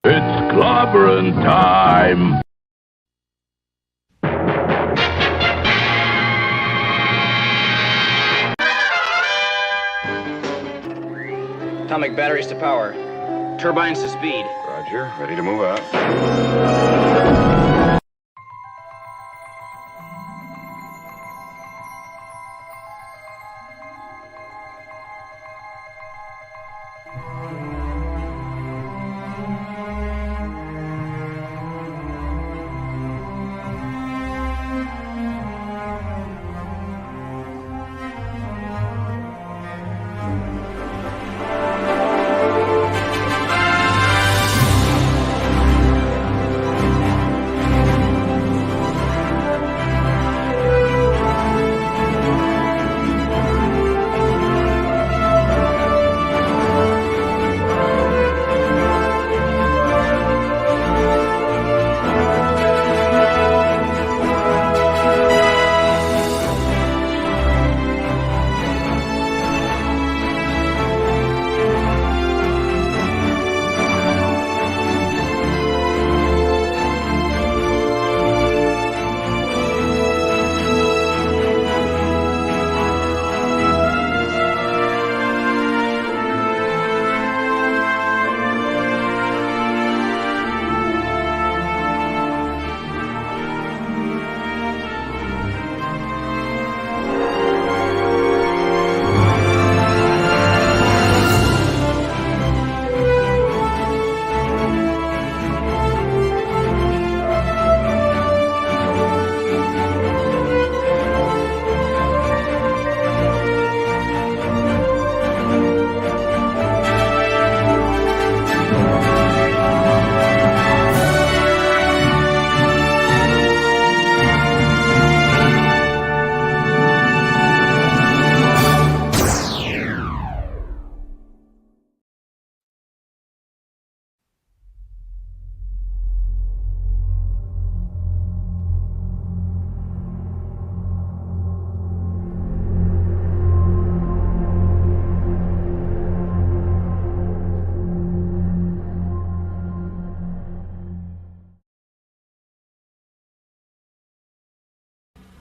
It's clobbering time! Atomic batteries to power. Turbines to speed. Roger, ready to move out.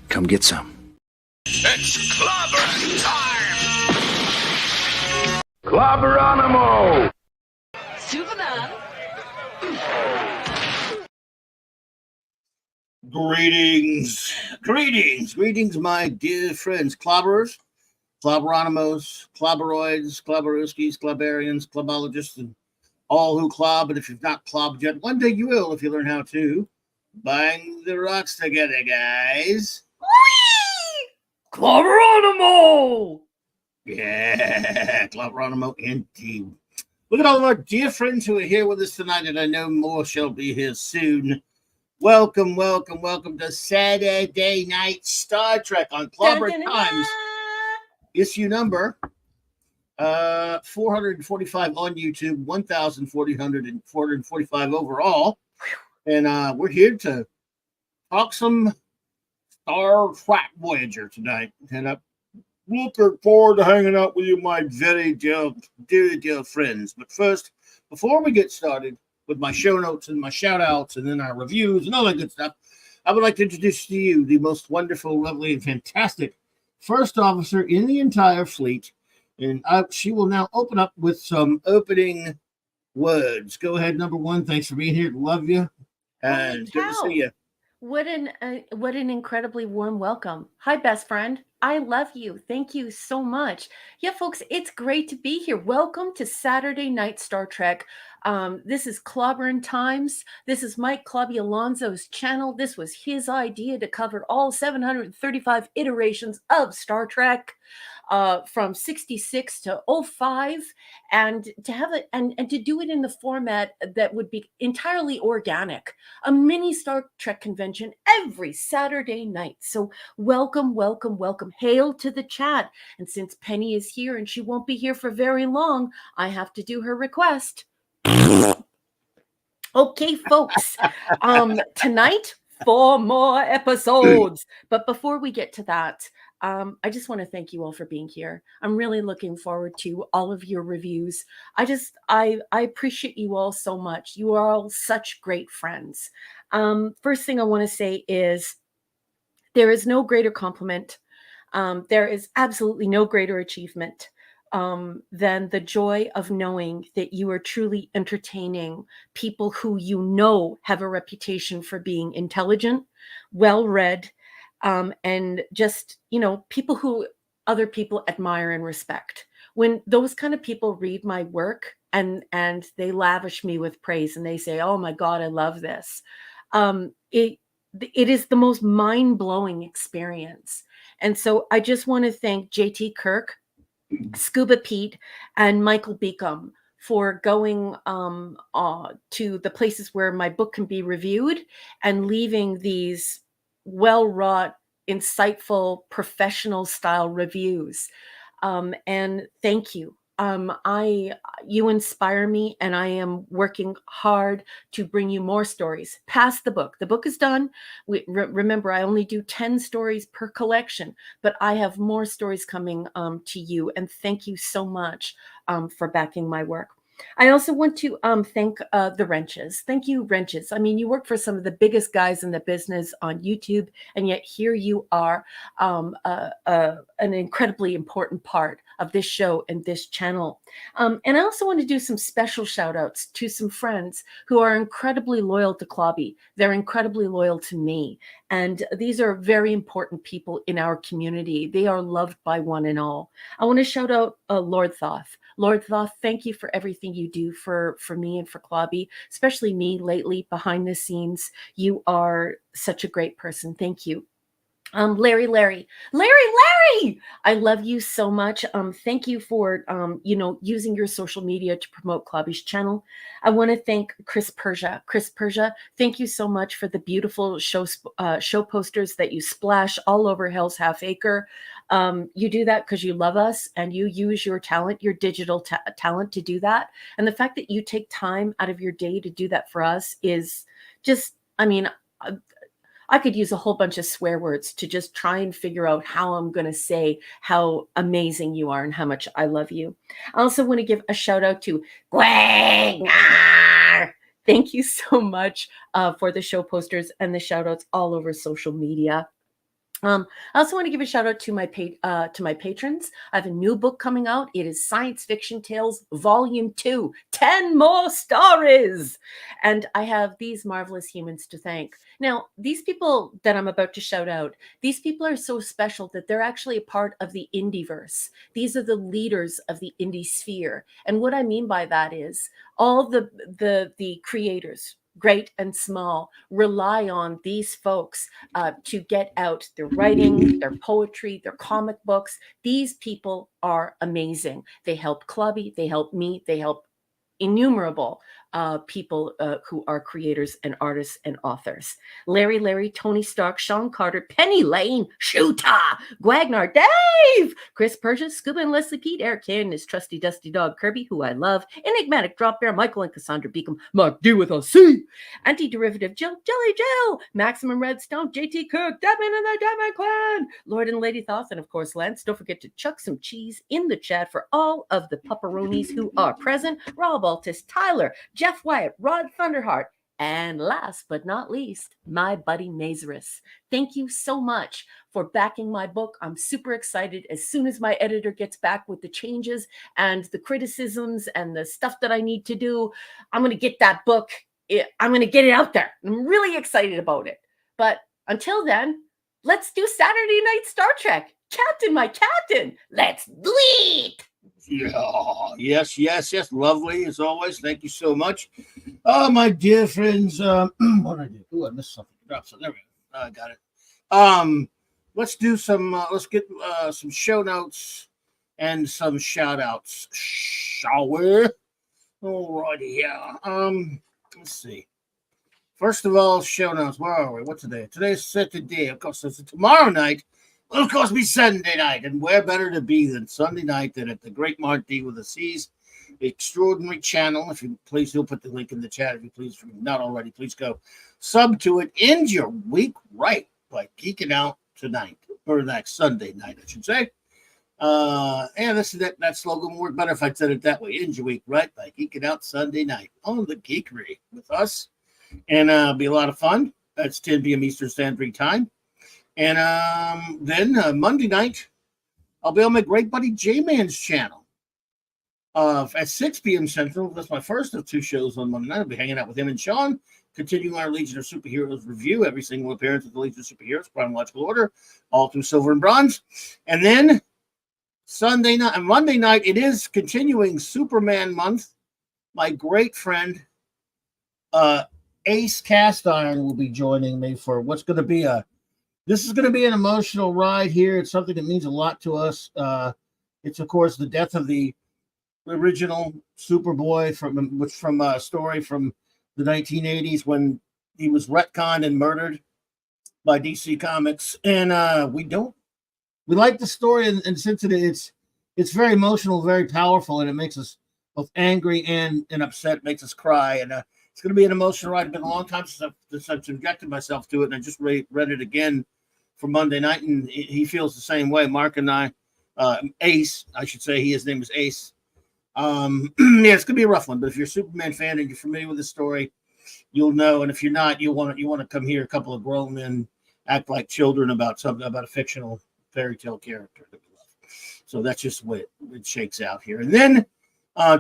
Come get some. It's clobbering time! Clobberonimo! Superman! Greetings, my dear friends, clobberers, clobberonimos, clobberoids, clobberuskis, clobberians, clobbologists, and all who clob. And if you've not clobbed yet, one day you will if you learn how to. Bang the rocks together, guys. Clobberonimo! Yeah, clobberonimo indeed. Look at all of our dear friends who are here with us tonight, and I know more shall be here soon. Welcome to Saturday Night Star Trek on Clobbering Times. Issue number 445 on YouTube, 1,445 overall. And we're here to talk some Star Trek Voyager tonight. And I'm looking forward to hanging out with you, my very dear friends. But first, before we get started with my show notes and my shout outs and then our reviews and all that good stuff, I would like to introduce to you the most wonderful, lovely, and fantastic first officer in the entire fleet. And she will now open up with some opening words. Go ahead, number one. Thanks for being here. Love you. And good to see you. What an incredibly warm welcome. Hi, best friend. I love you. Thank you so much. Yeah, folks, it's great to be here. Welcome to Saturday Night Star Trek. This is Clobbering Times. This is Mike Clubby Alonso's channel. This was his idea to cover all 735 iterations of Star Trek. From 66 to 05, and to have it and to do it in the format that would be entirely organic, a mini Star Trek convention every Saturday night. So welcome. Hail to the chat. And since Penny is here and she won't be here for very long, I have to do her request. Okay, folks. Tonight, 4 more episodes. But before we get to that, I just want to thank you all for being here. I'm really looking forward to all of your reviews. I appreciate you all so much. You are all such great friends. First thing I want to say is there is no greater compliment. There is absolutely no greater achievement than the joy of knowing that you are truly entertaining people who you know have a reputation for being intelligent, well read, and just, people who other people admire and respect. When those kind of people read my work and they lavish me with praise and they say, "Oh my God, I love this," it is the most mind-blowing experience. And so I just want to thank JT Kirk, Scuba Pete, and Michael Beacom for going to the places where my book can be reviewed and leaving these well-wrought, insightful, professional style reviews. And thank you. You inspire me, and I am working hard to bring you more stories past the book. The book is done. Remember, I only do 10 stories per collection, but I have more stories coming to you. And thank you so much for backing my work. I also want to thank the Wrenches. Thank you, Wrenches. I mean, you work for some of the biggest guys in the business on YouTube, and yet here you are, an incredibly important part of this show and this channel. And I also want to do some special shout outs to some friends who are incredibly loyal to Clobby. They're incredibly loyal to me. And these are very important people in our community. They are loved by one and all. I want to shout out Lord Thoth. Lord Thoth, thank you for everything you do for me and for Clobby, especially me lately behind the scenes. You are such a great person. Thank you. Larry, I love you so much. Thank you for, using your social media to promote Clobby's channel. I want to thank Chris Persia. Chris Persia, thank you so much for the beautiful show posters that you splash all over Hell's Half Acre. You do that because you love us and you use your talent, your digital talent to do that. And the fact that you take time out of your day to do that for us is just, I could use a whole bunch of swear words to just try and figure out how I'm going to say how amazing you are and how much I love you. I also want to give a shout out to Gwagnar. Thank you so much for the show posters and the shout outs all over social media. I also want to give a shout out to my patrons. I have a new book coming out. It is Science Fiction Tales Volume 2, 10 more stories. And I have these marvelous humans to thank. Now, these people that I'm about to shout out, these people are so special that they're actually a part of the Indieverse. These are the leaders of the indie sphere. And what I mean by that is all the creators, great and small, rely on these folks to get out their writing, their poetry, their comic books. These people are amazing. They help Clobby, they help me, they help innumerable people who are creators and artists and authors. Larry, Tony Stark, Sean Carter, Penny Lane, Shooter, Gwagnar, Dave, Chris Persia, Scuba and Leslie Pete, Eric Cannon, his trusty dusty dog Kirby, who I love, Enigmatic Drop Bear, Michael and Cassandra Beacom, Mark D with a C, Anti-Derivative Jill, Jelly Jill, Maximum Redstone, JT Cook, Devin and the Devin Clan, Lord and Lady Thoth, and of course Lance. Don't forget to chuck some cheese in the chat for all of the pupperoonies who are present. Rob Altus, Tyler, Jeff Wyatt, Rod Thunderheart, and last but not least, my buddy Mazarus. Thank you so much for backing my book. I'm super excited. As soon as my editor gets back with the changes and the criticisms and the stuff that I need to do, I'm going to get that book. I'm going to get it out there. I'm really excited about it. But until then, let's do Saturday Night Star Trek. Captain, my captain, let's do it. Yeah, yes. Lovely as always. Thank you so much. My dear friends. What did I do? Oh, I missed something. Drop something. There we go. I got it. Let's do some. Let's get some show notes and some shout outs. Shall we? Alrighty, yeah. Let's see. First of all, show notes. Where are we? What's today? Today's Saturday. Of course, it's tomorrow night. Will, of course, be Sunday night, and where better to be than Sunday night than at the Great Marty with a C's Extraordinary Channel. If you please, he'll put the link in the chat. If you please, if you're not already, please go sub to it. End your week right by geeking out tonight. or next Sunday night, I should say. And that slogan would work better if I said it that way. End your week right by geeking out Sunday night on the Geekery with us, and be a lot of fun. That's 10 p.m. Eastern Standard Time, and then Monday night I'll be on my great buddy J-Man's channel at 6 p.m. Central. That's my first of 2 shows on Monday night. I'll be hanging out with him and Sean, continuing our Legion of Superheroes review. Every single appearance of the Legion of Superheroes, chronological order, all through Silver and Bronze, and then Sunday night and Monday night, it is continuing Superman month. My great friend Ace Cast Iron will be joining me for what's going to be this is going to be an emotional ride here. It's something that means a lot to us. It's of course the death of the original Superboy from a story from the 1980s when he was retconned and murdered by DC Comics, and we like the story, and since it's very emotional, very powerful, and it makes us both angry and upset. It makes us cry, and it's going to be an emotional ride. It's been a long time since I've subjected myself to it, and I just read it again for Monday night, and he feels the same way. Mark and I, Ace, I should say, his name is Ace. Yeah, it's going to be a rough one, but if you're a Superman fan and you're familiar with the story, you'll know, and if you're not, you want to come hear a couple of grown men act like children about a fictional fairy tale character that we love. So that's just the way it shakes out here. And then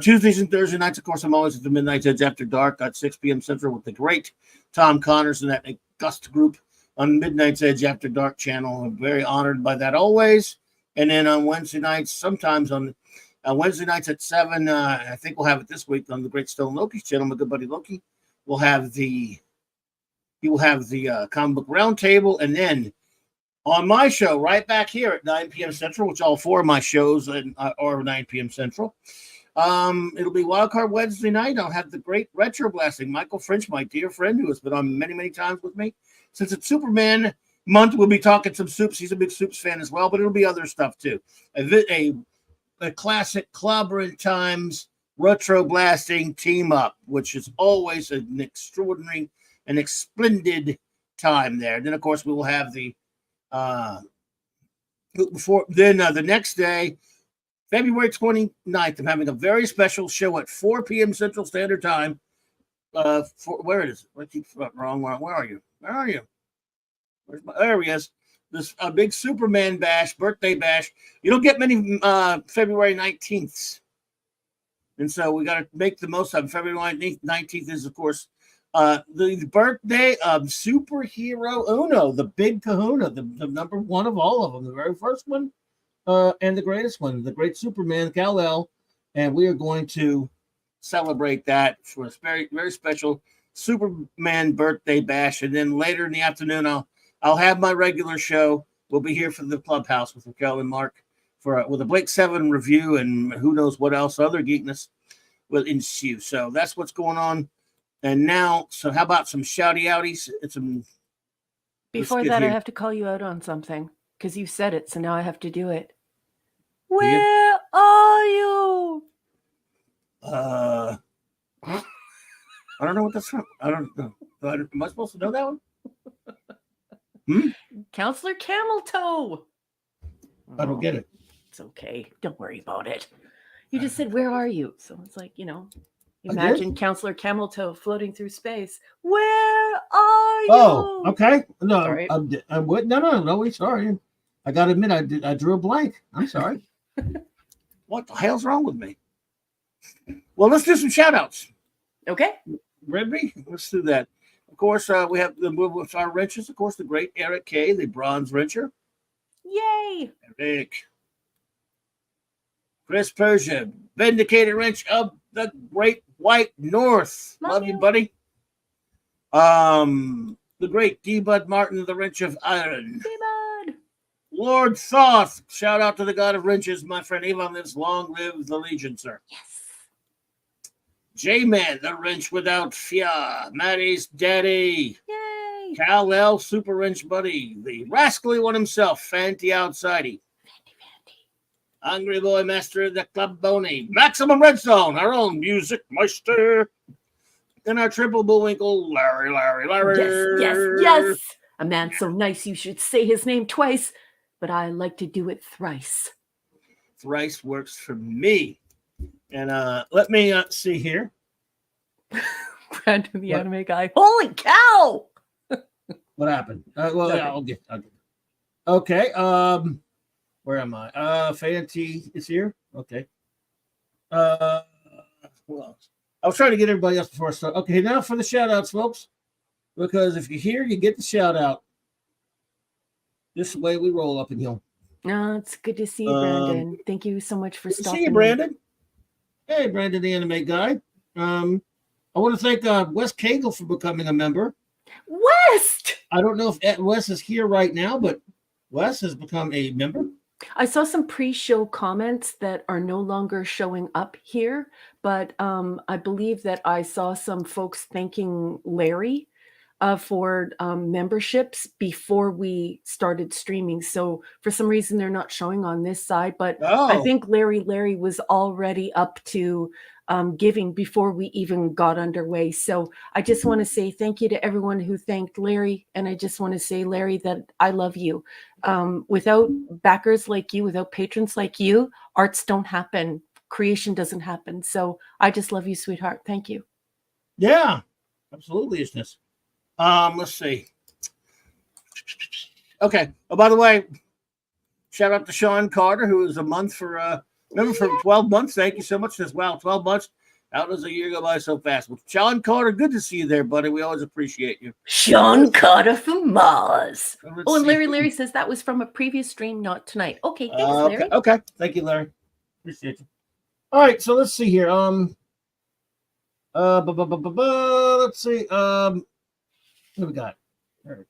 Tuesdays and Thursday nights, of course, I'm always at the Midnight Edge After Dark at 6 p.m. Central with the great Tom Connors and that Gust group on Midnight's Edge After Dark channel. I'm very honored by that always. And then on Wednesday nights, sometimes on Wednesday nights at 7, I think we'll have it this week on the Great Stone Loki's channel. My good buddy Loki will have the comic book roundtable, and then on my show, right back here at 9 p.m. Central, which all 4 of my shows are 9 p.m. Central. It'll be Wildcard Wednesday night. I'll have the great retro blasting Michael French, my dear friend, who has been on many, many times with me. Since it's Superman month, we'll be talking some Supes. He's a big Supes fan as well, but it'll be other stuff too. A classic CLOBBERIN times retro blasting team up, which is always an extraordinary and splendid time there. Then, of course, we will have the the next day, February 29th, I'm having a very special show at 4 p.m. Central Standard Time. Where it is? I keep wrong. Where are you? Where are you? There he is. This big Superman bash, birthday bash. You don't get many February 19th. And so we got to make the most of it. February 19th is, of course, the birthday of Superhero Uno, the big kahuna, the number one of all of them, the very first one and the greatest one, the great Superman, Kal-El. And we are going to celebrate that for a very, very special Superman birthday bash. And then later in the afternoon, I'll have my regular show. We'll be here for the Clubhouse with Raquel and Mark with a Blake 7 review and who knows what else, other geekness will ensue. So that's what's going on. And now, so how about some shouty outies? Before that, I have to call you out on something because you said it, so now I have to do it. Where are you? I don't know what that's from. I don't know. Am I supposed to know that one? Counselor Camel Toe. I don't get it. It's okay. Don't worry about it. You just said, where are you? So it's like, imagine Counselor Camel Toe floating through space. Where are you? Oh, okay. No, Sorry. No, sorry. I got to admit, I drew a blank. I'm sorry. What the hell's wrong with me? Well, let's do some shout outs. Okay. Ready? Let's do that. Of course, we have with our wrenches, of course, the great Eric K., the bronze wrencher. Yay! Eric. Chris Persia, vindicated wrench of the Great White North. Love you, buddy. The great D. Bud Martin, the wrench of iron. D-Bud. Lord Thoth, shout out to the god of wrenches, my friend Elon lives. Long live the Legion, sir. Yes. J-Man, the wrench without fear. Maddie's daddy. Yay. Kal-El, super wrench buddy. The rascally one himself, Fanty Outsidey. Hungry Boy Master of the Club Boney. Maximum Redstone, our own music meister. And our triple Bullwinkle, Larry. Yes. A man so nice you should say his name twice. but I like to do it thrice. Thrice works for me. And let me see here. Brandon, the What? anime guy. Holy cow! What happened? Well, Nothing. yeah, I'll get. Okay. Where am I? Fanty is here. Okay. Who else? I was trying to get everybody else before I start. Okay, now for the shout outs, folks. Because if you're here, you get the shout out. This is the way we roll up in here. It's good to see you, Brandon. Thank you so much for Good to stopping. see you, Brandon. Hey, Brandon, the anime guy. I want to thank Wes Cagle for becoming a member. West! I don't know if Wes is here right now, but Wes has become a member. I saw some pre-show comments that are no longer showing up here, but I believe that I saw some folks thanking Larry for memberships before we started streaming. So for some reason, they're not showing on this side, but I think Larry was already up to giving before we even got underway. So I just want to say thank you to everyone who thanked Larry. And I just want to say, Larry, that I love you. Without backers like you, without patrons like you, arts don't happen. Creation doesn't happen. So I just love you, sweetheart. Thank you. Yeah, absolutely. Is this? Let's see. Okay. Oh, by the way, shout out to Sean Carter, who is a month for remember for 12 months. Thank you so much. As well, 12 months. How does a year go by so fast? Well, Sean Carter, good to see you there, buddy. We always appreciate you. Sean Carter from Mars. Let's Oh, and see. Larry says that was from a previous stream, not tonight. Okay, thanks, Larry. Okay. Thank you, Larry. Appreciate you. All right, so let's see here. Let's see. What do we got? All right.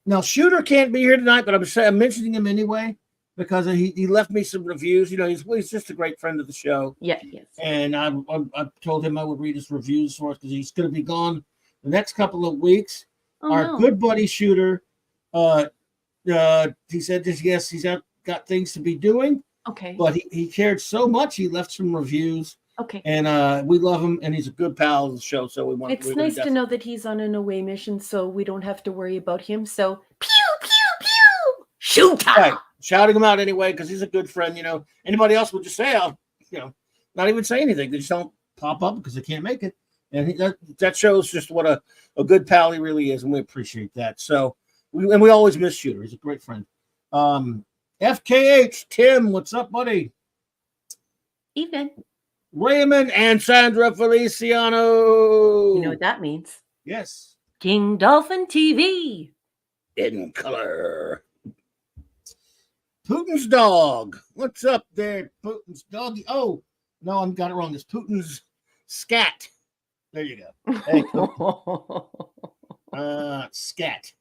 Now, Shooter can't be here tonight, but I'm mentioning him anyway because he left me some reviews. You know, he's just a great friend of the show. Yeah, yes. And I told him I would read his reviews for us because he's going to be gone the next couple of weeks. Oh, Our no. good buddy Shooter, he said that yes, he's got things to be doing. Okay. But he cared so much, he left some reviews. Okay. And we love him, and he's a good pal of the show. So we want. It's nice to know that he's on an away mission, so we don't have to worry about him. So pew pew pew, shoot! Right. Shouting him out anyway because he's a good friend. You know, anybody else would just say, "I'll," not even say anything. They just don't pop up because they can't make it. And that shows just what a good pal he really is, and we appreciate that. So we always miss Shooter. He's a great friend. FKH Tim, what's up, buddy? Evening. Raymond and Sandra Feliciano. You know what that means? Yes. King Dolphin TV. In color. Putin's dog. What's up there, Putin's doggy? Oh, no, I got it wrong. It's Putin's scat. There you go. Hey, scat.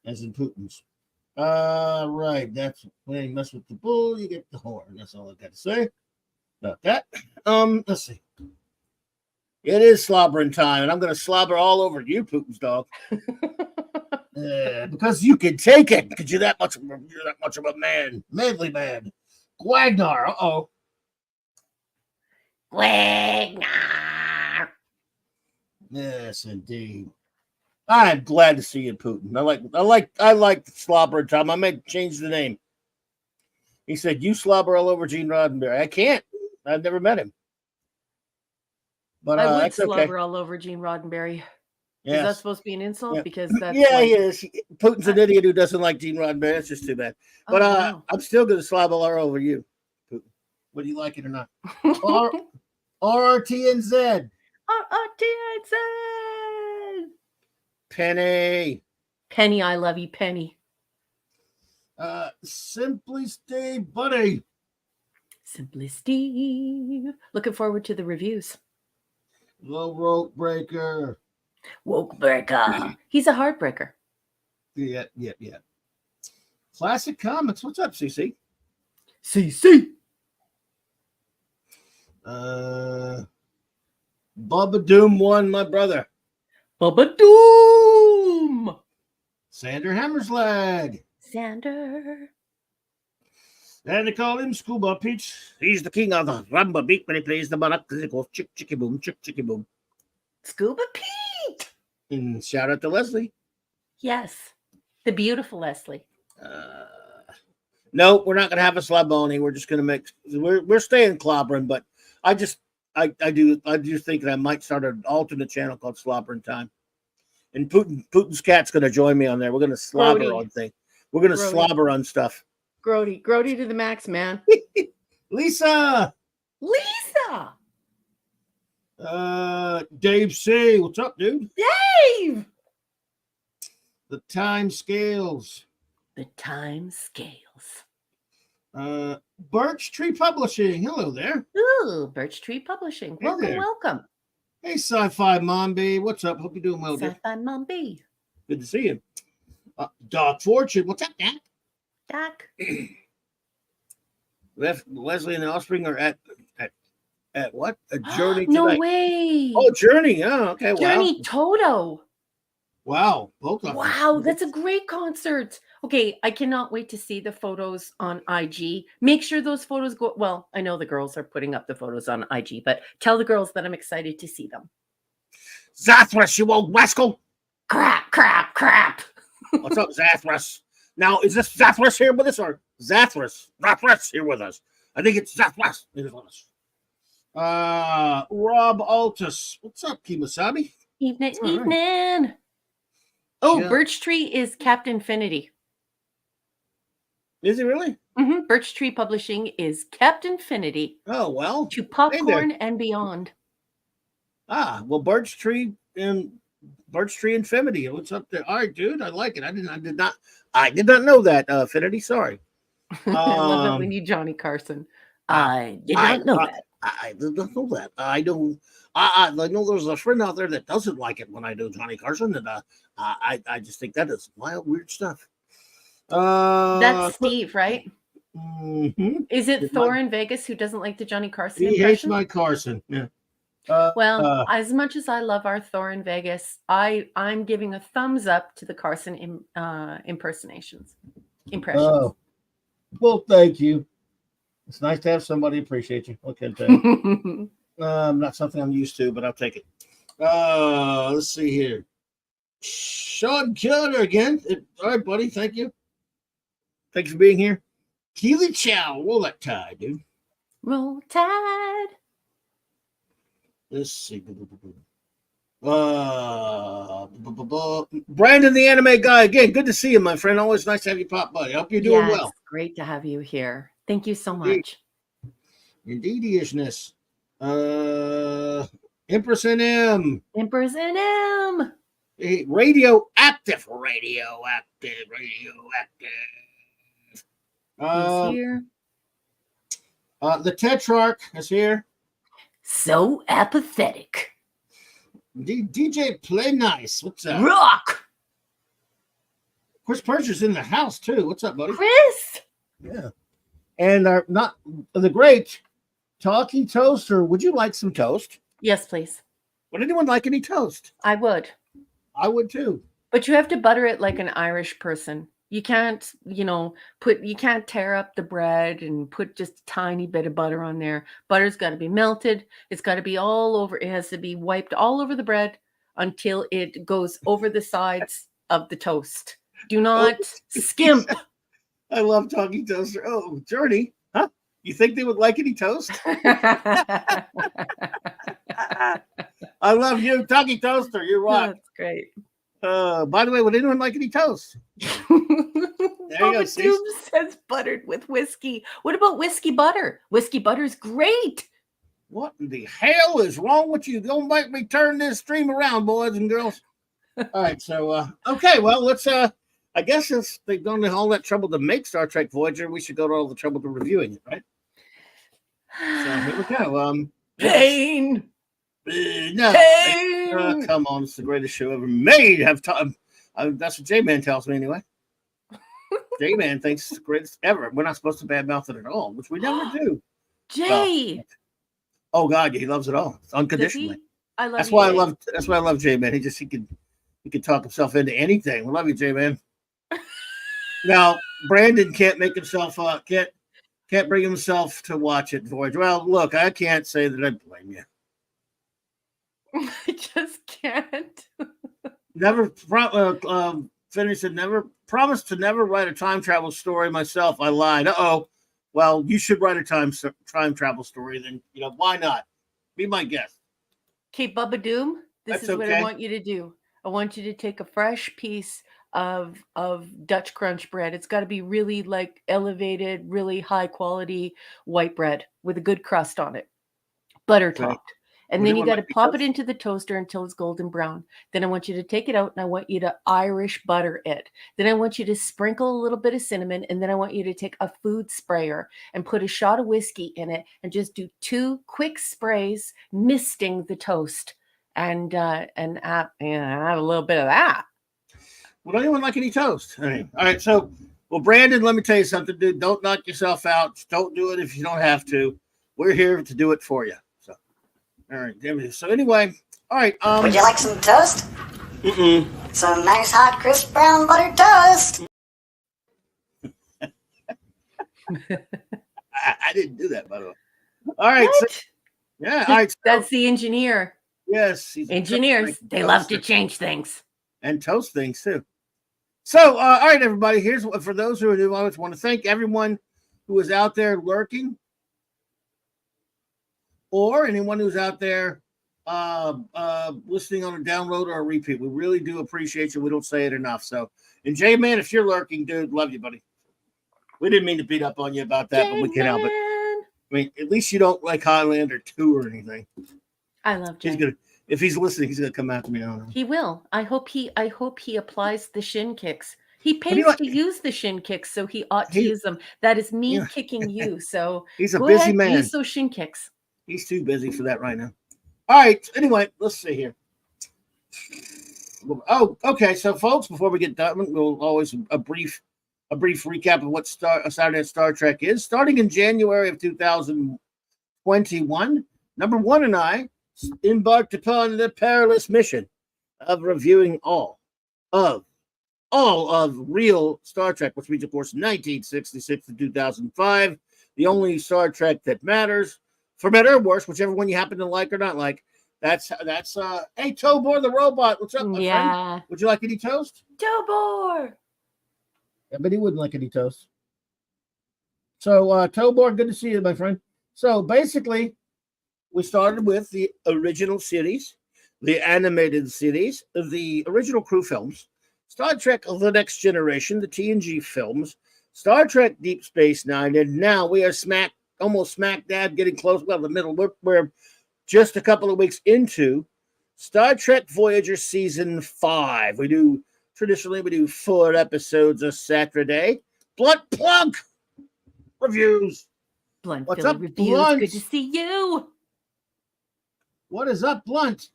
As in Putin's. Right. That's when you mess with the bull, you get the horn. That's all I got to say about that. Let's see. It is slobbering time, and I'm going to slobber all over you, Putin's dog. Because you can take it, because you're that much of a man, manly man. Gwagnar, uh-oh. Gwagnar. Yes, indeed. I'm glad to see you, Putin. I like slobbering time. I might change the name. He said, "You slobber all over Gene Roddenberry." I can't. I've never met him. But I would that's slobber okay. all over Gene Roddenberry. Yes. Is that supposed to be an insult? Yeah. Because that's he like, is. Putin's an idiot who doesn't like Gene Roddenberry. That's just too bad. But wow. I'm still going to slobber all over you, Putin, whether you like it or not. RRTNZ. RRTNZ. Penny. Penny, I love you, Penny. Simply Steve, buddy. Simply Steve. Looking forward to the reviews. Low Rope Breaker. Woke breaker. He's a heartbreaker. Yeah. Classic Comics. What's up, CC? CC. Bubba Doom 1, my brother. Bubba Doom. Sander Hammerslag. Sander. And they call him Scuba Peach. He's the king of the rumba beat when he plays the maraca. It goes chick, chicky boom, chick, chicky boom. Scuba Pete. And shout out to Leslie. Yes. The beautiful Leslie. No, we're not going to have a Slaboni. We're just going to make. We're staying clobbering, but I do think that I might start an alternate channel called Slobbering Time, and Putin's cat's going to join me on there. We're going to slobber Grody. on things. We're going to Grody. slobber on stuff. Grody to the max, man. Lisa. Dave C. What's up, dude? Dave. The time scales. The time scales. Birch Tree Publishing. Hello there. Ooh, Birch Tree Publishing. Hey Welcome, there. welcome. Hey, Sci-Fi Mombi. What's up? Hope you're doing well, dear. Sci-Fi Mom B. Good to see you. Doc Fortune. What's up, Doc? Doc. Leslie and the Offspring are at what? A Journey No tonight. way. Oh, Journey. Oh, okay. Journey Toto. Wow. Both of them. Wow, that's a great concert. Okay, I cannot wait to see the photos on IG. Make sure those photos go. Well, I know the girls are putting up the photos on IG, but tell the girls that I'm excited to see them. Zathras, you old rascal. Crap. What's up, Zathras? Now, is this Zathras here with us or Zathras? Zathras here with us. I think it's Zathras here with us. Rob Altus. What's up, Kimasabi? Evening. All Oh, Yeah. Birch Tree is Captain Infinity. Is he really? Birch Tree Publishing is Captain Infinity Oh, well. to popcorn and beyond. Well, Birch Tree Infinity. What's up there? All right, dude. I like it. I did not know that, Infinity. Sorry. I love it when you Johnny Carson. I did not know that. I did not know that. I know there's a friend out there that doesn't like it when I do Johnny Carson, and I just think that is wild, weird stuff. That's Steve, right? Mm-hmm. Is it Thor in Vegas who doesn't like the Johnny Carson He hates impression? my Carson. Yeah. Well, as much as I love our Thor in Vegas, I'm giving a thumbs up to the Carson impressions. Oh, well, thank you. It's nice to have somebody appreciate you. What can I tell you? Not something I'm used to, but I'll take it. Let's see here. Sean Killer again. All right, buddy. Thank you. Thanks for being here. Keely Chow. Roll that tide, dude. Roll Tide. Let's see. Brandon, the anime guy. Again, good to see you, my friend. Always nice to have you pop by. I hope you're doing well. Great to have you here. Thank you so Indeed. much. Indeedishness. Empress NM. Emperor's NM. Radioactive. He's here. The Tetrarch is here. So apathetic. DJ Play Nice. What's up? Rock. Chris Purcher's in the house too. What's up, buddy? Chris. Yeah. And the great Talking Toaster. Would you like some toast? Yes, please. Would anyone like any toast? I would. I would too. But you have to butter it like an Irish person. You can't, you can't tear up the bread and put just a tiny bit of butter on there. Butter's got to be melted. It's got to be all over. It has to be wiped all over the bread until it goes over the sides of the toast. Do not skimp. I love Talking Toaster. Oh, Journey. Huh? You think they would like any toast? I love you, Talking Toaster. You rock. That's great. By the way, would anyone like any toast? There you go. Tube says buttered with whiskey. What about whiskey butter? Whiskey butter's great. What in the hell is wrong with you? Don't make me turn this stream around, boys and girls. All right, so okay, well, let's I guess if they've done all that trouble to make Star Trek Voyager, we should go to all the trouble to reviewing it, right? So here we go. Pain. No, Pain. come on, it's the greatest show ever made. Have time. That's what J-Man tells me anyway. J-Man thinks it's the greatest ever. We're not supposed to badmouth it at all, which we never do. Jay. Oh God, he loves it all unconditionally. I love That's you, why I Jay. love. That's why I love J-Man. He can talk himself into anything. We love you, J-Man. Now Brandon can't make himself can't bring himself to watch it. Voyager. Well, look, I can't say that I blame you. I just can't. Never. finished and never promised to never write a time travel story myself. I lied. Well, you should write a time travel story. Then why not? Be my guest. Okay, Bubba Doom, this That's is what I okay. want you to do. I want you to take a fresh piece of Dutch crunch bread. It's got to be really like elevated, really high quality white bread with a good crust on it, butter Okay. topped. And Would then you anyone got to like to pop toast? it into the toaster until it's golden brown. Then I want you to take it out and I want you to Irish butter it. Then I want you to sprinkle a little bit of cinnamon, and then I want you to take a food sprayer and put a shot of whiskey in it and just do 2 quick sprays, misting the toast, and have a little bit of that. Would anyone like any toast? All right. So, well, Brandon, let me tell you something, dude. Don't knock yourself out. Just don't do it if you don't have to. We're here to do it for you. So, all right. So anyway, all right. Would you like some toast? Some nice hot crisp brown buttered toast. I didn't do that, by the way. All right. So, What? yeah. All right. So, That's the engineer. yes. he's a Engineers, toast they love to toaster. change things. And toast things too. So, all right, everybody. Here's what for those who are new. I always want to thank everyone who is out there lurking, or anyone who's out there listening on a download or a repeat. We really do appreciate you. We don't say it enough. So, and J Man, if you're lurking, dude, love you, buddy. We didn't mean to beat up on you about that, but we can't help it. I mean, at least you don't like Highlander 2 or anything. I love Jay. He's gonna, if he's listening, he's gonna come after me. I don't know. He will. I hope he applies the shin kicks. He do pays you like- to use the shin kicks, so he ought to He- use them. That is me Yeah. kicking you. So He's a go busy ahead, man. use those shin kicks. He's too busy for that right now. All right. Anyway, let's see here. Oh, okay. So, folks, before we get done, we'll always a brief recap of what Saturday Night Star Trek is. Starting in January of 2021, Number One and I embarked upon the perilous mission of reviewing all of real Star Trek, which means, of course, 1966 to 2005, the only Star Trek that matters, for better or worse, whichever one you happen to like or not like. That's hey, Tobor the robot. What's up, my friend? Yeah. Would you like any toast? Tobor. I bet he wouldn't like any toast. So, Tobor, good to see you, my friend. So, basically, we started with the original series, the animated series, the original crew films, Star Trek The Next Generation, the TNG films, Star Trek Deep Space Nine, and now we are almost smack dab, getting close, well, the middle. We're just a couple of weeks into Star Trek Voyager Season 5. Traditionally, we do 4 episodes a Saturday. Blunt Plunk reviews. Blunt What's Philly up, Reviews. Blunt? Good to see you. What is up, Blunt?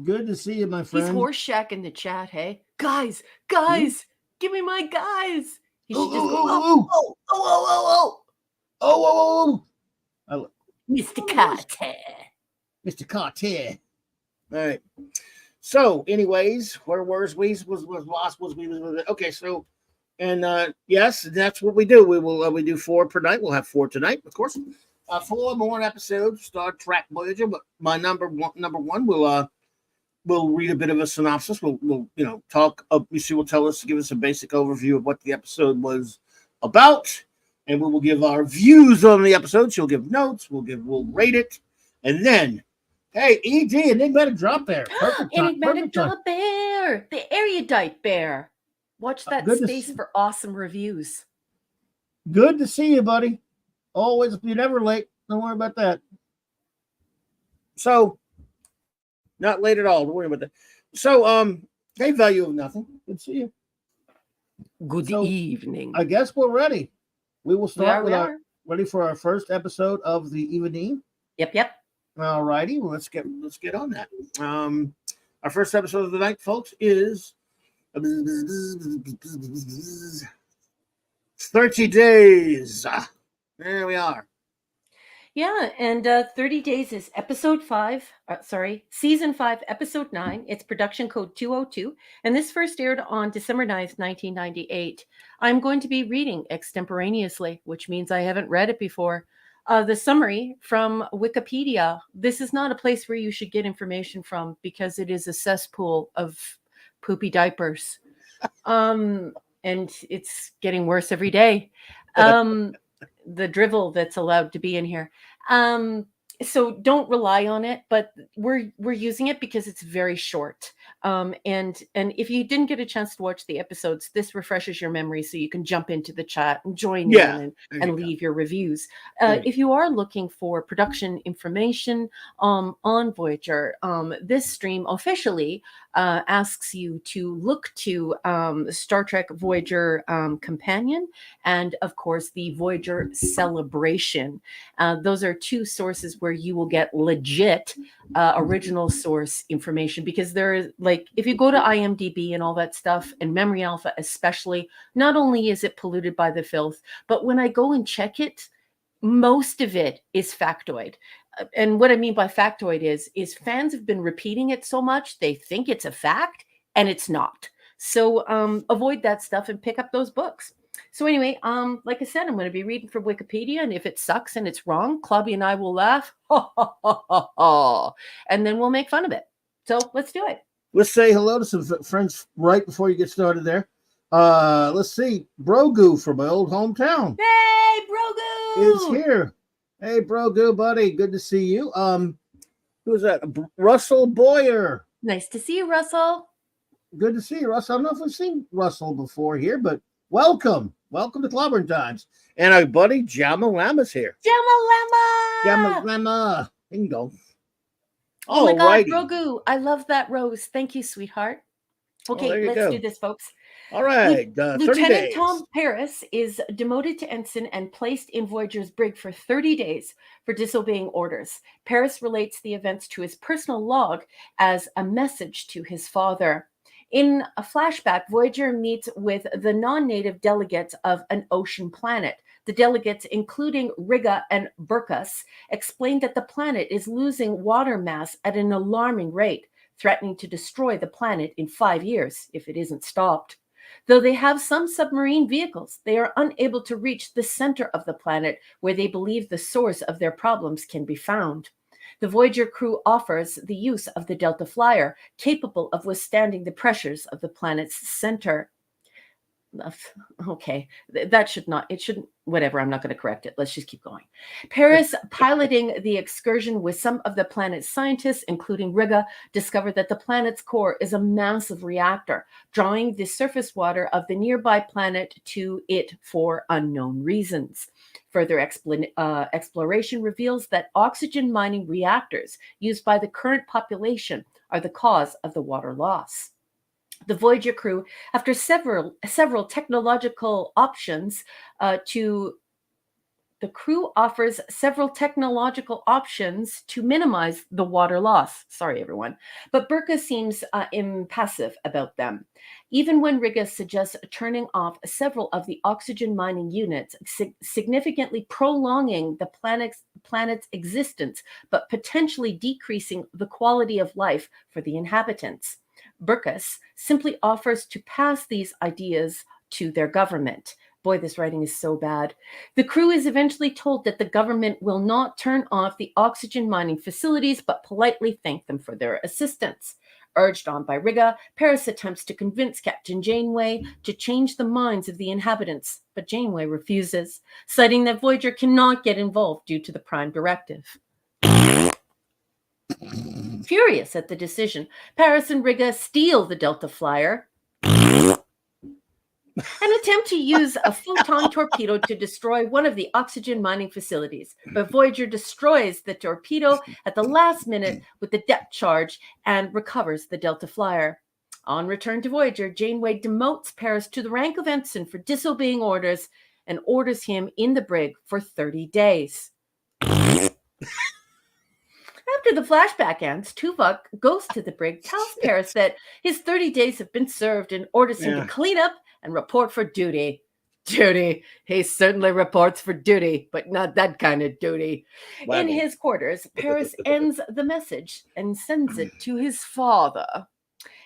Good to see you, my He's friend. horse shack in the chat, hey? Guys, give me my guys. He should just go, Oh. Mr. Carter. Mr. Carter. All right. So, anyways, where was we? Okay, so, and yes, that's what we do. We do 4 per night. We'll have 4 tonight, of course. 4 more episodes, Star Trek Voyager. But my number one, we'll read a bit of a synopsis. We'll talk. Lucy will tell us, give us a basic overview of what the episode was about, and we will give our views on the episode. She'll give notes. We'll rate it, and then, hey, ED, Enigmatic Drop Bear, Enigmatic Drop Bear, the erudite bear. Watch that Good to space see- for awesome reviews. Good to see you, buddy. Always, you're never late. Don't worry about that. So, not late at all. Don't worry about that. So, hey, value of nothing. Good to see you. Good So, evening. I guess we're ready. We will start We with are. ready for our first episode of the evening. Yep. All righty. Well, let's get on that. Our first episode of the night, folks, is 30 Days. There we are. Yeah, and 30 Days is season 5, episode 9. It's production code 202, and this first aired on December 9th, 1998. I'm going to be reading extemporaneously, which means I haven't read it before. the summary from Wikipedia. This is not a place where you should get information from because it is a cesspool of poopy diapers. And it's getting worse every day. The drivel that's allowed to be in here. So don't rely on it, but we're using it because it's very short. And if you didn't get a chance to watch the episodes, this refreshes your memory so you can jump into the chat and join in and leave your reviews. If you are looking for production information on Voyager, this stream officially asks you to look to Star Trek Voyager Companion and, of course, the Voyager Celebration. Those are two sources where you will get legit original source information, because there is, like, if you go to IMDb and all that stuff, and Memory Alpha especially, not only is it polluted by the filth, but when I go and check it, most of it is factoid. And what I mean by factoid is fans have been repeating it so much they think it's a fact, and it's not. So avoid that stuff and pick up those books. So anyway, like I said, I'm going to be reading from Wikipedia, and if it sucks and it's wrong, Clubby and I will laugh, and then we'll make fun of it. So let's do it. Let's say hello to some friends right before you get started there. Let's see. Brogu from my old hometown. Hey, Brogu! Is here. Hey, Brogu, buddy. Good to see you. Who's that? Russell Boyer. Nice to see you, Russell. Good to see you, Russell. I don't know if we've seen Russell before here, but welcome. Welcome to Clobbering Times. And our buddy Jamalama's here. Jamalama. Bingo. Oh my God, Brogu. I love that rose. Thank you, sweetheart. Okay, let's do this, folks. All right. 30 Lieutenant days. Tom Paris is demoted to ensign and placed in Voyager's brig for 30 days for disobeying orders. Paris relates the events to his personal log as a message to his father. In a flashback, Voyager meets with the non-native delegates of an ocean planet. The delegates, including Riga and Burkus, explain that the planet is losing water mass at an alarming rate, threatening to destroy the planet in 5 years if it isn't stopped. Though they have some submarine vehicles, they are unable to reach the center of the planet where they believe the source of their problems can be found. The Voyager crew offers the use of the Delta Flyer, capable of withstanding the pressures of the planet's center. Okay, that should not, it shouldn't, whatever, I'm not going to correct it. Let's just keep going. Paris, piloting the excursion with some of the planet's scientists, including Riga, discovered that the planet's core is a massive reactor, drawing the surface water of the nearby planet to it for unknown reasons. Further exploration reveals that oxygen mining reactors used by the current population are the cause of the water loss. The Voyager crew, after several technological options the crew offers several technological options to minimize the water loss. Sorry, everyone. But Burkus seems impassive about them. Even when Riga suggests turning off several of the oxygen mining units, significantly prolonging the planet's existence, but potentially decreasing the quality of life for the inhabitants. Burkus simply offers to pass these ideas to their government. Boy, this writing is so bad. The crew is eventually told that the government will not turn off the oxygen mining facilities, but politely thank them for their assistance. Urged on by Riga, Paris attempts to convince Captain Janeway to change the minds of the inhabitants, but Janeway refuses, citing that Voyager cannot get involved due to the Prime Directive. Furious at the decision, Paris and Riga steal the Delta Flyer and attempt to use a photon torpedo to destroy one of the oxygen mining facilities. But Voyager destroys the torpedo at the last minute with the depth charge and recovers the Delta Flyer. On return to Voyager, Janeway demotes Paris to the rank of ensign for disobeying orders and orders him in the brig for 30 days. After the flashback ends, Tuvok goes to the brig, tells Paris that his 30 days have been served, and orders him to clean up and report for duty. Duty. He certainly reports for duty, but not that kind of duty. In his quarters, Paris ends the message and sends it to his father.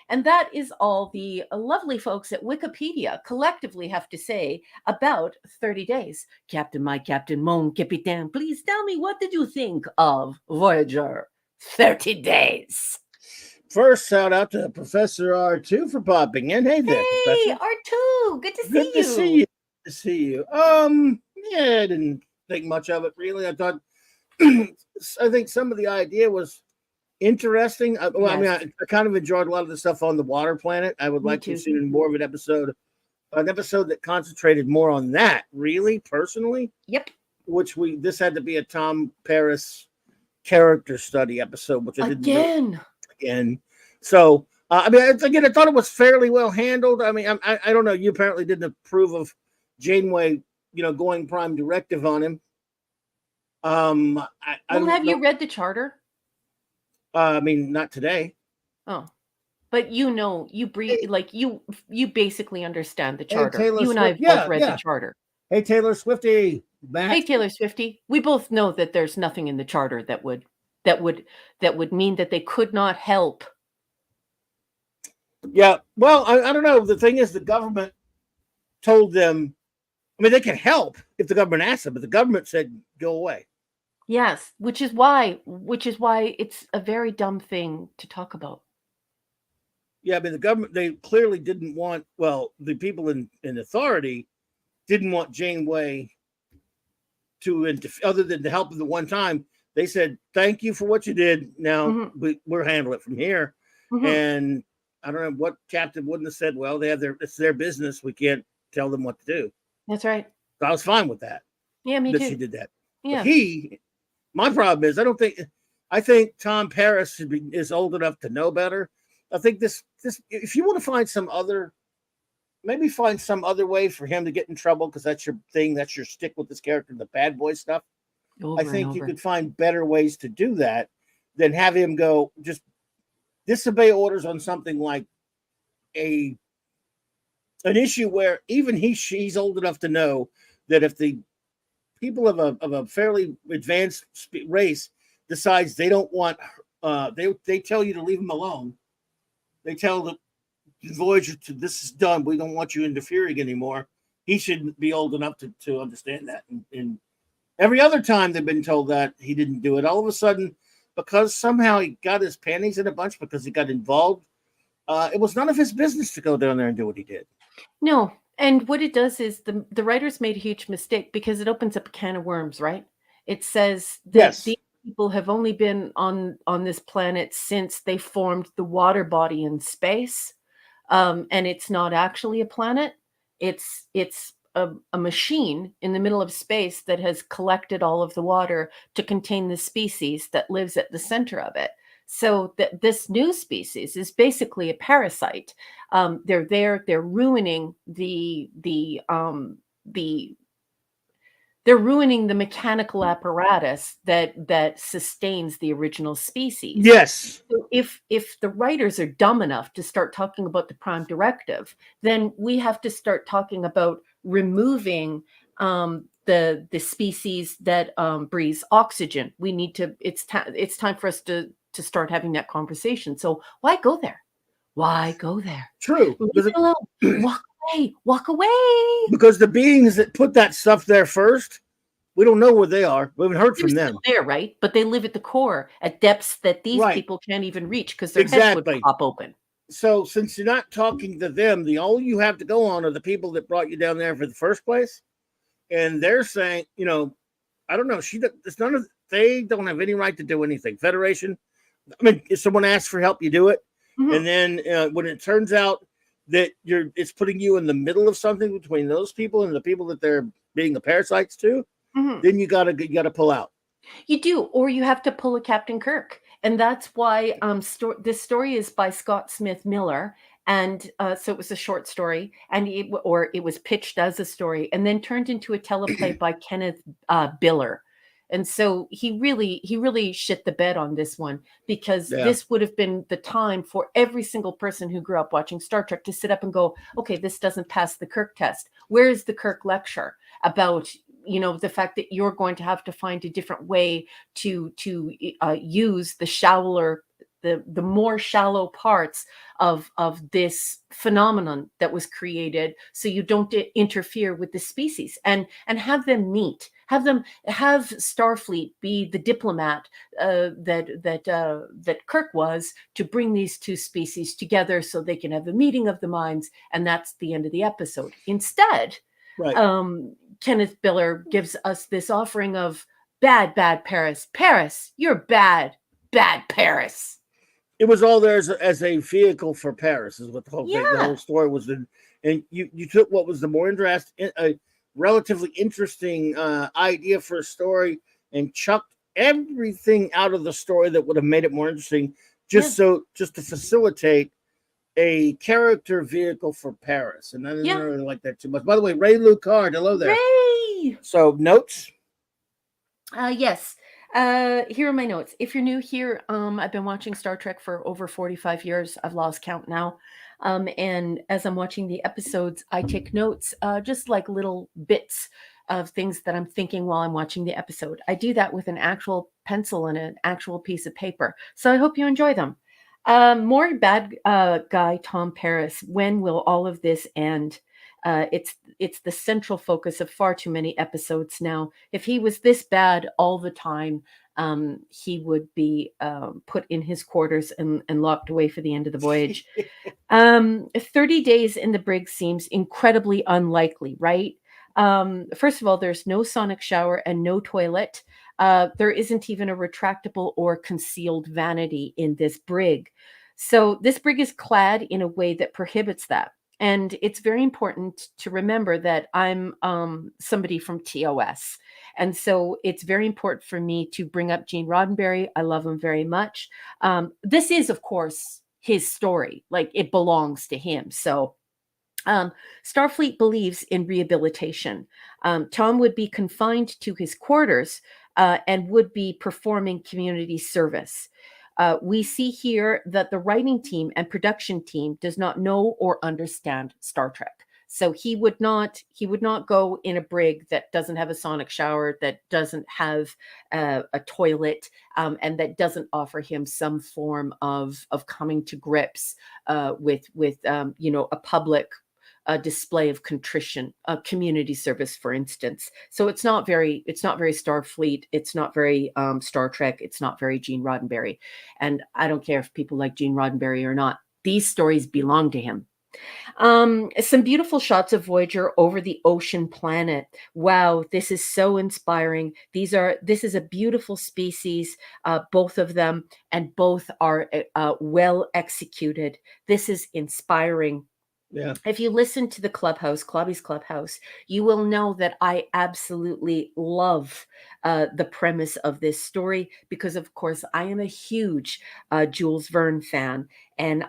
And that is all the lovely folks at Wikipedia collectively have to say about 30 days. Captain, my captain, mon capitaine, please tell me, what did you think of Voyager 30 days? First, shout out to Professor R2 for popping in. Hey there, Hey, Professor. R2, good to see Good you. to see you. Good to see you. Yeah, I didn't think much of it really. I thought, I think some of the idea was interesting. Well, I mean, Yes. I kind of enjoyed a lot of the stuff on the water planet. I would Me like to too. see more of an episode that concentrated more on that. Really, personally, Yep. this had to be a Tom Paris character study episode, which I didn't really again. So, I mean, again, I thought it was fairly well handled. I mean, I don't know. You apparently didn't approve of Janeway, going prime directive on him. I Well, don't have know. you read the charter? I mean, not today. Oh, but you breathe like you basically understand the Hey, charter. Taylor You and I Swift. have both Yeah, read yeah. the charter. Hey, Taylor Swifty. Back. Hey, Taylor Swifty, we both know that there's nothing in the charter that would mean that they could not help. Yeah. Well, I don't know. The thing is, the government told them. I mean, they can help if the government asked them, but the government said, "Go away." Yes, which is why it's a very dumb thing to talk about. Yeah, I mean, the government, they clearly didn't want, well, the people in authority didn't want Janeway to, other than to help them the one time. They said, "Thank you for what you did. Now we're handling it from here." And I don't know what captain wouldn't have said, "Well, it's their business. We can't tell them what to do." That's right. So I was fine with that. Yeah, me that too. She did that. Yeah. But my problem is, I think Tom Paris is old enough to know better. I think this, if you want to find some other way for him to get in trouble, because that's your thing, that's your stick with this character, the bad boy stuff. I think you could find better ways to do that than have him go just disobey orders on something like an issue where even she's old enough to know that if the people of a fairly advanced race decides they don't want, they tell you to leave them alone. They tell the Voyager this is done. We don't want you interfering anymore. He should be old enough to understand that. And every other time they've been told that, he didn't do it. All of a sudden, because somehow he got his panties in a bunch because he got involved, it was none of his business to go down there and do what he did. No. And what it does is the writers made a huge mistake because it opens up a can of worms, right? It says that these people have only been on this planet since they formed the water body in space. And it's not actually a planet. It's a machine in the middle of space that has collected all of the water to contain the species that lives at the center of it. So that this new species is basically a parasite. They're ruining they're ruining the mechanical apparatus that sustains the original species. Yes. So if the writers are dumb enough to start talking about the prime directive, then we have to start talking about removing the species that breathes oxygen. We need to. It's time for us to start having that conversation. So why go there? Why go there? True. Leave it alone. Walk away. Walk away. Because the beings that put that stuff there first, we don't know where they are. We haven't heard from them. There, right? But they live at the core at depths that these people can't even reach because their heads would pop open. So since you're not talking to them, all you have to go on are the people that brought you down there for the first place. And they're saying, I don't know. They don't have any right to do anything. Federation. I mean, if someone asks for help, you do it. And then when it turns out that it's putting you in the middle of something between those people and the people that they're being the parasites to, then you gotta pull out. You do, or you have to pull a Captain Kirk, and that's why this story is by Scott Smith Miller, and so it was a short story, and it was pitched as a story, and then turned into a teleplay by Kenneth Biller. And so he really shit the bed on this one, because this would have been the time for every single person who grew up watching Star Trek to sit up and go, okay, this doesn't pass the Kirk test. Where is the Kirk lecture about, the fact that you're going to have to find a different way to use the the more shallow parts of this phenomenon that was created, so you don't interfere with the species, and have them meet, have Starfleet be the diplomat that Kirk was, to bring these two species together so they can have a meeting of the minds, and that's the end of the episode. Instead, Right. Kenneth Biller gives us this offering of bad Paris. Paris, you're bad Paris. It was all there as a vehicle for Paris, is what the whole thing, the Yeah. whole story was. And you took what was the more relatively interesting idea for a story, and chucked everything out of the story that would have made it more interesting, just to facilitate a character vehicle for Paris. And I didn't really like that too much. By the way, Ray Lucard, hello there. Ray! So, notes? Yes. Here are my notes. If you're new here, I've been watching Star Trek for over 45 years. I've lost count now. And as I'm watching the episodes, I take notes, just like little bits of things that I'm thinking while I'm watching the episode. I do that with an actual pencil and an actual piece of paper. So I hope you enjoy them. More bad guy Tom Paris. When will all of this end? It's the central focus of far too many episodes now. If he was this bad all the time, he would be put in his quarters and locked away for the end of the voyage. 30 days in the brig seems incredibly unlikely, right? First of all, there's no sonic shower and no toilet. There isn't even a retractable or concealed vanity in this brig. So this brig is clad in a way that prohibits that. And it's very important to remember that I'm somebody from TOS. And so it's very important for me to bring up Gene Roddenberry. I love him very much. This is, of course, his story. Like, it belongs to him. So Starfleet believes in rehabilitation. Tom would be confined to his quarters and would be performing community service. We see here that the writing team and production team does not know or understand Star Trek. So he would not go in a brig that doesn't have a sonic shower, that doesn't have a toilet, and that doesn't offer him some form of coming to grips with a public display of contrition, community service, for instance. So it's not very Starfleet. It's not very Star Trek. It's not very Gene Roddenberry. And I don't care if people like Gene Roddenberry or not. These stories belong to him. Some beautiful shots of Voyager over the ocean planet. Wow, this is so inspiring. This is a beautiful species, both of them, and both are well executed. This is inspiring. Yeah. If you listen to the Clubhouse, Clobby's Clubhouse, you will know that I absolutely love the premise of this story, because, of course, I am a huge Jules Verne fan. And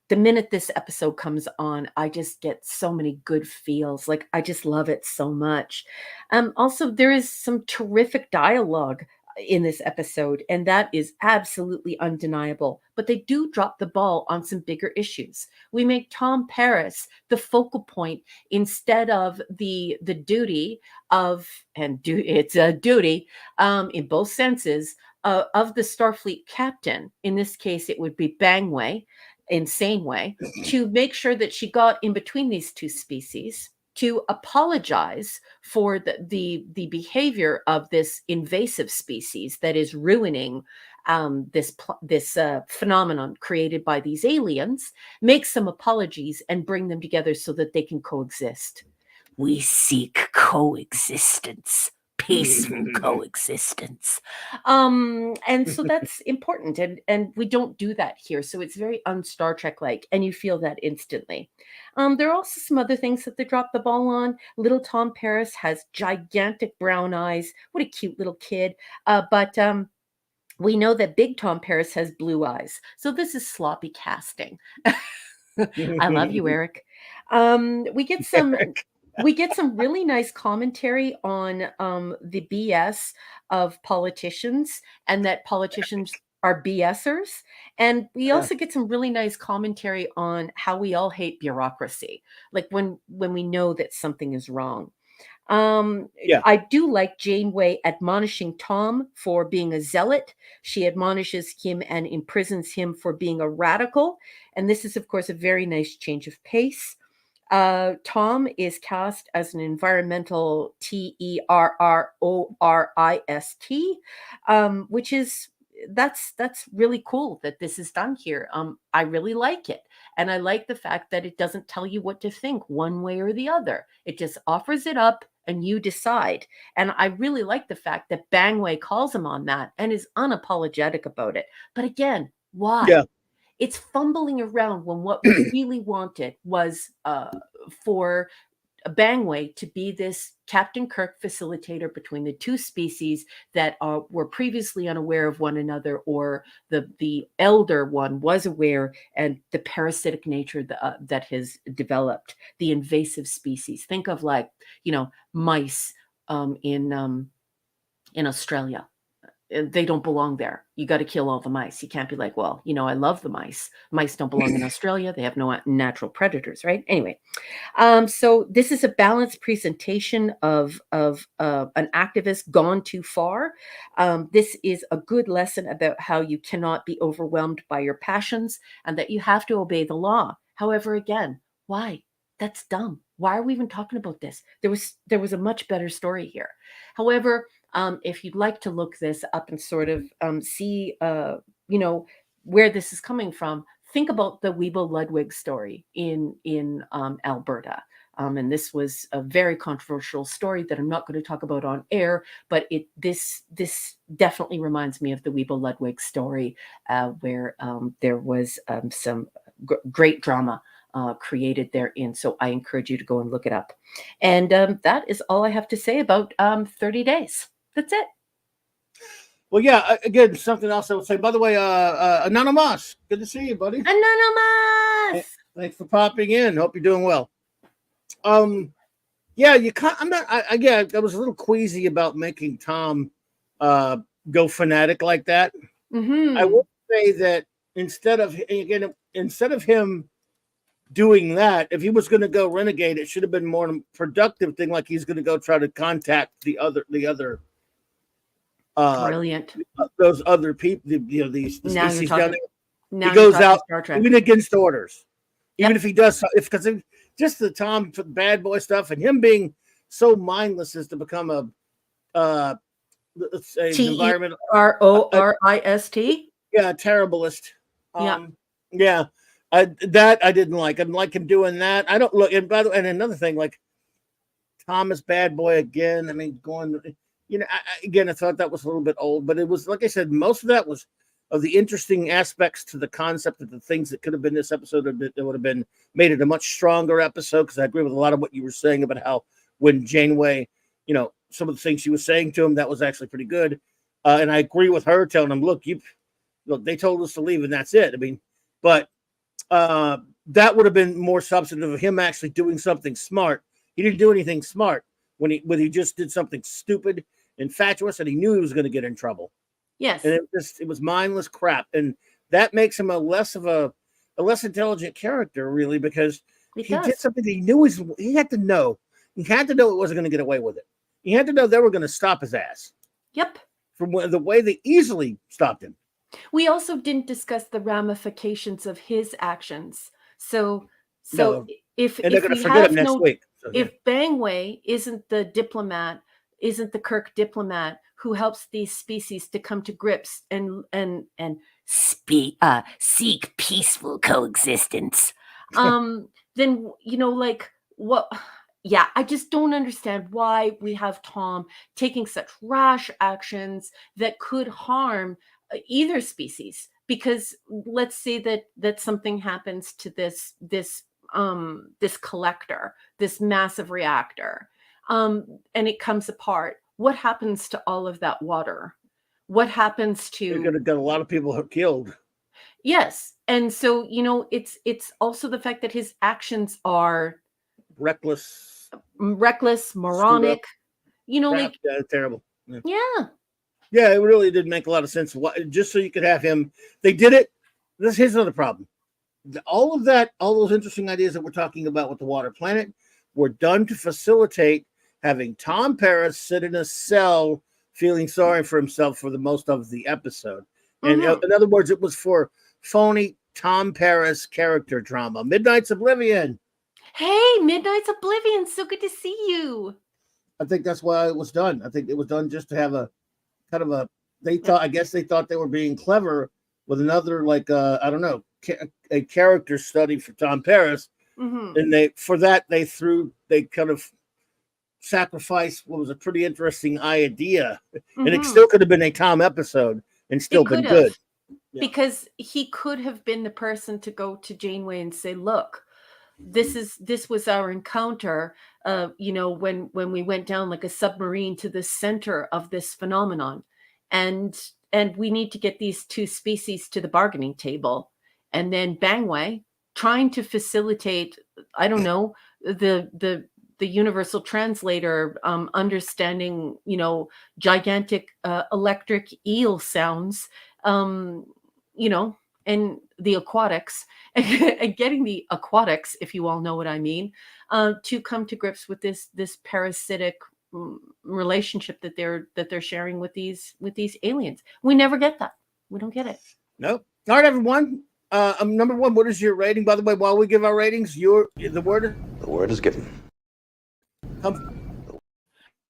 the minute this episode comes on, I just get so many good feels. Like, I just love it so much. Also, there is some terrific dialogue in this episode, and that is absolutely undeniable. But they do drop the ball on some bigger issues. We make Tom Paris the focal point instead of the duty of, it's a duty in both senses, of the Starfleet captain. In this case, it would be Bangway, Insane Way, to make sure that she got in between these two species, to apologize for the behavior of this invasive species that is ruining this phenomenon created by these aliens, make some apologies, and bring them together so that they can coexist. We seek coexistence. Peaceful coexistence. And so that's important. And we don't do that here. So it's very un-Star Trek-like, and you feel that instantly. There are also some other things that they drop the ball on. Little Tom Paris has gigantic brown eyes. What a cute little kid. But we know that Big Tom Paris has blue eyes. So this is sloppy casting. I love you, Eric. We get some really nice commentary on the BS of politicians, and that politicians are BSers. And we also get some really nice commentary on how we all hate bureaucracy, like when we know that something is wrong. Yeah. I do like Janeway admonishing Tom for being a zealot. She admonishes him and imprisons him for being a radical. And this is, of course, a very nice change of pace. Tom is cast as an environmental terrorist, which is that's really cool that this is done here. I really like it, and I like the fact that it doesn't tell you what to think one way or the other. It just offers it up, and you decide. And I really like the fact that Bangway calls him on that and is unapologetic about it. But again, why? Yeah. It's fumbling around when what we really wanted was for Bangway to be this Captain Kirk facilitator between the two species that were previously unaware of one another, or the elder one was aware, and the parasitic nature that has developed, the invasive species. Think of like, mice in Australia. They don't belong there. You got to kill all the mice. You can't be like, well, I love the mice. Mice don't belong in Australia. They have no natural predators, right? Anyway, so this is a balanced presentation of an activist gone too far. This is a good lesson about how you cannot be overwhelmed by your passions and that you have to obey the law. However, again, why? That's dumb. Why are we even talking about this? There was a much better story here. However, if you'd like to look this up and sort of see, where this is coming from, think about the Weeble Ludwig story in Alberta. And this was a very controversial story that I'm not going to talk about on air, but this definitely reminds me of the Weeble Ludwig story, where there was some great drama created therein. So I encourage you to go and look it up. And that is all I have to say about 30 days. That's it. Well, yeah, again, something else I would say. By the way, Anonymous, good to see you, buddy. Anonymous! Thanks for popping in. Hope you're doing well. Yeah, I was a little queasy about making Tom go fanatic like that. Mm-hmm. I would say that instead of him doing that, if he was going to go renegade, it should have been more productive thing, like he's going to go try to contact the other brilliant. Those other people, the Now species you're down talking, there. now He you're goes talking out Star Trek. even against orders. Even Yep. if he does, because just the Tom bad boy stuff and him being so mindless as to become a let's say environmental TERRORIST. Yeah, terriblest. Yeah. That I didn't like. I didn't like him doing that. I don't look. And by the way, and another thing, like Thomas bad boy again. I mean, I thought that was a little bit old, but it was, like I said, most of that was of the interesting aspects to the concept of the things that could have been this episode that would have been made it a much stronger episode. Because I agree with a lot of what you were saying about how when Janeway, some of the things she was saying to him, that was actually pretty good. And I agree with her telling him, look, they told us to leave and that's it. I mean, but that would have been more substantive of him actually doing something smart. He didn't do anything smart when he just did something stupid, infatuous, and he knew he was going to get in trouble. Yes. And it was mindless crap. And that makes him a less intelligent character, really, because he did something that he knew he had to know. He had to know it wasn't going to get away with it. He had to know they were going to stop his ass. Yep. From the way they easily stopped him. We also didn't discuss the ramifications of his actions. So No. if they're going to forget him next week. So, if Bangway isn't the diplomat, isn't the Kirk diplomat who helps these species to come to grips and seek peaceful coexistence, then what? Yeah, I just don't understand why we have Tom taking such rash actions that could harm either species. Because let's say that something happens to this collector, this massive reactor, and it comes apart. What happens to all of that water? What happens to? You're going to get a lot of people killed. Yes, and so it's also the fact that his actions are reckless, moronic. Terrible. Yeah, it really did make a lot of sense. Just so you could have him, they did it. Here's another problem. All those interesting ideas that we're talking about with the water planet were done to facilitate having Tom Paris sit in a cell feeling sorry for himself for the most of the episode. And in other words, it was for phony Tom Paris character drama. Midnight's Oblivion. Hey, Midnight's Oblivion. So good to see you. I think that's why it was done. I think it was done just to have a kind of a, I guess they thought they were being clever with another, like, I don't know, a character study for Tom Paris. And they kind of sacrificed what was a pretty interesting idea. And it still could have been a Tom episode and still been good. Yeah. Because he could have been the person to go to Janeway and say, look, this was our encounter, when we went down like a submarine to the center of this phenomenon. And we need to get these two species to the bargaining table. And then Bangway trying to facilitate, I don't know, the universal translator understanding, gigantic electric eel sounds, and the aquatics, and getting the aquatics, if you all know what I mean, to come to grips with this parasitic relationship that they're sharing with these aliens. We never get that. We don't get it. Nope. All right, everyone. Number one, what is your rating? By the way, while we give our ratings, the word is given.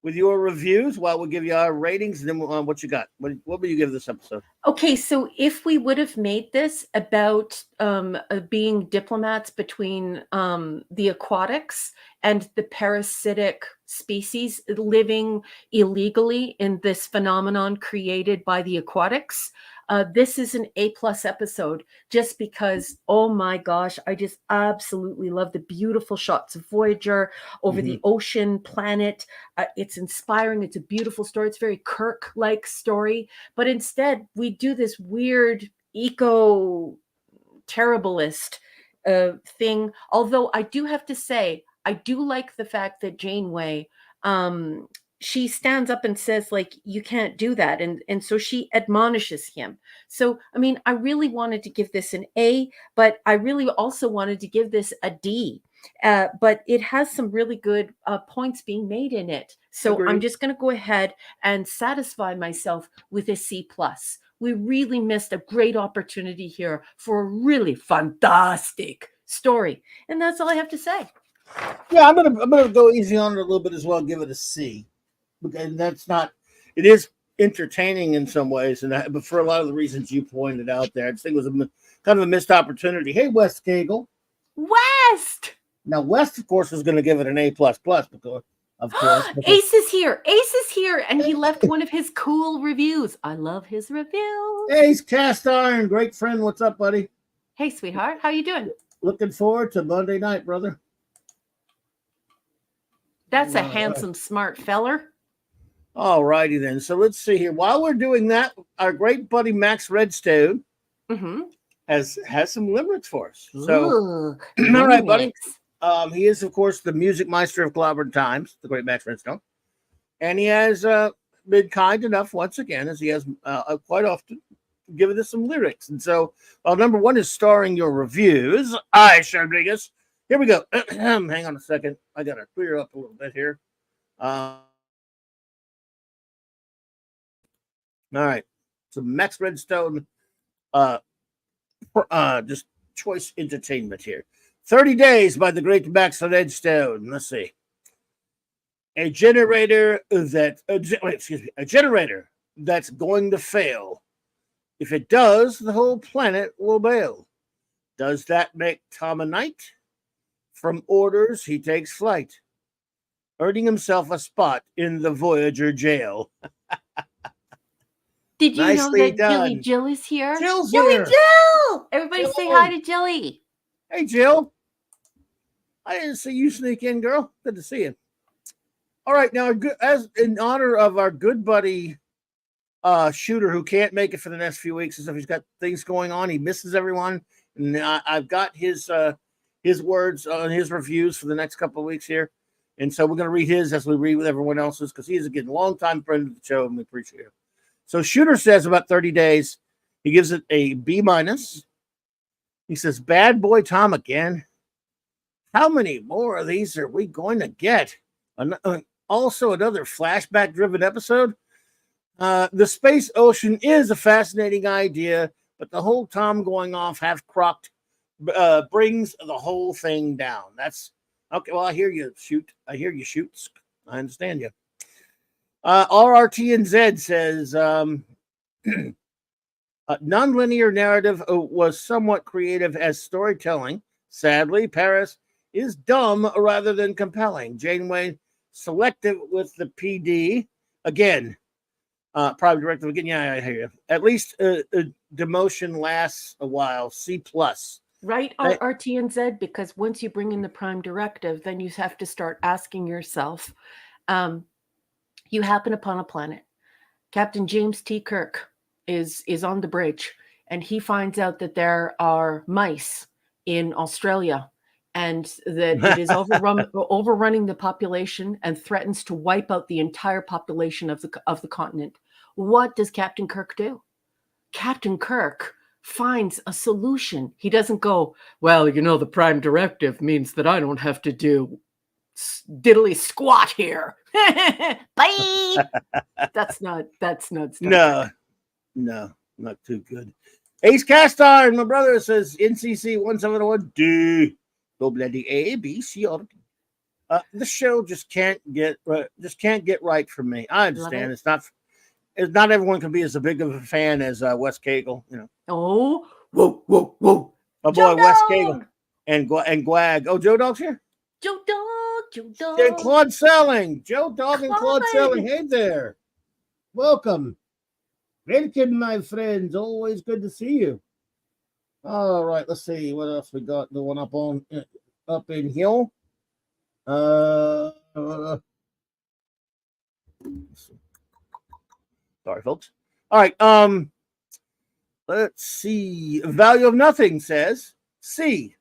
With your reviews, while we'll give you our ratings, and then what you got. What will you give this episode? Okay, so if we would have made this about being diplomats between the aquatics and the parasitic species living illegally in this phenomenon created by the aquatics, this is an A+ episode, just because, oh my gosh, I just absolutely love the beautiful shots of Voyager over the ocean planet. It's inspiring. It's a beautiful story. It's a very Kirk-like story. But instead, we do this weird eco-terriblist thing. Although I do have to say, I do like the fact that Janeway, she stands up and says, like, you can't do that. And so she admonishes him. So, I mean, I really wanted to give this an A, but I really also wanted to give this a D. But it has some really good points being made in it. So Agreed. I'm just going to go ahead and satisfy myself with a C+. We really missed a great opportunity here for a really fantastic story. And that's all I have to say. Yeah, I'm gonna go easy on it a little bit as well. Give it a C. And it is entertaining in some ways, but for a lot of the reasons you pointed out there, I just think it was kind of a missed opportunity. Hey, West Kegel. West! Now, West, of course, is going to give it an A++, because, of course. Ace is here, and he left one of his cool reviews. I love his reviews. Ace Cast Iron, great friend. What's up, buddy? Hey, sweetheart, how you doing? Looking forward to Monday night, brother. That's a handsome, smart feller. All righty then. So let's see here. While we're doing that, our great buddy Max Redstone has some limericks for us. So, all right, buddy. He is, of course, the music meister of Clobberin Times, the great Max Redstone. And he has been kind enough, once again, as he has quite often, given us some lyrics. And so, while number one is starring your reviews, Rodriguez. Here we go. Hang on a second. I got to clear up a little bit here. All right. So Max Redstone, just choice entertainment here. 30 Days by the great Max Redstone. Let's see. A generator that's going to fail. If it does, the whole planet will bail. Does that make Tom a knight? From orders, he takes flight, earning himself a spot in the Voyager jail. Did you Nicely know that done. Jilly Jill is here? Jill's Jilly here. Jill! Everybody Jill. say hi to Jilly. Hey, Jill. I didn't see you sneak in, girl. Good to see you. All right, now, as in honor of our good buddy Shooter, who can't make it for the next few weeks and stuff, he's got things going on. He misses everyone, and I've got his words on his reviews for the next couple of weeks here, and so we're going to read his as we read with everyone else's, because he's a long-time friend of the show, and we appreciate it. So Shooter says about 30 Days, he gives it a B-. He says, bad boy Tom again. How many more of these are we going to get? also another flashback-driven episode. The space ocean is a fascinating idea, but the whole Tom going off half-crocked brings the whole thing down. That's okay. Well, I hear you shoot. I understand you. RRT and Z says nonlinear narrative was somewhat creative as storytelling. Sadly, Paris is dumb rather than compelling. Janeway selective with the PD again. Prime directive again. Yeah, I hear you. At least demotion lasts a while. C plus. Right, RT and Z, because once you bring in the prime directive, then you have to start asking yourself, you happen upon a planet. Captain James T. Kirk is on the bridge, and he finds out that there are mice in Australia, and that it is overrunning the population and threatens to wipe out the entire population of the continent. What does Captain Kirk do? Captain Kirk finds a solution. He doesn't go, well, the prime directive means that I don't have to do diddly squat here. Bye. That's not No, not too good. Ace Cast Iron, my brother, says NCC 171D. Go bloody A, B, C, or D. The show just can't get right for me. I understand it's not everyone can be as big of a fan as Wes Cagle, Oh, whoa. My boy Wes Cagle and Gwag. Oh, Joe Dog's here? Joe Dog. And Claude Selling. Joe Dog and Claude Selling. Hey there. Welcome. Welcome, my friends. Always good to see you. All right, let's see what else we got going up in here. Sorry, folks. All right. Let's see. Value of Nothing says C.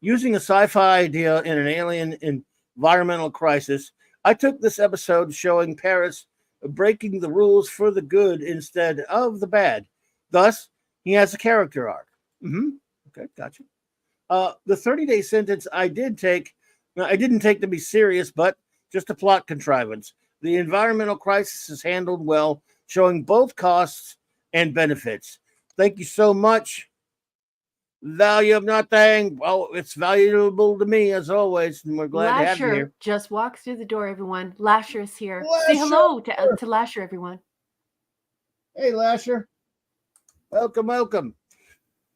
Using a sci-fi idea in an alien environmental crisis, I took this episode showing Paris breaking the rules for the good instead of the bad. Thus, he has a character arc. Okay, gotcha. The 30-day sentence I didn't take to be serious, but just a plot contrivance. The environmental crisis is handled well, showing both costs and benefits. Thank you so much. Value of Nothing. Well, it's valuable to me as always, and we're glad to have you here. Just walks through the door, everyone. Lasher is here. Say hello to Lasher, everyone. Hey, Lasher. Welcome.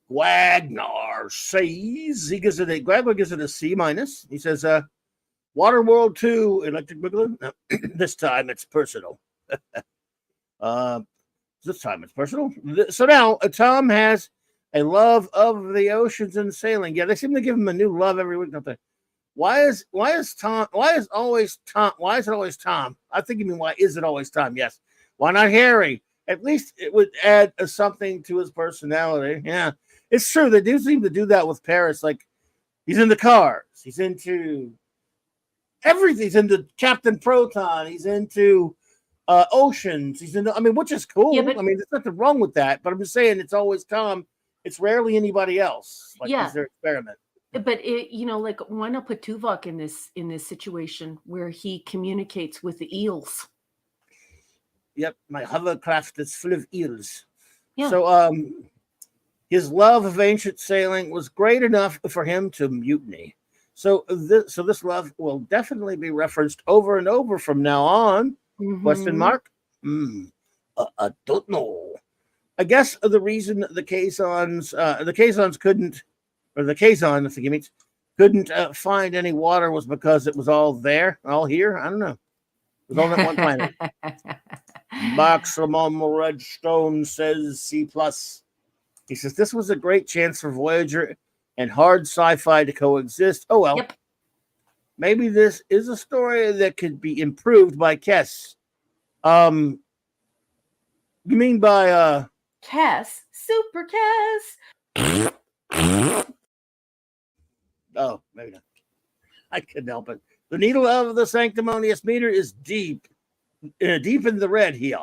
Wagner says Gwagner gives it a C minus. He says, Waterworld 2, Electric Boogaloo. No, this time it's personal. This time it's personal. So now Tom has a love of the oceans and sailing. Yeah, they seem to give him a new love every week, don't they? Why is it always Tom? I think you mean why is it always Tom? Yes. Why not Harry? At least it would add something to his personality. Yeah. It's true. They do seem to do that with Paris. Like, he's into cars. He's into everything. He's into Captain Proton. He's into oceans. He's into, which is cool. Yeah, but, there's nothing wrong with that. But I'm just saying it's always Tom. It's rarely anybody else. Like, it's their experiment. But why not put Tuvok in this situation where he communicates with the eels? Yep, my hovercraft is full of eels. Yeah. So his love of ancient sailing was great enough for him to mutiny. So this love will definitely be referenced over and over from now on. Question mark? I don't know. I guess the reason the Kazons couldn't find any water was because it was all there, all here. I don't know. It was all that one planet. Maximum Redstone says C+. He says this was a great chance for Voyager and hard sci-fi to coexist. Oh well. Yep. Maybe this is a story that could be improved by Kess. You mean by Kess? Super Kess. Oh, maybe not. I couldn't help it. The needle of the sanctimonious meter is deep in the red here.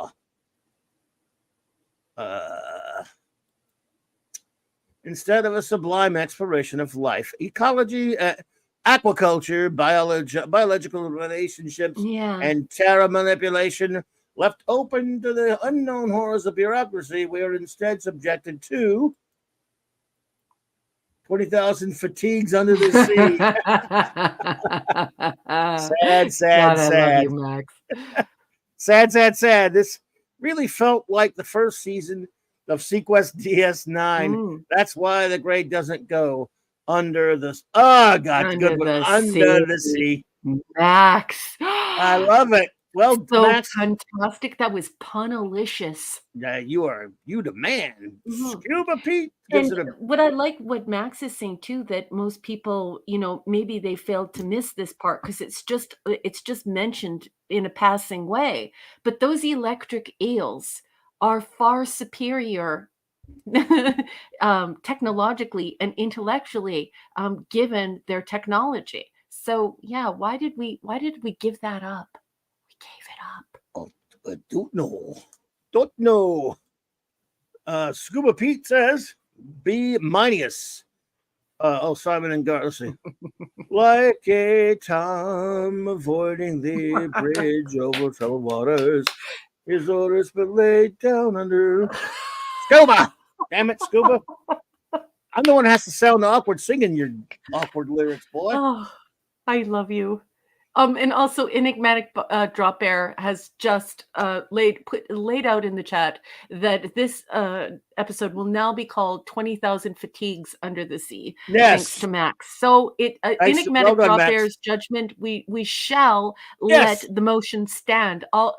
Instead of a sublime exploration of life, ecology aquaculture, biological relationships, Yeah. and terra manipulation left open to the unknown horrors of bureaucracy, we are instead subjected to 20,000 fatigues under the sea. Sad, sad, God, I love sad. you, Max. Sad, sad, sad. This really felt like the first season of Sequest DS9. Mm, That's why the grade doesn't go under the. Oh, God, it's a good under one. the Under the sea. sea. Max. I love it. Well, So Max, fantastic. That was punalicious. you the man. Mhm. Scuba Pete gives And it a. what I like what Max is saying too, that most people, maybe they failed to miss this part because it's just mentioned in a passing way. But those electric eels are far superior technologically and intellectually, given their technology. So yeah, why did we give that up? We gave it up. Oh, I don't know. Don't know. Scuba Pete says B minus. Simon and Gar. Let's see. Like a Tom avoiding the bridge over troubled waters, his orders but laid down under. Scuba! Damn it, Scuba. I'm the one that has to sound awkward singing your awkward lyrics, boy. Oh, I love you. And also enigmatic drop bear has just laid out in the chat that this episode will now be called 20,000 fatigues under the sea, thanks to Yes. Max. So enigmatic Well done, drop Max. bear's judgment, we shall Yes. let the motion stand. All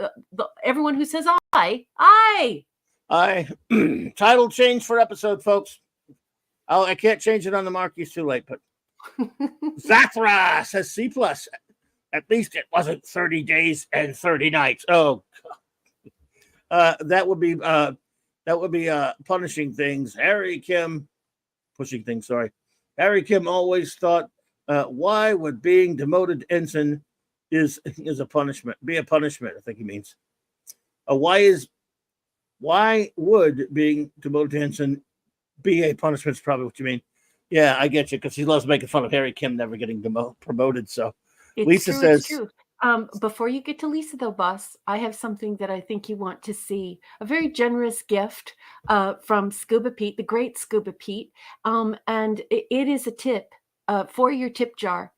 everyone who says I Title change for episode, folks. I can't change it on the marquee. It's too late, but Zathra says C plus. At least it wasn't 30 days and 30 nights. Oh, that would be punishing things. Harry Kim, pushing things. Sorry, Harry Kim always thought, why would being demoted ensign is a punishment? Be a punishment. I think he means. Why would being demoted ensign be a punishment? Is probably what you mean. Yeah, I get you, because he loves making fun of Harry Kim never getting promoted. So. It's Lisa true, says, it's true. Before you get to Lisa, though, boss, I have something that I think you want to see. A very generous gift from Scuba Pete, the great Scuba Pete. And it is a tip for your tip jar,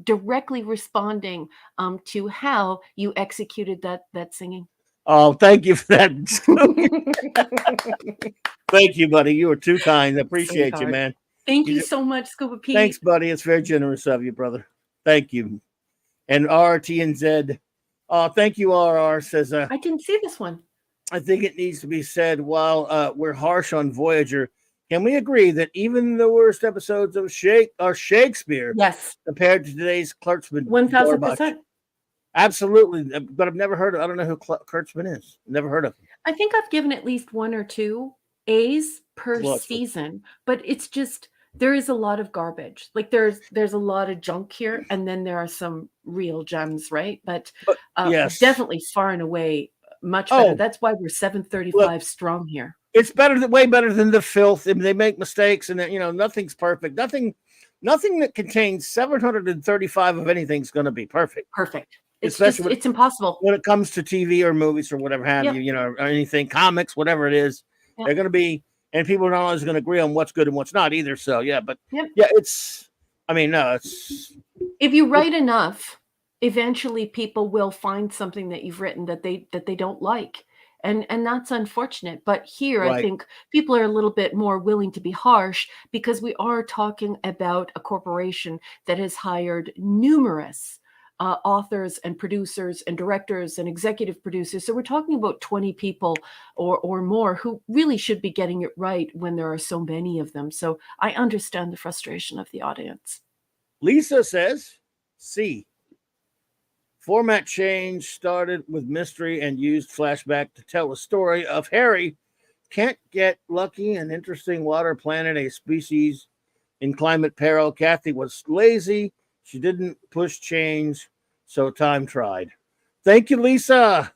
directly responding to how you executed that singing. Oh, thank you for that. Thank you, buddy. You were too kind. I appreciate you, Sweetheart. man. Thank you so much, Scuba Pete. Thanks, buddy. It's very generous of you, brother. Thank you. And RTNZ. Oh, thank you, RR. Says, I didn't see this one. I think it needs to be said, while we're harsh on Voyager, can we agree that even the worst episodes of Shakespeare, Yes, compared to today's Kurtzman? 1000%. Absolutely. But I've never heard of, I don't know who Kurtzman is. Never heard of him. I think I've given at least 1 or 2 A's per Clutch. season, but it's just there is a lot of garbage. Like there's a lot of junk here, and then there are some real gems, right? But yes, definitely far and away much better. Oh. That's why we're 735 strong here. It's way better than the filth. And they make mistakes, and nothing's perfect. Nothing that contains 735 of anything is going to be perfect. Perfect. It's Especially just, it's impossible. When it comes to TV or movies or whatever have Yep. you, or anything, comics, whatever it is, Yep. they're going to be, and people are not always going to agree on what's good and what's not either. So yeah, but Yep. yeah, it's If you write enough, eventually people will find something that you've written that they don't like. And that's unfortunate. But here, I Right. think people are a little bit more willing to be harsh because we are talking about a corporation that has hired numerous authors and producers and directors and executive producers. So we're talking about 20 people or more who really should be getting it right when there are so many of them. So I understand the frustration of the audience. Lisa says, C. Format change started with mystery and used flashback to tell a story of Harry can't get lucky, an interesting water planet, a species in climate peril. Kathy was lazy. She didn't push change, so time tried. Thank you, Lisa.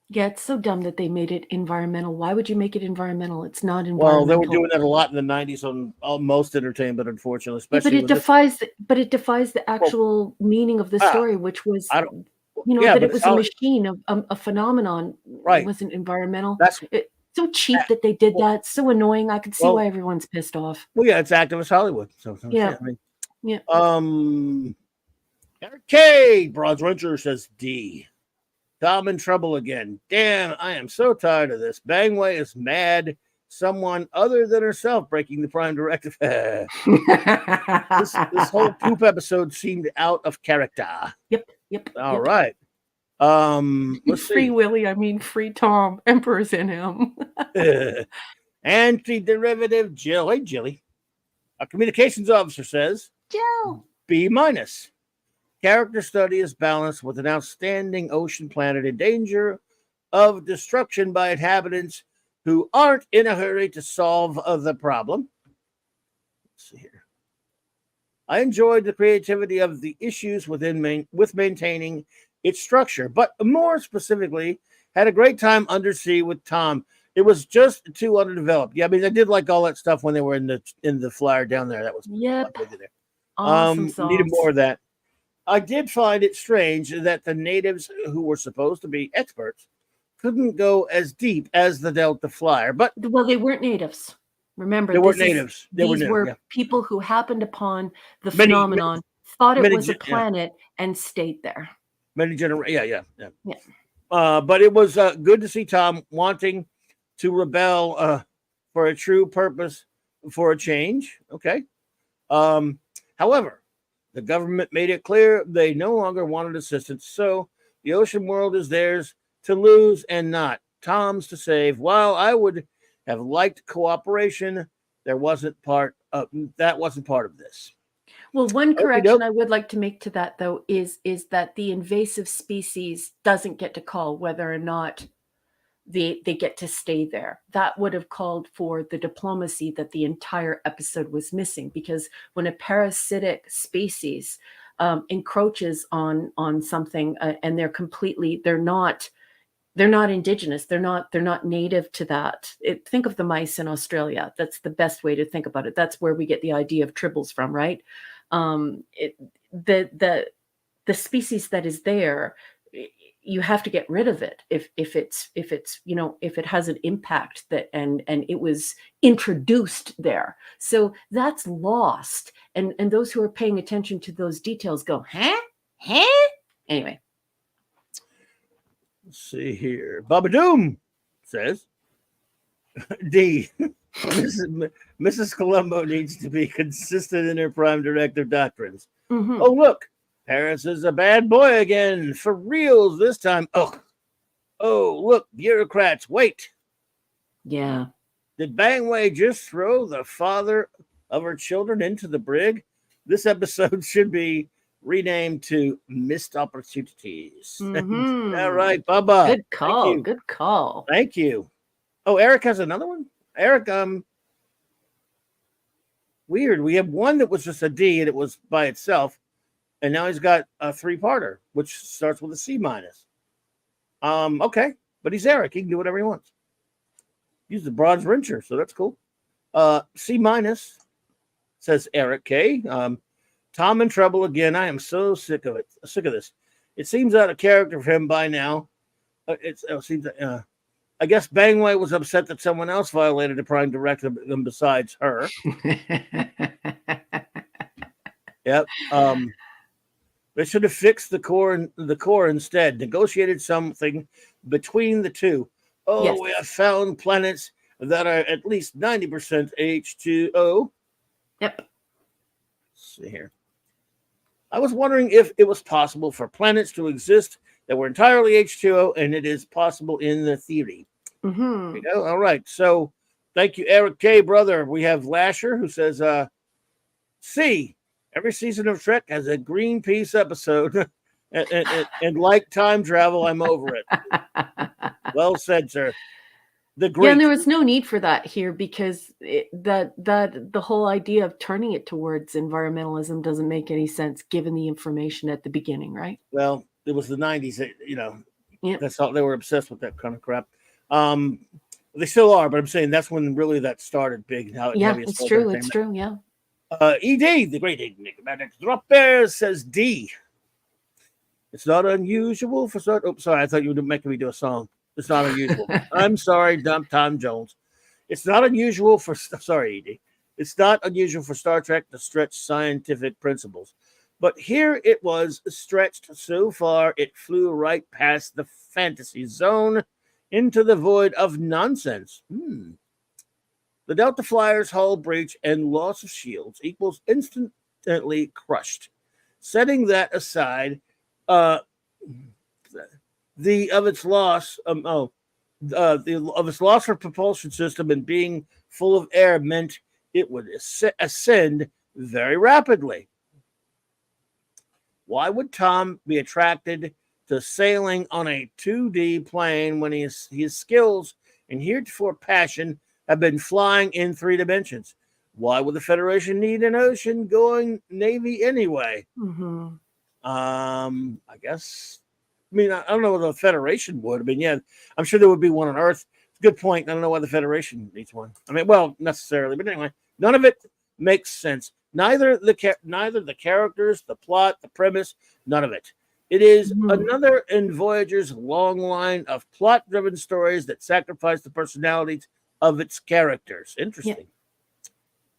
Yeah, it's so dumb that they made it environmental. Why would you make it environmental? It's not Well, they were environmental. doing that a lot in the '90s on most entertainment, unfortunately, Yeah, but especially it with this. defies the Well, actual meaning of the ah, story, which was, I don't. Yeah, that but it it's was a how machine, a phenomenon. It right. wasn't environmental. That's So cheap that they did well, that. So annoying. I could see well, why everyone's pissed off. well, yeah, it's activist Hollywood. So Yeah, shit. I mean, yeah. Arcade Bronze Ranger says D. Tom in trouble again. Damn, I am so tired of this. Bangway is mad. Someone other than herself breaking the prime directive. This whole poop episode seemed out of character. Yep. All right. Let's Free see. Willy, I mean free Tom. Emperor's in him. Anti-derivative Jill. Hey, Jilly. A communications officer says Joe. B minus. Character study is balanced with an outstanding ocean planet in danger of destruction by inhabitants who aren't in a hurry to solve the problem. Let's see here. I enjoyed the creativity of the issues with maintaining its structure, but more specifically, had a great time undersea with Tom. It was just too underdeveloped. Yeah, I mean, I did like all that stuff when they were in the flyer down there. That was Yep. there. Awesome Needed sauce. more of that. I did find it strange that the natives who were supposed to be experts couldn't go as deep as the Delta Flyer, but Well, they weren't natives. Remember, they weren't natives. These were people who happened upon the phenomenon, thought it was a planet, and stayed there. Many generations. Yeah. But it was good to see Tom wanting to rebel for a true purpose, for a change. Okay. However, the government made it clear they no longer wanted assistance, so the ocean world is theirs to lose and not Tom's to save. While I would have liked cooperation, that wasn't part of this. Well, one correction I would like to make to that, though, is that the invasive species doesn't get to call whether or not they get to stay there. That would have called for the diplomacy that the entire episode was missing, because when a parasitic species encroaches on something and they're not indigenous, they're not native to that. Think of the mice in Australia. That's the best way to think about it. That's where we get the idea of tribbles from, right? The species that is there, you have to get rid of it if it has an impact that and it was introduced there. So that's lost, and those who are paying attention to those details go, huh? Anyway. Let's see here. Baba Doom says D. Mrs. Colombo needs to be consistent in her prime directive doctrines. Mm-hmm. Oh, look, Paris is a bad boy again. For reals this time. Oh, look, bureaucrats, wait. Yeah. Did Bangway just throw the father of her children into the brig? This episode should be renamed to Missed Opportunities. Mm-hmm. All right, Bubba. Good call. Good call. Thank you. Oh, Eric has another one? Eric, weird. We have one that was just a D and it was by itself. And now he's got a 3-parter, which starts with a C minus. Okay. But he's Eric. He can do whatever he wants. He's the Bronze Ranger, so that's cool. C minus, says Eric K. Tom in trouble again. I am so sick of it. Sick of this. It seems out of character for him by now. It seems I guess Bangway was upset that someone else violated the prime directive besides her. Yep. They should have fixed the core instead. Negotiated something between the two. Oh, yes. We have found planets that are at least 90% H2O. Yep. Let's see here. I was wondering if it was possible for planets to exist that were entirely H2O, and it is possible in the theory. Mm-hmm. All right. So thank you, Eric K. Brother. We have Lasher who says, C. Every season of Trek has a Greenpeace episode. and like time travel, I'm over it. Well said, sir. Yeah, and there was no need for that here, because the whole idea of turning it towards environmentalism doesn't make any sense given the information at the beginning, right? Well, it was the 90s. Yeah. That's all. They were obsessed with that kind of crap. They still are, but I'm saying that's when really that started big. How Yeah, heavy it's assault true. It's entertainment. true. Yeah. ED, the great enigmatic drop bear, says D. It's not unusual for start. Oh, sorry, I thought you were making me do a song. It's not unusual. I'm sorry, Tom Jones. It's not unusual for. Sorry, ED. It's not unusual for Star Trek to stretch scientific principles. But here it was stretched so far it flew right past the fantasy zone into the void of nonsense. The Delta Flyer's hull breach and loss of shields equals instantly crushed. Setting that aside, uh, of its loss of its loss of propulsion system and being full of air meant it would ascend very rapidly. Why would Tom be attracted to sailing on a 2D plane when his skills and heretofore passion have been flying in 3 dimensions? Why would the Federation need an ocean-going navy anyway? I guess. I mean, I don't know what the Federation would. I mean, yeah, I'm sure there would be one on Earth. Good point. I don't know why the Federation needs one. I mean, well, necessarily, but anyway, none of it makes sense. Neither the characters, the plot, the premise, none of it. It is another in Voyager's long line of plot-driven stories that sacrifice the personalities of its characters. Interesting.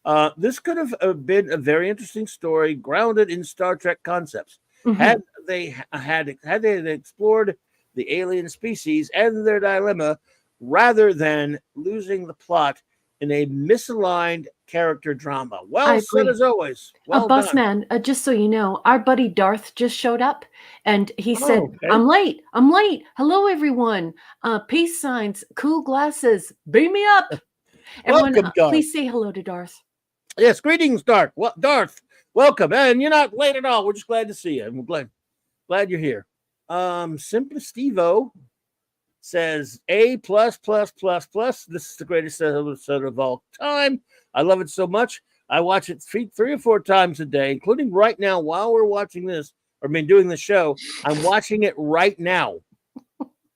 Yeah. This could have been a very interesting story grounded in Star Trek concepts. Had they explored the alien species and their dilemma rather than losing the plot in a misaligned character drama. Well said as always. Well Boss done. man, just so you know, our buddy Darth just showed up and he said, okay. I'm late. Hello, everyone. Peace signs, cool glasses, beam me up. Everyone, Welcome, Darth. Please say hello to Darth. Yes, greetings, Darth. Darth, welcome. And you're not late at all. We're just glad to see you. I'm glad you're here. Simply Steve-O says A++++. This is the greatest episode of all time. I love it so much. I watch it 3 or 4 times a day, including right now while we're watching this, doing the show. I'm watching it right now.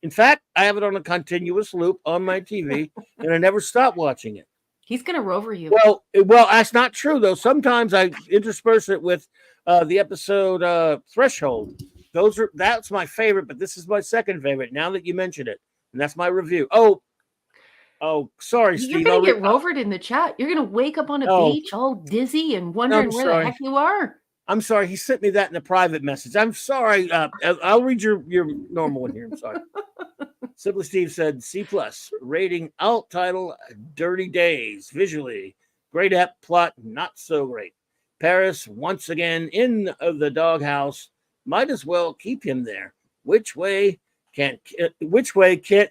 In fact, I have it on a continuous loop on my TV, and I never stop watching it. He's going to rover you. Well, that's not true, though. Sometimes I intersperse it with the episode Threshold. That's my favorite, but this is my second favorite now that you mentioned it. And that's my review. Oh, sorry, Steve. You're going to get rovered in the chat. You're going to wake up on a beach all dizzy and wondering where the heck you are. I'm sorry. He sent me that in a private message. I'm sorry. I'll read your normal one here. I'm sorry. Simply Steve said C+. Rating alt title Dirty Days. Visually great app, plot not so great. Paris once again in the doghouse. Might as well keep him there. Which way can't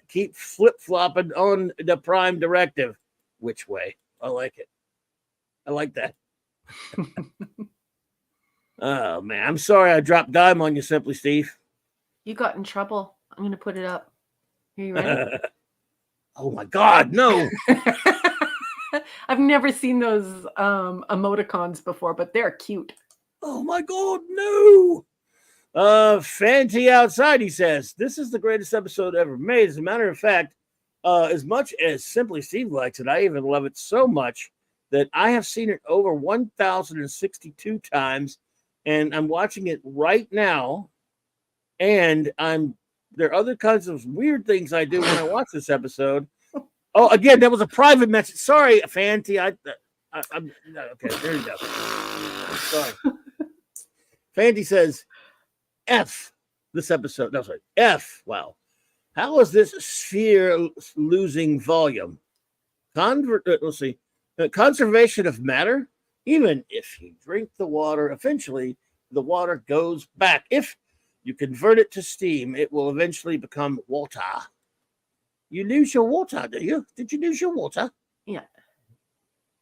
keep flip-flopping on the prime directive? Which way? I like it. I like that. Oh man, I'm sorry I dropped dime on you, Simply Steve. You got in trouble. I'm gonna put it up. Are you ready? Oh my God, no. I've never seen those emoticons before, but they're cute. Oh my God, no. Fanty outside, he says, this is the greatest episode ever made. As a matter of fact, as much as Simply Steve likes it, I even love it so much that I have seen it over 1,062 times, and I'm watching it right now. And there are other kinds of weird things I do when I watch this episode. Oh, again, that was a private message. Sorry, Fanty. I'm okay. There you go. Sorry. Fanty says, F this episode. No, sorry. F. Wow. How is this sphere losing volume? Let's see. Conservation of matter. Even if you drink the water, eventually the water goes back. If you convert it to steam, it will eventually become water. You lose your water, do you? Did you lose your water? Yeah.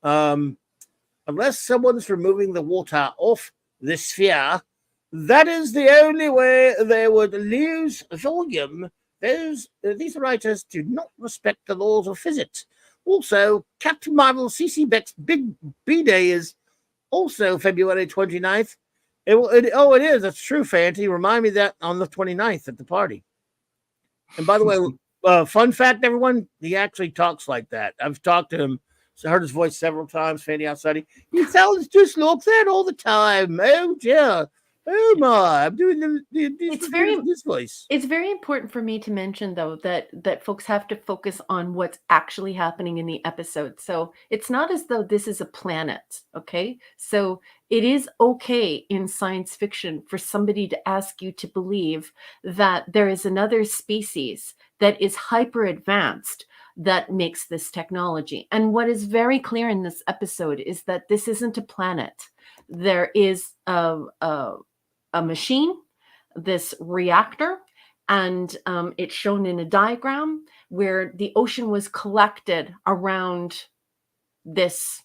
Unless someone's removing the water off the sphere, that is the only way they would lose volume. These writers do not respect the laws of physics. Also, Captain Marvel CC Beck's Big B-Day is also February 29th. It is. That's true, Fanty. Remind me that on the 29th at the party. And by the way, fun fact, everyone, he actually talks like that. I've talked to him, heard his voice several times, standing outside. He sounds just like that all the time. Oh, yeah. Oh, my. I'm doing this voice. It's very important for me to mention, though, that folks have to focus on what's actually happening in the episode. So it's not as though this is a planet, okay? So it is okay in science fiction for somebody to ask you to believe that there is another species that is hyper advanced that makes this technology. And what is very clear in this episode is that this isn't a planet. There is a machine, this reactor, and it's shown in a diagram where the ocean was collected around this.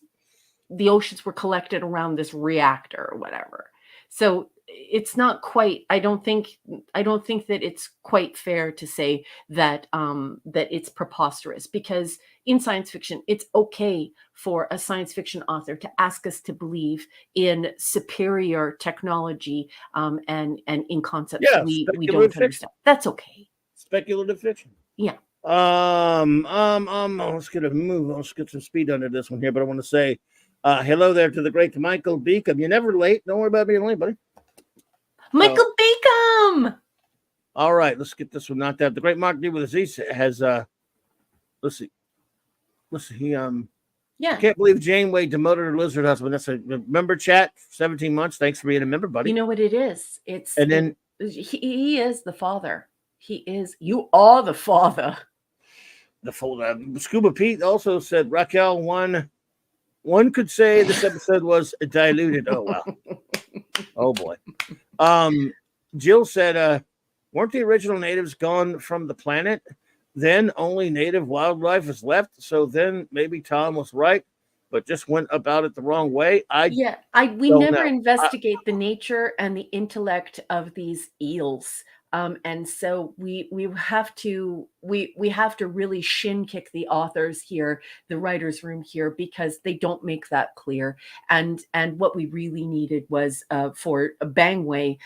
The oceans were collected around this reactor or whatever. So it's not quite. I don't think that it's quite fair to say that that it's preposterous, because in science fiction, it's okay for a science fiction author to ask us to believe in superior technology and in concepts we don't understand. That's okay. Speculative fiction. Yeah. Let's get a move. Let's get some speed under this one here. But I want to say hello there to the great Michael Beacom. You're never late. Don't worry about being late, buddy. Michael Beacom. All right, let's get this one knocked out. The great Mark D with a Z has let's see. He Yeah. Can't believe Janeway demoted her lizard husband. That's a member chat. 17 months. Thanks for being a member, buddy. You know what it is? He is the father. He is. You are the father. The folder. Scuba Pete also said, Raquel, one could say this episode was diluted. Oh wow. Oh boy. Jill said, weren't the original natives gone from the planet? Then only native wildlife is left. So then maybe Tom was right, but just went about it the wrong way. We never investigate the nature and the intellect of these eels. And so we have to really shin kick the authors here, the writers' room here, because they don't make that clear. And what we really needed was for Bangway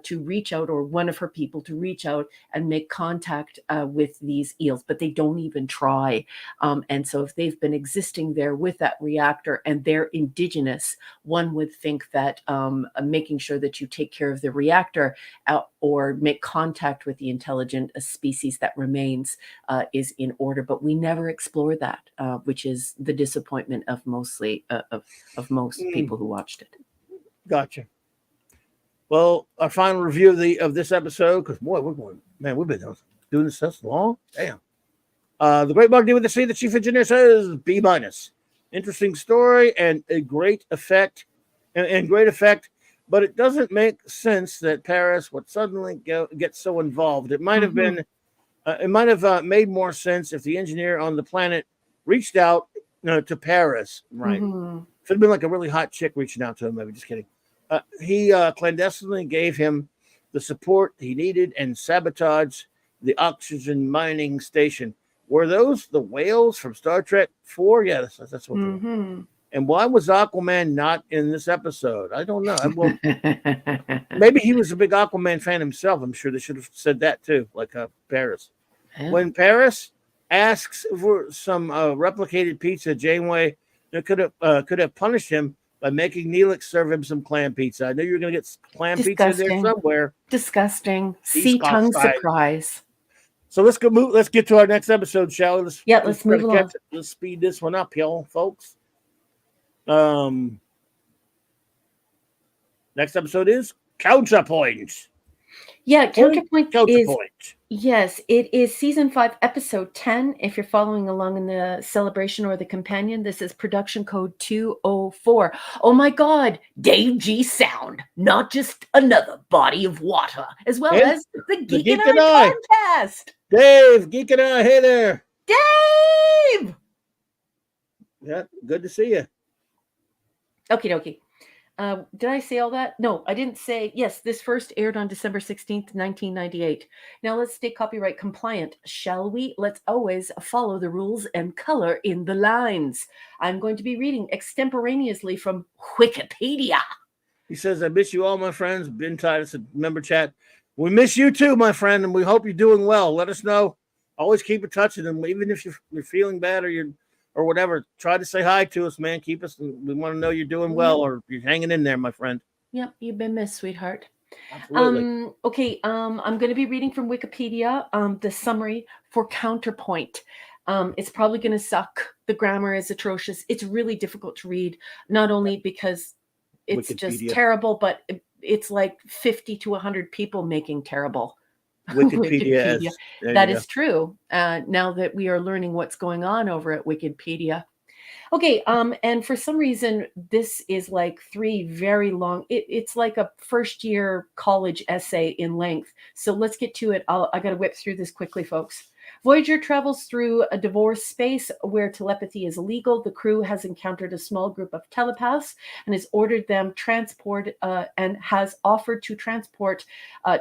to reach out, or one of her people to reach out and make contact with these eels, but they don't even try. And so if they've been existing there with that reactor and they're indigenous, one would think that making sure that you take care of the reactor or make contact with the intelligent species that remains is in order, but we never explore that, which is the disappointment of most people who watched it. Gotcha. Well, our final review of this episode, because boy, we've been doing this so long. Damn. The great Bug D with the C, the chief engineer, says B-. Interesting story and a great effect, but it doesn't make sense that Paris would suddenly get so involved. It might have been, made more sense if the engineer on the planet reached out to Paris, right? If it had been like a really hot chick reaching out to him, maybe. Just kidding. He clandestinely gave him the support he needed and sabotaged the oxygen mining station. Were those the whales from Star Trek 4? Yeah, that's what. And why was Aquaman not in this episode? I don't know. Maybe he was a big Aquaman fan himself. I'm sure they should have said that too, like Paris. Yeah. When Paris asks for some replicated pizza, Janeway could have punished him by making Neelix serve him some clam pizza. I knew you were going to get clam pizza there somewhere. Disgusting. Sea tongue surprise. So let's get to our next episode, shall we? Let's move along. Let's speed this one up, y'all, folks. Next episode is Counterpoint. Yeah, Counterpoint. Yes, it is season 5, episode 10. If you're following along in the celebration or the companion, this is production code 204. Oh my God, Dave G Sound, not just another body of water, as well as the Geek and I podcast. Dave, Geek and I, hey there. Dave! Yeah, good to see you. Okie dokie. Did I say all that? No, I didn't say. Yes, this first aired on December 16th, 1998. Now let's stay copyright compliant, shall we? Let's always follow the rules and color in the lines. I'm going to be reading extemporaneously from Wikipedia. He says, I miss you all, my friends. Ben Titus, member chat. We miss you too, my friend, and we hope you're doing well. Let us know. Always keep in touch with them, even if you're feeling bad or whatever. Try to say hi to us, man. Keep us. We want to know you're doing well or you're hanging in there, my friend. Yep, you've been missed, sweetheart. Absolutely. Okay, I'm going to be reading from Wikipedia the summary for Counterpoint. It's probably going to suck. The grammar is atrocious. It's really difficult to read, not only because it's just terrible, but it's like 50 to 100 people making terrible. Wikipedia. That is true. Now that we are learning what's going on over at Wikipedia. Okay, and for some reason, this is like 3 very long. It's like a first year college essay in length. So let's get to it. I got to whip through this quickly, folks. Voyager travels through a divorce space where telepathy is illegal. The crew has encountered a small group of telepaths and has ordered them and has offered to transport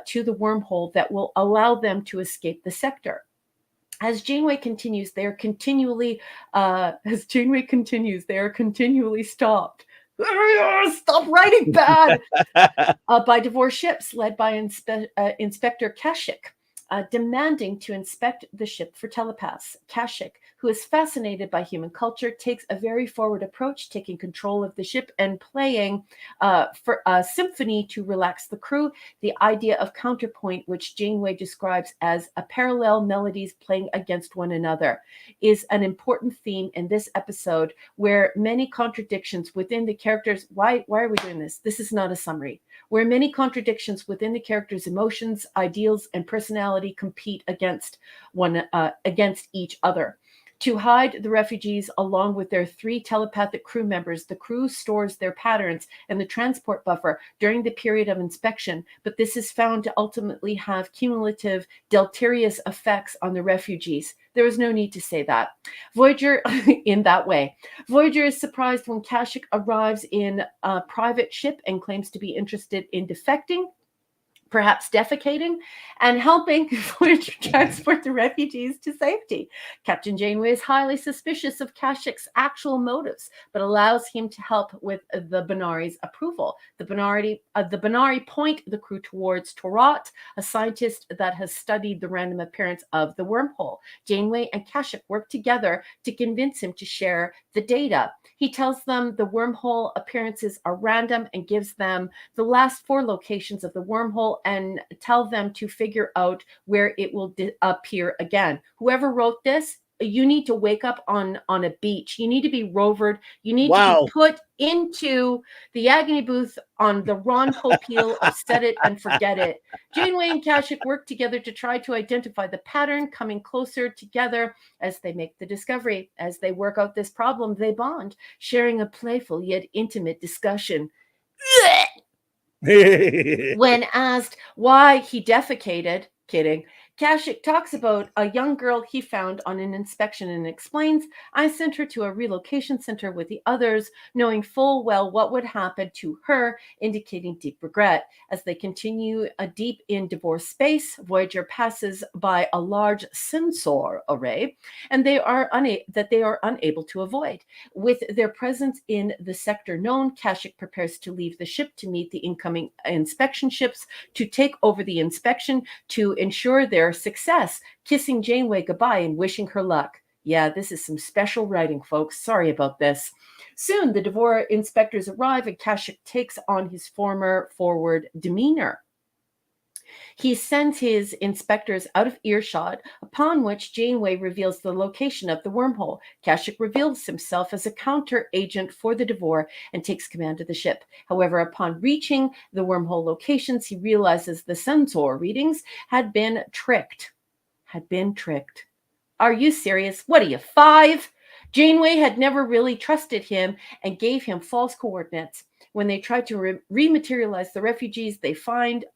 to the wormhole that will allow them to escape the sector. As Janeway continues, they are continually stopped. Stop writing bad by divorce ships led by Inspector Kashyyyk. Demanding to inspect the ship for telepaths. Kashyyyk, who is fascinated by human culture, takes a very forward approach, taking control of the ship and playing for a symphony to relax the crew. The idea of counterpoint, which Janeway describes as a parallel melodies playing against one another, is an important theme in this episode, where many contradictions within the characters. Why are we doing this? This is not a summary. Where many contradictions within the characters' emotions, ideals, and personality compete against each other. To hide the refugees along with their 3 telepathic crew members, the crew stores their patterns in the transport buffer during the period of inspection, but this is found to ultimately have cumulative deleterious effects on the refugees. There is no need to say that. Voyager, in that way. Voyager is surprised when Kashyyyk arrives in a private ship and claims to be interested in defecting, perhaps defecating, and helping Voyager transport the refugees to safety. Captain Janeway is highly suspicious of Kashyyyk's actual motives, but allows him to help with the Benari's approval. The Benari point the crew towards Torot, a scientist that has studied the random appearance of the wormhole. Janeway and Kashyyyk work together to convince him to share the data. He tells them the wormhole appearances are random and gives them the last 4 locations of the wormhole and tell them to figure out where it will appear again. Whoever wrote this, you need to wake up on a beach. You need to be rovered. You need to be put into the agony booth on the Ron Popeil of Set It and Forget It. Janeway and Kashyyyk work together to try to identify the pattern, coming closer together as they make the discovery. As they work out this problem, they bond, sharing a playful yet intimate discussion. When asked why he defecated, kidding, Kashyyyk talks about a young girl he found on an inspection and explains, I sent her to a relocation center with the others, knowing full well what would happen to her, indicating deep regret. As they continue deep in divorce space, Voyager passes by a large sensor array, and they are unable to avoid. With their presence in the sector known, Kashyyyk prepares to leave the ship to meet the incoming inspection ships to take over the inspection to ensure their success, kissing Janeway goodbye and wishing her luck. Yeah, this is some special writing, folks. Sorry about this. Soon, the Devore inspectors arrive and Kashyyyk takes on his former forward demeanor. He sends his inspectors out of earshot, upon which Janeway reveals the location of the wormhole. Kashyyyk reveals himself as a counter agent for the Devore and takes command of the ship. However, upon reaching the wormhole locations, he realizes the sensor readings had been tricked. Are you serious? What are you, 5? Janeway had never really trusted him and gave him false coordinates. When they try to rematerialize the refugees,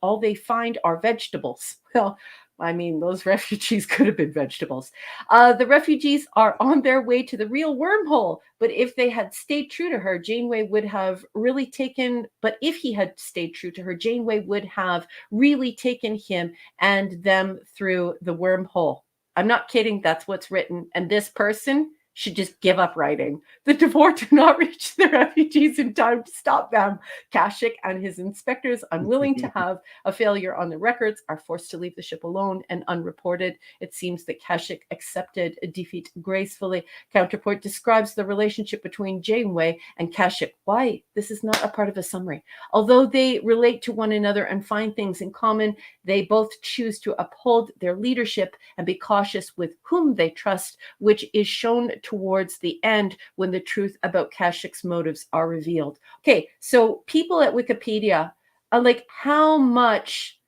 all they find are vegetables. Well, I mean, those refugees could have been vegetables. The refugees are on their way to the real wormhole. But if they had stayed true to her, Janeway would have really taken. But if he had stayed true to her, Janeway would have really taken him and them through the wormhole. I'm not kidding. That's what's written. And this person should just give up writing. The Devore do not reach the refugees in time to stop them. Kashyyyk and his inspectors, unwilling to have a failure on the records, are forced to leave the ship alone and unreported. It seems that Kashyyyk accepted a defeat gracefully. Counterpart describes the relationship between Janeway and Kashyyyk. Why? This is not a part of a summary. Although they relate to one another and find things in common, they both choose to uphold their leadership and be cautious with whom they trust, which is shown towards the end when the truth about Kashyyyk's motives are revealed. Okay, so people at Wikipedia are like, how much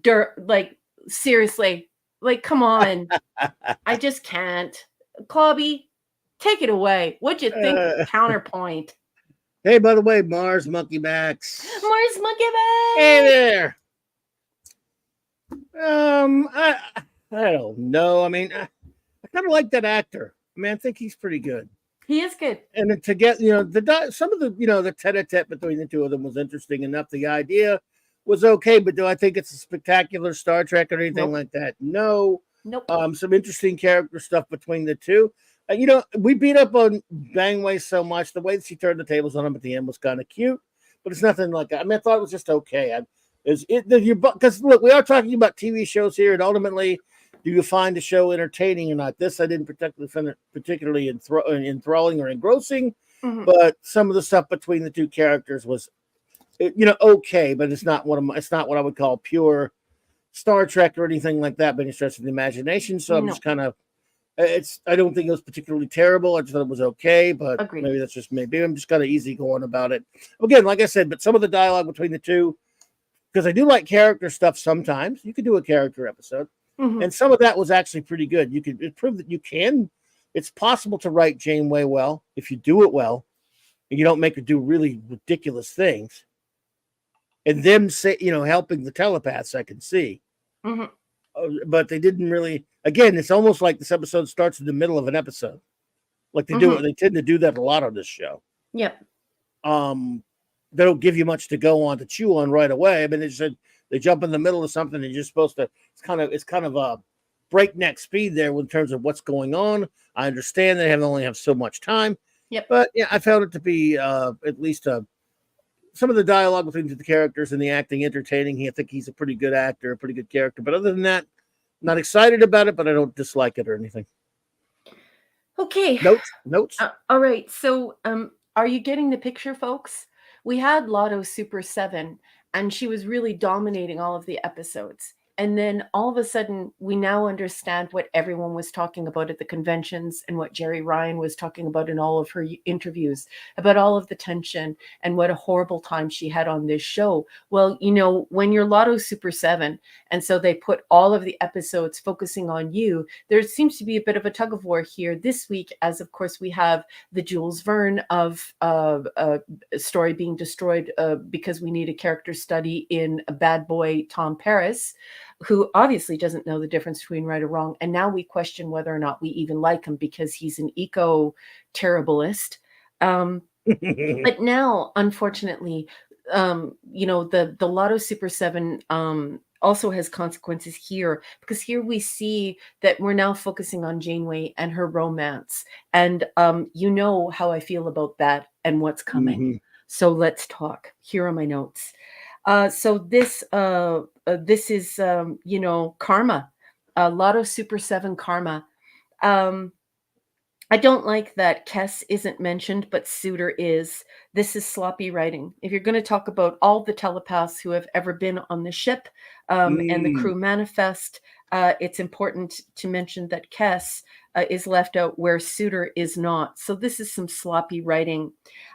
dirt, like, seriously, like, come on. I just can't. Clobby, take it away. What'd you think of Counterpoint? Hey, by the way, Mars Monkey Max. Mars Monkey Max! Hey there. I don't know. I mean, I kind of like that actor. I mean, I think he's pretty good. He is good. And to get, some of the, the tete-a-tete between the two of them was interesting enough. The idea was okay, but do I think it's a spectacular Star Trek or anything like that? No. Nope. Some interesting character stuff between the two. We beat up on Bangway so much. The way that she turned the tables on him at the end was kind of cute, but it's nothing like that. I mean, I thought it was just okay. Because look, we are talking about TV shows here, and ultimately, do you find the show entertaining or not? This I didn't particularly find it particularly enthralling or engrossing, but some of the stuff between the two characters was, okay, but it's not what I would call pure Star Trek or anything like that, by any stretch of the imagination. So I'm just kind of, I don't think it was particularly terrible. I just thought it was okay, but Agreed. Maybe that's just maybe I'm just kind of easy going about it. Again, like I said, but some of the dialogue between the two, because I do like character stuff sometimes. You could do a character episode. And some of that was actually pretty good. It proved that you can. It's possible to write Janeway well if you do it well, and you don't make her do really ridiculous things. And them say, helping the telepaths, I can see. But they didn't really. Again, it's almost like this episode starts in the middle of an episode, like they do. They tend to do that a lot on this show. Yep. They don't give you much to go on to chew on right away. I mean, they jump in the middle of something, and you're supposed to. It's kind of a breakneck speed there in terms of what's going on. I understand they only have so much time. Yep. But yeah, I found it to be at least some of the dialogue between the characters and the acting entertaining. I think he's a pretty good actor, a pretty good character. But other than that, not excited about it, but I don't dislike it or anything. Okay. Notes. All right. So, are you getting the picture, folks? We had Lotto Super 7, and she was really dominating all of the episodes. And then all of a sudden, we now understand what everyone was talking about at the conventions and what Jerry Ryan was talking about in all of her interviews about all of the tension and what a horrible time she had on this show. Well, when you're Lotto Super 7, and so they put all of the episodes focusing on you, there seems to be a bit of a tug of war here this week, as of course we have the Jules Verne of story being destroyed because we need a character study in a bad boy Tom Paris, who obviously doesn't know the difference between right or wrong. And now we question whether or not we even like him because he's an eco-terriblist. But now, unfortunately, the Lotto Super 7 also has consequences here, because here we see that we're now focusing on Janeway and her romance. And how I feel about that and what's coming. So let's talk. Here are my notes. So this is, Karma, Lotto Super 7 Karma. I don't like that Kes isn't mentioned, but Suitor is. This is sloppy writing. If you're going to talk about all the telepaths who have ever been on the ship and the crew manifest, it's important to mention that Kes is left out where Suitor is not. So this is some sloppy writing.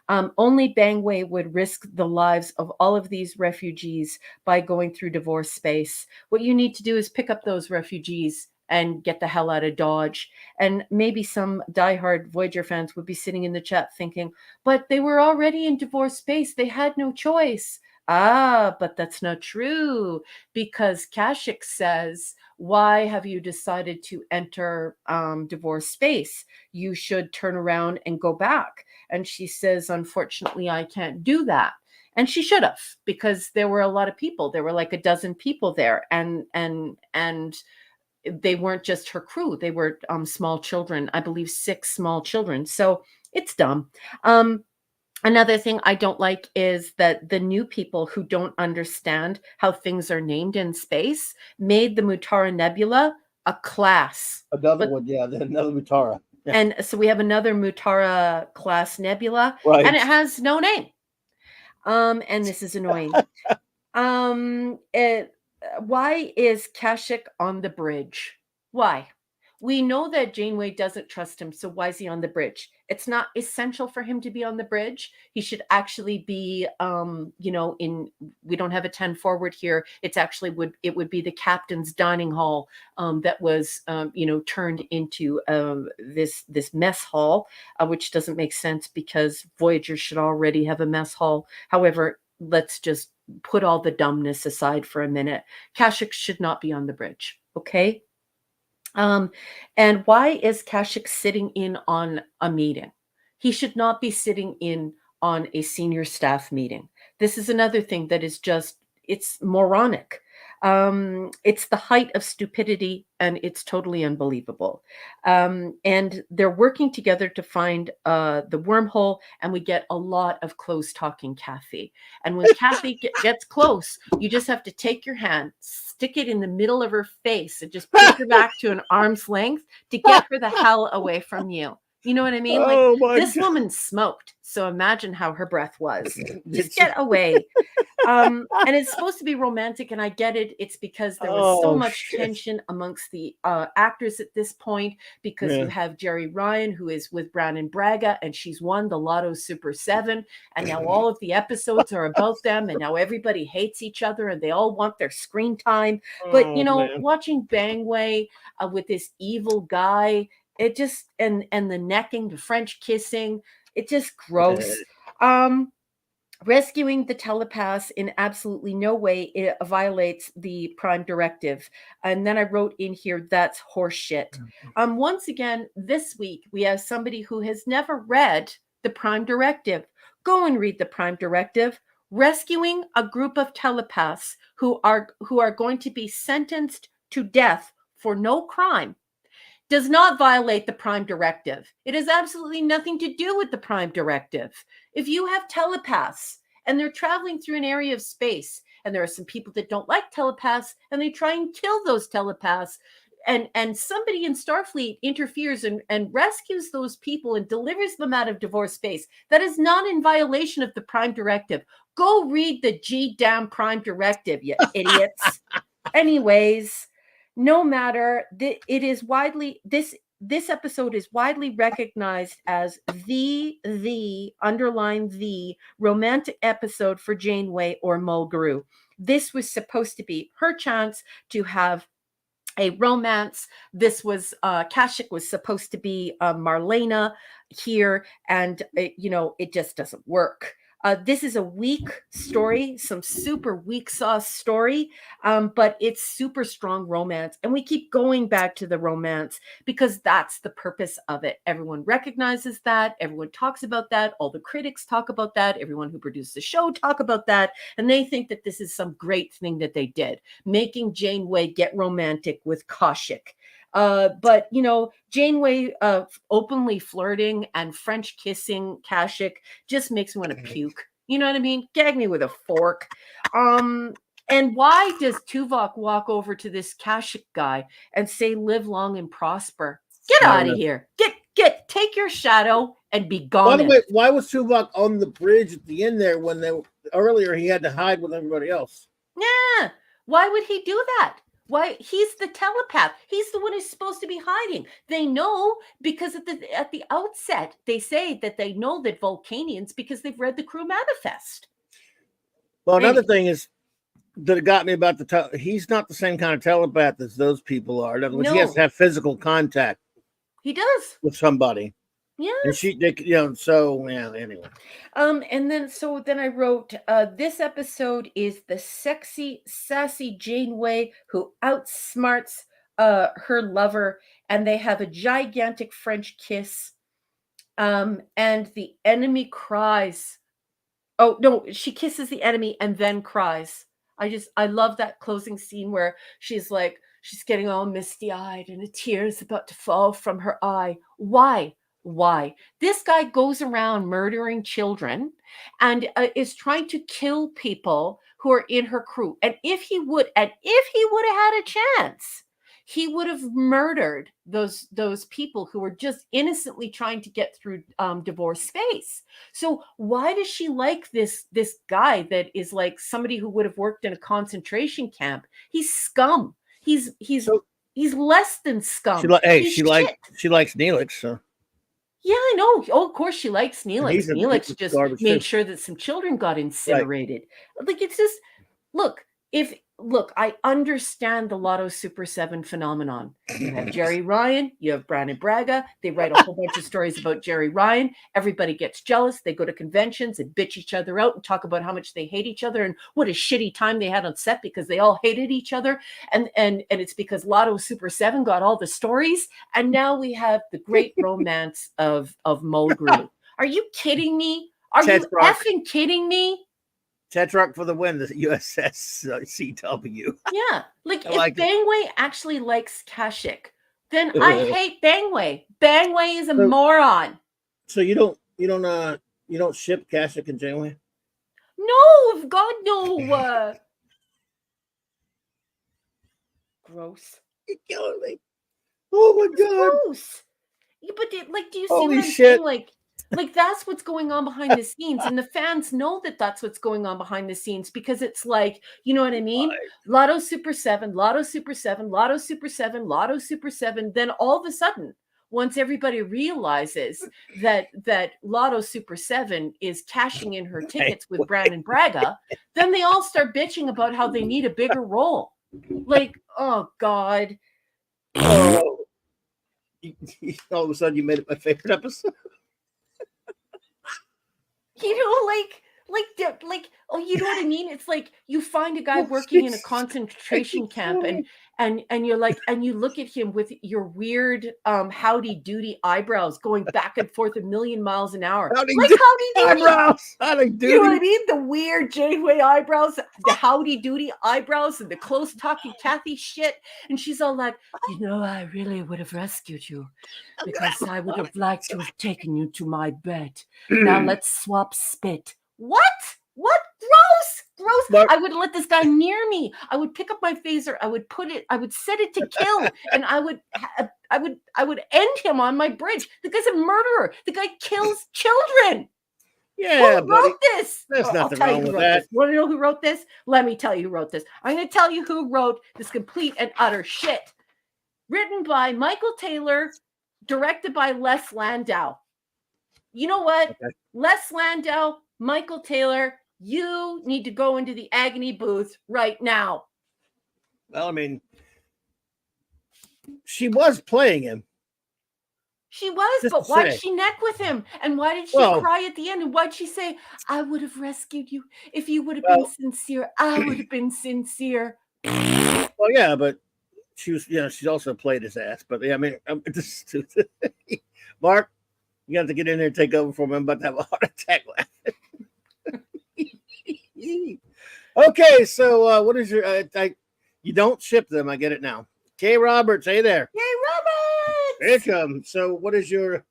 Only Bangway would risk the lives of all of these refugees by going through divorce space. What you need to do is pick up those refugees and get the hell out of Dodge. And maybe some diehard Voyager fans would be sitting in the chat thinking, but they were already in divorce space. They had no choice. But that's not true, because Kashyyyk says, why have you decided to enter divorce space? You should turn around and go back. And she says, unfortunately, I can't do that. And she should have, because there were a lot of people. There were like a dozen people there. And they weren't just her crew. They were small children, I believe 6 small children. So it's dumb. Another thing I don't like is that the new people who don't understand how things are named in space made the Mutara Nebula a class. Another one, yeah, another Mutara. Yeah. And so we have another Mutara class nebula, Right. and it has no name. And this is annoying. Why is Kashyyyk on the bridge? Why? We know that Janeway doesn't trust him, so why is he on the bridge? It's not essential for him to be on the bridge. He should actually be, we don't have a 10 forward here. It's actually it would be the captain's dining hall that was, turned into this mess hall, which doesn't make sense because Voyager should already have a mess hall. However, let's just put all the dumbness aside for a minute. Kashyyyk should not be on the bridge, okay? And why is Kashyyyk sitting in on a meeting? He should not be sitting in on a senior staff meeting. This is another thing that is just, it's moronic. It's the height of stupidity, and it's totally unbelievable. And they're working together to find the wormhole, and we get a lot of close talking Kathy. And when Kathy gets close, you just have to take your hand, stick it in the middle of her face, and just push her back to an arm's length to get her the hell away from you. You know what I mean? Like, this woman smoked, so imagine how her breath was. Just get away. And it's supposed to be romantic, and I get it. It's because there was so much tension amongst the actors at this point, because you have Jerry Ryan, who is with Brannon Braga, and she's won the Lotto Super 7, and now all of the episodes are about them, and now everybody hates each other, and they all want their screen time. But, watching Bangway with this evil guy, it just, and the necking, the French kissing, it just gross. Rescuing the telepaths in absolutely no way it violates the Prime Directive. And then I wrote in here, that's horseshit. Once again, this week, we have somebody who has never read the Prime Directive. Go and read the Prime Directive. Rescuing a group of telepaths who are going to be sentenced to death for no crime does not violate the Prime Directive. It has absolutely nothing to do with the Prime Directive. If you have telepaths and they're traveling through an area of space, and there are some people that don't like telepaths, and they try and kill those telepaths, and somebody in Starfleet interferes and rescues those people and delivers them out of divorce space, that is not in violation of the Prime Directive. Go read the G-damn Prime Directive, you idiots. Anyways, no matter, it is widely, this episode is widely recognized as the underline the romantic episode for Janeway or Mulgrew. This was supposed to be her chance to have a romance. This was Kashyyyk was supposed to be Marlena here, and it just doesn't work. This is a weak story, some super weak sauce story, but it's super strong romance. And we keep going back to the romance because that's the purpose of it. Everyone recognizes that. Everyone talks about that. All the critics talk about that. Everyone who produced the show talk about that. And they think that this is some great thing that they did, making Janeway get romantic with Kashyyyk. But Janeway openly flirting and French kissing Kashyyyk just makes me want to puke. You know what I mean? Gag me with a fork. And why does Tuvok walk over to this Kashyyyk guy and say, "Live long and prosper"? Get out of here. Take your shadow and be gone. By the way, why was Tuvok on the bridge at the end there when earlier he had to hide with everybody else? Yeah. Why would he do that? Why? He's the telepath. He's the one who's supposed to be hiding. They know because at the outset, they say that they know that Vulcanians because they've read the crew manifest. Well, another thing is that got me about he's not the same kind of telepath as those people are. In other words, he has to have physical contact. He does. With somebody. Yeah. And so yeah, anyway. And then I wrote, this episode is the sexy, sassy Janeway who outsmarts her lover, and they have a gigantic French kiss. And the enemy cries. Oh, no, she kisses the enemy and then cries. I love that closing scene where she's like, She's getting all misty-eyed and a tear is about to fall from her eye. Why? Why? This guy goes around murdering children and is trying to kill people who are in her crew. And if he would have had a chance, he would have murdered those people who were just innocently trying to get through divorce space. So why does she like this guy that is like somebody who would have worked in a concentration camp? He's scum. He's less than scum. She likes Neelix. So. Yeah, I know. Oh, of course she likes Neelix. Neelix just made too. sure that some children got incinerated. Right. Like it's just Look, I understand the Lotto Super 7 phenomenon. You have Jerry Ryan, you have Brandon Braga. They write a whole bunch of stories about Jerry Ryan. Everybody gets jealous. They go to conventions and bitch each other out and talk about how much they hate each other and what a shitty time they had on set because they all hated each other. And it's because Lotto Super 7 got all the stories. And now we have the great romance of Mulgrew. Are you kidding me? Are you effing kidding me? Tetrarch for the win, the USS CW. Yeah, like if Bangway actually likes Kashyyyk, then I hate Bangway. Bangway is a moron. So you don't ship Kashyyyk and Janeway? No, God no. Gross. You're killing me. Oh my God. Gross. Yeah, but do you see Holy what I'm shit. saying? Like that's what's going on behind the scenes, and the fans know that that's what's going on behind the scenes because it's like, you know what I mean? Right. Lotto Super 7, Lotto Super 7, Lotto Super 7, Lotto Super 7. Then all of a sudden, once everybody realizes that Lotto Super 7 is cashing in her tickets with Brandon Braga, then they all start bitching about how they need a bigger role. Like, oh God. Oh. All of a sudden, you made it my favorite episode. You know, oh, you know what I mean? It's like you find a guy working in a concentration camp and you're like, and you look at him with your weird howdy doody eyebrows going back and forth 1,000,000 miles an hour. Howdy doody eyebrows. Howdy doody. You know what I mean? The weird Janeway eyebrows, the howdy doody eyebrows, and the close talking Kathy shit. And she's all like, you know, I really would have rescued you because I would have liked to have taken you to my bed. Now let's swap spit. What? Gross. I would let this guy near me. I would pick up my phaser. I would set it to kill, and I would end him on my bridge. The guy's a murderer. The guy kills children. Yeah, who wrote this? There's nothing wrong with that. Want to know who wrote this? Let me tell you who wrote this. I'm going to tell you who wrote this complete and utter shit. Written by Michael Taylor, directed by Les Landau. You know what? Okay. Les Landau, Michael Taylor, you need to go into the agony booth right now. Well, I mean, she was playing him. She was, but why did she neck with him? And why did she cry at the end? And why'd she say, I would have rescued you if you would have been sincere? I would have been sincere. Well, yeah, but she was, she also played his ass. But yeah, I mean, Mark, you have to get in there and take over for me. I'm about to have a heart attack laughing. Okay, so what is your you don't ship them, I get it now. Kay Roberts, hey there. Kay Roberts, here it comes. So what is your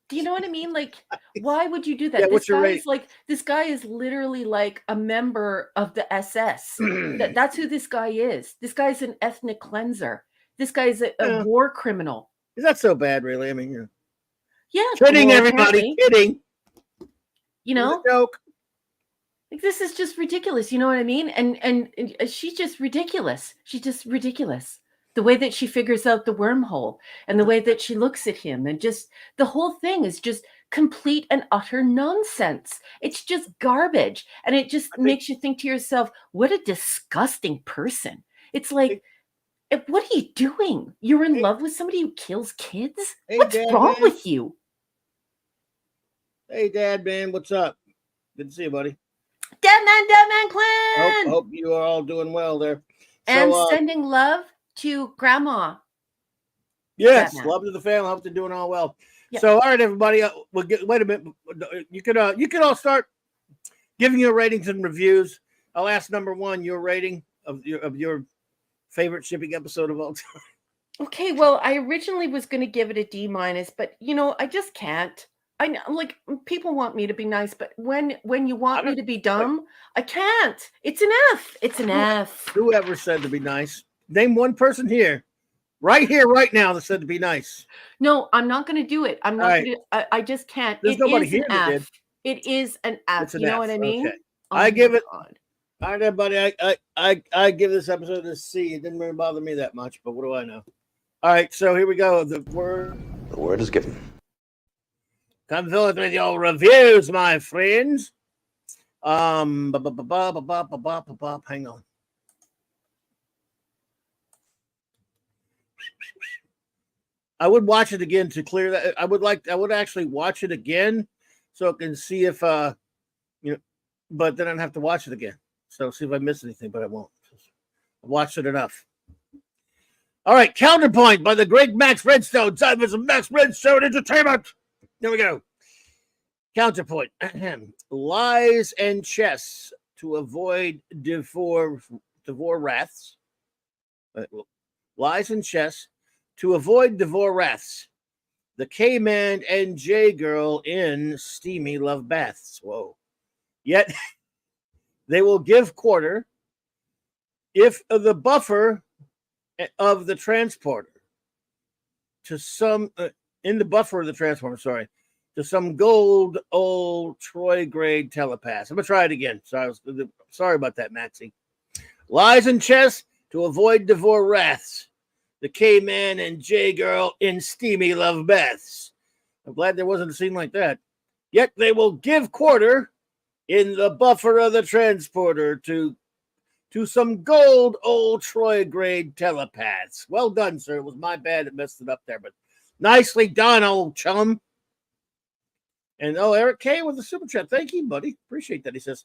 do you know what I mean? Like, why would you do that? Yeah, this guy is literally like a member of the SS. That's who this guy is. This guy's an ethnic cleanser. This guy's a war criminal. Is that so bad, really? I mean, yeah, kidding, everybody, kidding. You know, joke. Like, this is just ridiculous. You know what I mean? And she's just ridiculous. She's just ridiculous. The way that she figures out the wormhole and the way that she looks at him, and just the whole thing is just complete and utter nonsense. It's just garbage, and it just makes you think to yourself, "What a disgusting person!" It's like, what are you doing? You're in love with somebody who kills kids? What's wrong with you? Hey, Dad, man, what's up? Good to see you, buddy. Dead man, Clint. Hope you are all doing well there. And sending love to Grandma. Yes, love to the family. Hope they're doing all well. Yep. So, all right, everybody. Wait a minute. You could all start giving your ratings and reviews. I'll ask number one, your rating of your favorite shipping episode of all time. Okay, well, I originally was going to give it a D minus, but I just can't. I know, like people want me to be nice, but when you want me to be dumb, I can't. It's an F. It's an F. Whoever said to be nice? Name one person here, right now, that said to be nice. No, I'm not going to do it. I'm not Right. going to. I just can't. There's It nobody is here an that F. did. It is an F. It's an You know F. what I mean? Okay. Oh I give it. God. All right, everybody. I give this episode a C. It didn't really bother me that much, but what do I know? All right, so here we go. The word is given. Come forth with your reviews, my friends. Hang on. I would watch it again to clear that. I would actually watch it again so I can see if but then I'd have to watch it again. So see if I miss anything, but I won't. I watched it enough. All right, Counterpoint by the great Max Redstone. Time for some Max Redstone entertainment. There we go. Counterpoint. Lies and chess to avoid devore wraths. Lies and chess to avoid devore wraths. The K-Man and J-Girl in steamy love baths. Whoa. Yet they will give quarter if the buffer of the transporter to some in the buffer of the transporter, to some gold old Troy grade telepath. I'm gonna try it again. Sorry about that, Maxie. Lies and chess to avoid devore wraths. The K-Man and J-Girl in steamy love baths. I'm glad there wasn't a scene like that. Yet they will give quarter in the buffer of the transporter to some gold old Troy grade telepaths. Well done, sir. It was my bad that messed it up there, but nicely done, old chum. And Eric K with the super chat. Thank you, buddy. Appreciate that. He says,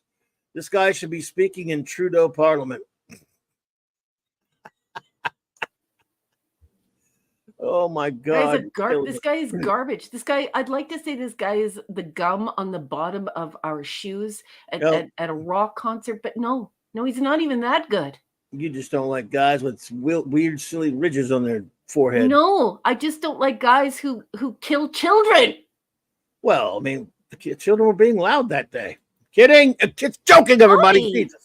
this guy should be speaking in Trudeau Parliament. Oh my God. This guy is garbage. This guy, I'd like to say this guy is the gum on the bottom of our shoes at a rock concert, but no, he's not even that good. You just don't like guys with weird, silly ridges on their forehead. No, I just don't like guys who kill children. Well, I mean, the children were being loud that day. Kidding. It's joking, everybody. Jesus.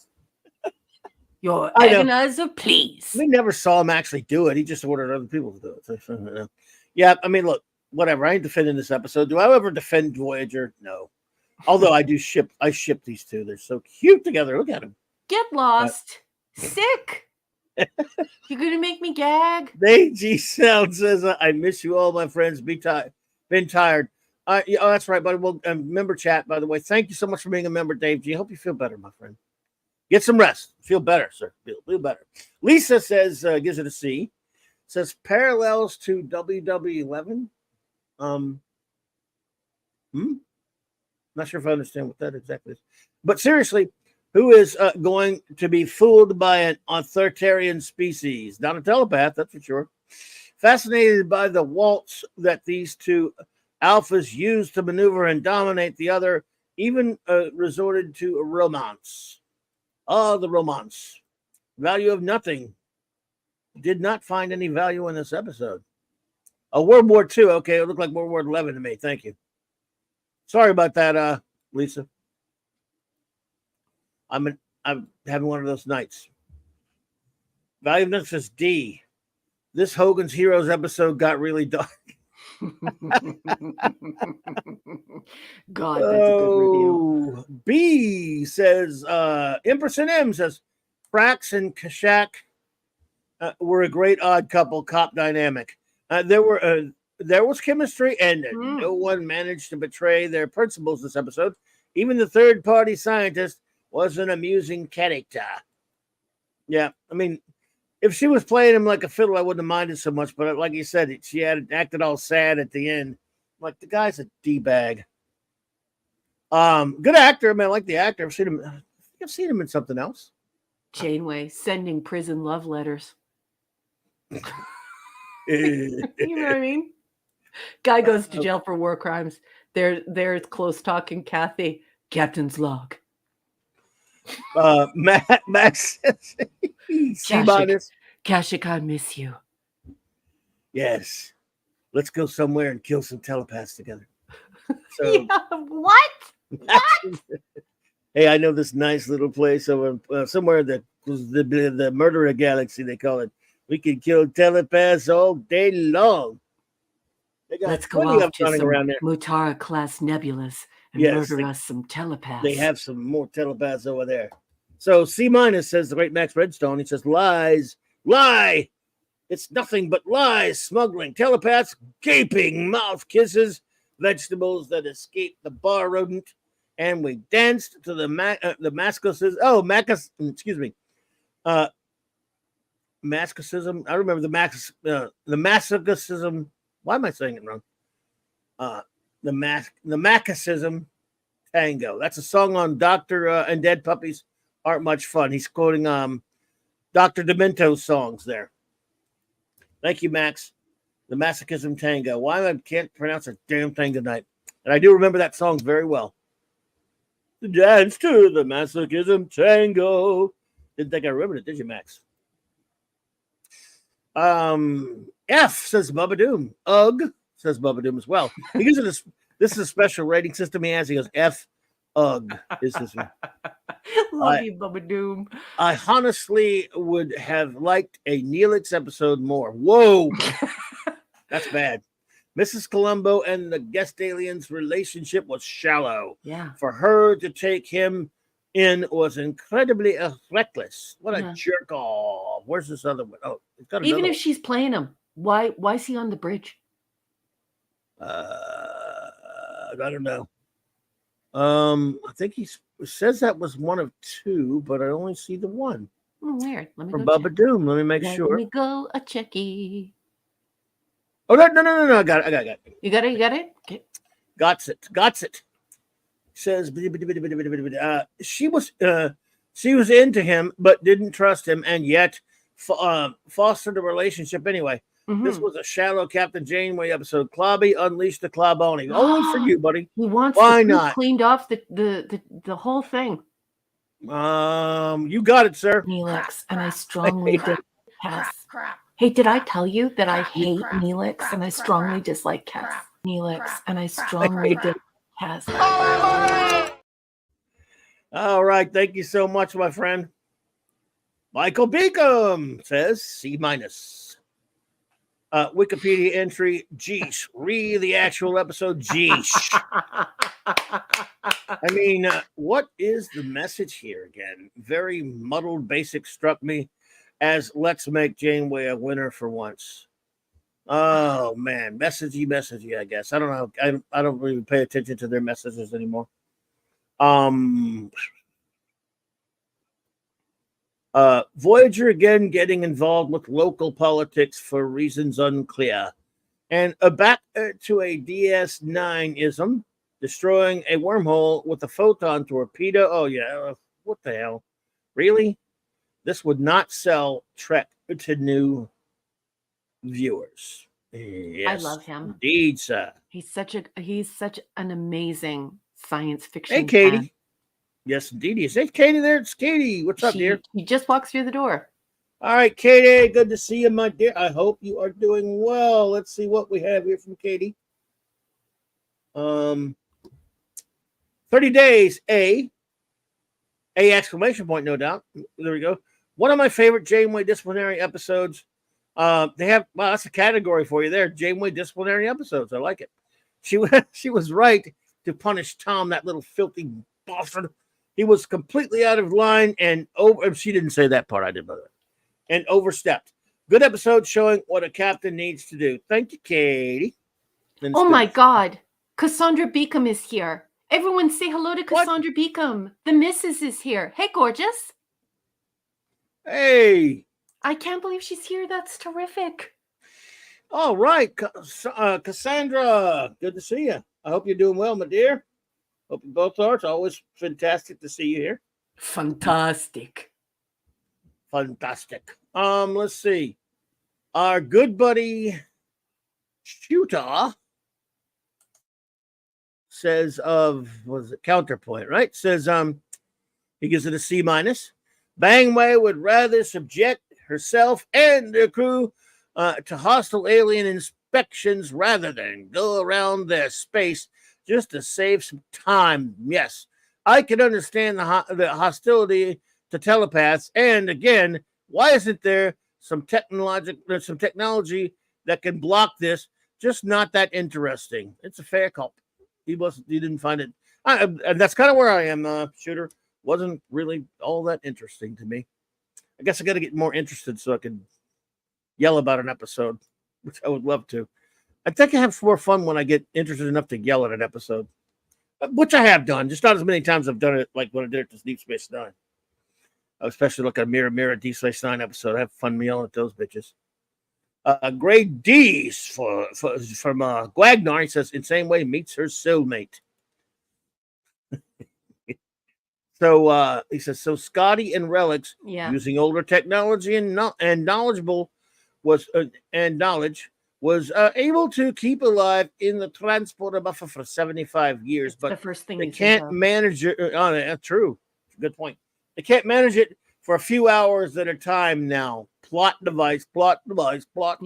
Your agonizer, please. We never saw him actually do it. He just ordered other people to do it. Yeah, I mean, look, whatever. I ain't defending this episode. Do I ever defend Voyager? No. Although I ship these two. They're so cute together. Look at them. Get lost. Sick. You're going to make me gag. Dave G. Sound says, I miss you all, my friends. Been tired. That's right, buddy. Well, member chat, by the way. Thank you so much for being a member, Dave G. Hope you feel better, my friend. Get some rest. Feel better, sir. Feel better. Lisa says, gives it a C. Says parallels to WW11. Not sure if I understand what that exactly is. But seriously, who is going to be fooled by an authoritarian species? Not a telepath, that's for sure. Fascinated by the waltz that these two alphas use to maneuver and dominate the other, even resorted to a romance. The romance. Value of nothing. Did not find any value in this episode. World War II. Okay, it looked like World War 11 to me. Thank you. Sorry about that, Lisa. I'm having one of those nights. Value of nothing says D. This Hogan's Heroes episode got really dark. God, that's a good review. B says, Empress and M says, Frax and Kashak were a great odd couple cop dynamic. There was chemistry, and no one managed to betray their principles this episode. Even the third-party scientist was an amusing character. Yeah, I mean, if she was playing him like a fiddle, I wouldn't have minded so much. But like you said, she had acted all sad at the end. Like, the guy's a D-bag. Good actor. I mean, I like the actor. I've seen him in something else. Janeway sending prison love letters. You know what I mean? Guy goes to jail for war crimes. There's close talking Kathy. Captain's log. Max C minus. Kashik, I miss you. Yes. Let's go somewhere and kill some telepaths together. So Yeah, what? hey, I know this nice little place over somewhere that was the murderer galaxy, they call it. We can kill telepaths all day long. They got Let's go plenty off of to running some around there. Mutara class nebulas and Yes, murder us some telepaths. they have some more telepaths over there. So C minus says the great Max Redstone. He says lies, lie. It's nothing but lies, smuggling, telepaths, gaping mouth kisses, vegetables that escape the bar rodent, and we danced to the masochism. Oh, excuse me, masochism. I remember the masochism. Why am I saying it wrong? The masochism tango. That's a song on Doctor and Dead Puppies Aren't Much Fun. He's quoting Dr. Demento's songs there. Thank you, Max. The masochism tango. Why I can't pronounce a damn thing tonight. And I do remember that song very well. Dance to the masochism tango. Didn't think I remembered it, did you, Max? F says Bubba Doom. Ugh says Bubba Doom as well. Because of this is a special rating system he has. He goes F. Ugh is this one. Love you, Bubba Doom. I honestly would have liked a Neelix episode more. Whoa, that's bad. Mrs. Columbo and the guest alien's relationship was shallow. Yeah. For her to take him in was incredibly reckless. What a jerk off. Where's this other one? Oh, it's got even if she's playing him, why is he on the bridge? I don't know. I think he says that was one of two, but I only see the one. Weird. Let me From go Bubba Doom. Let me make sure. Let me go a checkie. Oh no! I got it. You got it. Okay. Got it. Says she was into him, but didn't trust him, and yet fostered a relationship anyway. Mm-hmm. This was a shallow Captain Janeway episode. Clobby unleashed the Clobboni. Only for you, buddy. He wants Why not? Cleaned off the whole thing. You got it, sir. Neelix, and I strongly pass. Hey, did I tell you that I hate Neelix and I strongly dislike Cass? Neelix, and I strongly dislike Cass. All right, thank you so much, my friend. Michael Beacom says C minus. Wikipedia entry, geesh. Read the actual episode, geesh. I mean, what is the message here again? Very muddled basic struck me as let's make Janeway a winner for once. Oh, man. Messagey, I guess. I don't know. I don't really pay attention to their messages anymore. Voyager again getting involved with local politics for reasons unclear. And back to a DS9-ism, destroying a wormhole with a photon torpedo. Oh, yeah. What the hell? Really? This would not sell Trek to new viewers. Yes, I love him. Indeed, sir. He's such an amazing science fiction. Hey, Katie. Fan. Yes, indeed. He says, Katie there. It's Katie. What's up, dear? He just walks through the door. All right, Katie. Good to see you, my dear. I hope you are doing well. Let's see what we have here from Katie. 30 days, A exclamation point, no doubt. There we go. One of my favorite Janeway disciplinary episodes. They have, well, that's a category for you there. Janeway disciplinary episodes. I like it. She was right to punish Tom, that little filthy bastard. He was completely out of line and over. She didn't say that part. I did, by the way. And overstepped. Good episode showing what a captain needs to do. Thank you, Katie. Oh my God. Cassandra Beacom is here. Everyone say hello to Cassandra Beacom. The missus is here. Hey, gorgeous. Hey. I can't believe she's here. That's terrific. All right. Cassandra, good to see you. I hope you're doing well, my dear. Hope you both are. It's always fantastic to see you here. Fantastic. Let's see. Our good buddy Shooter says was it Counterpoint, right? Says He gives it a C-. Bangway would rather subject herself and the crew to hostile alien inspections rather than go around their space just to save some time. Yes, I can understand the hostility to telepaths. And again, why isn't there some technology that can block this? Just not that interesting. It's a fair call. He didn't find it. And that's kind of where I am, Shooter. Wasn't really all that interesting to me. I guess I got to get more interested so I can yell about an episode, which I would love to. I think I have more fun when I get interested enough to yell at an episode, which I have done, just not as many times I've done it like when I did it to Deep Space Nine. Especially like a Mirror Deep Space Nine episode. I have fun yelling at those bitches. Grade D's from Guagnar. He says, in same way, meets her soulmate. So he says, so Scotty and Relics, using older technology and knowledge was able to keep alive in the transporter buffer for 75 years. But the first thing they can't manage it. Oh, that's true. Good point. They can't manage it for a few hours at a time now. Plot device. Well, Plot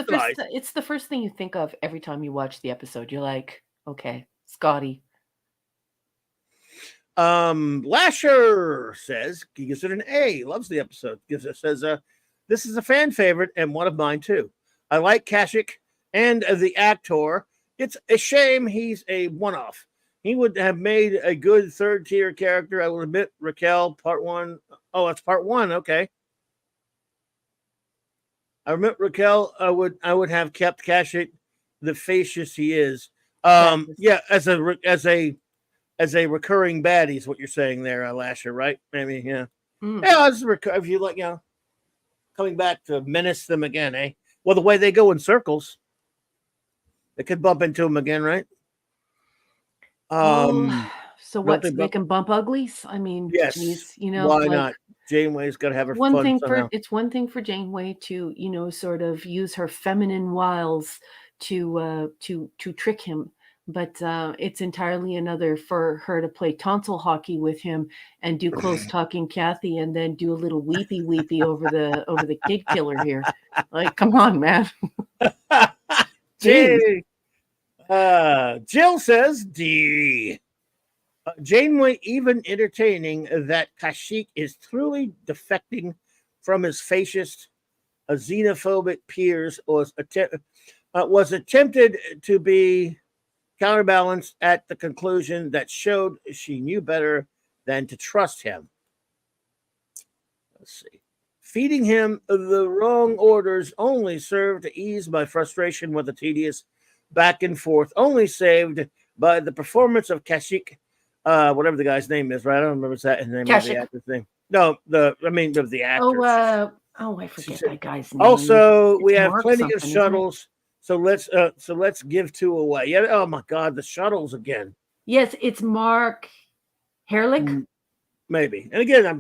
device. It's the first thing you think of every time you watch the episode. You're like, okay, Scotty. Lasher says he gives it an A. Loves the episode. Says this is a fan favorite and one of mine too. I like Kashyyyk and the actor. It's a shame he's a one-off. He would have made a good third-tier character. I will admit, Raquel, part 1. Oh, that's part 1. Okay. I admit, Raquel. I would have kept Kashyyyk the facious he is. Yeah, as a recurring baddie is what you're saying there, Lasher, right? I mean, yeah. Yeah, if you like, coming back to menace them again, eh? Well, the way they go in circles, they could bump into them again, right? So what? They can bump uglies? I mean, yes. Geez, why like, not? Janeway's got to have her one fun thing somehow. It's one thing for Janeway to, sort of use her feminine wiles to trick him. But it's entirely another for her to play tonsil hockey with him and do close talking Kathy and then do a little weepy over the kid killer here. Like, come on, man. Jill says D. Janeway even entertaining that Kashyyyk is truly defecting from his fascist, xenophobic peers was attempted to be counterbalanced at the conclusion that showed she knew better than to trust him. Let's see. Feeding him the wrong orders only served to ease my frustration with the tedious back and forth, only saved by the performance of Kashyyyk, whatever the guy's name is, right? I don't remember his name of the actor's name. No, of the actor. I forget that guy's name. Also, we have plenty of shuttles. So let's give 2 away. Yeah. Oh my God, the shuttles again. Yes, it's Mark Herlick. Maybe. And again, I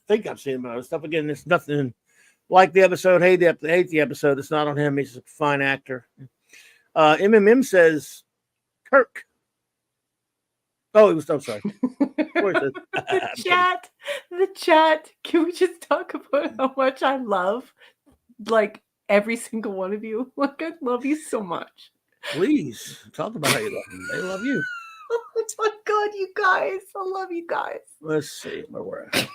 think I've seen about stuff. Again, there's nothing like the episode. Hate the episode. It's not on him. He's a fine actor. MMM says Kirk. Oh, he was. I'm sorry. The chat. Can we just talk about how much I love, like, every single one of you? Like, I love you so much. Please talk about how you love them. They love you. Oh my God, you guys! I love you guys. Let's see where we're at.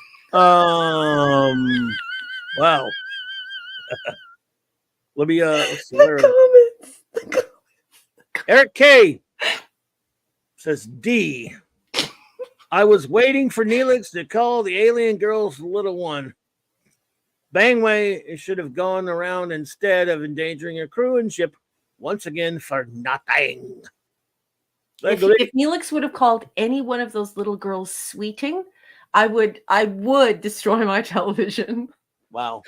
Wow. Let me let's see the comments. Eric K says D. I was waiting for Neelix to call the alien girl's little one. Bangway should have gone around instead of endangering her crew and ship once again for nothing. If Neelix would have called any one of those little girls sweeting, I would destroy my television. Wow.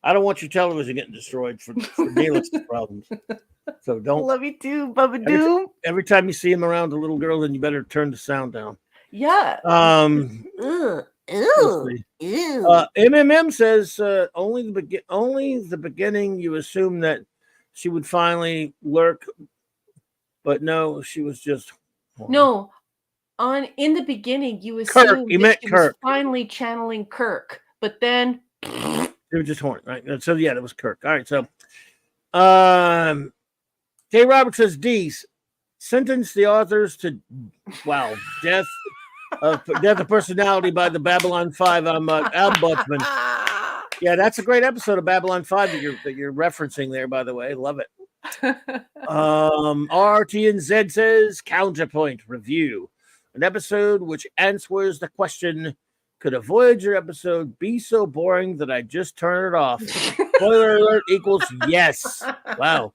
I don't want your television getting destroyed for Neelix's problems. So don't. Love you too, Bubba Doom. Every time you see him around a little girl, then you better turn the sound down. Yeah. Ew. MMM says only the beginning. You assume that she would finally lurk, but no, she was just no. in the beginning, you Kirk, assumed you that meant she was Kirk. finally channeling Kirk, but then It was just Horn, right? So yeah, that was Kirk. All right, so K. Robert says D's sentence the authors to death of personality by the Babylon 5 ombudsman. Yeah, that's a great episode of Babylon 5 that you're referencing there, by the way. Love it. RTNZ says counterpoint review. An episode which answers the question, could a Voyager episode be so boring that I just turn it off? Spoiler alert equals yes. Wow.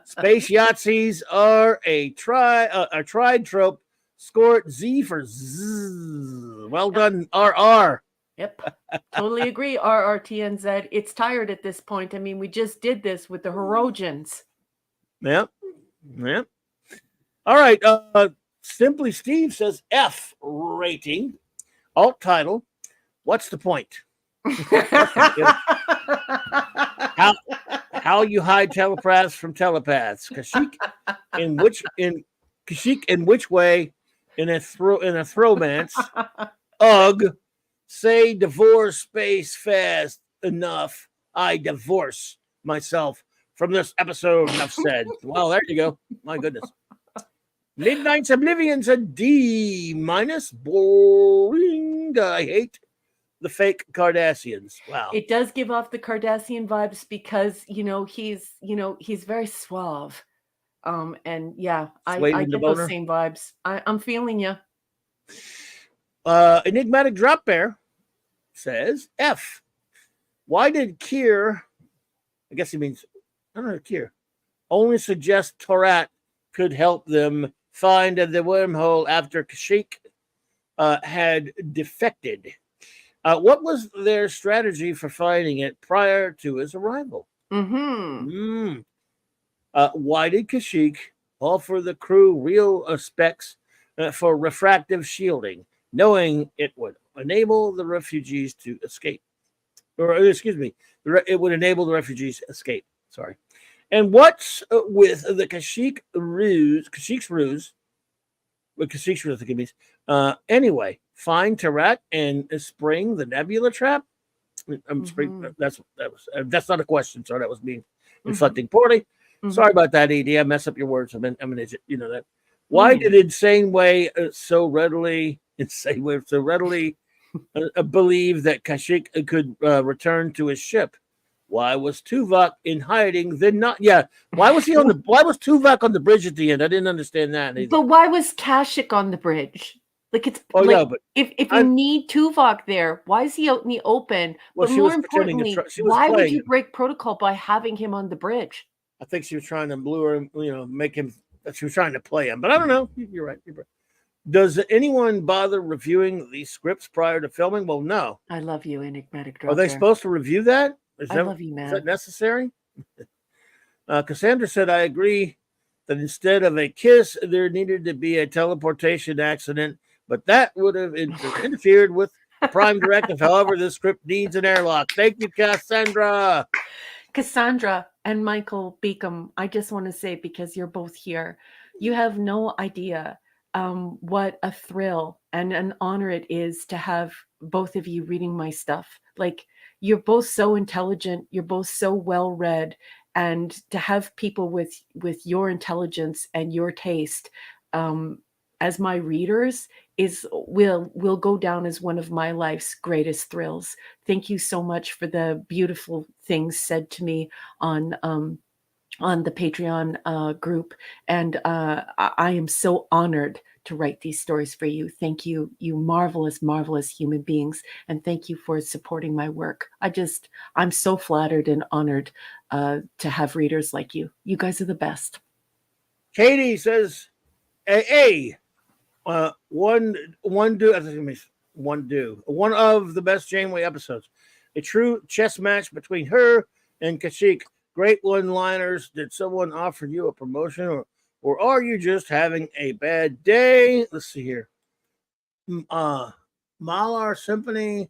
Space Yahtzees are a tried trope. Score it Z for Z. Well done, RR. Yep, totally agree. RRTNZ. It's tired at this point. I mean, we just did this with the Herodians. Yep. All right. Simply Steve says F rating. Alt title. What's the point? How you hide telepaths from telepaths? Kashyyyk in which way? In a throwmance. Ugh. Say divorce space fast enough. I divorce myself from this episode. Enough said. Well, there you go. My goodness. Midnight's Oblivion's a D-. Boring. I hate the fake Cardassians. Wow. It does give off the Cardassian vibes because he's very suave. And yeah, I get those same vibes. I'm feeling you. Enigmatic Drop Bear says F. Why did Kier, I guess he means, I don't know, Kier, only suggest Torat could help them find the wormhole after Kashyyyk had defected? What was their strategy for finding it prior to his arrival? Why did Kashyyyk offer the crew real specs for refractive shielding, knowing it would enable the refugees to escape? Or, excuse me, it would enable the refugees escape. Sorry. And what's with the Kashyyyk ruse? Kashyyyk ruse, I think it means. Anyway, find Torat and spring the nebula trap. That's not a question. Sorry, that was me reflecting poorly. Sorry about that, Ed. I mess up your words. I'm an idiot. You know that. Why did Insane Way so readily believe that Kashyyyk could return to his ship? Why was Tuvok in hiding? Then not. Yeah. Why was Tuvok on the bridge at the end? I didn't understand that either. But why was Kashyyyk on the bridge? Like it's but if you need Tuvok there, why is he out in the open? Well, but more importantly, why would you break protocol by having him on the bridge? I think she was trying to lure him, make him. She was trying to play him, but I don't know. You're right. Does anyone bother reviewing these scripts prior to filming? Well, no. I love you, Enigmatic Drop. Are they supposed to review that? I love you, man. Is that necessary? Cassandra said, I agree that instead of a kiss, there needed to be a teleportation accident, but that would have interfered with the prime directive. However, this script needs an airlock. Thank you, Cassandra. Cassandra and Michael Beacom, I just want to say, because you're both here, you have no idea what a thrill and an honor it is to have both of you reading my stuff. Like, you're both so intelligent, you're both so well read, and to have people with your intelligence and your taste as my readers will go down as one of my life's greatest thrills. Thank you so much for the beautiful things said to me on the Patreon group, and I am so honored to write these stories for you. Thank you, you marvelous, marvelous human beings, and thank you for supporting my work. I'm so flattered and honored to have readers like you. You guys are the best. Katie says, one of the best Janeway episodes. A true chess match between her and Kashyyyk. Great one-liners. Did someone offer you a promotion, or are you just having a bad day? Let's see here. Malar Symphony.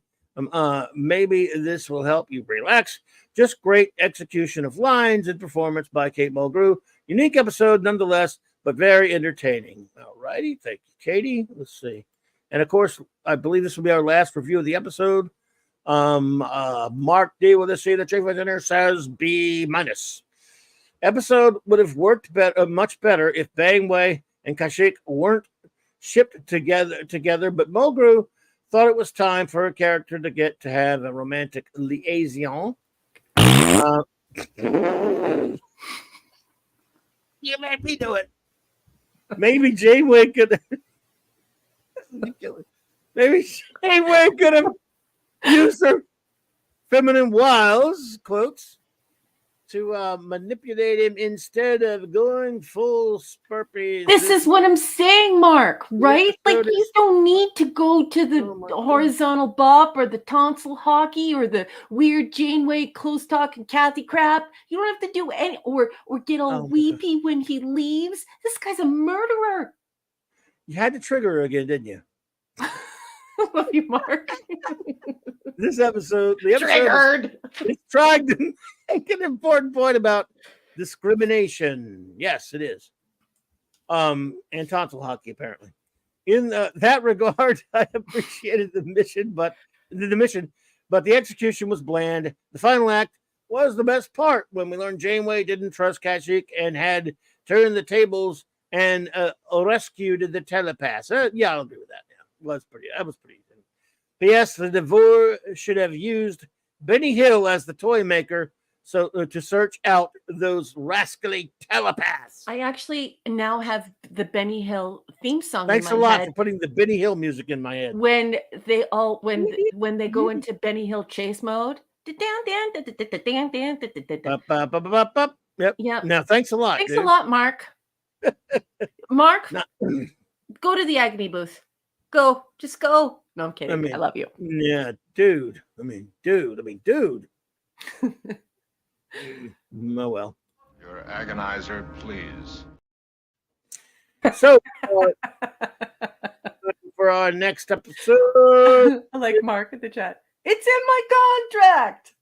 Maybe this will help you relax. Just great execution of lines and performance by Kate Mulgrew. Unique episode, nonetheless. but very entertaining. All righty. Thank you, Katie. Let's see. And of course, I believe this will be our last review of the episode. Mark D with us here, the Chief Engineer says B-. Episode would have worked much better if Bangway and Kashyyyk weren't shipped together, but Mulgrew thought it was time for a character to get to have a romantic liaison. You made me do it. Maybe Janeway could. Maybe Janeway could have used her feminine wiles, quotes, to manipulate him instead of going full Spurpy. This is what I'm saying, Mark, right? Like, you don't need to go to the horizontal bop or the tonsil hockey or the weird Janeway close talking Kathy crap. You don't have to do any or get all weepy when he leaves. This guy's a murderer. You had to trigger her again, didn't you? Love you, Mark. The episode Triggered. It's trying to make an important point about discrimination. Yes, it is. And tonsil hockey, apparently. In that regard, I appreciated the mission, but the execution was bland. The final act was the best part when we learned Janeway didn't trust Kashyyyk and had turned the tables and rescued the telepath. Yeah, I'll agree with that. That was pretty. P.S. The Devore should have used Benny Hill as the toy maker to search out those rascally telepaths. I actually now have the Benny Hill theme song. Thanks a lot for putting the Benny Hill music in my head. When they go into Benny Hill chase mode. Yep. Yeah. Now, thanks a lot. Thanks a lot, Mark. Mark, go to the agony booth. Go. Just go. No, I'm kidding. I love you. Yeah, dude. Dude. Oh, well. Your agonizer, please. So, for our next episode, I like Mark in the chat. It's in my contract.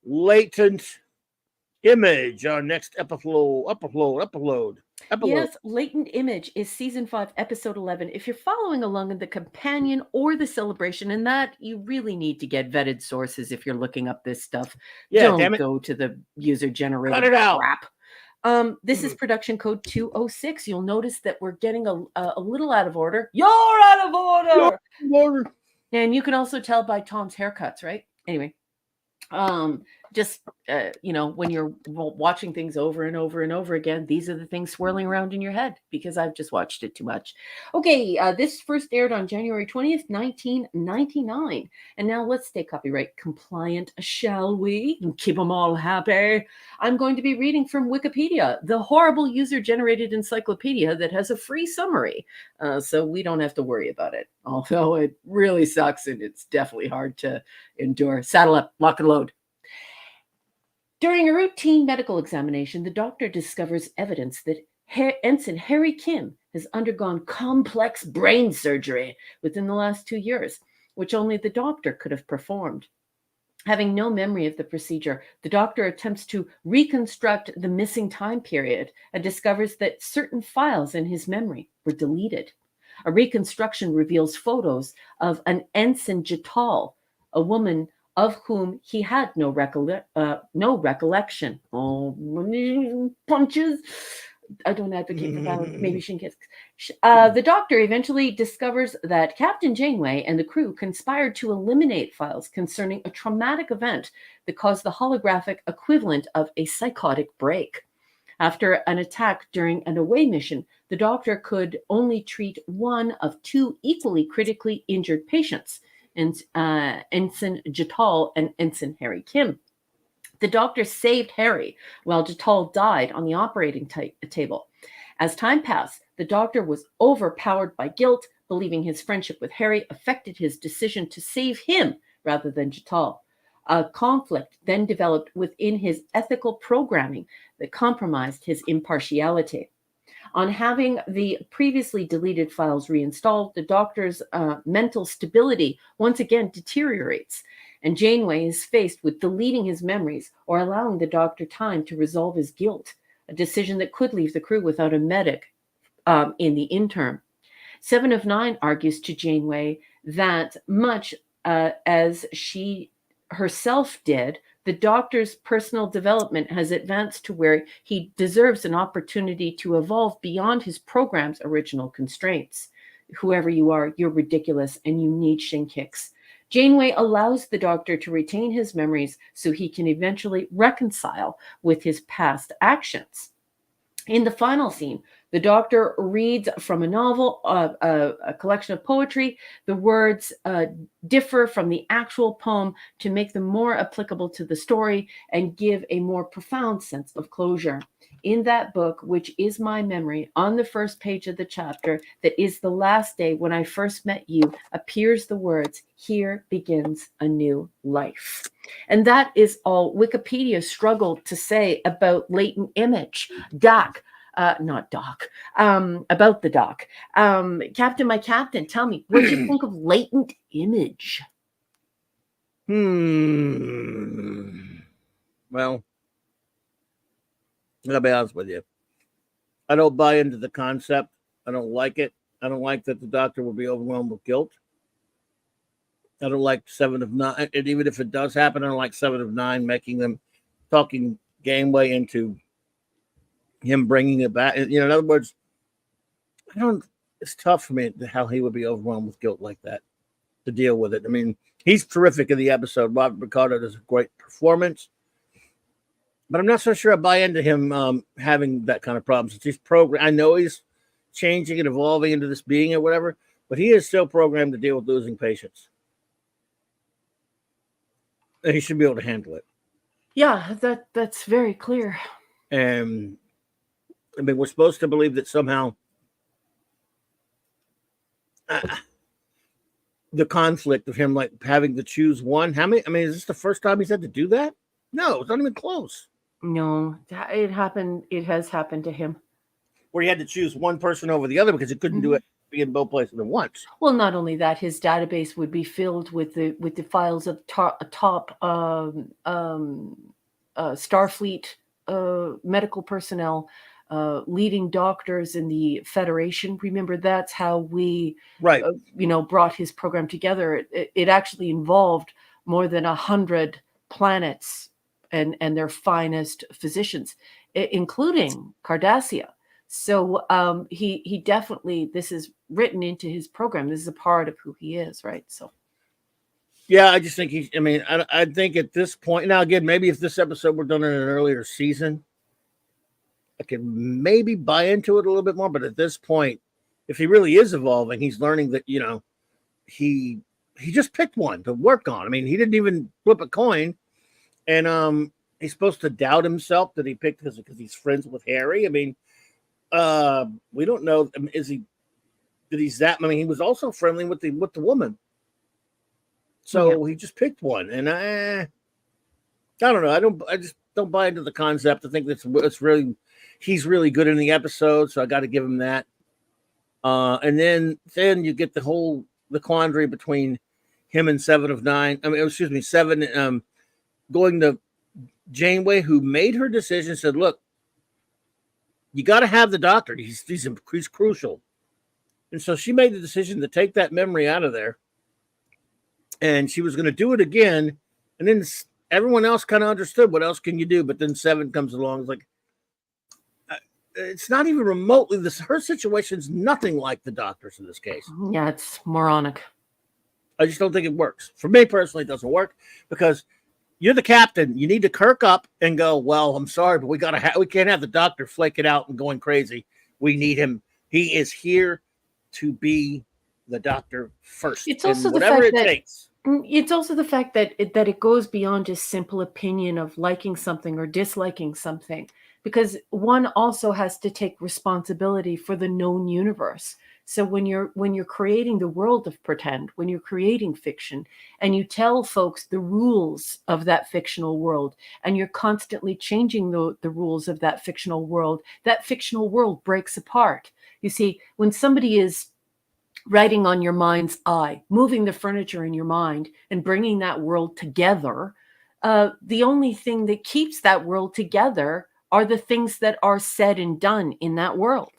Latent Image, our next upload. Yes, Latent Image is season 5, episode 11. If you're following along in the companion or the celebration, and that you really need to get vetted sources if you're looking up this stuff. Yeah, don't go to the user generated crap. This is production code 206. You'll notice that we're getting a little out of order. You're out of order. And you can also tell by Tom's haircuts, right? Anyway, just when you're watching things over and over and over again, these are the things swirling around in your head because I've just watched it too much. Okay, this first aired on January 20th, 1999. And now let's stay copyright compliant, shall we? And keep them all happy. I'm going to be reading from Wikipedia, the horrible user-generated encyclopedia that has a free summary. So we don't have to worry about it. Although it really sucks and it's definitely hard to endure. Saddle up, lock and load. During a routine medical examination, the doctor discovers evidence that Ensign Harry Kim has undergone complex brain surgery within the last 2 years, which only the doctor could have performed. Having no memory of the procedure, the doctor attempts to reconstruct the missing time period and discovers that certain files in his memory were deleted. A reconstruction reveals photos of an Ensign Jital, a woman of whom he had no recollection. Oh, punches. I don't advocate for violence. Maybe she can get. The doctor eventually discovers that Captain Janeway and the crew conspired to eliminate files concerning a traumatic event that caused the holographic equivalent of a psychotic break. After an attack during an away mission, the doctor could only treat one of 2 equally critically injured patients, Ensign Jital and Ensign Harry Kim. The doctor saved Harry while Jital died on the operating table. As time passed, the doctor was overpowered by guilt, believing his friendship with Harry affected his decision to save him rather than Jital. A conflict then developed within his ethical programming that compromised his impartiality. On having the previously deleted files reinstalled, the doctor's mental stability once again deteriorates, and Janeway is faced with deleting his memories or allowing the doctor time to resolve his guilt, a decision that could leave the crew without a medic in the interim. 7 of 9 argues to Janeway that much as she herself did, the Doctor's personal development has advanced to where he deserves an opportunity to evolve beyond his program's original constraints. Whoever you are, you're ridiculous and you need shin kicks. Janeway allows the Doctor to retain his memories so he can eventually reconcile with his past actions. In the final scene, the Doctor reads from a novel, a collection of poetry. The words differ from the actual poem to make them more applicable to the story and give a more profound sense of closure. In that book, which is my memory, on the first page of the chapter, that is the last day when I first met you, appears the words, "Here begins a new life." And that is all Wikipedia struggled to say about latent image. Doc, not Doc, about the Doc. Captain, my captain, tell me, what do you think of latent image? Well, I'll be honest with you. I don't buy into the concept. I don't like it. I don't like that the Doctor will be overwhelmed with guilt. I don't like 7 of 9. And even if it does happen, I don't like 7 of 9 making them talking Janeway into him bringing it back. You know, in other words, it's tough for me how he would be overwhelmed with guilt like that to deal with it. I mean, he's terrific in the episode. Robert Picardo does a great performance. But I'm not so sure I buy into him having that kind of problem. Since he's programmed, I know he's changing and evolving into this being or whatever, but he is still programmed to deal with losing patients. And he should be able to handle it. Yeah, that's very clear. And I mean, we're supposed to believe that somehow the conflict of him like having to choose one. How many? I mean, is this the first time he's had to do that? No, it's not even close. No, it happened. It has happened to him. Where he had to choose one person over the other because he couldn't do it be in both places at once. Well, not only that, his database would be filled with the files of top Starfleet medical personnel, leading doctors in the Federation. Remember, that's how we, brought his program together. It actually involved more than 100 planets and their finest physicians, including Cardassia. So he definitely, this is written into his program. This is a part of who he is, right? So. Yeah, I just think I think at this point, now again, maybe if this episode were done in an earlier season, I could maybe buy into it a little bit more. But at this point, if he really is evolving, he's learning that, he just picked one to work on. I mean, he didn't even flip a coin. And he's supposed to doubt himself that he picked because he's friends with Harry. I mean, we don't know. I mean, he was also friendly with the woman. So he just picked one. And I don't know. I just don't buy into the concept. I think he's really good in the episode. So I got to give him that. And then you get the quandary between him and 7 of 9. I mean, 7, going to Janeway, who made her decision, said, look, you got to have the Doctor. He's crucial. And so she made the decision to take that memory out of there. And she was going to do it again. And then everyone else kind of understood, what else can you do? But then 7 comes along. It's like, it's not even remotely this. Her situation's nothing like the Doctor's in this case. Yeah, it's moronic. I just don't think it works. For me personally, it doesn't work because you're the captain. You need to kirk up and go, well, I'm sorry, but we can't have the Doctor flaking out and going crazy. We need him. He is here to be the Doctor first. It's also whatever it takes. It's also the fact that it goes beyond just simple opinion of liking something or disliking something, because one also has to take responsibility for the known universe. So when you're creating the world of pretend, when you're creating fiction, and you tell folks the rules of that fictional world, and you're constantly changing the rules of that fictional world breaks apart. You see, when somebody is writing on your mind's eye, moving the furniture in your mind and bringing that world together, the only thing that keeps that world together are the things that are said and done in that world.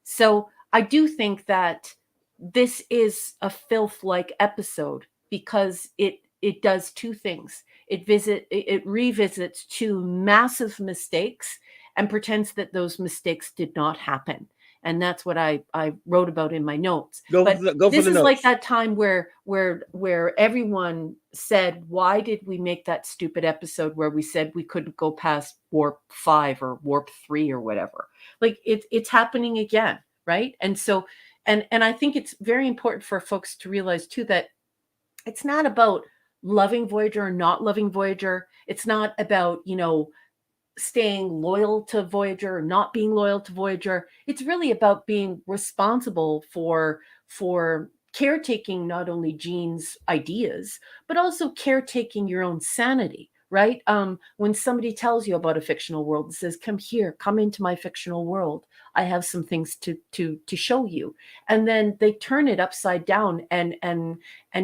So I do think that this is a filth-like episode because it does two things. It revisits two massive mistakes and pretends that those mistakes did not happen. And that's what I wrote about in my notes. Go but for this the is like notes. that time where everyone said, why did we make that stupid episode where we said we couldn't go past warp 5 or warp 3 or whatever? Like it's happening again, right? And so and I think it's very important for folks to realize too that it's not about loving Voyager or not loving Voyager. It's not about, staying loyal to Voyager or not being loyal to Voyager. It's really about being responsible for caretaking not only Gene's ideas, but also caretaking your own sanity, right? When somebody tells you about a fictional world and says, come here, come into my fictional world, I have some things to show you. And then they turn it upside down and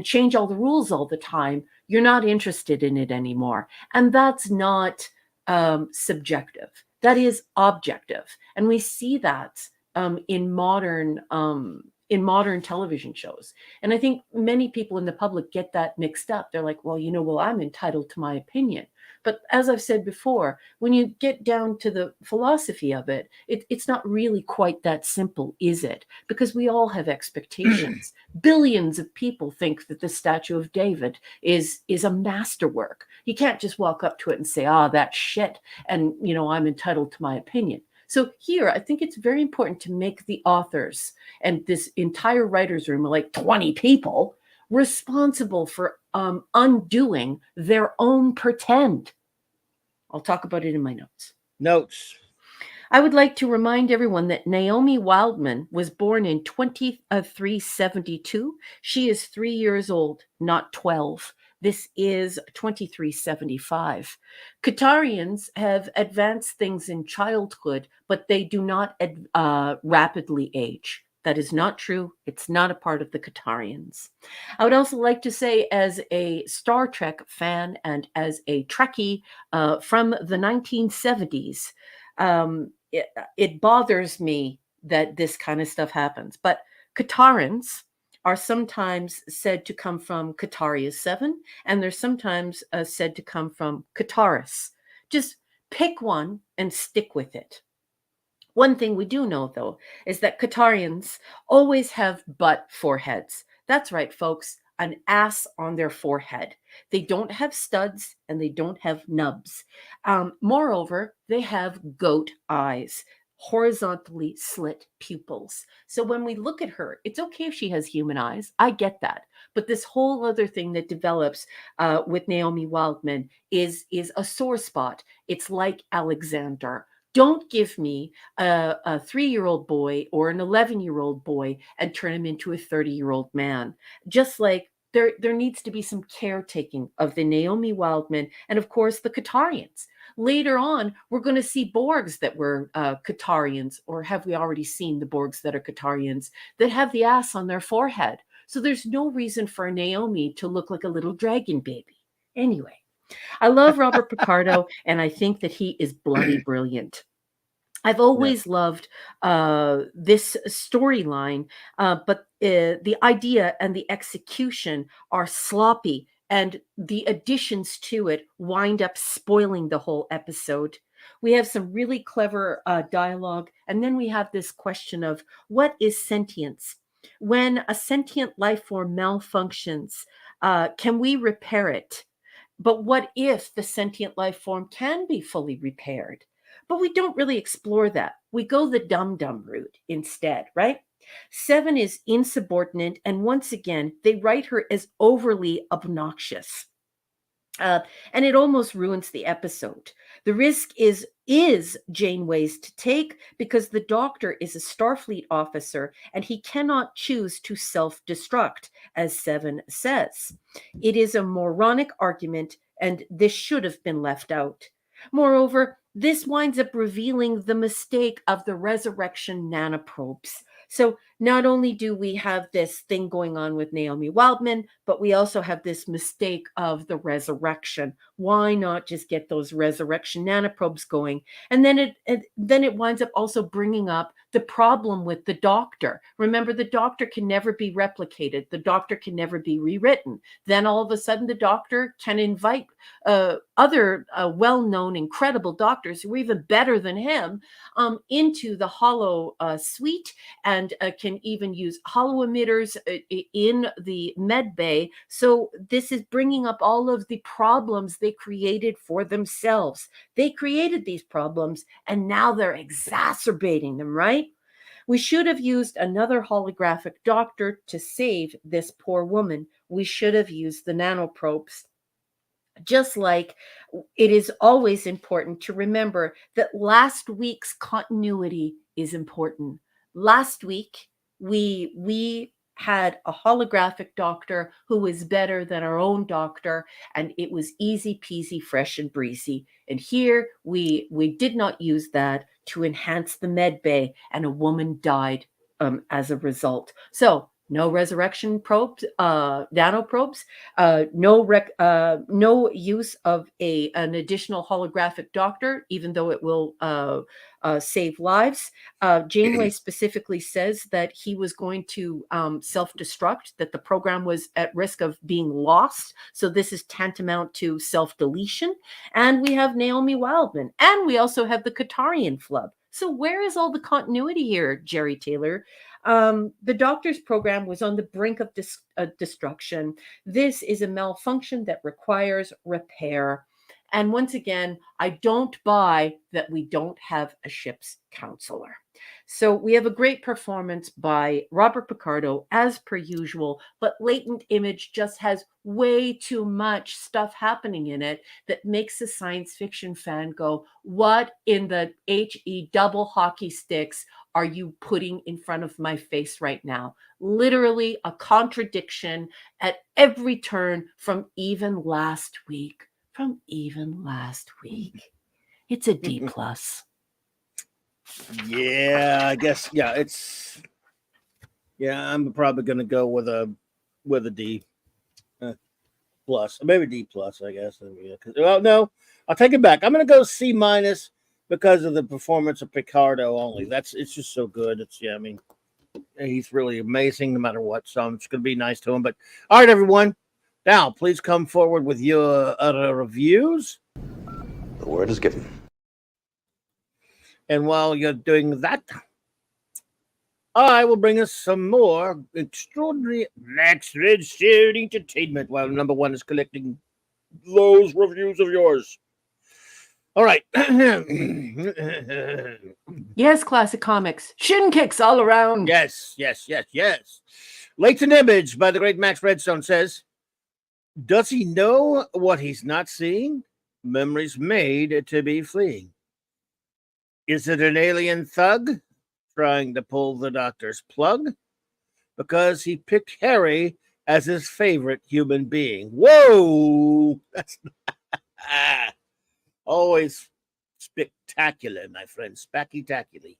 change all the rules all the time. You're not interested in it anymore. And that's not subjective. That is objective. And we see that in modern television shows. And I think many people in the public get that mixed up. They're like, well, I'm entitled to my opinion. But as I've said before, when you get down to the philosophy of it, it's not really quite that simple, is it? Because we all have expectations. Billions of people think that the Statue of David is a masterwork. You can't just walk up to it and say, that's shit, and I'm entitled to my opinion. So here, I think it's very important to make the authors and this entire writer's room, like 20 people, responsible for undoing their own pretend. I'll talk about it in my notes. Notes. I would like to remind everyone that Naomi Wildman was born in 2372. She is 3 years old, not 12. This is 2375. Qatarians have advanced things in childhood, but they do not rapidly age. That is not true. It's not a part of the Qatarians. I would also like to say, as a Star Trek fan and as a Trekkie from the 1970s, it bothers me that this kind of stuff happens. But Qatarans are sometimes said to come from Qatarius 7, and they're sometimes said to come from Qataris. Just pick one and stick with it. One thing we do know, though, is that Qatarians always have butt foreheads. That's right, folks, an ass on their forehead. They don't have studs and they don't have nubs. Moreover, they have goat eyes, horizontally slit pupils. So when we look at her, it's okay if she has human eyes. I get that. But this whole other thing that develops with Naomi Wildman is a sore spot. It's like Alexander. Don't give me a 3-year-old boy or an 11-year-old boy and turn him into a 30-year-old man. Just like there needs to be some caretaking of the Naomi Wildman and, of course, the Qatarians. Later on, we're going to see Borgs that were Qatarians, or have we already seen the Borgs that are Qatarians that have the ass on their forehead? So there's no reason for Naomi to look like a little dragon baby. Anyway. I love Robert Picardo, and I think that he is bloody brilliant. I've always loved this storyline, but the idea and the execution are sloppy, and the additions to it wind up spoiling the whole episode. We have some really clever dialogue, and then we have this question of what is sentience? When a sentient life form malfunctions, can we repair it? But what if the sentient life form can be fully repaired? But we don't really explore that. We go the dum-dum route instead, right? 7 is insubordinate, and once again, they write her as overly obnoxious. And it almost ruins the episode. The risk is Janeway's to take because the Doctor is a Starfleet officer and he cannot choose to self-destruct, as 7 says. It is a moronic argument, and this should have been left out. Moreover, this winds up revealing the mistake of the resurrection nanoprobes. So not only do we have this thing going on with Naomi Wildman, but we also have this mistake of the resurrection. Why not just get those resurrection nanoprobes going? And then it winds up also bringing up the problem with the doctor. Remember, the doctor can never be replicated. The doctor can never be rewritten. Then all of a sudden, the doctor can invite other well-known, incredible doctors who are even better than him into the hollow suite, and can even use hollow emitters in the med bay. So this is bringing up all of the problems they created for themselves. They created these problems, and now they're exacerbating them, right? We should have used another holographic doctor to save this poor woman. We should have used the nanoprobes. Just like it is always important to remember that last week's continuity is important. Last week, we had a holographic doctor who was better than our own doctor, and it was easy peasy, fresh and breezy. And here we did not use that to enhance the med bay, and a woman died as a result. So no resurrection probes, nanoprobes, no use of an additional holographic doctor, even though it will save lives. Janeway specifically says that he was going to self-destruct, that the program was at risk of being lost. So this is tantamount to self-deletion. And we have Naomi Wildman, and we also have the Katarian flub. So where is all the continuity here, Jerry Taylor? The doctor's program was on the brink of destruction. This is a malfunction that requires repair. And once again, I don't buy that we don't have a ship's counselor. So we have a great performance by Robert Picardo, as per usual, but Latent Image just has way too much stuff happening in it that makes a science fiction fan go, what in the HE double hockey sticks are you putting in front of my face right now? Literally a contradiction at every turn from even last week. It's a D plus. Yeah, I guess. Yeah, I'm probably going to go with a D plus, maybe D plus, I guess. Well, no, I'll take it back. I'm going to go C minus because of the performance of Picardo only. It's just so good. I mean, he's really amazing no matter what. So I'm just going to be nice to him. But all right, everyone. Now, please come forward with your reviews. The word is given. And while you're doing that, I will bring us some more extraordinary Max Red shared entertainment while number one is collecting those reviews of yours. All right. Yes, classic comics. Shin kicks all around. Yes. Latent Image by the great Max Redstone says, does he know what he's not seeing? Memories made to be fleeing. Is it an alien thug trying to pull the doctor's plug? Because he picked Harry as his favorite human being. Whoa! That's always spectacular, my friend. Spacky-tacular.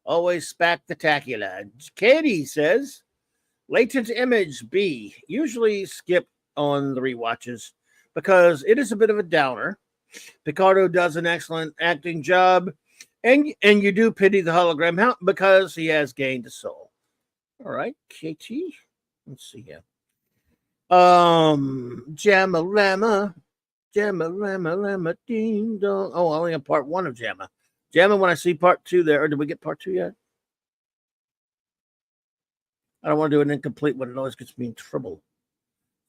Always spectacular. Katie says, Latent Image B. Usually skip on the rewatches because it is a bit of a downer. Picardo does an excellent acting job, and you do pity the hologram because he has gained a soul. All right, Katie. Let's see here. Jamma Lama, ding dong. Oh, I only have part one of Jamma. Jamma, when I see part two there, or did we get part two yet? I don't want to do an incomplete one. It always gets me in trouble.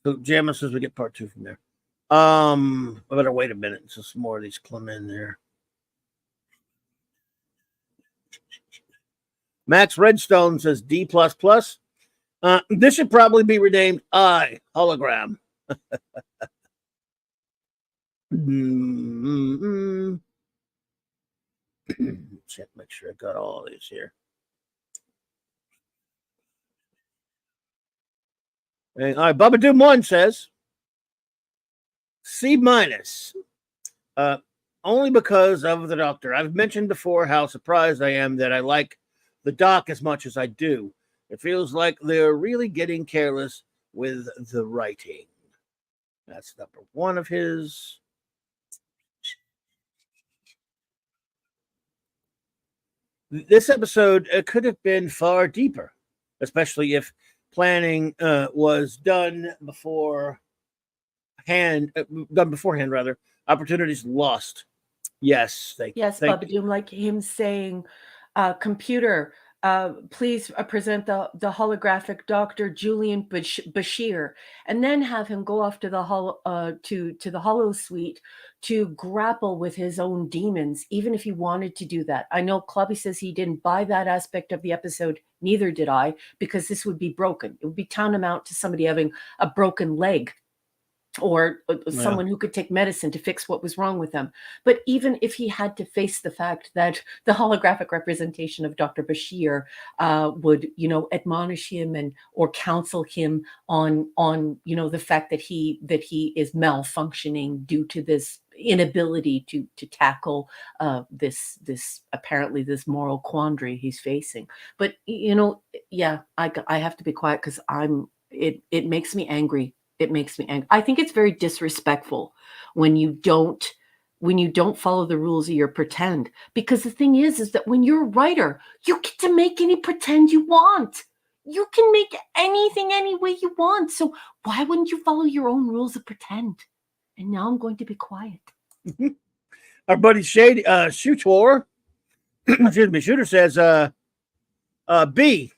So Jamma says we get part two from there. I better wait a minute so some more of these come in there. Max Redstone says D++. This should probably be renamed I Hologram. Check, make sure I got all of these here. And, all right, Bubba Doom 1 says C minus. Only because of the doctor. I've mentioned before how surprised I am that I like the doc as much as I do. It feels like they're really getting careless with the writing. That's number one of his. This episode could have been far deeper, especially if planning was done beforehand. Rather, opportunities lost. Yes, Yes, Bubba Doom, like him saying, computer, please present the holographic Dr. Julian Bashir, and then have him go off to the to the Hollow Suite to grapple with his own demons, even if he wanted to do that. I know Clubby says he didn't buy that aspect of the episode. Neither did I, because this would be broken. It would be tantamount to somebody having a broken leg, or someone who could take medicine to fix what was wrong with them. But even if he had to face the fact that the holographic representation of Dr. Bashir would, admonish him or counsel him on the fact that he is malfunctioning due to this inability to tackle this apparently this moral quandary he's facing. But I have to be quiet because it makes me angry. It makes me angry. I think it's very disrespectful when you don't follow the rules of your pretend. Because the thing is that when you're a writer, you get to make any pretend you want. You can make anything any way you want. So why wouldn't you follow your own rules of pretend? And now I'm going to be quiet. Our buddy Shooter, Shooter says, B,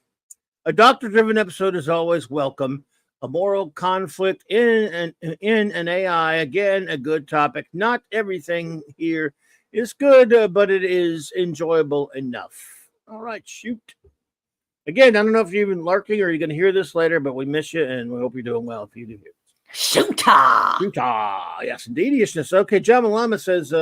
a doctor-driven episode is always welcome. A moral conflict in an AI, again, a good topic. Not everything here is good, but it is enjoyable enough. All right, shoot. Again, I don't know if you're even lurking or you're going to hear this later, but we miss you, and we hope you're doing well if you do hear this. Shooter! Yes, indeediousness. Okay, Jamalama says,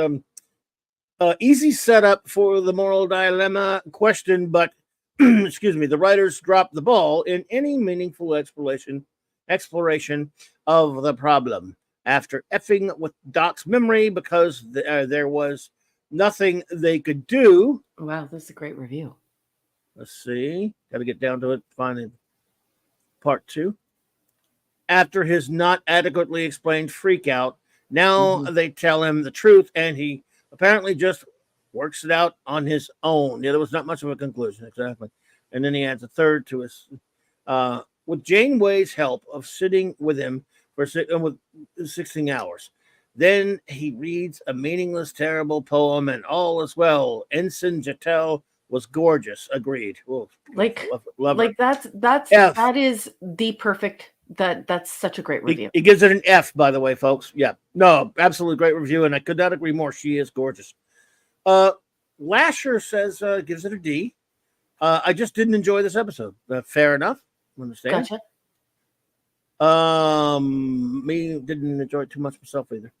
easy setup for the moral dilemma question, but, excuse me, the writers dropped the ball in any meaningful exploration of the problem after effing with Doc's memory because there was nothing they could do. Wow, this is a great review. Let's see. Got to get down to it. Finding part 2. After his not adequately explained freak out, now they tell him the truth, and he apparently just works it out on his own. Yeah, there was not much of a conclusion, exactly. And then he adds a third to his with Janeway's help of sitting with him for 16 hours. Then he reads a meaningless, terrible poem, and all is well. Ensign Jetel was gorgeous. Agreed. Ooh, love her. That is the perfect. That's such a great review. He gives it an F, by the way, folks. Yeah, no, absolutely great review, and I could not agree more. She is gorgeous. Lasher says gives it a D. I just didn't enjoy this episode. Fair enough. Understand? Gotcha. Me didn't enjoy it too much myself either.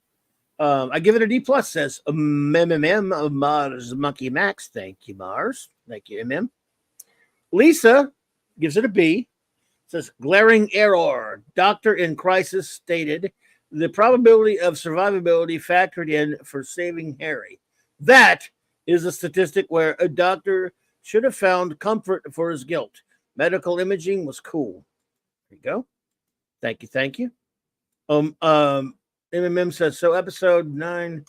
I give it a D plus. Says Mars Monkey Max. Thank you, Mars. Thank you, MM. Lisa gives it a B. Says glaring error. Doctor in crisis stated the probability of survivability factored in for saving Harry. That is a statistic where a doctor should have found comfort for his guilt. Medical imaging was cool. There you go. Thank you. MMM says so. Episode 9.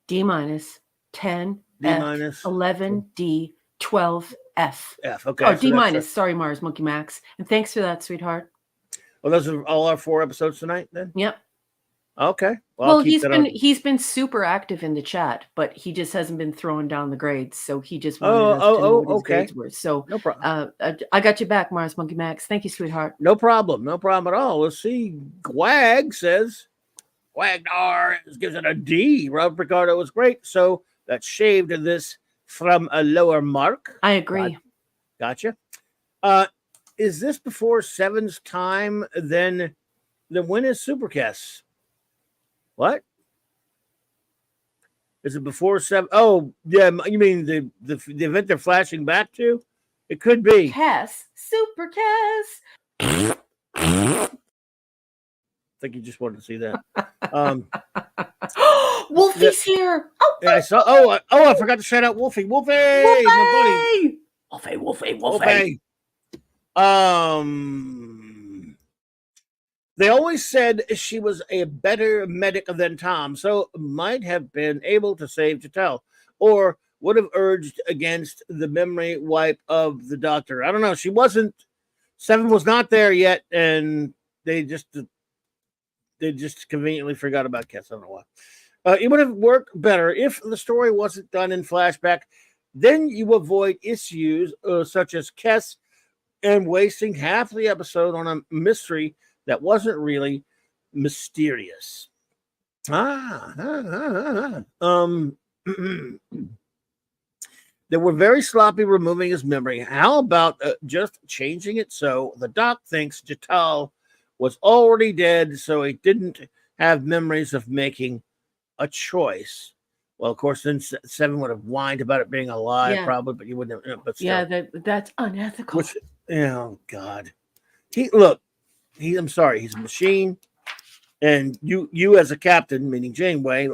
D minus 10. D F, minus 11. D 12. F. F. Okay. Oh, D minus. Sorry, Mars Monkey Max. And thanks for that, sweetheart. Well, those are all our 4 episodes tonight, then. Yep. Okay. Well, he's been super active in the chat, but he just hasn't been throwing down the grades. So he just wanted us to know what his grades were. So no problem. I got you back, Mars Monkey Max. Thank you, sweetheart. No problem. No problem at all. Let's see. Gwag says Wagnar gives it a D. Rob Ricardo was great. So that shaved this from a lower mark. I agree. Gotcha. Is this before 7's time? Then when is Supercast? What? Is it before 7? Oh, yeah. You mean the event they're flashing back to? It could be. Cass. Super Cass. I think you just wanted to see that. Wolfie's here. Oh, yeah, I saw. I forgot to shout out Wolfie. Wolfie, my buddy. Wolfie. They always said she was a better medic than Tom, so might have been able to save Jatel, or would have urged against the memory wipe of the doctor. I don't know. She wasn't. Seven was not there yet, and they just conveniently forgot about Kes. I don't know why. It would have worked better if the story wasn't done in flashback. Then you avoid issues such as Kes and wasting half the episode on a mystery that wasn't really mysterious. They were very sloppy removing his memory. How about just changing it so the doc thinks Jatal was already dead, so he didn't have memories of making a choice? Well, of course, then Seven would have whined about it being a lie, probably, but you wouldn't have. But still. Yeah, that's unethical. Oh God, I'm sorry, he's a machine, and you as a captain, meaning Janeway,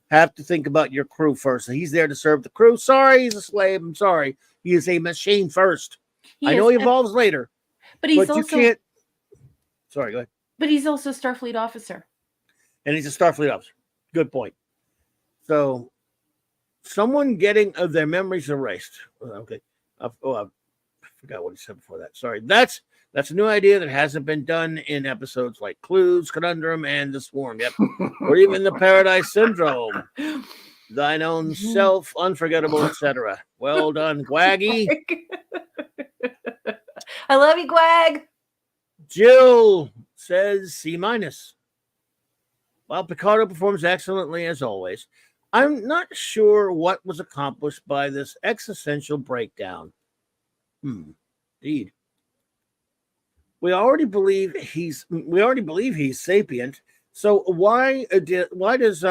have to think about your crew first. He's there to serve the crew. Sorry, he's a slave. I'm sorry, he is a machine first. I know he evolves later, but also you can't. Sorry, go ahead. But he's also a Starfleet officer, and he's a Starfleet officer. Good point. So, someone getting their memories erased. Okay. I forgot what he said before that. Sorry. That's a new idea that hasn't been done in episodes like Clues, Conundrum, and The Swarm. Yep. Or even the Paradise Syndrome. Thine own self, unforgettable, etc. Well done, Gwaggy. I love you, Gwag. Jill says C-. While Picardo performs excellently as always, I'm not sure what was accomplished by this existential breakdown. Indeed. We already believe he's sapient. So why does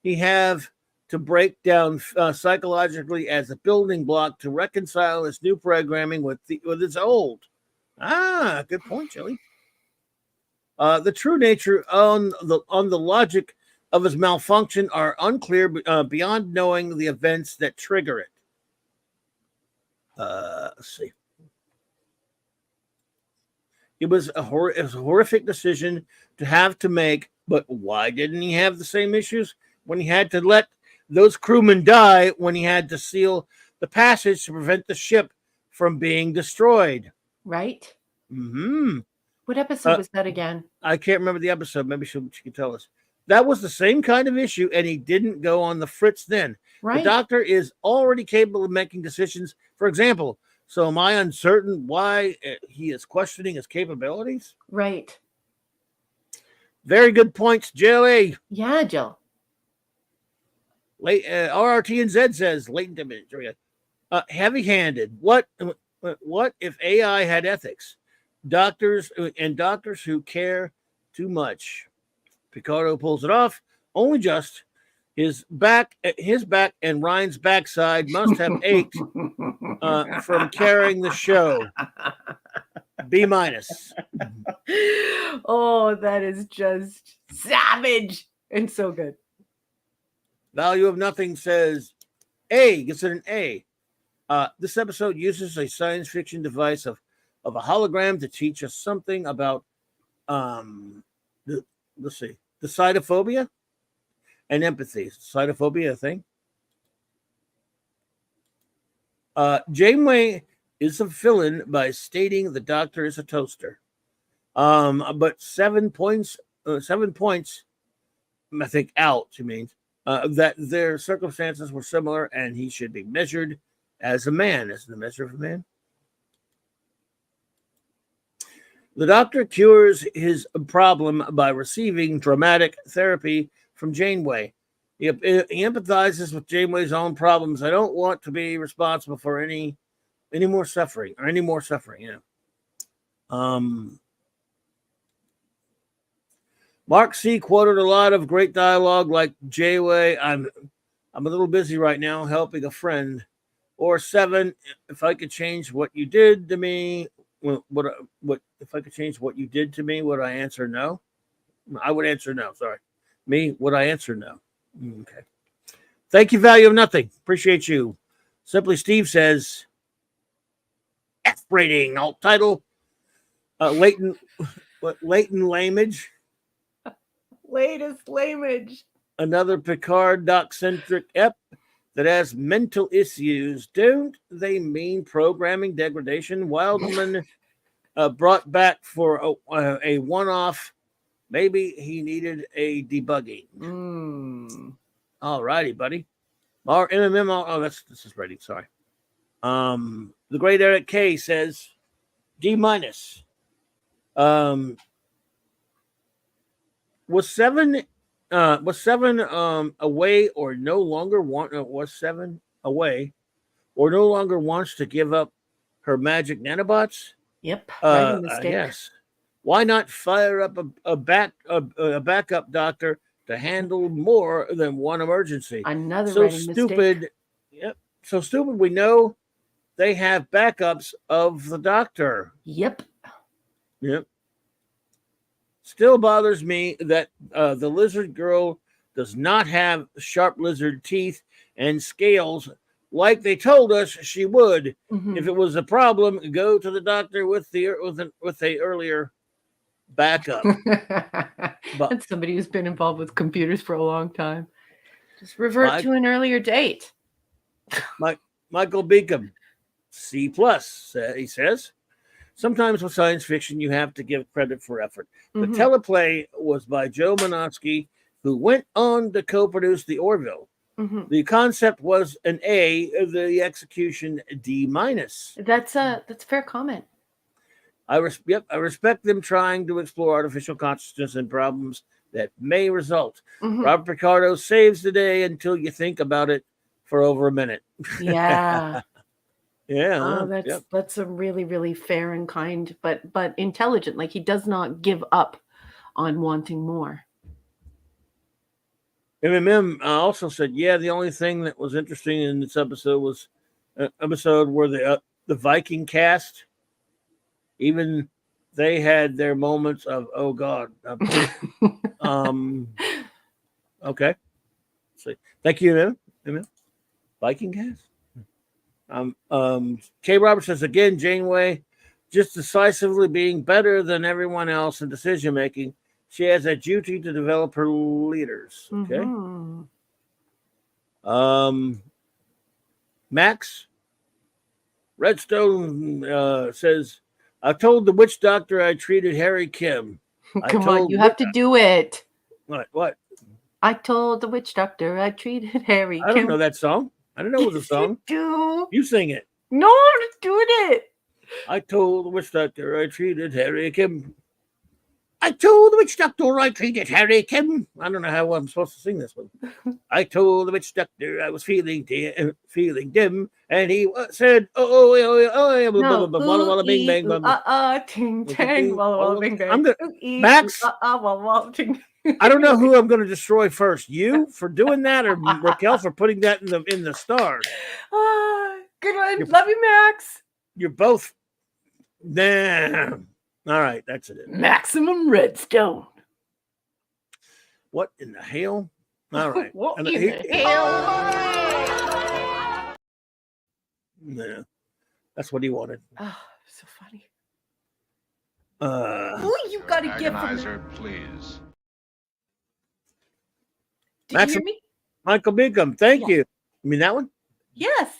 he have to break down psychologically as a building block to reconcile his new programming with his old? Good point, Chili. The true nature on the logic of his malfunction are unclear beyond knowing the events that trigger it. Let's see. It was a horrific decision to have to make, but why didn't he have the same issues when he had to let those crewmen die, when he had to seal the passage to prevent the ship from being destroyed? Right. Mm-hmm. What episode was that again? I can't remember the episode. Maybe she can tell us. That was the same kind of issue, and he didn't go on the fritz then. Right. The doctor is already capable of making decisions. For example, so am I uncertain why he is questioning his capabilities? Right. Very good points, Jelly. Yeah, Jill. RRT and Z says latent image. Heavy-handed. What if AI had ethics? Doctors who care too much. Picardo pulls it off. Only just. His back and Ryan's backside must have ached from carrying the show. B-. Oh, that is just savage and so good. Value of Nothing says A. Gets it an A. This episode uses a science fiction device of a hologram to teach us something about the cytophobia and empathy. Cytophobia, a thing. Janeway is a villain by stating the doctor is a toaster. But 7 points, I think, out, she means, that their circumstances were similar and he should be measured as a man. Isn't the measure of a man? The doctor cures his problem by receiving dramatic therapy from Janeway. He empathizes with Janeway's own problems. I don't want to be responsible for any more suffering. Yeah. Mark C. quoted a lot of great dialogue like Janeway. I'm a little busy right now helping a friend. Or 7, if I could change what you did to me, what if I could change what you did to me, would I answer no? I would answer no. Sorry. Me, would I answer no? Okay. Thank you, Value of Nothing. Appreciate you. Simply Steve says, F rating. Alt title: Latent Lamage. Latest lamage. Another Picard doc-centric ep that has mental issues. Don't they mean programming degradation? Wildman brought back for a one-off. Maybe he needed a debugging. All righty, buddy. Our MMM. Oh, this is rating. Sorry. The great Eric K says D-. Was seven away or no longer wants to give up her magic nanobots? Yep. Writing mistake. Yes. Why not fire up a backup doctor to handle more than one emergency? Another so writing stupid. mistake. Yep. So stupid. We know they have backups of the doctor. Yep. Still bothers me that the lizard girl does not have sharp lizard teeth and scales like they told us she would. If it was a problem, go to the doctor with the earlier backup. That's somebody who's been involved with computers for a long time. Just revert to an earlier date. Michael Beacom, C+, he says. Sometimes with science fiction, you have to give credit for effort. The teleplay was by Joe Manosky, who went on to co-produce The Orville. The concept was an A, the execution D-. That's a fair comment. I respect them trying to explore artificial consciousness and problems that may result. Robert Picardo saves the day until you think about it for over a minute. Yeah. Yeah. That's a really, really fair and kind, but intelligent. Like, he does not give up on wanting more. MMM also said, the only thing that was interesting in this episode was an episode where the Viking cast, even they had their moments of, oh God. Okay. So, thank you, MMM. Viking cast. Kay Roberts says again, Janeway just decisively being better than everyone else in decision making. She has a duty to develop her leaders. Okay. Max Redstone says, I told the witch doctor I treated Harry Kim. Come on, you have to do it. What? I told the witch doctor I treated Harry Kim. I don't know that song. I don't know it was a song. You do. You sing it. No, I'm just doing it. I told the witch doctor I treated Harry Kim. I told the witch doctor I treated Harry Kim. I don't know how I'm supposed to sing this one. I told the witch doctor I was feeling dim, and he said, walla bing bang, ting tang, walla bing bang. I'm gonna, Max. I don't know who I'm going to destroy first. You for doing that, or Raquel for putting that in the stars. Good one. Love you, Max. You're both. Nah. All right, that's it. Maximum Redstone. What in the hell? All right. What in the hell? Yeah, that's what he wanted. Oh, so funny. You got to give him. Please. Did you hear me? Michael Beacom, thank you. You mean that one? Yes.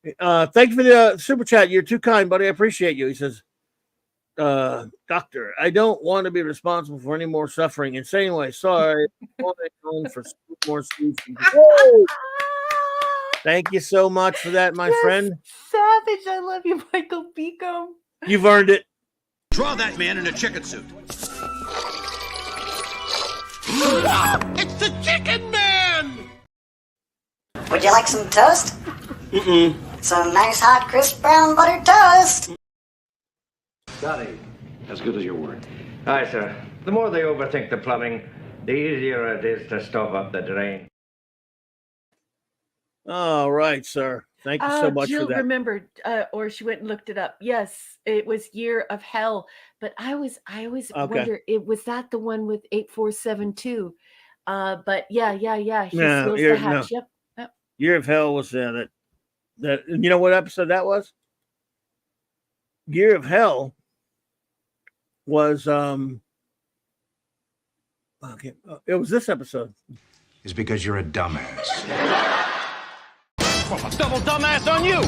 Thank you for the super chat. You're too kind, buddy. I appreciate you. He says, Doctor, I don't want to be responsible for any more suffering. Insane way. Sorry. On for more seasons. Thank you so much for that, my friend. Savage. I love you, Michael Beacom. You've earned it. Draw that man in a chicken suit. It's the Chicken Man! Would you like some toast? Some nice hot crisp brown buttered toast. Scotty, as good as your word. Aye, sir. The more they overthink the plumbing, the easier it is to stop up the drain. All right, sir. Thank you so much Jill for that. Remembered, or she went and looked it up. Yes, it was Year of Hell, but I always wonder, was that the one with 8472? But yeah. He steals the hatch. No. Yep. Year of Hell was that. You know what episode that was? Gear of Hell was it was this episode. Is because you're a dumbass. Well, a double dumbass on you!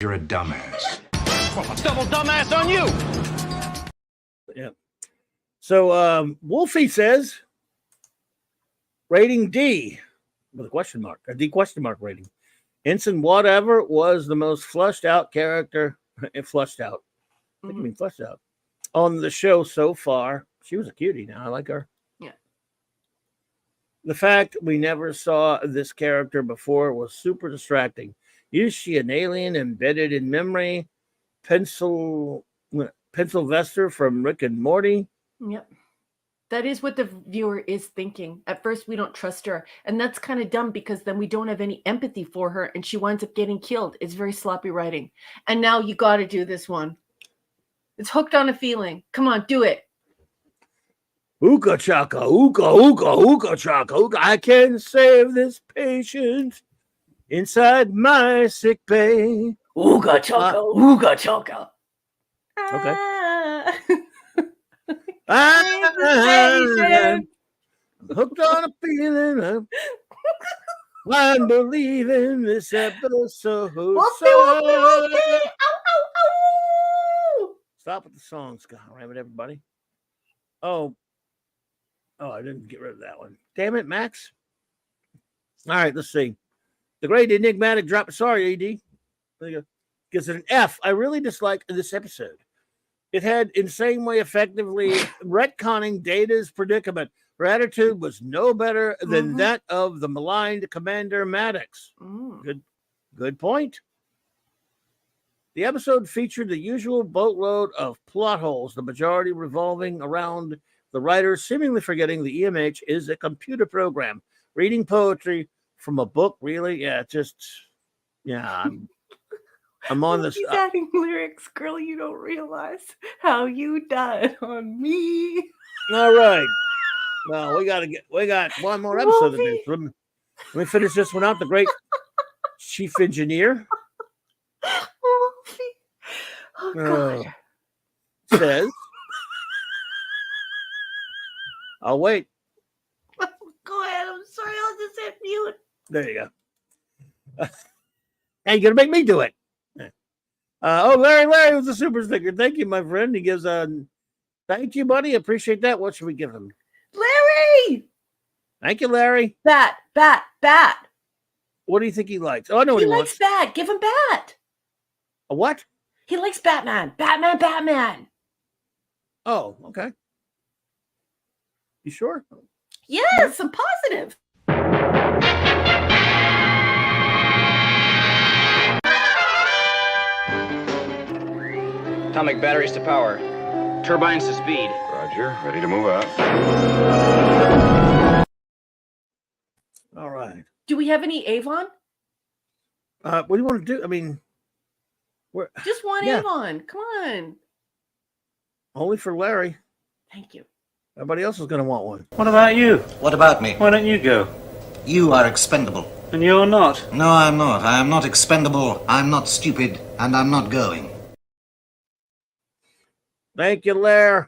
You're a dumbass. Well, a double dumbass on you! Yeah. So Wolfie says rating D with a question mark, a D question mark rating. Ensign whatever was the most flushed out character. Flushed out. I think I mean flushed out on the show so far. She was a cutie. Now I like her. Yeah. The fact we never saw this character before was super distracting. Is she an alien embedded in memory? Pencil Vester from Rick and Morty. Yep. That is what the viewer is thinking. At first, we don't trust her. And that's kind of dumb because then we don't have any empathy for her and she winds up getting killed. It's very sloppy writing. And now you got to do this one. It's hooked on a feeling. Come on, do it. Ooka chaka, ooka chaka, ooka. I can save this patient inside my sick bay. Ooga chaka, ooga chaka. Okay. I'm hooked on a feeling. I'm believing this episode. Stop with the song, Scott. Right with everybody. Oh, I didn't get rid of that one. Damn it, Max. All right, let's see. The great enigmatic drop. Sorry, AD. There you go. Gives it an F. I really dislike this episode. It had insane way effectively retconning Data's predicament. Her attitude was no better than that of the maligned Commander Maddox. Good point. The episode featured the usual boatload of plot holes, the majority revolving around the writer seemingly forgetting the EMH is a computer program. Reading poetry from a book, really? Yeah, I'm on this. He's adding lyrics, girl. You don't realize how you died on me. All right. Well, we got one more episode of this. Let me finish this one out. The great chief engineer Oh God. Says, I'll wait. Go ahead. I'm sorry. I'll just hit mute. There you go. Hey, you're gonna make me do it. Larry was a super sticker. Thank you, my friend. He gives thank you, buddy. Appreciate that. What should we give him? Larry! Thank you, Larry. Bat. What do you think he likes? Oh, I know what he wants. He likes Bat. Give him Bat. A what? He likes Batman. Batman. Oh, okay. You sure? Yes, I'm positive. Atomic batteries to power. Turbines to speed. Roger, ready to move out. All right. Do we have any Avon? What do you want to do? I mean, just one Avon. Come on. Only for Larry. Thank you. Everybody else is going to want one. What about you? What about me? Why don't you go? You are expendable. And you're not? No, I'm not. I am not expendable. I'm not stupid. And I'm not going. Thank you, Larry.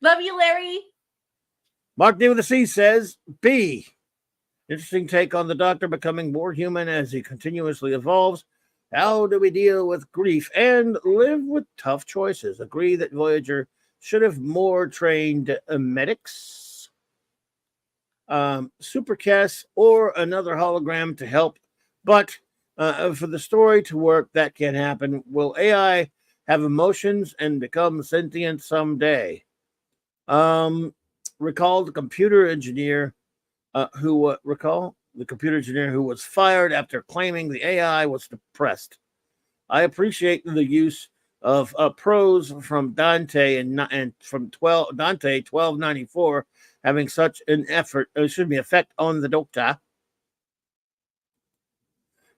Love you, Larry. Mark D with a C says B. Interesting take on the Doctor becoming more human as he continuously evolves. How do we deal with grief and live with tough choices? Agree that Voyager should have more trained medics, supercasts, or another hologram to help. But for the story to work, that can't happen. Will AI have emotions and become sentient someday? Recall the computer engineer who was fired after claiming the AI was depressed. I appreciate the use of prose from Dante and from Dante 1294 having such an effect on the Doctor.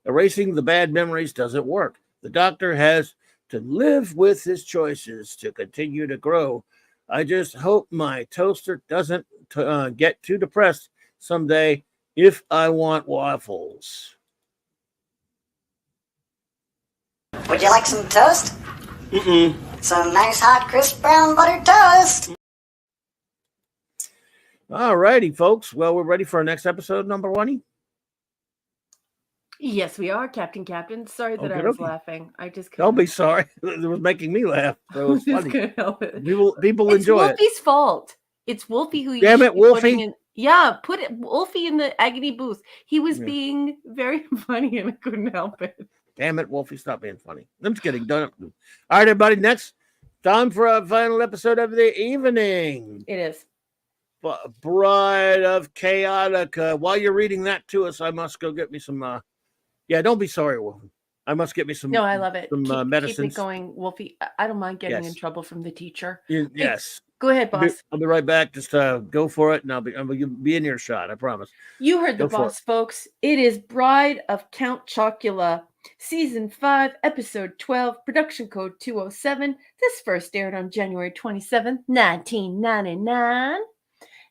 Erasing the bad memories doesn't work. The Doctor has to live with his choices to continue to grow. I just hope my toaster doesn't get too depressed someday if I want waffles. Would you like some toast? Some nice hot crisp brown buttered toast. All righty, folks. Well, we're ready for our next episode, number 1. Yes, we are, Captain. Sorry that I was laughing. I just couldn't. Don't be sorry. It was making me laugh. So it's funny. Couldn't help it. People It's enjoy it. Wolfie's fault. It's Wolfie who. Damn you it, should be Wolfie. putting in- Yeah, put it, Wolfie in the agony booth. He was being very funny, and I couldn't help it. Damn it, Wolfie, stop being funny. I'm just kidding. Don't. All right, everybody. Next time for our final episode of the evening. It is. Bride of Chaotica. While you're reading that to us, I must go get me some. Don't be sorry, Wolfie. I must get me some. No, I love it. Some medicines. Keep it going, Wolfie. I don't mind getting in Yes. trouble from the teacher. Yes. Go ahead, boss. I'll be right back. Just go for it, and I'll be in earshot. I promise. You heard the Go for boss, folks. It is Bride of Count Chocula, Season 5, Episode 12, Production Code 207. This first aired on January 27th, 1999.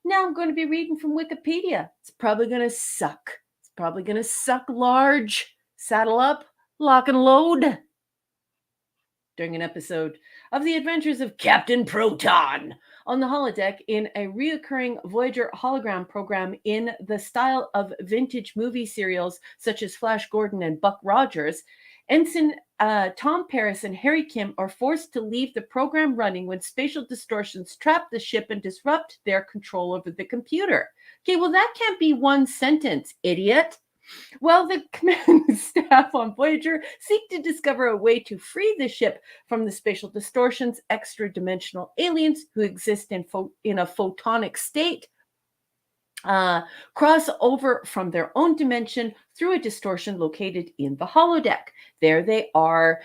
Now I'm going to be reading from Wikipedia. It's probably going to suck. It's probably going to suck large. Saddle up, lock and load. During an episode of The Adventures of Captain Proton on the holodeck in a reoccurring Voyager hologram program in the style of vintage movie serials such as Flash Gordon and Buck Rogers, Ensign Tom Paris and Harry Kim are forced to leave the program running when spatial distortions trap the ship and disrupt their control over the computer. Okay, well, that can't be one sentence, idiot. Well, the command staff on Voyager seek to discover a way to free the ship from the spatial distortions, extra-dimensional aliens who exist in a photonic state, cross over from their own dimension through a distortion located in the holodeck. There they are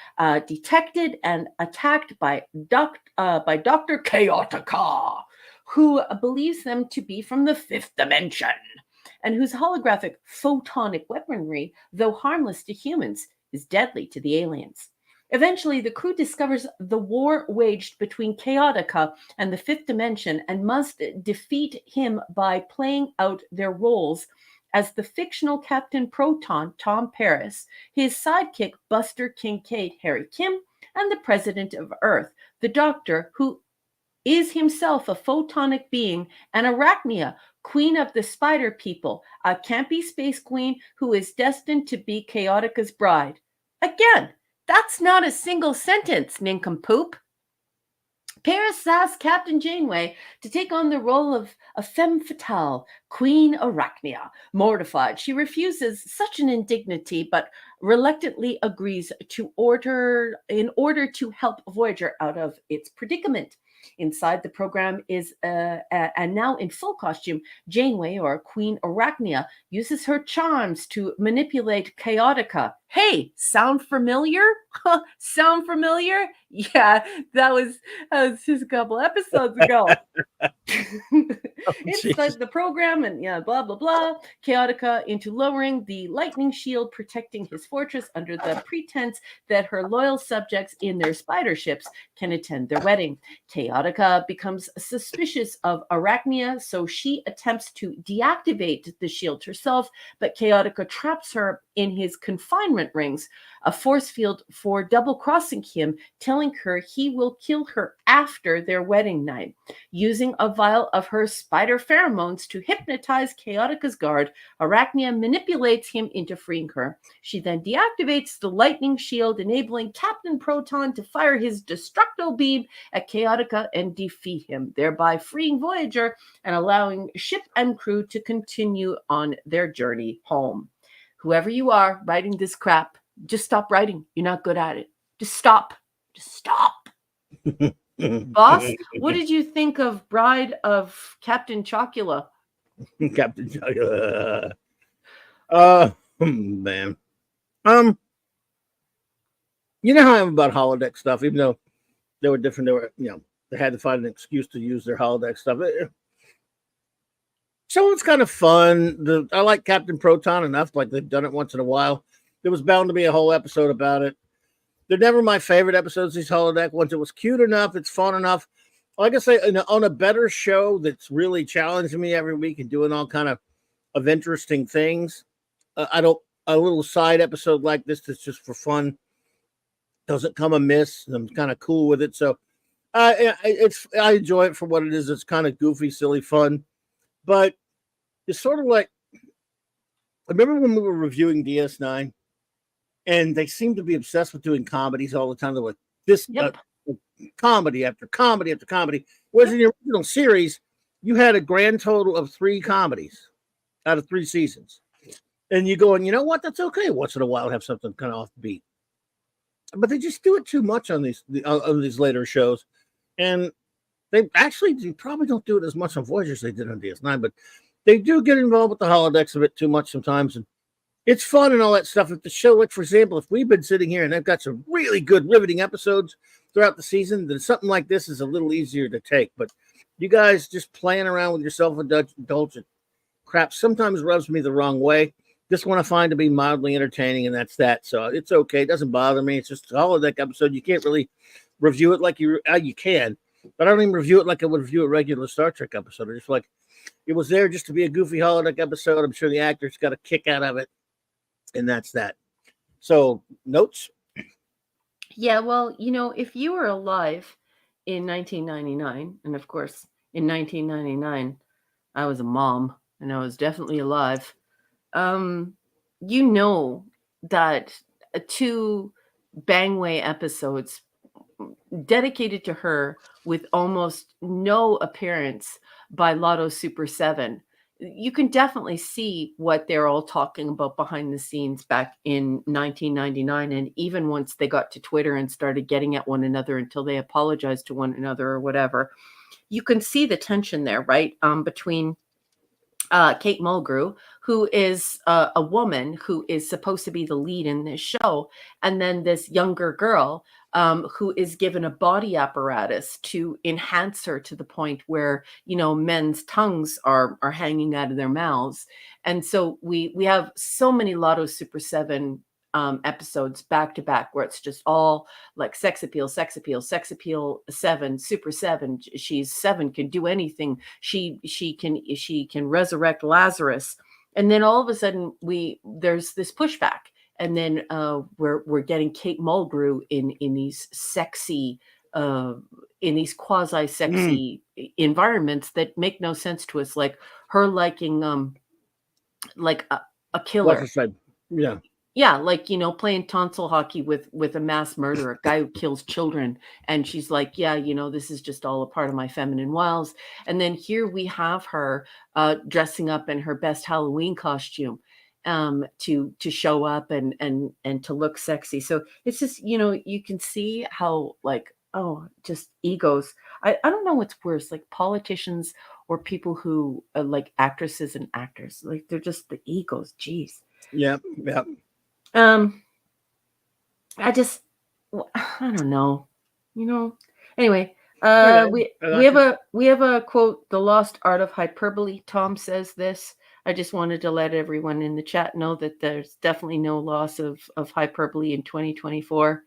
detected and attacked by Dr. Chaotica, who believes them to be from the 5th dimension, and whose holographic photonic weaponry, though harmless to humans, is deadly to the aliens. Eventually, the crew discovers the war waged between Chaotica and the 5th dimension and must defeat him by playing out their roles as the fictional Captain Proton, Tom Paris, his sidekick, Buster Kincaid, Harry Kim, and the President of Earth, the Doctor, who is himself a photonic being, and Arachnia, Queen of the Spider People, a campy space queen who is destined to be Chaotica's bride. Again, that's not a single sentence, nincompoop. Paris asks Captain Janeway to take on the role of a femme fatale, Queen Arachnia. Mortified, she refuses such an indignity, but reluctantly agrees in order to help Voyager out of its predicament. Inside the program is, and now in full costume, Janeway, or Queen Arachnia, uses her charms to manipulate Chaotica. Hey, sound familiar? Sound familiar? Yeah, that was just a couple episodes ago. Inside the program, and blah, blah, blah. Chaotica into lowering the lightning shield protecting his fortress under the pretense that her loyal subjects in their spider ships can attend their wedding. Chaotica becomes suspicious of Arachnia, so she attempts to deactivate the shield herself, but Chaotica traps her in his confinement rings, a force field for double-crossing him, telling her he will kill her after their wedding night. Using a vial of her spider pheromones to hypnotize Chaotica's guard, Arachnia manipulates him into freeing her. She then deactivates the lightning shield, enabling Captain Proton to fire his destructo beam at Chaotica and defeat him, thereby freeing Voyager and allowing ship and crew to continue on their journey home. Whoever you are writing this crap, just stop writing. You're not good at it. Just stop. Just stop. Boss, what did you think of Bride of Captain Chocula? Captain Chocula. Man. You know how I am about holodeck stuff, even though they were different. They had to find an excuse to use their holodeck stuff. So it's kind of fun. I like Captain Proton enough, like they've done it once in a while. There was bound to be a whole episode about it. They're never my favorite episodes, these holodeck ones. It was cute enough. It's fun enough. Like I say, on a better show that's really challenging me every week and doing all kind of interesting things. A little side episode like this that's just for fun. doesn't come amiss. I'm kind of cool with it. So I enjoy it for what it is. It's kind of goofy, silly, fun, but it's sort of like, I remember when we were reviewing DS9, and they seemed to be obsessed with doing comedies all the time. They're like, this comedy after comedy after comedy. Whereas in the original series, you had a grand total of 3 comedies out of 3 seasons. And you go, and you know what? That's okay. Once in a while, have something kind of offbeat. But they just do it too much on these later shows. And they probably don't do it as much on Voyager as they did on DS9, but they do get involved with the holodecks a bit too much sometimes. And it's fun and all that stuff. If the show, like, for example, if we've been sitting here and they've got some really good, riveting episodes throughout the season, then something like this is a little easier to take. But you guys just playing around with your self-indulgent crap sometimes rubs me the wrong way. This one I find to be mildly entertaining, and that's that. So it's okay. It doesn't bother me. It's just a holodeck episode. You can't really review it like you can, but I don't even review it like I would review a regular Star Trek episode. I just like it was there just to be a goofy holodeck episode. I'm sure the actors got a kick out of it, and that's that. So, notes? Yeah, well, if you were alive in 1999, and of course, in 1999, I was a mom, and I was definitely alive. You know that 2 Bangway episodes dedicated to her with almost no appearance by Lotto Super 7. You can definitely see what they're all talking about behind the scenes back in 1999. And even once they got to Twitter and started getting at one another until they apologized to one another or whatever, you can see the tension there, right? Between Kate Mulgrew, who is a woman who is supposed to be the lead in this show, and then this younger girl who is given a body apparatus to enhance her to the point where, men's tongues are hanging out of their mouths. And so we have so many Lotto Super 7 episodes back to back where it's just all like sex appeal 7, Super 7. She's 7, can do anything. She can resurrect Lazarus. And then all of a sudden there's this pushback. And then we're getting Kate Mulgrew in these sexy, in these quasi-sexy environments that make no sense to us, like her liking like a killer. Yeah. Yeah, like, playing tonsil hockey with a mass murderer, a guy who kills children. And she's like, yeah, this is just all a part of my feminine wiles. And then here we have her dressing up in her best Halloween costume to show up and to look sexy. So it's just, you can see how, like, just egos. I don't know what's worse, like politicians or people who are like actresses and actors. Like, they're just the egos. Jeez. Yeah. I don't know, anyway, we have a quote, "The Lost Art of Hyperbole." Tom says this. I just wanted to let everyone in the chat know that there's definitely no loss of hyperbole in 2024.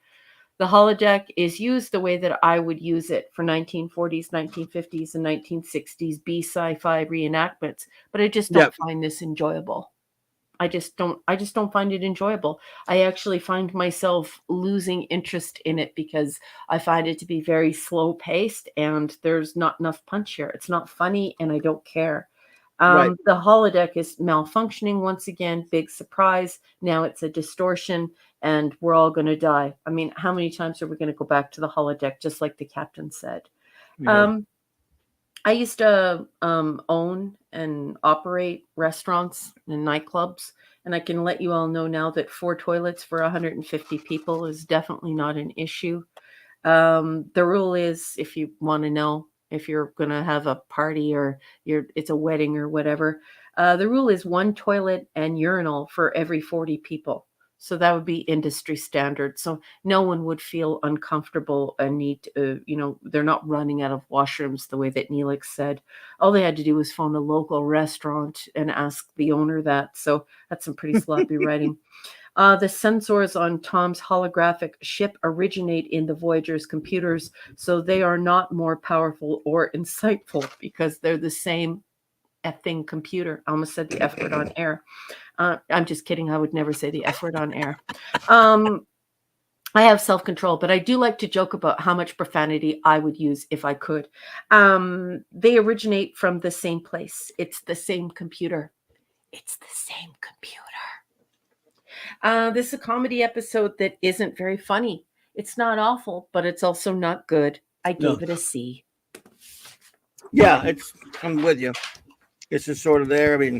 The holodeck is used the way that I would use it for 1940s, 1950s, and 1960s B sci-fi reenactments, but I just don't find this enjoyable. I just don't find it enjoyable. I actually find myself losing interest in it because I find it to be very slow paced and there's not enough punch here. It's not funny and I don't care. The holodeck is malfunctioning once again. Big surprise. Now it's a distortion and we're all going to die. I mean, how many times are we going to go back to the holodeck, just like the captain said? Yeah. I used to own and operate restaurants and nightclubs, and I can let you all know now that 4 toilets for 150 people is definitely not an issue. The rule is, if you want to know, if you're going to have a party or it's a wedding or whatever, the rule is 1 toilet and urinal for every 40 people. So that would be industry standard. So no one would feel uncomfortable and need to, they're not running out of washrooms the way that Neelix said. All they had to do was phone a local restaurant and ask the owner that. So that's some pretty sloppy writing. The sensors on Tom's holographic ship originate in the Voyager's computers, so they are not more powerful or insightful because they're the same effing computer. I almost said the F word on air. I'm just kidding. I would never say the F word on air. I have self-control, but I do like to joke about how much profanity I would use if I could. They originate from the same place. It's the same computer. It's the same computer. This is a comedy episode that isn't very funny. It's not awful, but it's also not good. I gave it a C. Yeah, I'm with you. It's just sort of there. I mean,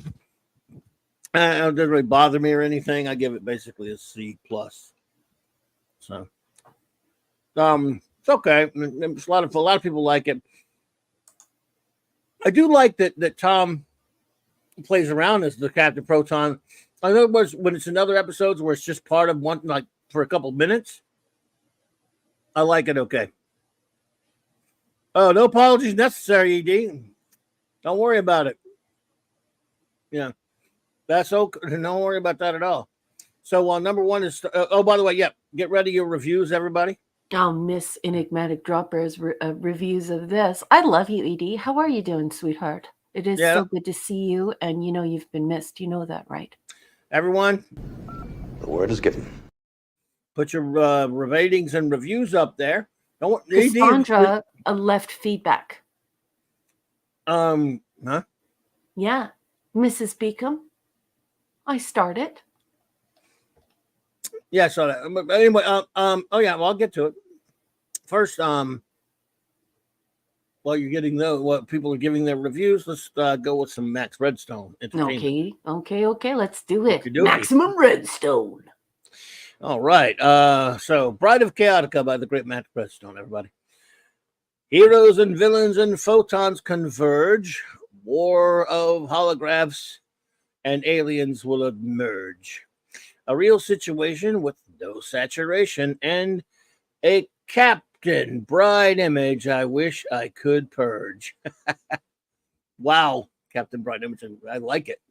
it doesn't really bother me or anything. I give it basically a C plus. So, it's okay. It's a lot of people like it. I do like that Tom plays around as the Captain Proton. I know when it's in other episodes where it's just part of one, like for a couple minutes. I like it. Okay. Oh, no apologies necessary, ED. Don't worry about it. Yeah, that's okay. Don't worry about that at all. So, number one is. Oh, by the way, get ready your reviews, everybody. I'll miss Enigmatic Drop Bear's reviews of this. I love you, ED. How are you doing, sweetheart? It is so good to see you, and you know you've been missed. You know that, right? Everyone, The word is given. put your ratings and reviews up there. Cassandra left feedback. Huh? Yeah, Mrs. Beacom. I started. Yeah, I saw that. But anyway, oh yeah, well, I'll get to it. First, while you're getting what people are giving their reviews, let's go with some Max Redstone entertainment. Okay. Let's do it. Okey-dokey. Maximum Redstone. All right. So Bride of Chaotica by the great Max Redstone, everybody. Heroes and villains and photons converge. War of holographs and aliens will emerge. A real situation with no saturation and a Captain Bride image I wish I could purge. Wow, Captain Bride image. I like it.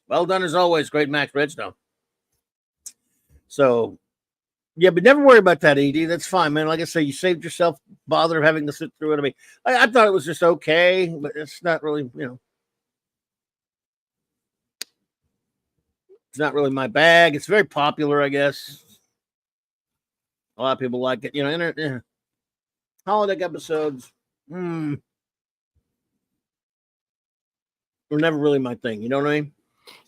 Well done as always, great Max Redstone. So, yeah, but never worry about that, ED. That's fine, man. Like I say, you saved yourself bother of having to sit through it. I mean, I thought it was just okay, but it's not really, it's not really my bag. It's very popular, I guess. A lot of people like it. Holodeck episodes were never really my thing. You know what I mean?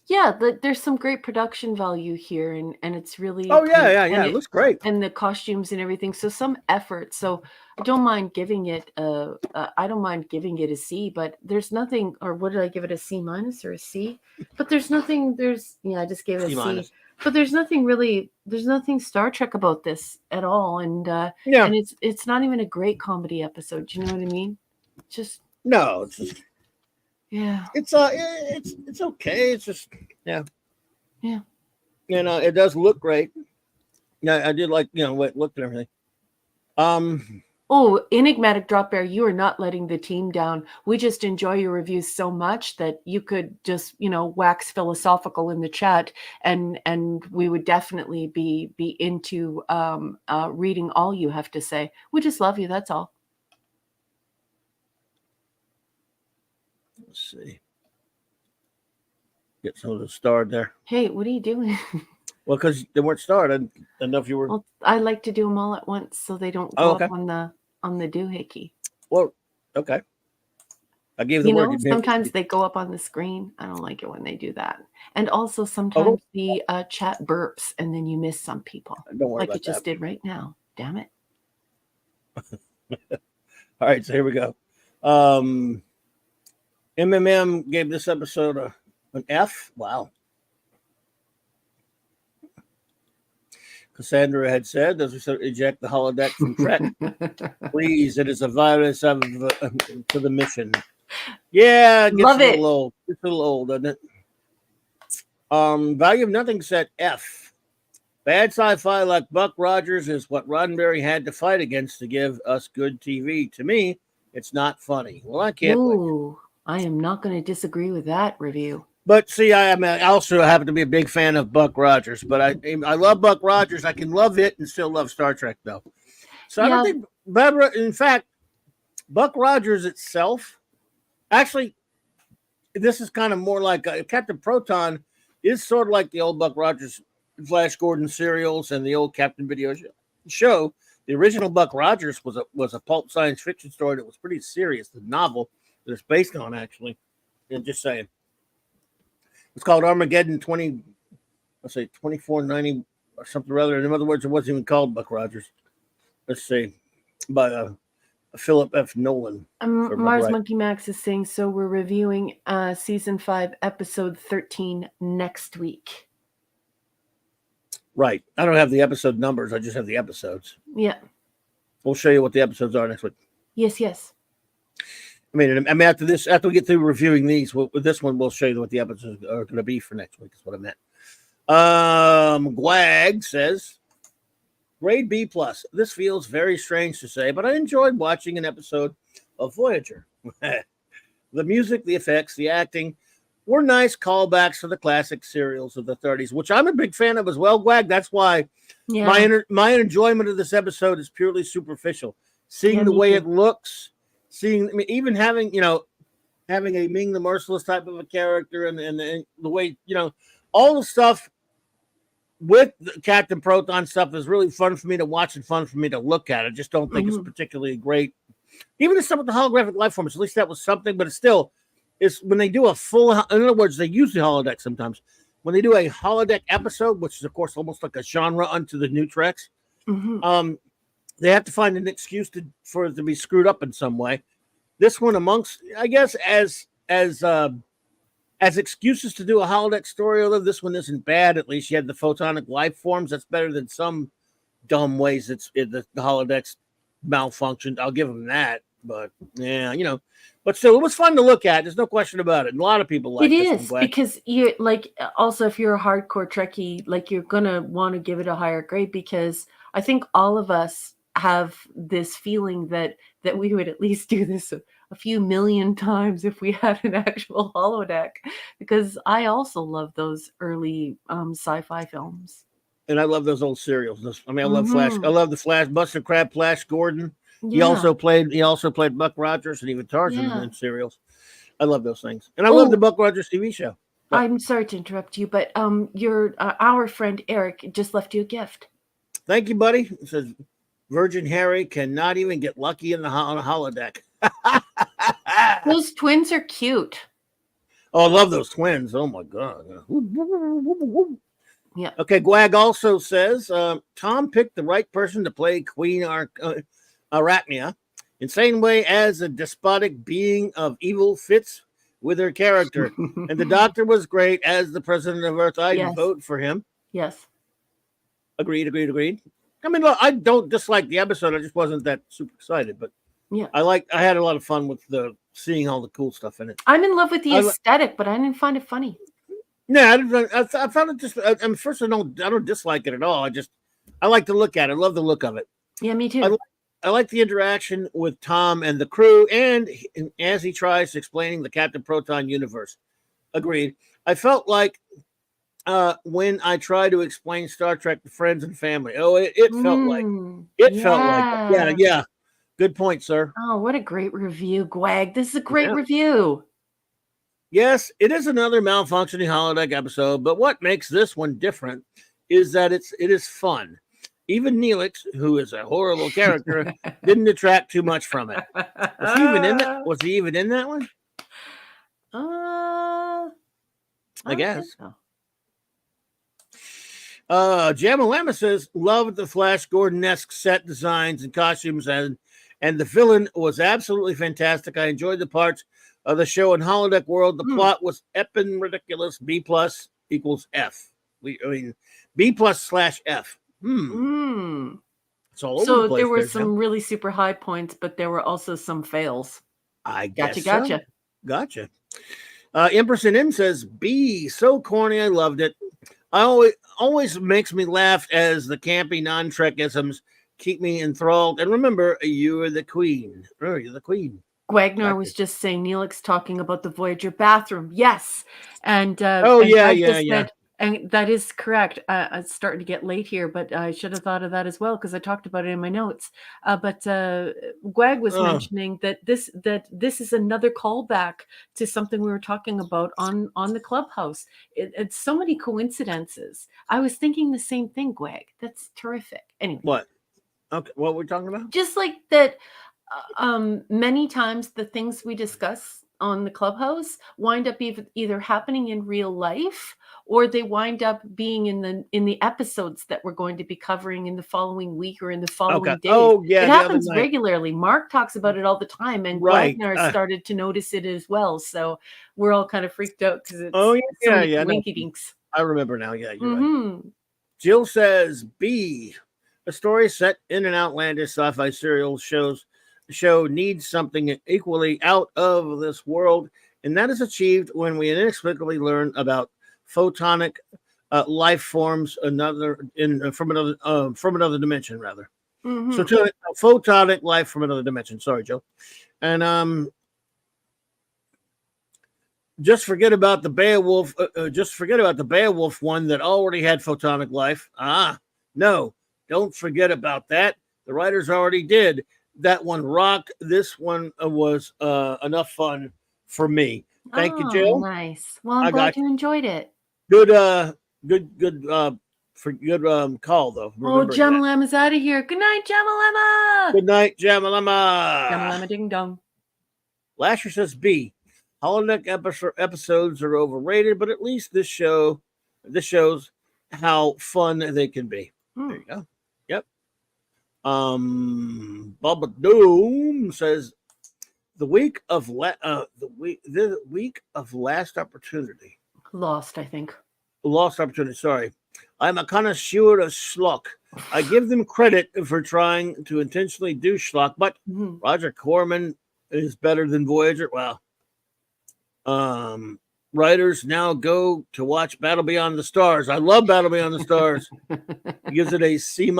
Yeah, there's some great production value here, and it's really It looks great, and the costumes and everything. So some effort. So I don't mind giving it a C. But there's nothing. Or what did I give it, a C minus or a C? But there's nothing. I just gave it a C. But there's nothing really. There's nothing Star Trek about this at all. And and it's not even a great comedy episode. Do you know what I mean? It's just. Yeah. It's okay. It's just yeah. It does look great. Yeah, I did like what it looked and everything. Oh, Enigmatic Drop Bear, you are not letting the team down. We just enjoy your reviews so much that you could just wax philosophical in the chat, and we would definitely be into reading all you have to say. We just love you. That's all. Let's see. Get some of the starred there. Hey, what are you doing? Well, because they weren't starred. I don't know if you were. Well, I like to do them all at once so they don't go up on the doohickey. Well, okay. I gave the word. Sometimes they go up on the screen. I don't like it when they do that. And also sometimes the chat burps and then you miss some people. Don't worry like about it just did right now. Damn it. All right, so here we go. MMM gave this episode an F. Wow. Cassandra had said, as we said, eject the holodeck from Trek. Please, it is a virus to the mission. Yeah, Love it. It's a little old, doesn't it? Value of Nothing set F. Bad sci-fi like Buck Rogers is what Roddenberry had to fight against to give us good TV. To me, it's not funny. Well, I can't. Ooh, I am not going to disagree with that review. But see, I also happen to be a big fan of Buck Rogers. But I love Buck Rogers. I can love it and still love Star Trek, though. So I don't think better. In fact, Buck Rogers itself, actually, this is kind of more like Captain Proton is sort of like the old Buck Rogers, Flash Gordon serials and the old Captain videos. show, the original Buck Rogers was a pulp science fiction story that was pretty serious. The novel that it's based on, actually. And just saying, it's called Armageddon 2490 or something or other. In other words, it wasn't even called Buck Rogers. Let's see, by Philip F. Nolan. Mars right. Monkey Max is saying, so we're reviewing season 5, episode 13 next week. Right. I don't have the episode numbers. I just have the episodes. Yeah. We'll show you what the episodes are next week. Yes. I mean, after we get through reviewing these, with this one, we'll show you what the episodes are going to be for next week. Is what I meant. Gwag says, grade B+. This feels very strange to say, but I enjoyed watching an episode of Voyager. The music, the effects, the acting were nice callbacks to the classic serials of the 30s, which I'm a big fan of as well, Gwag. That's why my enjoyment of this episode is purely superficial. Seeing the way it looks, even having a Ming the Merciless type of a character, and the way, all the stuff with the Captain Proton stuff is really fun for me to watch and fun for me to look at. I just don't think it's particularly great. Even the stuff with the holographic life forms, at least that was something, but it's still, it's when they do a full, in other words, they use the holodeck sometimes. When they do a holodeck episode, which is, of course, almost like a genre unto the new Treks, they have to find an excuse for it to be screwed up in some way. This one, amongst, I guess, as excuses to do a holodeck story, although this one isn't bad. At least you had the photonic life forms. That's better than some dumb ways the holodecks malfunctioned. I'll give them that. But yeah, but still, it was fun to look at. There's no question about it. And a lot of people like it. This Is one, because you also, if you're a hardcore Trekkie, you're gonna want to give it a higher grade, because I think all of us have this feeling that we would at least do this a few million times if we had an actual holodeck, because I also love those early sci-fi films. And I love those old serials. I love Flash. I love the Flash, Buster Crab, Flash Gordon. He also played Buck Rogers and even Tarzan in serials. I love those things. And I love the Buck Rogers TV show. But I'm sorry to interrupt you, but our friend Eric just left you a gift. thank you, buddy. It says Virgin Harry cannot even get lucky on a holodeck. Those twins are cute. Oh, I love those twins. Oh my God. Yeah. Okay. Gwag also says Tom picked the right person to play Queen Arachnia. Insane way as a despotic being of evil fits with her character. And the Doctor was great as the president of Earth. I'd vote for him. Yes. Agreed. I mean, look, I don't dislike the episode. I just wasn't that super excited, but yeah, I had a lot of fun with seeing all the cool stuff in it. I'm in love with the aesthetic, but I didn't find it funny. Yeah, I found it just. First, I don't dislike it at all. I like to look at it. I love the look of it. Yeah, me too. I like the interaction with Tom and the crew, and as he tries explaining the Captain Proton universe. Agreed. I felt like when I try to explain Star Trek to friends and family. Oh, it felt like felt like that. Yeah. Good point, sir. Oh, what a great review, Gwag. This is a great review. Yes, it is another malfunctioning holodeck episode, but what makes this one different is that it is fun. Even Neelix, who is a horrible character, didn't detract too much from it. Was he even in that? Was he even in that one? I guess. So. Jamalama says, loved the Flash Gordon-esque set designs and costumes, and the villain was absolutely fantastic. I enjoyed the parts of the show in Holodeck World. The plot was epping ridiculous. B+ equals F. B+/F. So there were some really super high points, but there were also some fails. I guess Gotcha. Empress and M says, B, so corny, I loved it. I always makes me laugh as the campy non-Trek-isms keep me enthralled. And remember, you are the queen. You're the queen. Gwagnar was just saying Neelix talking about the Voyager bathroom. Yes. And and that is correct. It's starting to get late here, but I should have thought of that as well, because I talked about it in my notes. But Gwag was mentioning that this is another callback to something we were talking about on the Clubhouse. It's so many coincidences. I was thinking the same thing, Gwag. That's terrific. Anyway. What? Okay, what we're talking about? Just like that, many times the things we discuss on the Clubhouse wind up either happening in real life, or they wind up being in the episodes that we're going to be covering in the following week or in the Okay. following days. Oh, yeah, It the other happens night. regularly. Mark talks about it all the time, and Right. Wagner has started to notice it as well. So we're all kind of freaked out because it's Oh, so yeah, many yeah. No, winky dinks. I remember now. Yeah, you're right. Mm-hmm. Jill says B, a story set in an outlandish sci-fi show needs something equally out of this world, and that is achieved when we inexplicably learn about photonic life forms from another dimension, rather. Mm-hmm. So to photonic life from another dimension. Sorry, Joe. And just forget about the Beowulf. Just forget about the Beowulf one that already had photonic life. No, don't forget about that. The writers already did. That one rocked. This one was enough fun for me. Thank you, Jill. Nice. Well, I'm I glad got you enjoyed it. good call though. Oh, Remembering that. Jamalama's out of here. Good night, Jamalama. Good night, Jamalama. Jamalama ding dong. Lasher says B. Holodeck episodes are overrated, but at least this shows how fun they can be. There you go. Yep. Bubba Doom says the week of last opportunity. Lost, I think. Lost opportunity. Sorry. I'm a connoisseur of schlock. I give them credit for trying to intentionally do schlock, but Roger Corman is better than Voyager. Wow. Writers now go to watch Battle Beyond the Stars. I love Battle Beyond the Stars. He gives it a C-.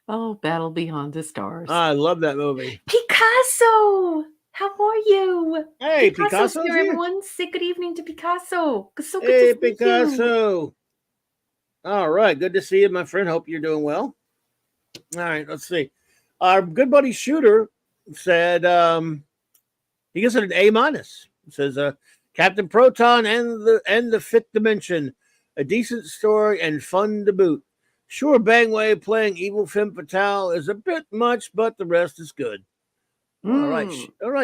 Oh, Battle Beyond the Stars. I love that movie. Picasso! How are you? Hey, Picasso's Picasso's here, here. everyone. Say good evening to Picasso. So good Hey, to see you. Picasso. All right. Good to see you, my friend. Hope you're doing well. All right. Let's see. Our good buddy Shooter said he gives it an A-. It says Captain Proton and the Fifth Dimension, a decent story and fun to boot. Sure, Bangway playing evil femme fatale is a bit much, but the rest is good. All right,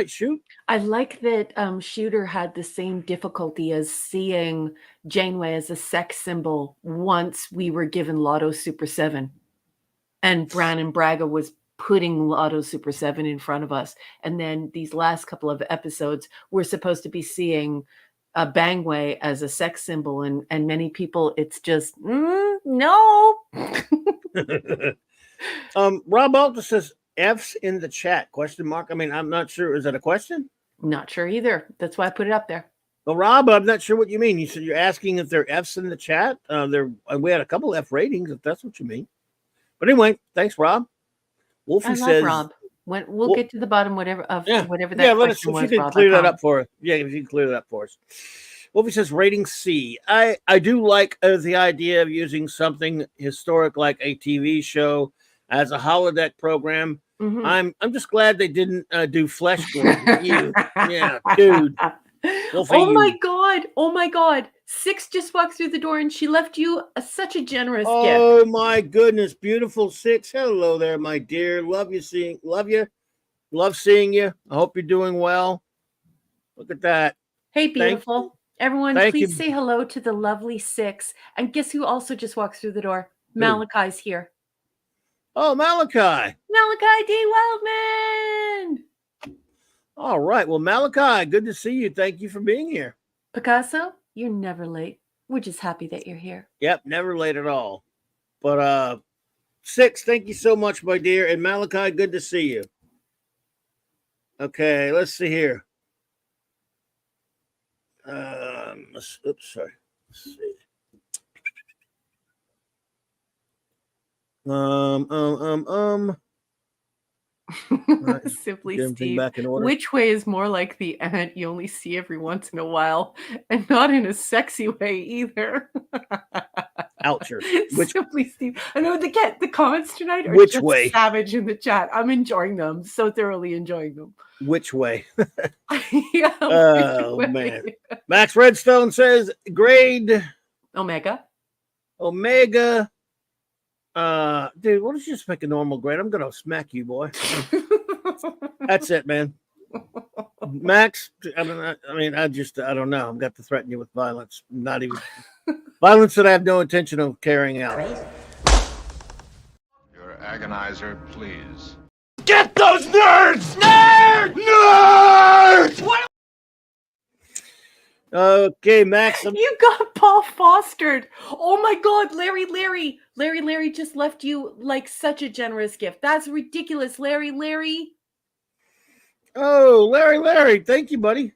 shoot. I like that Shooter had the same difficulty as seeing Janeway as a sex symbol once we were given Lotto Super 7. And Brannon Braga was putting Lotto Super 7 in front of us. And then these last couple of episodes, we're supposed to be seeing Bangway as a sex symbol. And many people, it's just, no. Rob Alta says, F's in the chat, question mark. I mean, I'm not sure. Is that a question? Not sure either. That's why I put it up there. Well, Rob, I'm not sure what you mean. You said you're asking if there are F's in the chat. We had a couple F ratings, if that's what you mean. But anyway, thanks, Rob. Wolfie says, Rob. We'll get to the bottom whatever that question was. If you can clear that up for us. Yeah, if you can clear that up for us. Wolfie says rating C. I do like the idea of using something historic like a TV show as a holodeck program. I'm just glad they didn't do flesh gore. Yeah, dude. Wolfie, Oh my God. Six just walked through the door and she left you such a generous gift. Oh my goodness, beautiful Six. Hello there, my dear. Love you. Love seeing you. I hope you're doing well. Look at that. Hey, beautiful. Everyone, Thank please you. say hello to the lovely Six. And guess who also just walks through the door? Malachi's here. Oh, Malachi. Malachi D. Wildman. All right. Well, Malachi, good to see you. Thank you for being here. Picasso, you're never late. We're just happy that you're here. Yep, never late at all. But Six, thank you so much, my dear. And Malachi, good to see you. Okay, let's see here. Sorry. Let's see. Simply Steve. Back in order. Which way is more like the ant you only see every once in a while, and not in a sexy way either? Oucher. Simply Steve. I know the comments tonight are which just way? Savage in the chat. I'm enjoying them. So thoroughly enjoying them. Which way? Yeah. Oh man. Max Redstone says grade Omega. Dude, why don't you just make a normal grade? I'm gonna smack you, boy. That's it, man. Max, I don't know. I've got to threaten you with violence. Not even violence that I have no intention of carrying out. Your agonizer, please. Get those nerds! Nerds! Nerds! What? Okay, Max. You got Paul fostered. Oh my God, Larry just left you like such a generous gift. That's ridiculous, Larry. Oh, Larry. Thank you, buddy.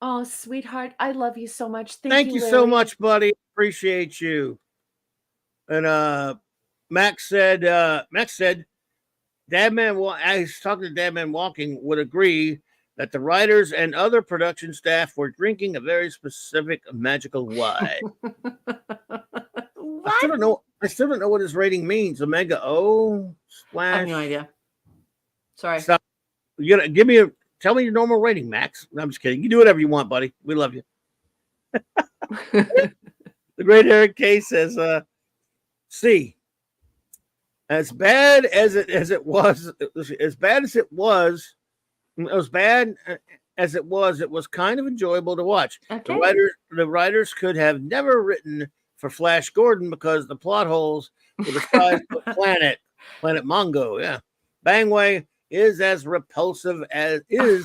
Oh, sweetheart, I love you so much. Thank you so much, buddy. Appreciate you. And Max said, Dadman, I was talking to Dadman Walking, would agree that the writers and other production staff were drinking a very specific magical wine. I still don't know what his rating means. Omega O splash. I have no idea. Sorry. Stop. You gotta tell me your normal rating, Max. No, I'm just kidding. You do whatever you want, buddy. We love you. The great Eric K says, C. As bad as it was, it was kind of enjoyable to watch. Okay. The writers could have never written for Flash Gordon because the plot holes were the size of Planet Mongo. Yeah. Bangway is as repulsive as a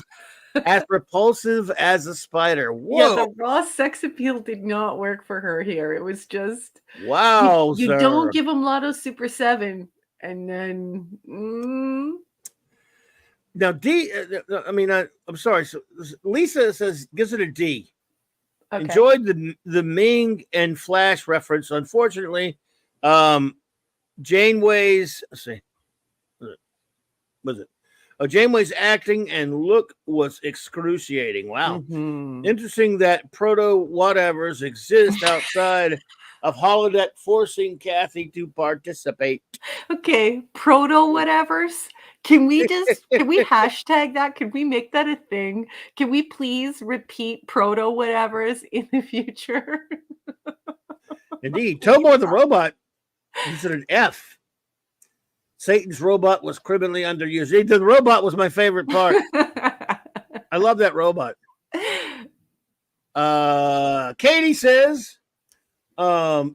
spider. Whoa. Yeah, the raw sex appeal did not work for her here. It was just wow. You don't give him Lotto Super 7, and then now D. I'm sorry. So Lisa gives it a D. Okay. Enjoyed the Ming and Flash reference. Unfortunately, Janeway's Janeway's acting and look was excruciating. Wow. Mm-hmm. Interesting that proto whatevers exist outside of holodeck, forcing Kathy to participate. Okay, proto whatevers. Can we hashtag that? Can we make that a thing? Can we please repeat proto whatevers in the future? Indeed. Tomor the robot is an F. Satan's robot was criminally underused. The robot was my favorite part. I love that robot. Katie says, a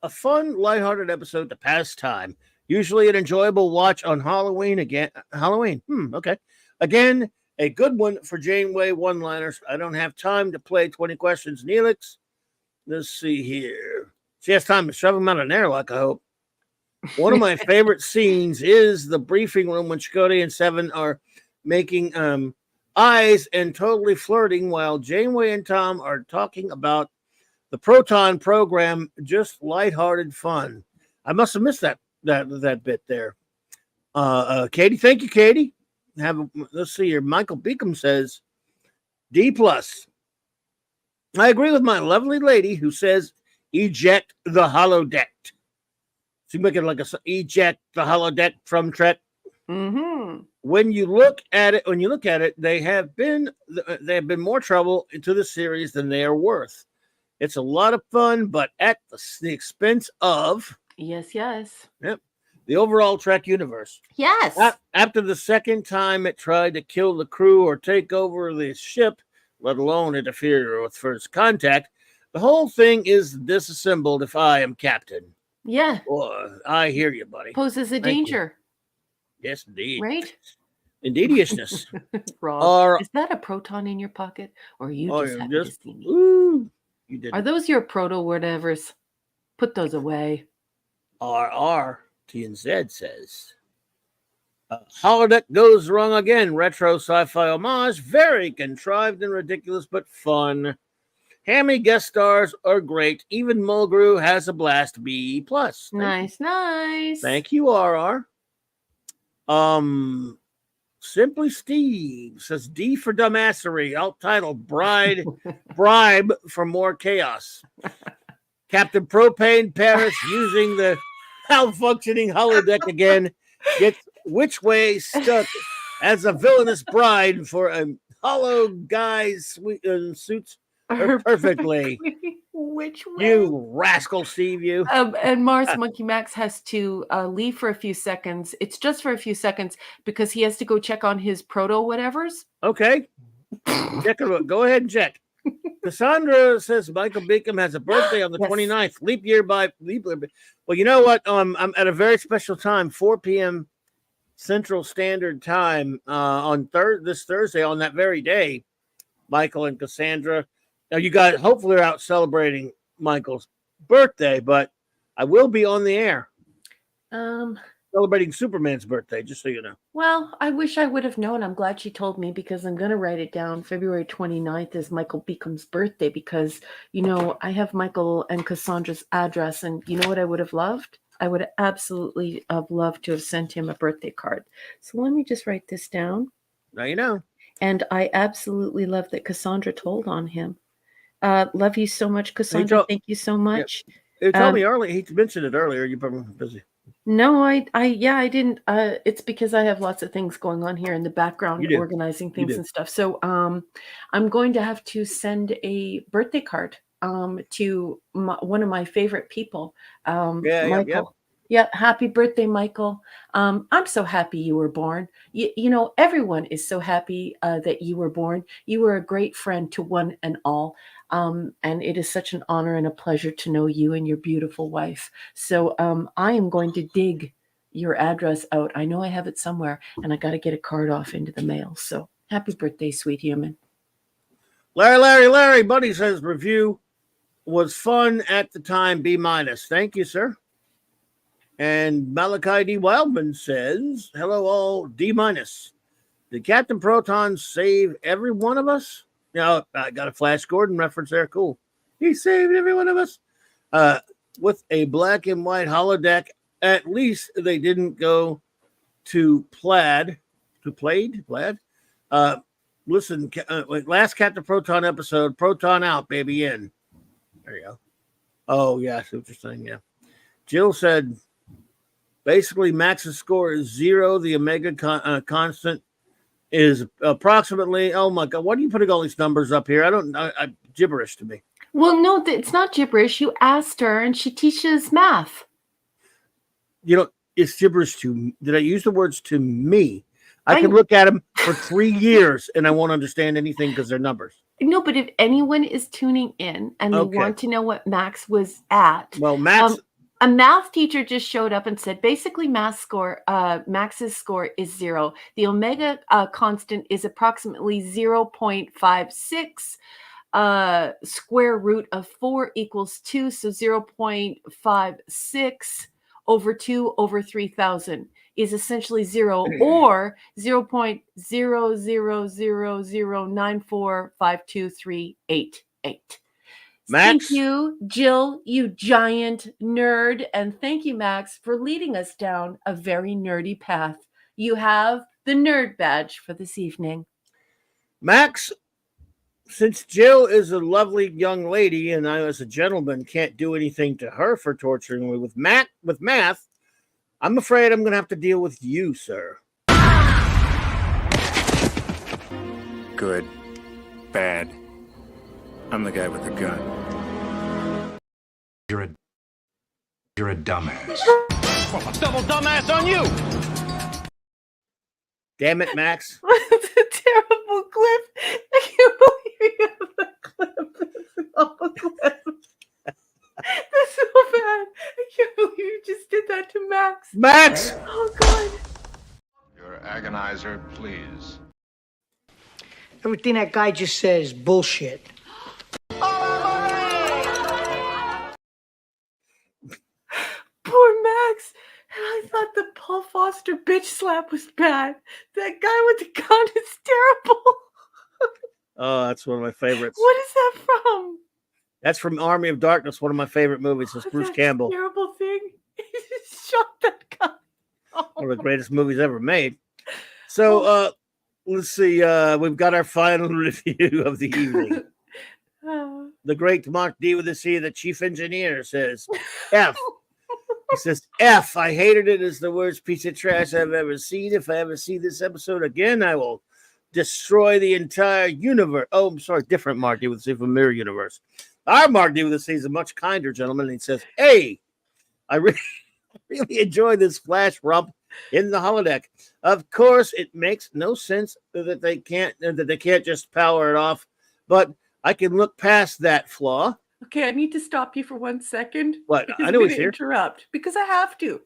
fun, lighthearted episode to pass time. Usually an enjoyable watch on Halloween. Okay. Again, a good one for Janeway one-liners. I don't have time to play 20 questions, Neelix. Let's see here. She has time to shove them out of an airlock, I hope. One of my favorite scenes is the briefing room when Chakotay and Seven are making eyes and totally flirting while Janeway and Tom are talking about the Proton program. Just lighthearted fun. I must have missed that bit there. Katie, thank you, Katie. Let's see here. Michael Beacom says D+. I agree with my lovely lady who says eject the holodeck. So you make it like eject the holodeck from Trek. Mm-hmm. When you look at it, they have been more trouble into the series than they are worth. It's a lot of fun, but at the expense of yes. Yep. The overall Trek universe. Yes. After the second time it tried to kill the crew or take over the ship, let alone interfere with first contact, the whole thing is disassembled if I am captain. Yeah. Boy, I hear you, buddy. Poses a danger. Yes, indeed. Right? Indeediousness. Rob, is that a proton in your pocket? Or are you just happy to see me? Ooh, you did. Are those your proto whatevers? Put those away. TNZ says. Holodeck goes wrong again. Retro sci-fi homage. Very contrived and ridiculous, but fun. Hammy guest stars are great. Even Mulgrew has a blast. B+. Nice. Thank you, RR. Simply Steve says D for dumbassery. I'll title bribe for more chaos. Captain Propane Paris using the malfunctioning holodeck again gets which way stuck as a villainous bride for a hollow guy's suits her perfectly. Which way? You rascal, Steve, you. And Mars Monkey Max has to leave for a few seconds. It's just for a few seconds because he has to go check on his proto whatevers. Okay. Go ahead and check. Cassandra says Michael Beacom has a birthday on the Yes. 29th. Leap year. Well, you know what? I'm at a very special time, 4 p.m. Central Standard Time on this Thursday on that very day. Michael and Cassandra. Now you guys hopefully are out celebrating Michael's birthday, but I will be on the air celebrating Superman's birthday, just so you know. Well, I wish I would have known. I'm glad she told me because I'm going to write it down. February 29th is Michael Beacom's birthday because, I have Michael and Cassandra's address, and you know what I would have loved? I would absolutely have loved to have sent him a birthday card. So let me just write this down. Now you know. And I absolutely love that Cassandra told on him. Love you so much, Cassandra. Thank you so much. He told me earlier. He mentioned it earlier. You're probably busy. No, I didn't. It's because I have lots of things going on here in the background, organizing things and stuff. So, I'm going to have to send a birthday card to one of my favorite people, Michael. Yeah, happy birthday, Michael. I'm so happy you were born. Everyone is so happy that you were born. You were a great friend to one and all. And it is such an honor and a pleasure to know you and your beautiful wife. So I am going to dig your address out. I know I have it somewhere, and I got to get a card off into the mail. So happy birthday, sweet human. Larry, Buddy says review was fun at the time, B-. Thank you, sir. And Malachi D. Wildman says, hello all, D-. Did Captain Proton save every one of us? I got a Flash Gordon reference there. Cool. He saved every one of us. With a black and white holodeck, at least they didn't go to plaid. Listen, last Captain Proton episode, Proton out, baby in. There you go. Oh, yeah, I see what you're saying, yeah. Jill said, basically, Max's score is 0. The Omega constant is approximately, oh my God, why are you putting all these numbers up here? I gibberish to me. Well, no, it's not gibberish. You asked her and she teaches math. It's gibberish did I use the words to me? I can look at them for 3 years and I won't understand anything because they're numbers. No, but if anyone is tuning in and they want to know what Max was at. Well, Max... a math teacher just showed up and said, basically, Max's score is 0. The Omega constant is approximately 0.56. Square root of 4 equals 2. So 0.56 over 2 over 3,000 is essentially 0, or 0.00009452388. Max? Thank you, Jill, you giant nerd. And thank you, Max, for leading us down a very nerdy path. You have the nerd badge for this evening. Max, since Jill is a lovely young lady and I, as a gentleman, can't do anything to her for torturing me with math, I'm afraid I'm going to have to deal with you, sir. Good. Bad. I'm the guy with the gun. You're a dumbass. Well, a double dumbass on you! Damn it, Max. It's a terrible clip. I can't believe you have the clip. This awful clip. That's so bad. I can't believe you just did that to Max. Max! Oh, God. Your agonizer, please. Everything that guy just says is bullshit. Poor Max. And I thought the Paul Foster bitch slap was bad. That guy with the gun is terrible. Oh, that's one of my favorites. What is that from? That's from Army of Darkness, one of my favorite movies. It's Bruce Campbell. Terrible thing. He just shot that guy. Oh. One of the greatest movies ever made. So, let's see. We've got our final review of the evening. The great Mark D with the C, the chief engineer, says, F. He says, F. I hated it as the worst piece of trash I've ever seen. If I ever see this episode again, I will destroy the entire universe. Oh, I'm sorry. Different Mark D with the C from Mirror Universe. Our Mark D with the season, much kinder gentleman. And he says, "Hey, I really enjoy this flash rump in the holodeck. Of course, it makes no sense that they can't just power it off, but I can look past that flaw." Okay, I need to stop you for 1 second. What? Because I know I'm he's gonna here. interrupt because I have to.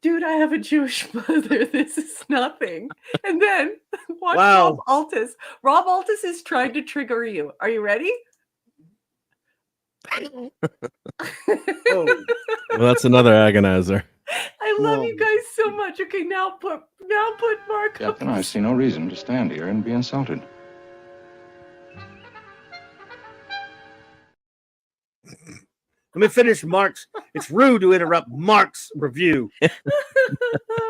Dude, I have a Jewish mother. This is nothing. And then watch Wow. Rob Altus. Rob Altus is trying to trigger you. Are you ready? Oh, Well, that's another agonizer. I love Whoa. you guys so much. Okay, now put Mark up. Captain, I see no reason to stand here and be insulted. let me finish Mark's. It's rude to interrupt Mark's review.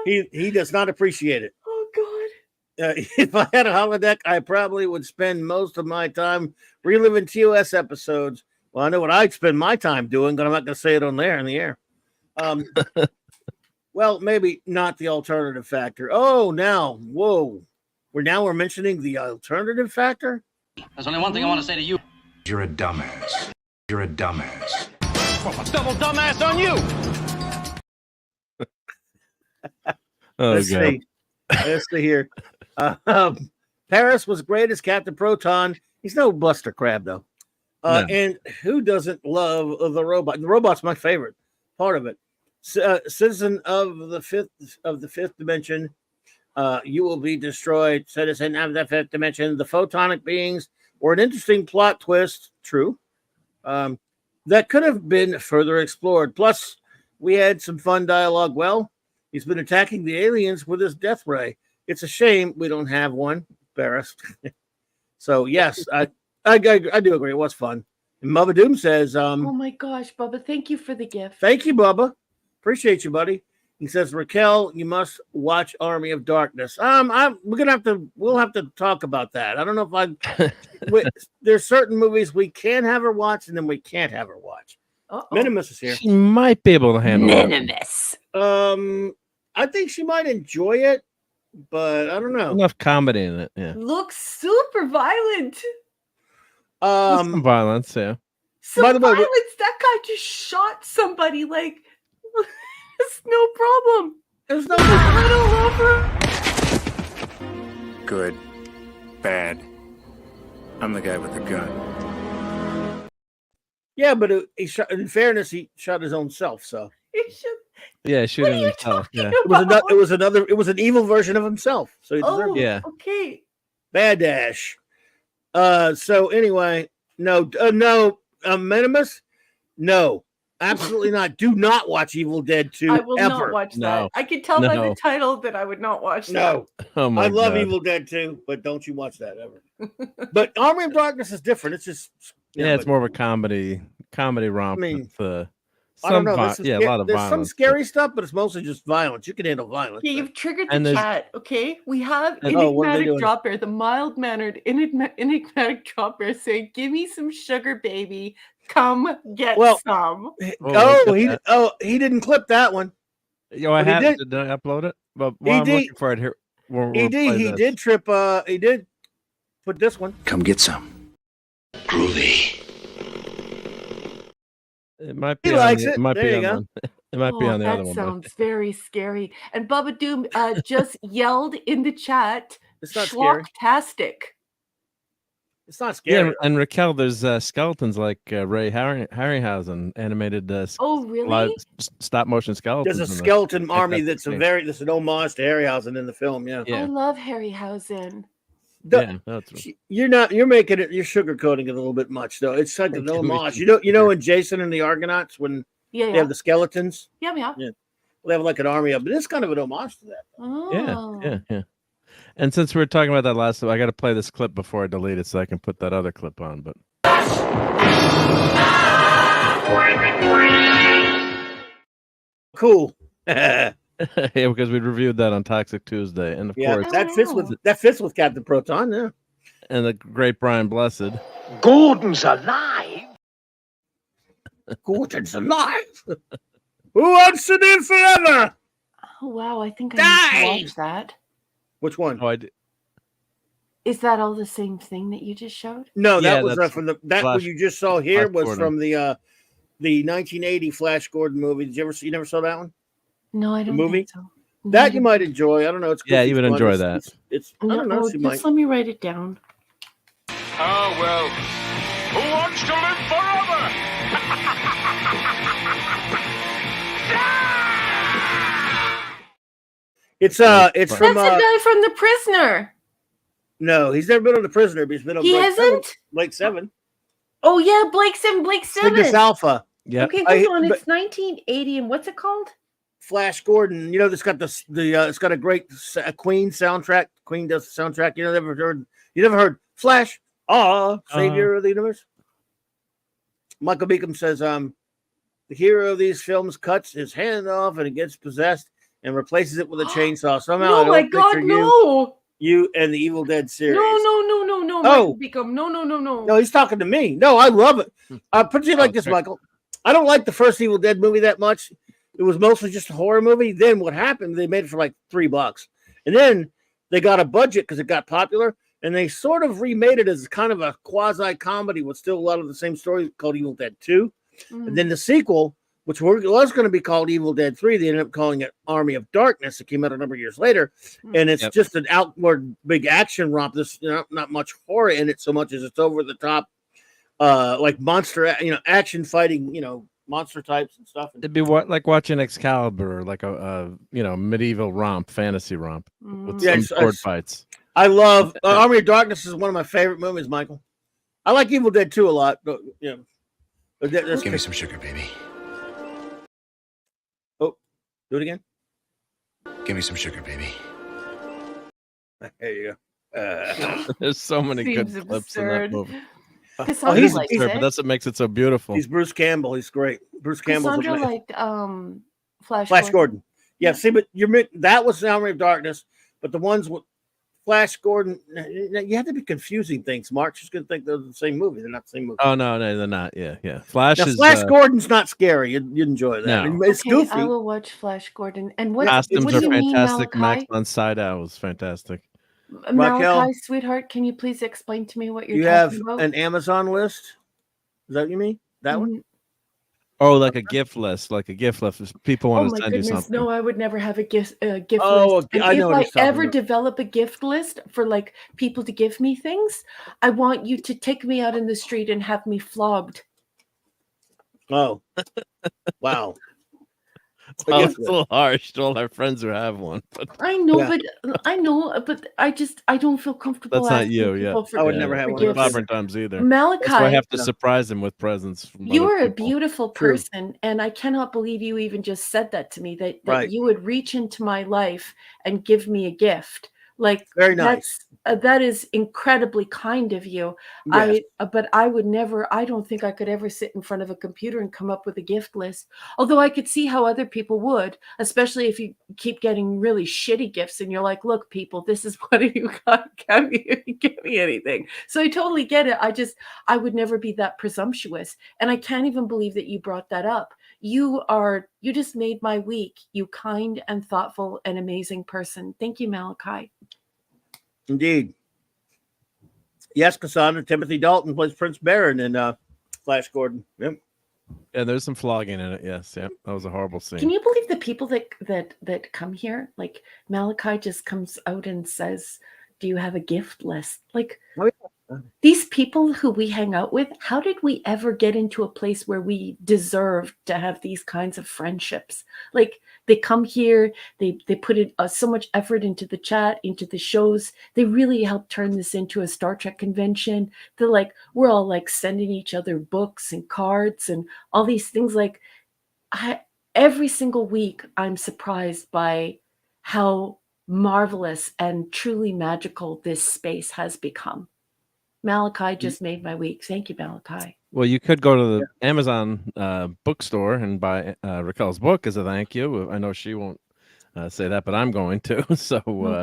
He does not appreciate it. Oh God. If I had a holodeck, I probably would spend most of my time reliving TOS episodes. Well, I know what I'd spend my time doing, but I'm not going to say it on there in the air. Well, maybe not the alternative factor. Oh, now, whoa. We're mentioning the alternative factor? There's only one thing I want to say to you. You're a dumbass. You're a dumbass. Double dumbass on you. Oh, Let's God. see. Let's see here. Paris was great as Captain Proton. He's no Buster Crab, though. No. And who doesn't love the robot? The robot's my favorite part of it. Citizen of the fifth dimension. You will be destroyed. Citizen of the fifth dimension. The photonic beings were an interesting plot twist. True. That could have been further explored. Plus, we had some fun dialogue. Well, he's been attacking the aliens with his death ray. It's a shame we don't have one, Barris. So yes, I do agree. It was fun. And Bubba Doom says, Oh my gosh, Bubba, thank you for the gift. "Thank you, Bubba. Appreciate you, buddy." He says, "Raquel, you must watch Army of Darkness." We'll have to talk about that. I don't know if there's certain movies we can have her watch and then we can't have her watch. Minimus is here. She might be able to handle it. Minimus. I think she might enjoy it, but I don't know. Enough comedy in it. Yeah. Looks super violent. Some violence, yeah. Some By the way, violence. That guy just shot somebody. Like, it's no problem. There's no. Good. Bad. I'm the guy with the gun. Yeah, but he shot. In fairness, he shot his own self. So He should. Yeah, shooting himself. Yeah. it was an evil version of himself. So he deserved it. Yeah. Okay. Bad dash. So anyway, no, Minimus, no, absolutely not. Do not watch Evil Dead 2 I will ever. not watch that. No. I can tell by No. the title that I would not watch that. No, Oh my I love God. Evil Dead 2, but don't you watch that ever. But Army of Darkness is different. It's just Yeah, it's more of a comedy romp. I mean, with, I don't know. a lot of there's violence. some scary stuff, but it's mostly just violence. You can handle violence. Okay, you've triggered And the there's- chat. Okay, we have Oh, what are they enigmatic doing? drop bear, the mild mannered enigmatic drop bear, saying, "Give me some sugar, baby. Come get Well, some." He didn't clip that one. Yo, I But he have. did- Did I upload it? But while I'm did- looking for it here, we'll He play this. did trip. He did put this one. Come get some. Groovy. It might He be. likes on the, it. might There be you on go. the, It might be on the that other one. but- sounds very scary. And Bubba Doom just yelled in the chat, It's not scary. "Schlocktastic." It's not Yeah, scary. and Raquel, there's skeletons like Ray Harryhausen animated Oh, really? live stop motion skeletons. There's a in the- skeleton like army that that's thing. that's an homage to Harryhausen in the film. Yeah. I Yeah, love Harryhausen. yeah, that's You're making it. You're sugarcoating it a little bit much, though. It's like an homage. You know, in Jason and the Argonauts when Yeah, they yeah. have the skeletons, Yeah. well, they have like an army of. But it's kind of an homage to that. Oh. yeah. And since we were talking about that last time, I got to play this clip before I delete it so I can put that other clip on. But Cool. yeah, because we reviewed that on Toxic Tuesday, and of Yeah, course, that fits with Captain Proton. Yeah. and the great Brian Blessed. Gordon's alive. Gordon's alive. Who wants to live forever? Oh wow, I think I need to watch that. Which one? Oh, I did. Is that all the same thing that you just showed? No, Yeah, that was that's from what Flash- you just saw here Flash was Gordon. from the 1980 Flash Gordon movie. Did you ever see? You never saw that one? No, I The don't movie think so. No, I that you don't might think- enjoy. I don't know. It's Yeah, goofy you would fun. enjoy that. It's I No, don't know. She might. just let me write it down. Oh, well. Who wants to live forever? It's from That's the guy from The Prisoner. no, he's never been on The Prisoner, but he's been on He Blake hasn't? 7. Blake 7. Oh yeah, Blake 7, Blake 7. Cygnus Alpha. Yeah. Okay, hold on. It's 1980, and what's it called? Flash Gordon. You know, it's got it's got a great Queen soundtrack. Queen does the soundtrack. You never heard Flash, Savior of the Universe. Michael Beacom says, the hero of these films cuts his hand off and it gets possessed and replaces it with a chainsaw. Somehow, Oh my God, no! You and the Evil Dead series. No, Oh. Michael Beacom. No. No, he's talking to me. No, I love it. I'll put it like this, Michael. I don't like the first Evil Dead movie that much. It was mostly just a horror movie. Then what happened? They made it for like $3, and then they got a budget because it got popular, and they sort of remade it as kind of a quasi comedy with still a lot of the same story called Evil Dead 2. And then the sequel, which was going to be called Evil Dead 3, they ended up calling it Army of Darkness. It came out a number of years later, and it's just an outward big action romp. There's not much horror in it so much as it's over the top, like monster, action fighting, monster types and stuff. It'd be like watching Excalibur, or like a medieval romp, fantasy romp with some sword fights. I love Army of Darkness is one of my favorite movies, Michael. I like Evil Dead 2 a lot, but Give me some sugar, baby. Oh, do it again. Give me some sugar, baby. There you go. There's so many good Seems clips in that movie. Cassandra he's likes But it. that's what makes it so beautiful. He's Bruce Campbell. He's great. Bruce Campbell's Cassandra amazing. liked Flash Gordon. Yeah, see, but that was the Army of Darkness, but the ones with Flash Gordon, you have to be confusing things. Mark's just going to think they're the same movie. They're not the same movie. Oh no, they're not. Yeah. Flash Now, is Flash Gordon's not scary. You'd enjoy that. No. It's Okay, goofy. I will watch Flash Gordon. And what costumes what are do you mean, fantastic. Max Malachi? on Side Out was fantastic. Malachi, sweetheart, can you please explain to me what you're You have talking about? an Amazon list. Is that what you mean? That one? Oh, like a gift list, if people Oh want my to send you goodness! something. No, I would never have a gift Oh, list. And I know if what I he's talking ever about. develop a gift list for like people to give me things, I want you to take me out in the street and have me flogged. Oh, wow. Well, it's a little harsh to all our friends who have one, but I know, but I don't feel comfortable. that's not asking you. people Yeah, I would never have one. gifts. Clobbering times either. Malachi, That's why I have to surprise them with presents. From you other are a people. beautiful True. person, and I cannot believe you even just said that to me. That Right. you would reach into my life and give me a gift. Like Very nice. that is incredibly kind of you. Yes. But I would never. I don't think I could ever sit in front of a computer and come up with a gift list. Although I could see how other people would, especially if you keep getting really shitty gifts and you're like, "Look, people, this is what you got. Can't give me anything." So I totally get it. I would never be that presumptuous, and I can't even believe that you brought that up. You just made my week. You kind and thoughtful and amazing person. Thank you, Malachi. Indeed. Yes, Cassandra. Timothy Dalton plays Prince Baron in Flash Gordon. Yep. Yeah, there's some flogging in it. Yes, yeah, that was a horrible scene. Can you believe the people that come here? Like Malachi just comes out and says, "Do you have a gift list?" Like these people who we hang out with, how did we ever get into a place where we deserve to have these kinds of friendships? Like they come here, they put so much effort into the chat, into the shows. They really helped turn this into a Star Trek convention. They're like, we're all like sending each other books and cards and all these things. Like every single week, I'm surprised by how marvelous and truly magical this space has become. Malachi just made my week. Thank you, Malachi. Well, you could go to the Amazon bookstore and buy Raquel's book as a thank you. I know she won't say that, but I'm going to. So,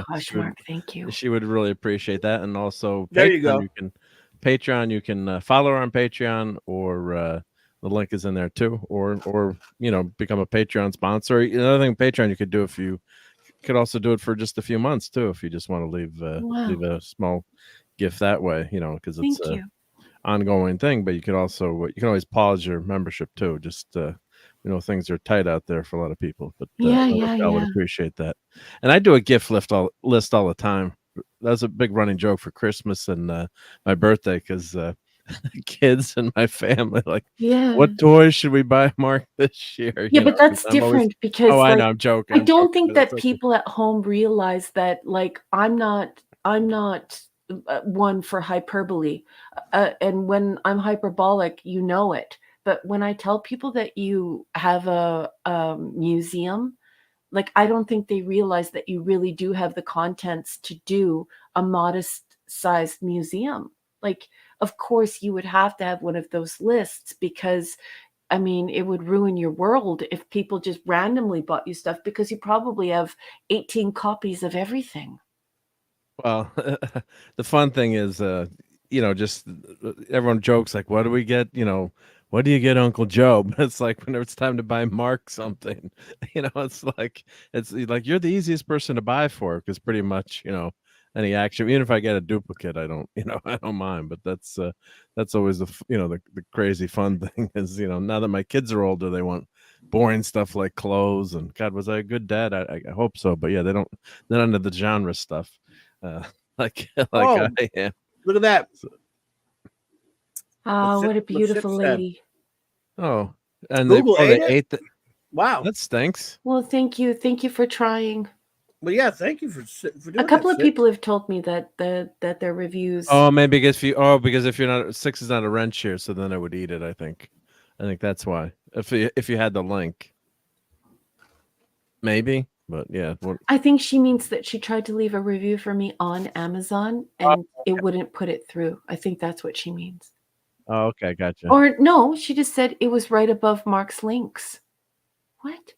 gosh, Mark, thank you. She would really appreciate that. And also, There Patreon, you go. You can follow her on Patreon, or the link is in there too, or become a Patreon sponsor. Another thing, Patreon, you could do if you could also do it for just a few months too, if you just want to leave leave a small gift that way, because it's Thank you. ongoing thing. But you can always pause your membership too. Just things are tight out there for a lot of people. But I would appreciate that. And I do a gift list all the time. That's a big running joke for Christmas and my birthday, because kids and my family what toys should we buy Mark this year? Yeah, but that's I'm always, different because I know, I'm joking. I don't think but that it's okay. people at home realize that I'm not one for hyperbole. And when I'm hyperbolic, it. But when I tell people that you have a museum, I don't think they realize that you really do have the contents to do a modest sized museum. Of course, you would have to have one of those lists because, I mean, it would ruin your world if people just randomly bought you stuff because you probably have 18 copies of everything. Well, the fun thing is, just everyone jokes like, "What do we get?" What do you get Uncle Joe? But it's like whenever it's time to buy Mark something, it's like you're the easiest person to buy for, because pretty much, any action, even if I get a duplicate, I don't, I don't mind. But that's always the crazy fun thing is, now that my kids are older, they want boring stuff like clothes. And God, was I a good dad? I hope so. But yeah, they're not into the genre stuff. Like Oh, I am. look at that. Oh, what a beautiful lady. Oh, and Google they ate it? ate the. Wow. That stinks. Well, thank you. Thank you for trying. Well, yeah, thank you for doing A couple that, of people have told me that their reviews. Oh, maybe because if you're not, 6 is not a wrench here, so then I would eat it. I think that's why. If you had the link, maybe. But yeah, I think she means that she tried to leave a review for me on Amazon and it wouldn't put it through. I think that's what she means. Oh, okay, gotcha. Or no, she just said it was right above Mark's links. What?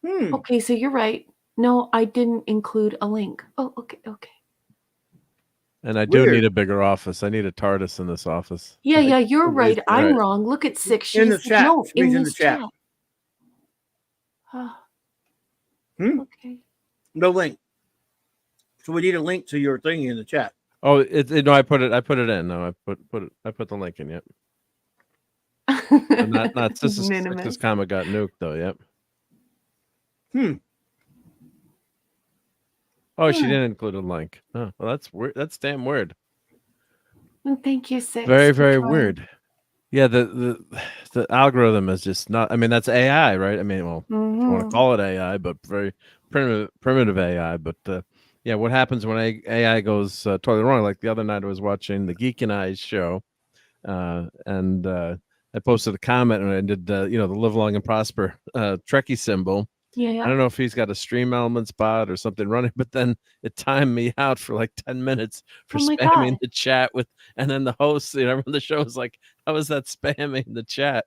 Okay, so you're right. No, I didn't include a link. Oh, okay. And I do need a bigger office. I need a TARDIS in this office. Yeah, you're right. I'm wrong. Look at 6. In the chat. No, in in the chat. Okay. No link. So we need a link to your thing in the chat. Oh, no, I put it in. No, I put the link in. Yep. Not this comic got nuked though. Yep. Oh, she didn't include a link. Oh, well, that's weird. That's damn weird. Well, thank you, 6. Very, very weird. Yeah, the algorithm is just not. I mean, that's AI, right? I mean, well, I want to call it AI, but very primitive AI. But yeah, what happens when AI goes totally wrong? Like the other night, I was watching the Geek and Eyes show, and I posted a comment, and I did the Live Long and Prosper Trekkie symbol. Yeah. I don't know if he's got a Stream Elements bot or something running, but then it timed me out for like 10 minutes for spamming the chat and then the host, on the show was like, how is that spamming the chat?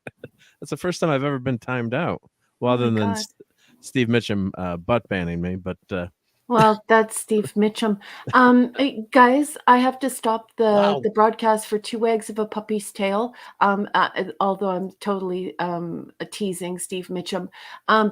That's the first time I've ever been timed out. Well, other than Steve Mitchum butt banning me, but well, that's Steve Mitchum. Guys, I have to stop the broadcast for 2 eggs of a puppy's tail. Although I'm totally teasing Steve Mitchum,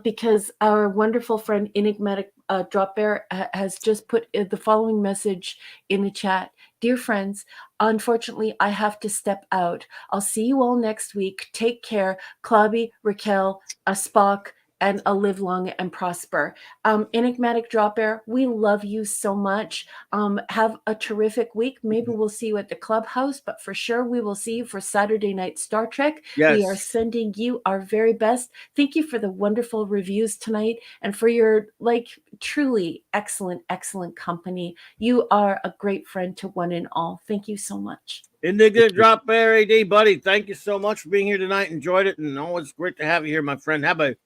because our wonderful friend Enigmatic Drop Bear has just put the following message in the chat. Dear friends, unfortunately, I have to step out. I'll see you all next week. Take care. Clobby, Raquel, a Spock, and a live long and prosper. Enigmatic Drop Air, we love you so much. Have a terrific week. Maybe we'll see you at the clubhouse, but for sure we will see you for Saturday Night Star Trek. Yes. We are sending you our very best. Thank you for the wonderful reviews tonight and for your truly excellent company. You are a great friend to one and all. Thank you so much. Enigmatic Drop Air, AD, buddy. Thank you so much for being here tonight. Enjoyed it, and always great to have you here, my friend. Have a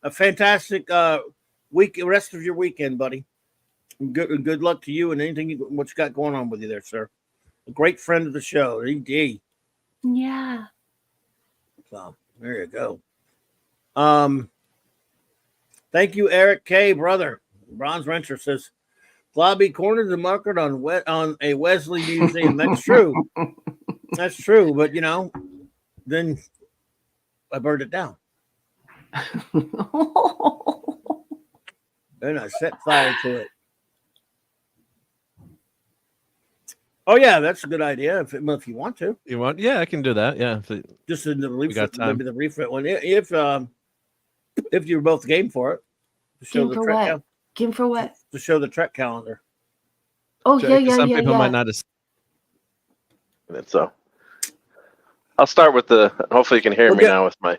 fantastic rest of your weekend, buddy. Good luck to you and anything what you got going on with you there, sir. A great friend of the show, ED. Yeah. So there you go. Thank you, Eric K. Brother. Bronze Rancher says, Globby cornered the market on a Wesley museum. That's true. That's true. But then I burned it down. Then I set fire to it. Oh yeah, that's a good idea. If you want to, Yeah, I can do that. Yeah, just in the got time. maybe the refit one. If you're both game for it, to show Game the for Trek what? Game for what? to show the Trek calendar. Oh yeah. Some people might not. So I'll start with the. Hopefully, you can hear me now with my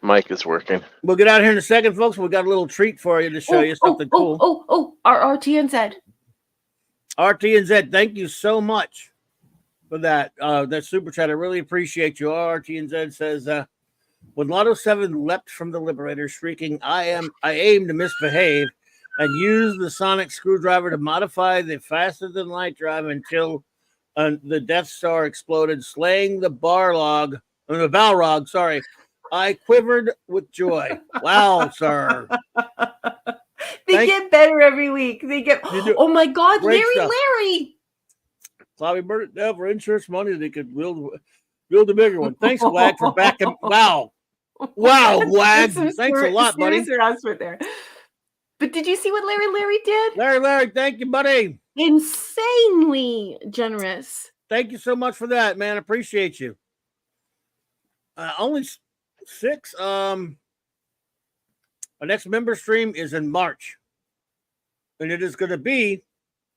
mic is working. We'll get out here in a second, folks. We got a little treat for you to show you something cool. Our RTNZ. RTNZ, thank you so much for that. That super chat. I really appreciate you. RTNZ says, when Lotto 7 leapt from the Liberator, shrieking, I aim to misbehave, and use the sonic screwdriver to modify the faster than light drive until the Death Star exploded, slaying the Balrog. Sorry, I quivered with joy. Wow, sir. They get better every week. They get. Oh my God, Larry! Clobby burned it down for insurance money. They could build a bigger one. Thanks, Wag, for backing. Wow, Wag. Thanks a lot, buddy. There. But did you see what Larry did? Larry, thank you, buddy. Insanely generous. Thank you so much for that, man. Appreciate you. Only 6. Our next member stream is in March. And it is going to be,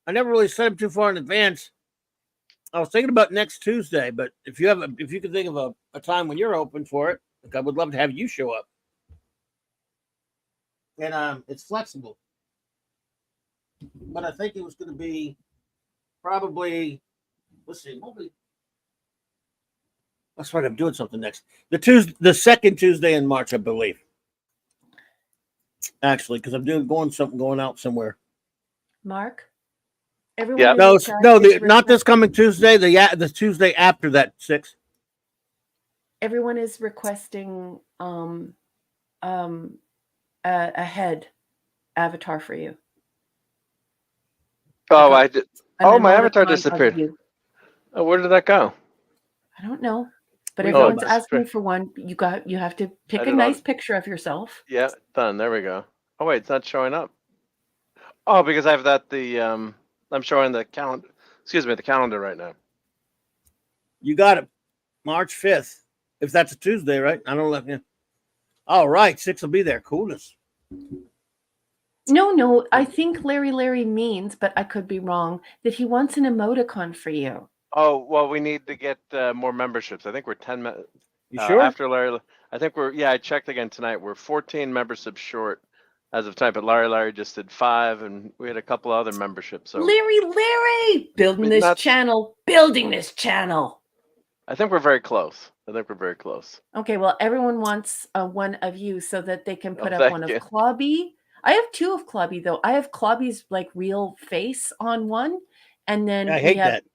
I never really set them too far in advance. I was thinking about next Tuesday, but if you can think of a time when you're open for it, I would love to have you show up. And it's flexible. But I think it was going to be probably, let's see, that's right, I'm doing something next. The second Tuesday in March, I believe. Actually, because I'm going out somewhere. Mark? Everyone not this coming Tuesday, the Tuesday after that, 6. Everyone is requesting a head avatar for you. Oh, I did. Oh, my avatar disappeared. Oh, where did that go? I don't know. But everyone's asking for one. You have to pick a nice picture of yourself. Yeah, done. There we go. Oh wait, it's not showing up. Oh, because I have I'm showing the calendar. Excuse me, the calendar right now. You got it. March 5th. If that's a Tuesday, right? I don't know. All right, 6 will be there. Coolness. No. I think Larry means, but I could be wrong, that he wants an emoticon for you. Oh, well, we need to get more memberships. I think we're 10. You sure? After Larry, I think I checked again tonight. We're 14 memberships short as of tonight, but Larry just did 5, and we had a couple other memberships. So Larry, building this channel. I think we're very close. Okay, well, everyone wants one of you so that they can put up one of Clobby. I have 2 of Clobby, though. I have Clobby's like real face on one, and then I hate that.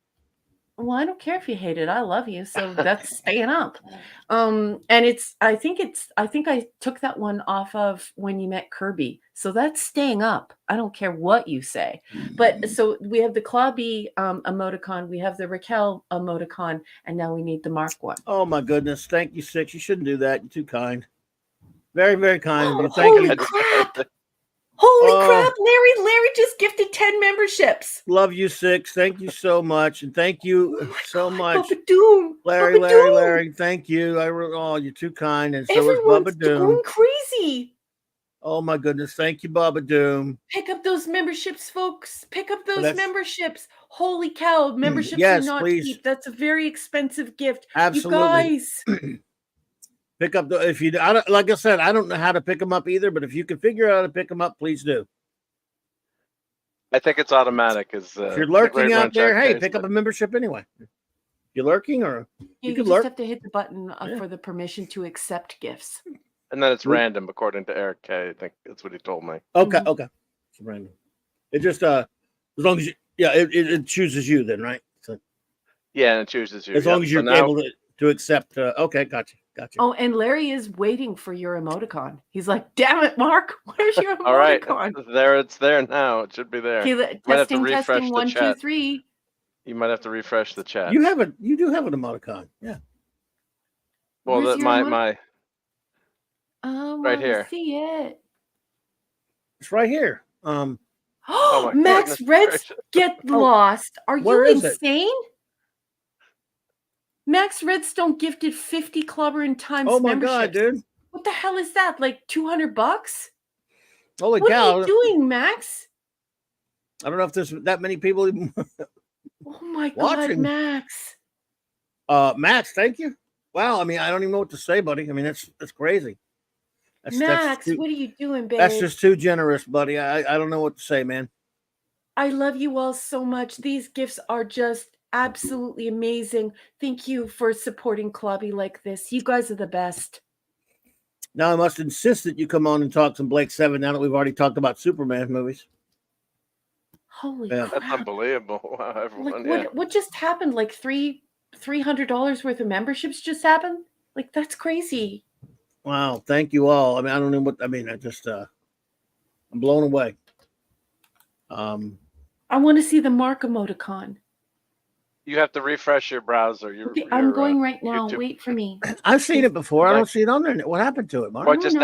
Well, I don't care if you hate it. I love you, so that's staying up. And I think I took that one off of when you met Kirby, so that's staying up. I don't care what you say. But so we have the Clobby emoticon, we have the Raquel emoticon, and now we need the Mark one. Oh my goodness! Thank you, 6. You shouldn't do that. You're too kind. Very, very kind of you. Holy crap! Holy crap, Larry just gifted 10 memberships. Love you, 6. Thank you so much. And thank you so much. Bubba Doom. Larry, thank you. You're too kind. And so everyone's is Bubba Doom. Going crazy. Oh my goodness. Thank you, Bubba Doom. Pick up those memberships, folks. Pick up those memberships. Holy cow. Memberships are not cheap. That's a very expensive gift. Absolutely. You guys. Pick up like I said, I don't know how to pick them up either, but if you can figure out how to pick them up, please do. I think it's automatic. If you're lurking out there, hey, pick up a membership anyway. You lurking, or you can just have to hit the button for the permission to accept gifts. And then it's random, according to Eric K. I think that's what he told me. Okay. It's random. It just as long as it chooses you then, right? So, yeah, and it chooses you. As long as you're able to accept. Okay, gotcha. Oh, and Larry is waiting for your emoticon. He's like, "Damn it, Mark, where's your emoticon?" All right, it's there now. It should be there. Okay, testing, 1, 2, 3. You might have to refresh the chat. You do have an emoticon, yeah. Well, my right here. See it. It's right here. Oh my Max goodness Reds gracious. get lost. Are where you is it? insane? Max Redstone gifted 50 CLOBBERIN times Oh my God, memberships. dude! What the hell is that? Like $200? Holy What cow! are you doing, Max? I don't know if there's that many people even Oh my God, watching. Max. Max, thank you. Wow, I mean, I don't even know what to say, buddy. I mean, that's crazy. Max, what are you doing, babe? That's just too generous, buddy. I don't know what to say, man. I love you all so much. These gifts are just absolutely amazing. Thank you for supporting Clubby like this. You guys are the best. Now I must insist that you come on and talk some Blake 7 now that we've already talked about Superman movies. Holy Yeah. That's crap. unbelievable. Wow, everyone, yeah. What just happened? Like $300 worth of memberships just happened? Like, that's crazy. Wow, thank you all. I mean, I don't know what I mean. I just I'm blown away. I want to see the Mark emoticon. You have to refresh your browser. Okay, I'm going right now. YouTube. Wait for me. I've seen it before. I Like- don't see it on there. What happened to it, Mark? Well, I just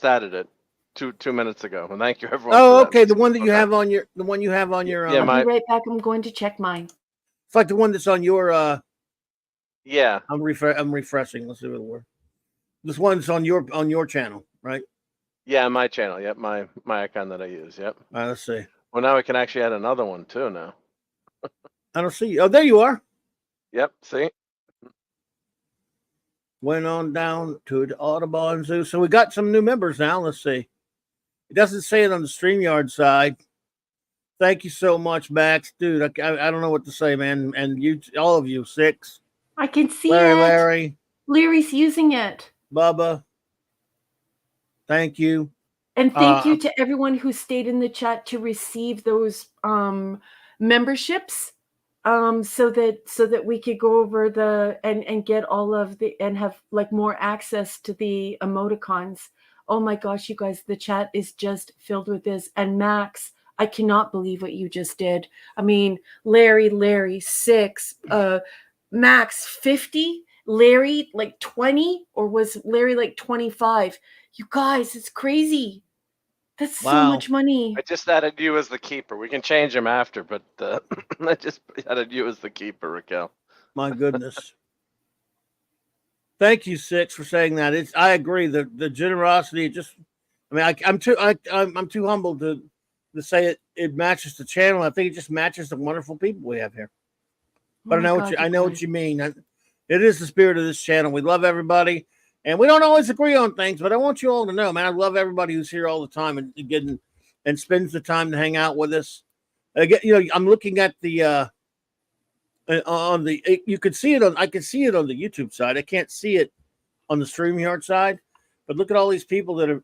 added it 2 minutes ago. And thank you everyone. Oh, for that. okay. The one that you have on your Yeah, I'll be right back. I'm going to check mine. It's like the one that's on your Yeah. I'm refreshing. Let's see what it works. This one's on your channel, right? Yeah, my channel. Yep, my icon that I use. Yep. All right, let's see. Well, now we can actually add another one too now. I don't see you. Oh, there you are. Yep, see? Went on down to the Audubon Zoo. So we got some new members now. Let's see. It doesn't say it on the StreamYard side. Thank you so much, Max. Dude, I don't know what to say, man. And you, all of you, 6. I can see Larry, it. Larry. Larry's using it. Bubba. Thank you. And thank you to everyone who stayed in the chat to receive those memberships, so that we could go over and get all of the and have like more access to the emoticons. Oh my gosh, you guys, the chat is just filled with this. And Max, I cannot believe what you just did. I mean, Larry 6, Max 50, Larry like 20, or was Larry like 25? You guys, it's crazy. That's so much money. I just added you as the keeper. We can change him after, but I just added you as the keeper, Raquel. My goodness. Thank you, 6, for saying that. I agree. The generosity, I mean, I'm too humble to say it matches the channel. I think it just matches the wonderful people we have here. But I know what you mean. It is the spirit of this channel. We love everybody. And we don't always agree on things, but I want you all to know, man, I love everybody who's here all the time and spends the time to hang out with us. Again, I'm looking at the you could see it I can see it on the YouTube side. I can't see it on the StreamYard side. But look at all these people that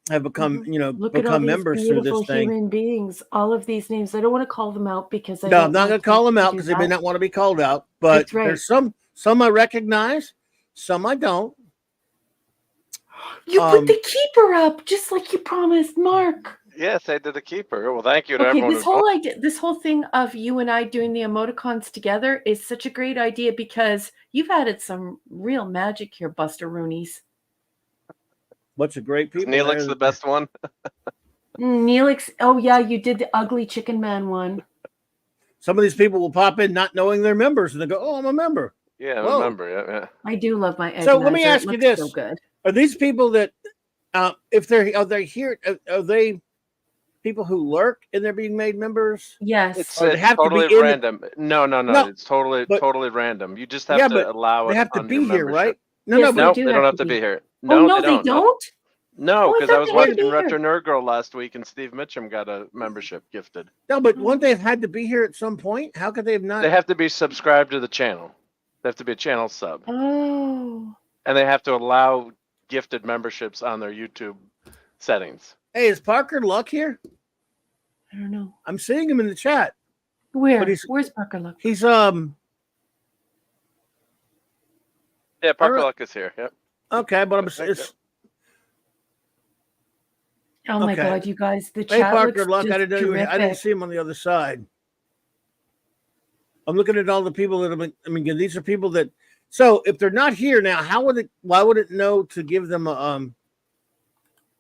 have become, become members through this thing. Human beings, all of these names. I don't want to call them out because I'm not going to call them out because they may not want to be called out. But there's some I recognize. Some I don't. You put the keeper up just like you promised, Mark. Yes, I did the keeper. Well, thank you to Okay, everyone. this whole thing of you and I doing the emoticons together is such a great idea because you've added some real magic here, Buster Roonies. Bunch of great people. Neelix the best one. Neelix, oh yeah, you did the ugly chicken man one. Some of these people will pop in not knowing they're members, and they go, "Oh, I'm a member." Yeah, I remember. Yeah. I do love my egg. So let me ask you this: so good. Are these people that, if they're here, are they people who lurk and they're being made members? Yes. It's they have totally to be random. No. It's totally random. You just have to allow it. They have to on be your here, membership. right? No, they don't have to be here. No, they don't. No, because I was they had to watching be Retro Nerd Girl last week, and Steve Mitchum got a membership gifted. No, but wouldn't they have had to be here at some point? How could they have not? They have to be subscribed to the channel. They have to be a channel sub. Oh. And they have to allow gifted memberships on their YouTube settings. Hey, is Parker Luck here? I don't know. I'm seeing him in the chat. Where? Where's Parker Luck? He's Yeah, Parker Luck is here. Yep. Okay, but Oh my God, you guys! The hey, chat Parker looks Luck, just I didn't see him on the other side. I'm looking at all the people that have been. I mean, these are people that. So if they're not here now, why would it know to give them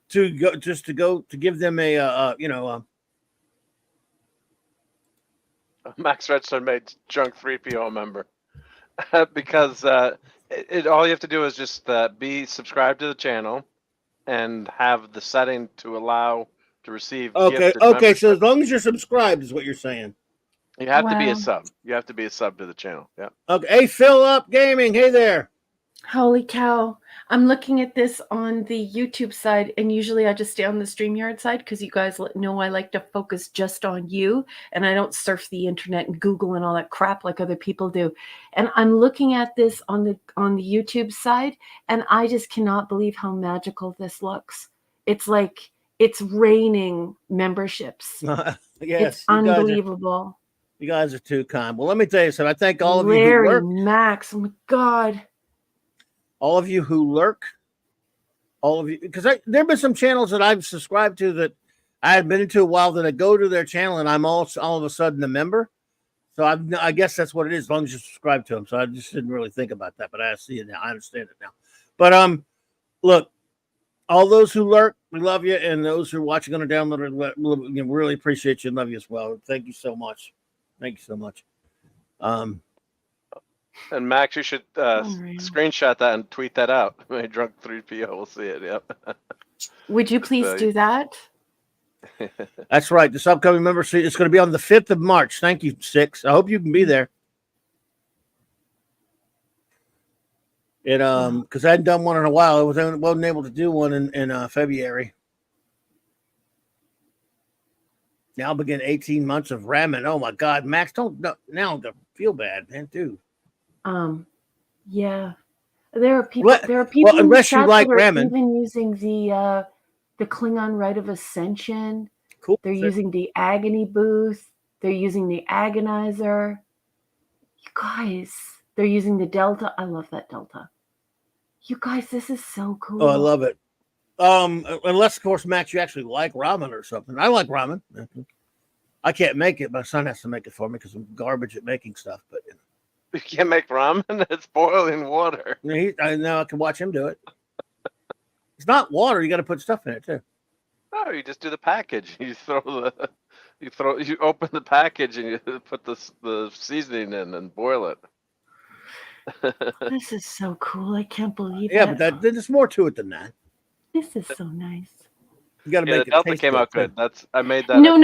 to give them a Max Redstone made Drunk 3PO a member because all you have to do is just be subscribed to the channel and have the setting to allow to receive gifted so membership. as long as you're subscribed is what you're saying. You have to be a sub. You have to be a sub to the channel. Yeah. Okay. Hey, Fill Up Gaming. Hey there. Holy cow. I'm looking at this on the YouTube side, and usually I just stay on the StreamYard side because you guys know I like to focus just on you, and I don't surf the internet and Google and all that crap like other people do. And I'm looking at this on the YouTube side, and I just cannot believe how magical this looks. It's like it's raining memberships. Yes. It's unbelievable. You guys are too kind. Well, let me tell you something. I thank all of Larry, you who lurk. Max, oh my God. All of you who lurk. All of you, because there have been some channels that I've subscribed to that I had been into a while that I go to their channel and I'm all of a sudden a member. So I guess that's what it is, as long as you subscribe to them. So I just didn't really think about that, but I see it now. I understand it now. But look, all those who lurk, we love you, and those who are watching on a download, we really appreciate you and love you as well. Thank you so much. Thank you so much. And Max, you should screenshot that and tweet that out. Drunk 3PO will see it. Yep. Would you please do that? That's right. This upcoming membership is going to be on the 5th of March. Thank you, Six. I hope you can be there. It because I hadn't done one in a while. I wasn't able to do one in February. Now begin 18 months of ramen. Oh my God, Max! Now I'm gonna feel bad, man, too. Yeah, there are people. Well, unless you like ramen, even using the Klingon Rite of Ascension. Cool. They're using the Agony Booth. They're using the Agonizer. You guys, they're using the Delta. I love that Delta. You guys, this is so cool. Oh, I love it. Unless, of course, Max, you actually like ramen or something. I like ramen. I can't make it. My son has to make it for me because I'm garbage at making stuff. But you can't make ramen. It's boiling water. I know I can watch him do it. It's not water. You got to put stuff in it too. No, you just do the package. You open the package and you put the seasoning in and boil it. This is so cool. I can't believe it. Yeah, but there's more to it than that. This is so nice. You got to make the Delta taste came out good. I made that. No.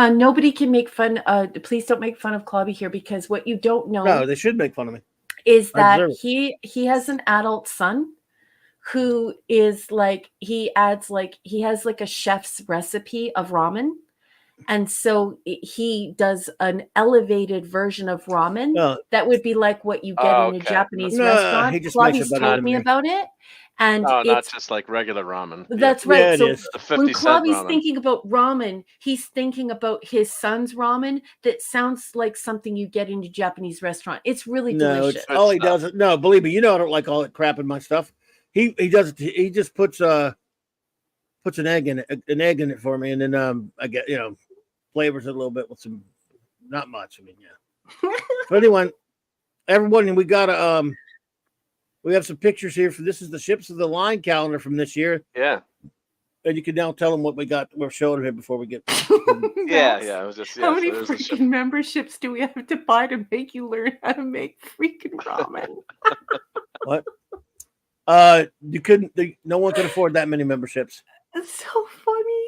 Nobody can make fun. Please don't make fun of Clobby here, because what you don't know. No, they should make fun of me. Is that he has an adult son who is like, he has like a chef's recipe of ramen. And so he does an elevated version of ramen that would be like what you get in a Japanese restaurant. Clobby's told me about it. And not just like regular ramen. That's right. Yeah, so when Clobby's thinking about ramen, he's thinking about his son's ramen that sounds like something you get in a Japanese restaurant. It's really delicious. All he does. No, believe me, you know I don't like all that crap in my stuff. He does it. He just puts an egg in it for me, and then I get flavors it a little bit with some, not much. I mean, yeah. But anyway, everyone, we got we have some pictures here for this is the Ships of the Line calendar from this year. Yeah. And you can now tell them what we got. We're showing here before we get. Yeah. It was just. How many freaking memberships do we have to buy to make you learn how to make freaking ramen? What? You couldn't. No one could afford that many memberships. It's so funny.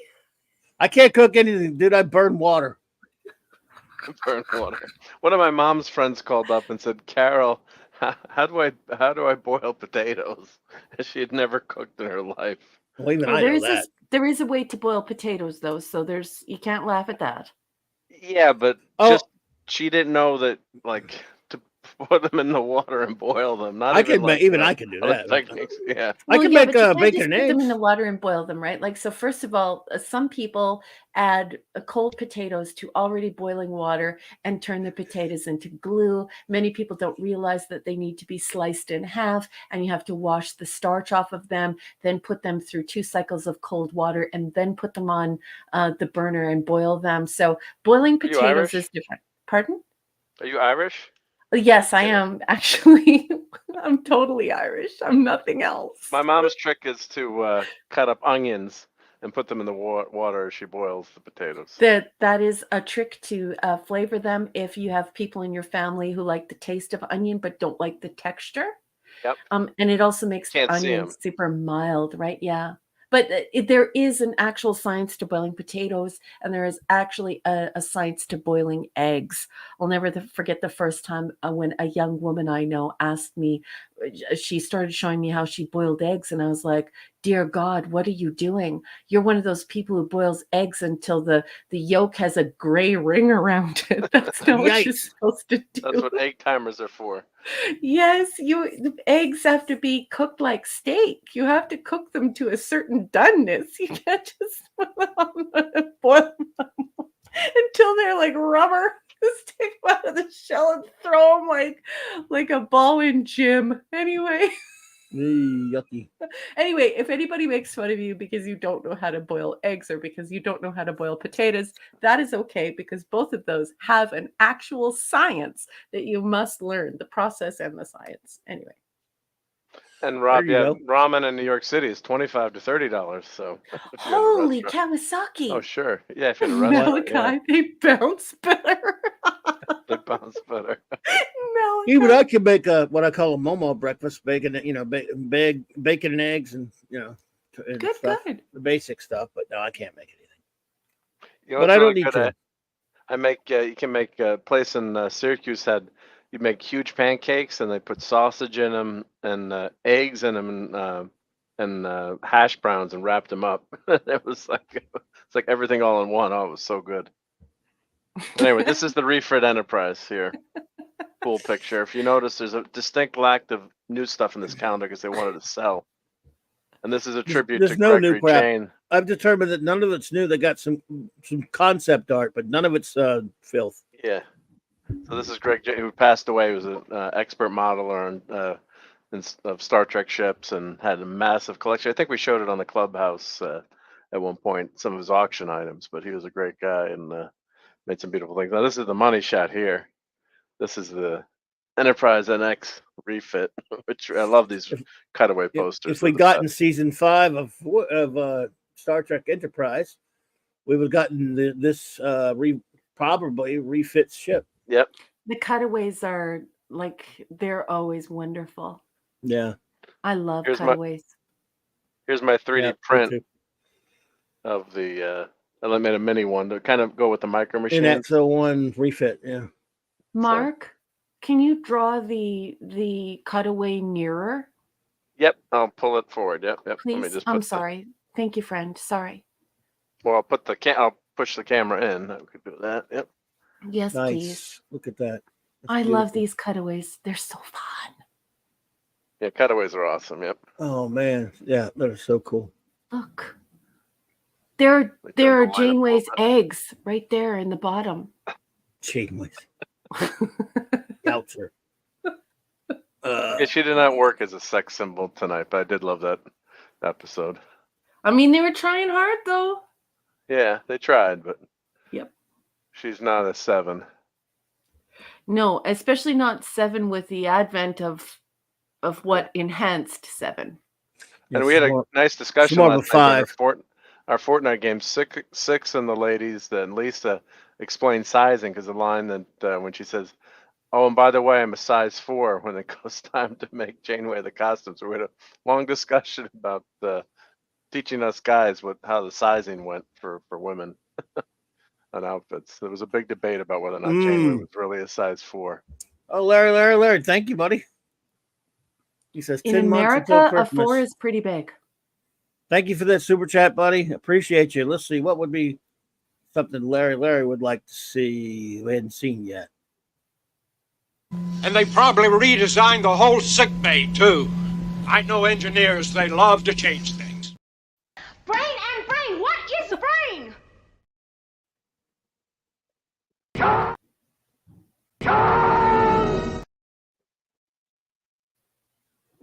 I can't cook anything, dude. I burn water. Burn water. One of my mom's friends called up and said, "Carol, how do I boil potatoes?" She had never cooked in her life. Well, even I know that. There is a way to boil potatoes, though, so you can't laugh at that. Yeah, but she didn't know that, like, to put them in the water and boil them. I can do that. Techniques. Yeah, I can make bacon and eggs. Put them in the water and boil them, right? Like, so first of all, some people add cold potatoes to already boiling water and turn the potatoes into glue. Many people don't realize that they need to be sliced in half, and you have to wash the starch off of them, then put them through 2 cycles of cold water, and then put them on the burner and boil them. So boiling potatoes is different. Pardon? Are you Irish? Yes, I am actually. I'm totally Irish. I'm nothing else. My mom's trick is to cut up onions and put them in the water as she boils the potatoes. That is a trick to flavor them if you have people in your family who like the taste of onion but don't like the texture. Yep. And it also makes the Can't see onion 'em. super mild, right? Yeah. But there is an actual science to boiling potatoes, and there is actually a science to boiling eggs. I'll never forget the first time when a young woman I know asked me, she started showing me how she boiled eggs, and I was like, "Dear God, what are you doing? You're one of those people who boils eggs until the yolk has a gray ring around it. That's not what you're Yikes. supposed to do." That's what egg timers are for. Yes, the eggs have to be cooked like steak. You have to cook them to a certain doneness. You can't just put them on and boil them until they're like rubber. Just take them out of the shell and throw them like a ball in gym. Anyway. Yucky. Anyway, if anybody makes fun of you because you don't know how to boil eggs or because you don't know how to boil potatoes, that is okay because both of those have an actual science that you must learn, the process and the science. Anyway. And Rob, There you yeah, go. ramen in New York City is $25 to $30. So if you're in a Holy restaurant, Kawasaki. oh sure, yeah, if you're in a restaurant, yeah, Malachi, they bounce better. they bounce better. Malachi. Even I can make what I call a Momo breakfast, bacon, bacon and eggs, and and Good, stuff, good. the basic stuff. But no, I can't make anything. You know But what's I really don't need good to. at? I make you can make a place in Syracuse had you make huge pancakes and they put sausage in them and eggs in them and hash browns and wrapped them up. It was like it's like everything all in one. Oh, it was so good. But anyway, this is the Refit Enterprise here. Cool picture. If you notice, there's a distinct lack of new stuff in this calendar because they wanted to sell. And this is a tribute There's to no new Gregory crap. Chain. I've determined that none of it's new. They got some concept art, but none of it's filth. Yeah. So this is Greg, who passed away. He was an expert modeler of Star Trek ships and had a massive collection. I think we showed it on the Clubhouse at one point, some of his auction items. But he was a great guy and made some beautiful things. Now this is the money shot here. This is the Enterprise NX refit, which I love these cutaway posters. If we got in season 5 of Star Trek Enterprise, we would have gotten this probably refit ship. Yep. The cutaways are like they're always wonderful. Yeah. I love Here's cutaways. Here's my 3D Yeah, print of the I made a mini one to kind of go with the micro machine. An X01 refit, yeah. Mark, can you draw the cutaway nearer? Yep, I'll pull it forward. Yep. Let me Please. just I'm sorry. Thank you, friend. Sorry. Well, I'll put I'll push the camera in. We could do that. Yep. Yes, Nice. please. Look at that. That's I beautiful. love these cutaways. They're so fun. Yeah, cutaways are awesome. Yep. Oh man, yeah, they're so cool. Look. There are Janeway's eggs right there in the bottom. Janeway's. Oucher. Yeah, she did not work as a sex symbol tonight, but I did love that episode. I mean, they were trying hard though. Yeah, they tried, but yep, she's not a 7. No, especially not 7 with the advent of what enhanced 7. And we had a nice discussion last night about our Fortnite game. Six and the ladies. Then Lisa explained sizing because the line that when she says, "Oh, and by the way, I'm a size 4," when it goes time to make Janeway the costume. So we had a long discussion about teaching us guys how the sizing went for women on outfits. There was a big debate about whether or not Janeway was really a size 4. Oh, Larry, thank you, buddy. He says in 10 America, months until a 4 Christmas. is pretty big. Thank you for that super chat, buddy. Appreciate you. Let's see what would be something Larry would like to see we hadn't seen yet. And they probably redesigned the whole sick bay too. I know engineers, they love to change things. Brain and brain, what is brain?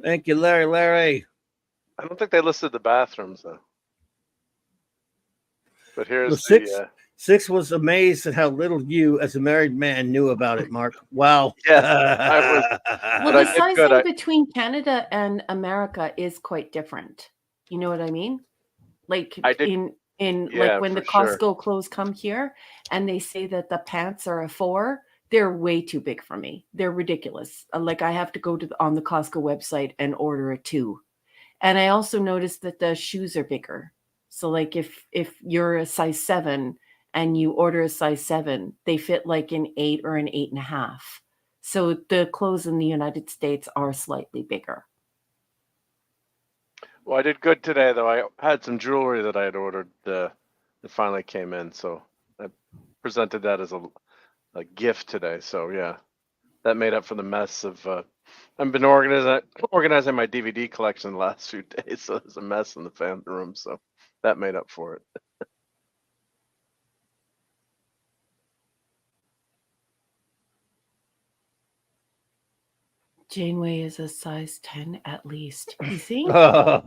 Thank you, Larry. I don't think they listed the bathrooms though. But here's Six was amazed at how little you, as a married man, knew about it, Mark. Wow. Yes, I was. Well, But I the did good. sizing between Canada and America is quite different. You know what I mean? Like I did. in like Yeah, when the for sure. Costco clothes come here and they say that the pants are a 4, they're way too big for me. They're ridiculous. Like I have to go to on the Costco website and order a 2. And I also noticed that the shoes are bigger. So like if you're a size 7 and you order a size 7, they fit like an 8 or an 8.5. So the clothes in the United States are slightly bigger. Well, I did good today, though. I had some jewelry that I had ordered that finally came in, so I presented that as a gift today. So yeah, that made up for the mess of. I've been organizing my DVD collection the last few days, so there's a mess in the family room. So that made up for it. Janeway is a size 10 at least. You see? Oh,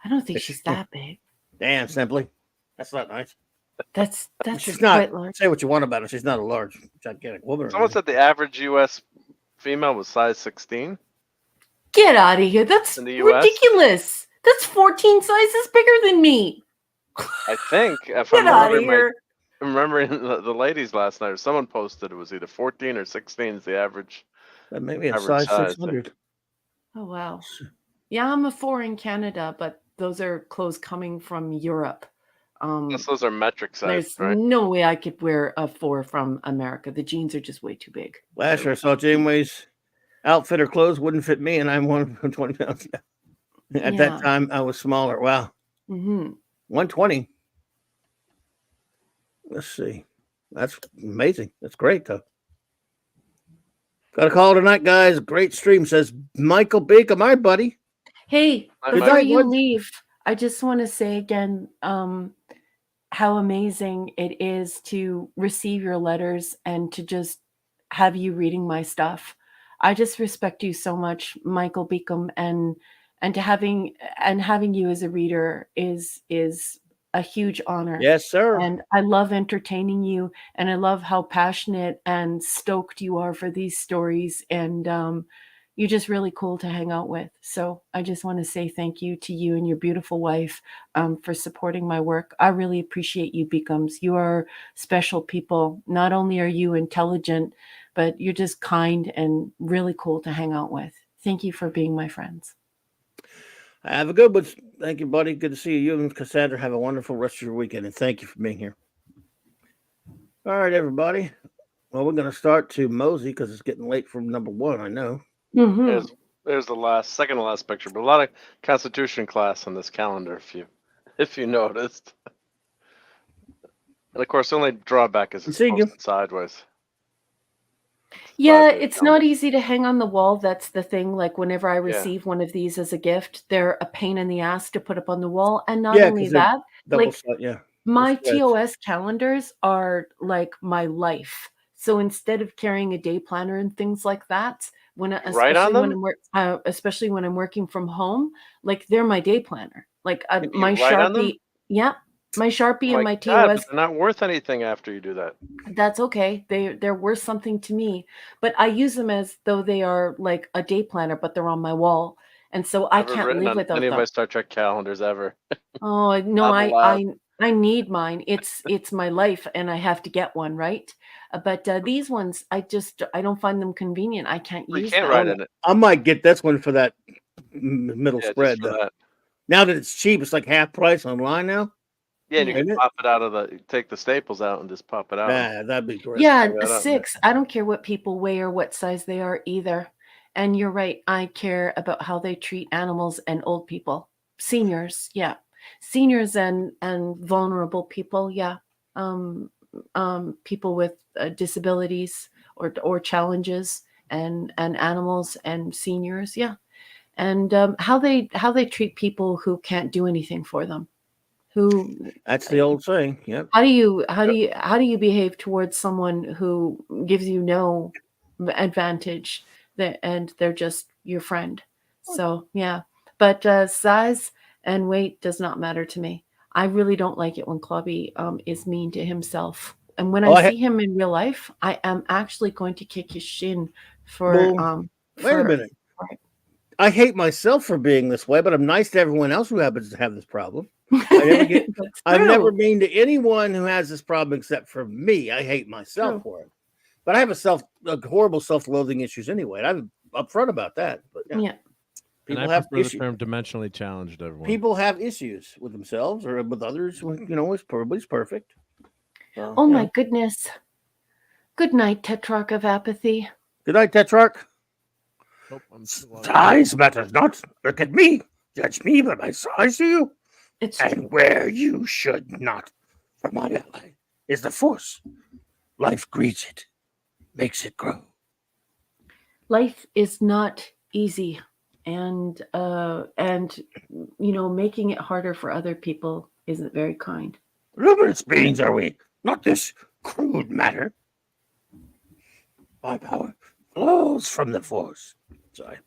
I don't think she's that big. damn, Simply. That's not nice. That's She's not. quite large. Say what you want about her. She's not a large, gigantic woman. Someone said the average U.S. female was size 16 Get out of here. That's in the U.S. ridiculous. That's 14 sizes bigger than me. I think if Get I'm out of remembering here. remembering the ladies last night, or someone posted it was either 14 or 16 is the average. That may be a average size size. 600. Oh, wow. Yeah, I'm a 4 in Canada, but those are clothes coming from Europe. Unless those are metric size, There's right? no way I could wear a 4 from America. The jeans are just way too big. Last year I saw Janeway's outfit or clothes wouldn't fit me, and I'm 120 pounds. At that time, I was smaller. Wow. Mm-hmm. 120. Let's see. That's amazing. That's great, though. Got a call tonight, guys. Great stream, says Michael Beacom. All right, buddy. Hey, Good before night, you bud. leave, I just want to say again how amazing it is to receive your letters and to just have you reading my stuff. I just respect you so much, Michael Beacom, and having you as a reader is a huge honor. Yes, sir. And I love entertaining you, and I love how passionate and stoked you are for these stories, and you're just really cool to hang out with. So I just want to say thank you to you and your beautiful wife for supporting my work. I really appreciate you, Beacons. You are special people. Not only are you intelligent, but you're just kind and really cool to hang out with. Thank you for being my friends. Have a good one. Thank you, buddy. Good to see you. You and Cassandra have a wonderful rest of your weekend, and thank you for being here. All right, everybody. Well, we're going to start to mosey because it's getting late for number 1, I know. Mm-hmm. There's the second to last picture, but a lot of Constitution class on this calendar, if you noticed. And of course, the only drawback is it's posted sideways. Yeah, it's not easy to hang on the wall. That's the thing. Like whenever I Yeah. receive one of these as a gift, they're a pain in the ass to put up on the wall. And not Yeah, only 'cause they're that, double like side, yeah. my They're spreads. TOS calendars are like my life. So instead of carrying a day planner and things like that, write on especially when I'm working from home, like they're my day planner. Like Can you my write on them? Sharpie, yeah, my Sharpie Oh and my my God, TOS. but they're not worth anything after you do that. That's okay. They're worth something to me, but I use them as though they are like a day planner, but they're on my wall, and so I I've never can't written live on without any of them. my Star Trek calendars ever. Oh no, Not allowed. I need mine. It's my life, and I have to get one, right? But these ones, I don't find them convenient. I can't Well, you use can't them. write in it. I might get this one for that middle Yeah, spread. just for Though. that. Now that it's cheap, it's like half price online now. Yeah, and you Isn't can it? pop it out of take the staples out and just pop it out. Yeah, that'd be great. Yeah, Plug a that up, 6. I don't care what people weigh or what size they are either. And you're right. I care about how they treat animals and old people, seniors. Yeah, seniors and vulnerable people. Yeah, people with disabilities or challenges, and animals and seniors. Yeah, and how they treat people who can't do anything for them. Who That's the old saying. Yep. how do you behave towards someone who gives you no advantage and they're just your friend? So yeah, but size and weight does not matter to me. I really don't like it when Clubby is mean to himself. And when Oh, I see him in real life, I am actually going to kick his shin for Well, wait a minute. for I hate myself for being this way, but I'm nice to everyone else who happens to have this problem. I'm never true. mean to anyone who has this problem except for me. I hate myself True. for it. But I have a horrible self-loathing issues anyway. And I'm upfront about that. But yeah, Yeah. And I people have prefer the issues. term dimensionally challenged, everyone. People have issues with themselves or with others. Nobody's perfect. So, Oh my goodness. Good night, Tetrarch of Apathy. Good night, Tetrarch. Oh, Size matters not. Look at me. Judge me by my size to you. And where you should not. For my ally is the force. Life greets it, makes it grow. Life is not easy, and making it harder for other people isn't very kind. Luminous beings are we, not this crude matter. My power flows from the force. Sorry.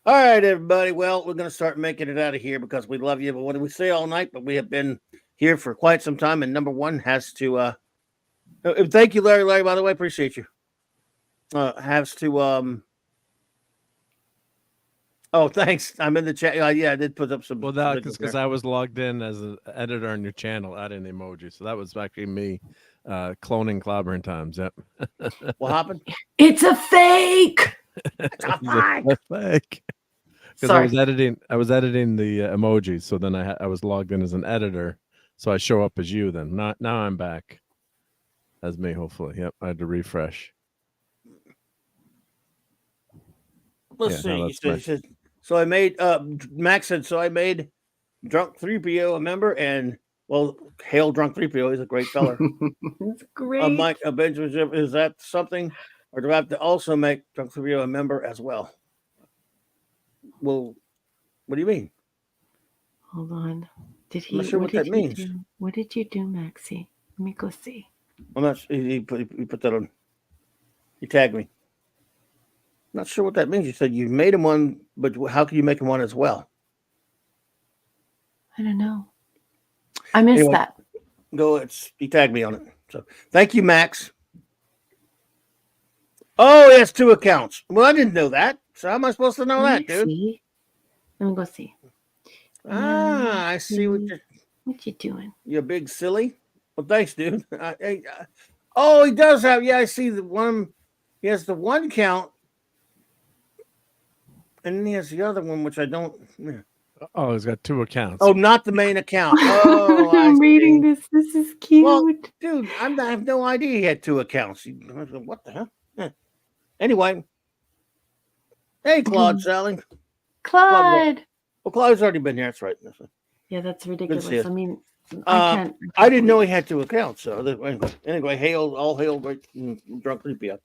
All right, everybody. Well, we're going to start making it out of here because we love you. But what do we say all night? But we have been here for quite some time, and number one has to. Thank you, Larry. Larry, by the way, appreciate you. Has to. Oh, thanks. I'm in the chat. Yeah, I did put up some. Well, that because I was logged in as an editor on your channel, adding emoji. So that was actually me cloning clobbering times. Yep. What happened? It's a fake. It's a fake. Because I was editing the emojis. So then I was logged in as an editor. So I show up as you. Then now I'm back as me. Hopefully, yep. I had to refresh. Let's see. So I made Max said so I made Drunk 3PO a member, and well, hail Drunk 3PO. He's a great fella. That's great. Mike Benjamin, is that something, or do I have to also make Drunk 3PO a member as well? Well, what do you mean? Hold on. Did he? I'm not sure what that means. What did you do, Maxie? Let me go see. I'm not. He put that on. He tagged me. Not sure what that means. You said you made him one, but how can you make him one as well? I don't know. I missed that. He tagged me on it. So thank you, Max. Oh, he has 2 accounts. Well, I didn't know that. So how am I supposed to know that, dude? Let me go see. I see what you doing. You big silly. Well, thanks, dude. Oh, he does have. Yeah, I see the one. He has the 1 count. And then he has the other one, which I don't. Yeah. Oh, he's got 2 accounts. Oh, not the main account. Oh, I'm reading this. This is cute. Well, dude, I have no idea he had 2 accounts. What the hell? Yeah. Anyway. Hey, Claude, Sally. Claude. Well, Claude's already been here. That's right. Yeah, that's ridiculous. I mean, I can't. I didn't know he had 2 accounts. So anyway, all hail, great Drunk 3PO.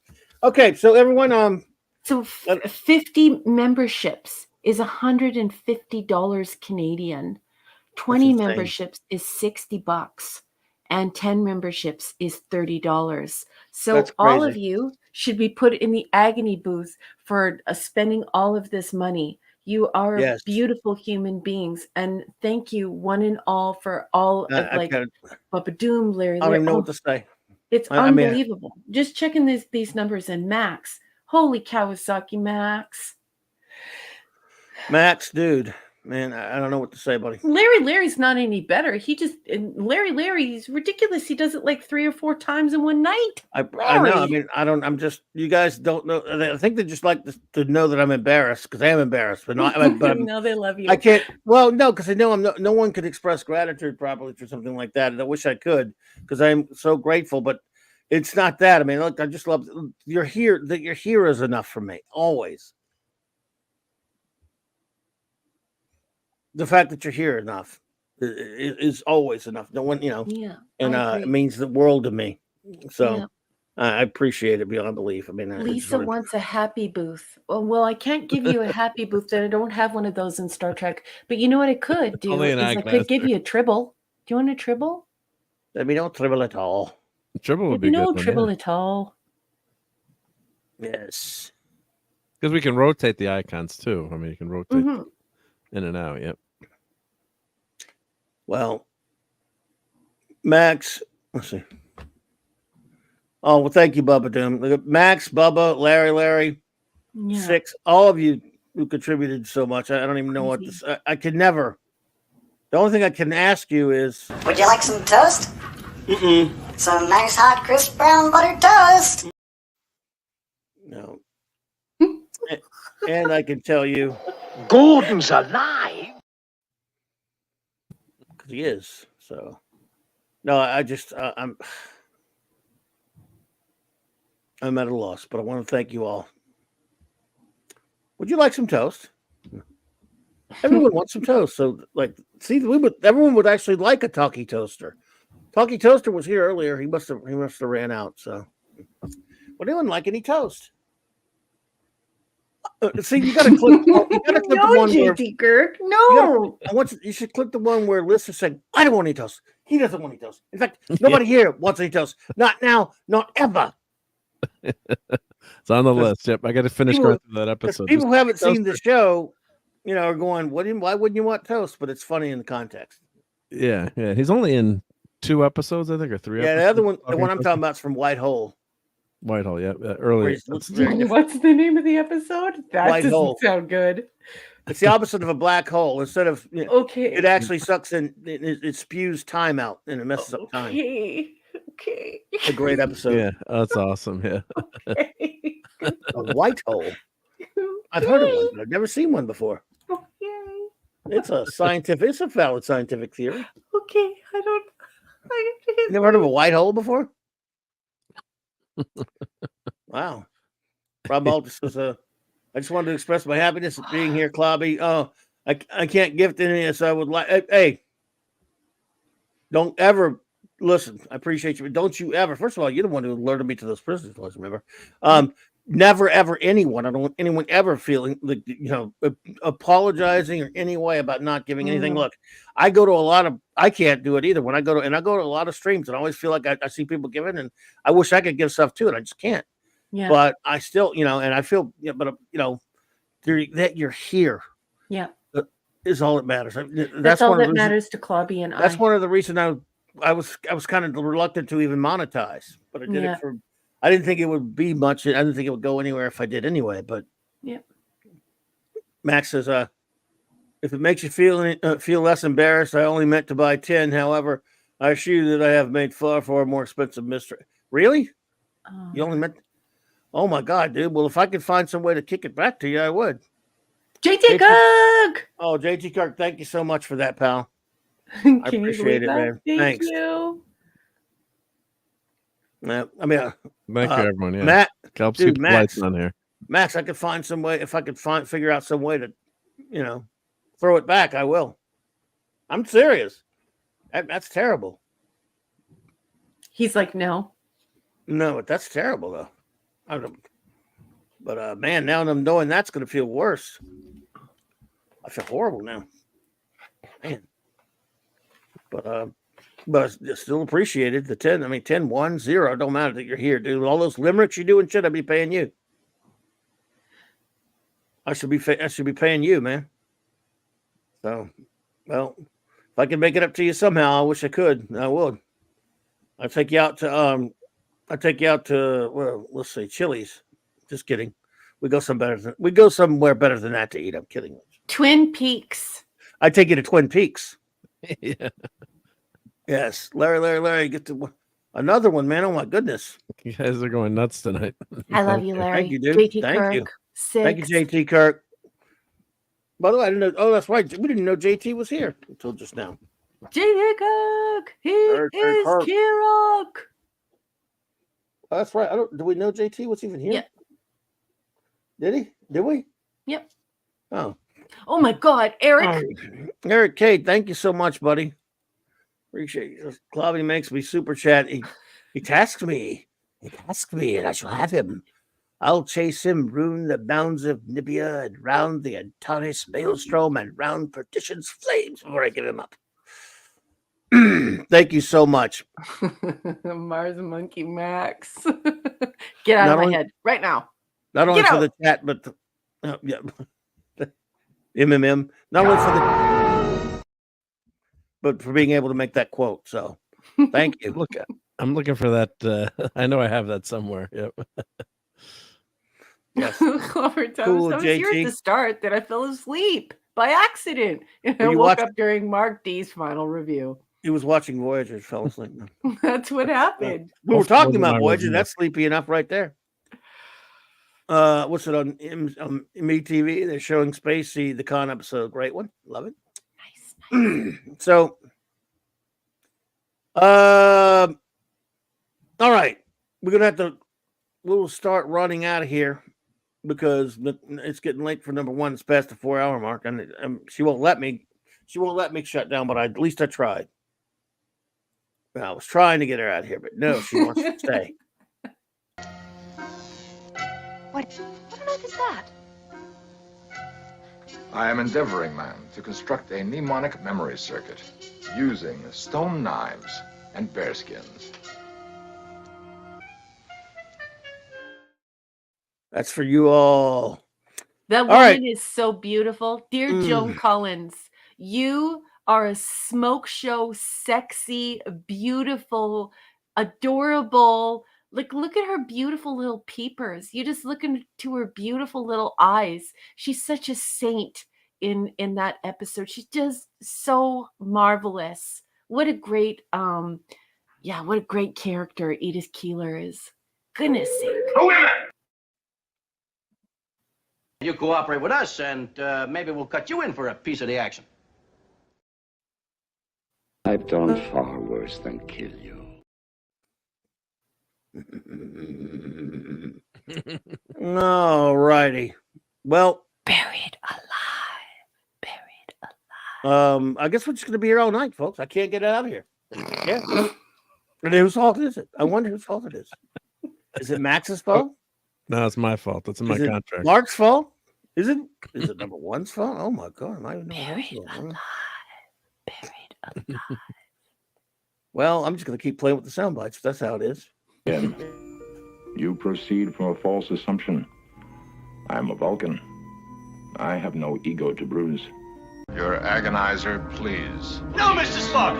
Okay, so everyone, So 50 memberships is $150 Canadian. 20 memberships is $60, and 10 memberships is $30. So all of you should be put in the agony booth for spending all of this money. You are beautiful human beings, and thank you one and all for all of Bubba Doom, Larry. I don't even know what to say. It's unbelievable. Just checking these numbers, and Max. Holy Kawasaki, Max. Max, dude. Man, I don't know what to say, buddy. Larry's not any better. Larry's ridiculous. He does it like 3 or 4 times in one night. I know. I mean, I'm just, you guys don't know. I think they just like to know that I'm embarrassed, because I am embarrassed, but not. But no, they love you. I can't. Well, no, because I know no one could express gratitude properly for something like that, and I wish I could, because I'm so grateful. But it's not that. I mean, look, I just love you're here. That you're here is enough for me, always. The fact that you're here enough is always enough. No one, Yeah, and it means the world to me. So I appreciate it beyond belief. I mean, Lisa wants a happy booth. Well, I can't give you a happy booth. I don't have one of those in Star Trek. But you know what I could do is I could give you a tribble. Do you want a tribble? Let me no tribble at all. Tribble would be no good. Tribble at all. Yes, because we can rotate the icons too. I mean, you can rotate in and out. Yep. Well, Max, let's see. Oh, well, thank you, Bubba Doom. Look at Max, Bubba, Larry, Yeah. 6, all of you who contributed so much. I don't even know what this. I could never. The only thing I can ask you is, Would you like some toast? Mm-mm. Some nice hot crisp brown buttered toast. No. And I can tell you, Gordon's alive. because he is. So, no, I just I'm at a loss, but I want to thank you all. Would you like some toast? Everyone wants some toast. So, like, see, everyone would actually like a talkie toaster. Talkie toaster was here earlier. He must have ran out. So, would anyone like any toast? See, you got to click. You got to click No, the one where JT Kirk. No. you should click the one where Liz is saying, "I don't want any toast." He doesn't want any toast. In fact, nobody here wants any toast. Not now. Not ever. It's on the list. Yep, I got to finish going through that episode. People who haven't seen the show, are going, why wouldn't you want toast? But it's funny in the context. Yeah. He's only in 2 episodes, I think, or 3. Yeah, episodes. the other one, the one I'm talking about is from White Hole. Whitehall, yeah, earlier. What's the name of the episode? That White doesn't hole. sound good. It's the opposite of a black hole. Instead of Okay. it actually sucks in. It spews time out and it messes up time. Okay. A great episode. Yeah, that's awesome. Yeah. A white hole. I've heard of one, but I've never seen one before. It's a valid scientific theory. Okay, You never heard of a white hole before? Wow. Rob Aldis says, I just wanted to express my happiness at being here, Clobby. Oh, I can't gift any of this. I would like. Hey, don't ever listen. I appreciate you, but don't you ever. First of all, you're the one who alerted me to those prison laws. Remember, never ever anyone. I don't want anyone ever feeling like apologizing or any way about not giving anything. Look, I go to a lot of. I can't do it either. When I go to a lot of streams, and I always feel like I see people giving, and I wish I could give stuff too, and I just can't. Yeah. But I still, and I feel, that you're here. Yeah. Is all that matters. That's all that matters to Clobby and I. That's one of the reasons I was kind of reluctant to even monetize, but I did it for. I didn't think it would be much. I didn't think it would go anywhere if I did anyway. But Max says, if it makes you feel less embarrassed, I only meant to buy 10. However, I assure you that I have made far more expensive mystery. Really? You only meant. Oh my God, dude. Well, if I could find some way to kick it back to you, I would. JT Kirk. Oh, JT Kirk, thank you so much for that, pal. I appreciate it, man. Thank Thanks. you. Thank you, everyone. Yeah. Matt, helps dude, keep Max, the lights on here. Max, I could find some way. If I could figure out some way to, throw it back, I will. I'm serious. That's terrible. He's like, no. No, but that's terrible, though. I don't. But man, now I'm knowing that's going to feel worse. I feel horrible now, man. But I still appreciated the 10. I mean, 10, 1, 0. Don't matter that you're here, dude. All those limericks you do and shit, I'd be paying you. I should be paying you, man. So, well, if I can make it up to you somehow, I wish I could. I would. I'll take you out to well, let's say Chili's. Just kidding. We go somewhere better than that to eat. I'm kidding. Twin Peaks. I take you to Twin Peaks. Yeah. Yes, Larry, get to another one, man. Oh my goodness, you guys are going nuts tonight. I love you, Larry. Thank you, dude. JT Thank Kirk, you. 6. Thank you, JT Kirk. By the way, I didn't know. Oh, that's right. We didn't know JT was here until just now. JT Kirk. He is Kirk. Oh, that's right. Do we know JT was even here? Yeah. Did he? Did we? Yep. Oh. Oh my God, Eric. Eric K, thank you so much, buddy. Appreciate you. Clobby makes me super chat. He tasks me. He tasks me, and I shall have him. I'll chase him, ruin the bounds of Nibia, and round the Antares maelstrom, and round perdition's flames before I give him up. Thank you so much. Mars Monkey Max. Get out of my head right now. Not only for the chat, but MMM. Not only for but for being able to make that quote. So Thank you. Look, I'm looking for that. I know I have that somewhere. Yep. Yes. Clover Toast. Cool, I was here at JT. the start, then I fell asleep by accident. And I Were you woke watching- up during Mark D's final review. He was watching Voyager, fell asleep. That's what happened. We were talking about my Voyager. review. That's sleepy enough right there. What's it on MeTV? They're showing Spacey, the Con episode. Great one. Love it. Nice. So, all right. We're going to have to, we'll start running out of here because it's getting late for number one. It's past the 4-hour mark, and she won't let me. She won't let me shut down, but at least I tried. I was trying to get her out of here, but no, she wants to stay. What on earth is that? I am endeavoring, ma'am, to construct a mnemonic memory circuit using stone knives and bearskins. That's for you all. That All woman right. is so beautiful. Dear Joan Collins, you are a smoke show, sexy, beautiful, adorable. Like, look at her beautiful little peepers. You just look into her beautiful little eyes. She's such a saint in that episode. She's just so marvelous. What a great, what a great character Edith Keeler is. Goodness sake. You cooperate with us, and maybe we'll cut you in for a piece of the action. I've done far worse than kill you. All righty. Well, Buried alive. I guess we're just going to be here all night, folks. I can't get out of here. Yeah. And whose fault is it? I wonder whose fault it is. Is it Max's fault? No, it's my fault. It's in my Is it contract. Mark's fault? Is it number one's fault? Oh my god, I don't even know. Buried alive. Well, I'm just going to keep playing with the sound bites. That's how it is. Again, you proceed from a false assumption. I am a Vulcan. I have no ego to bruise. Your agonizer, please. No, Mr. Spock!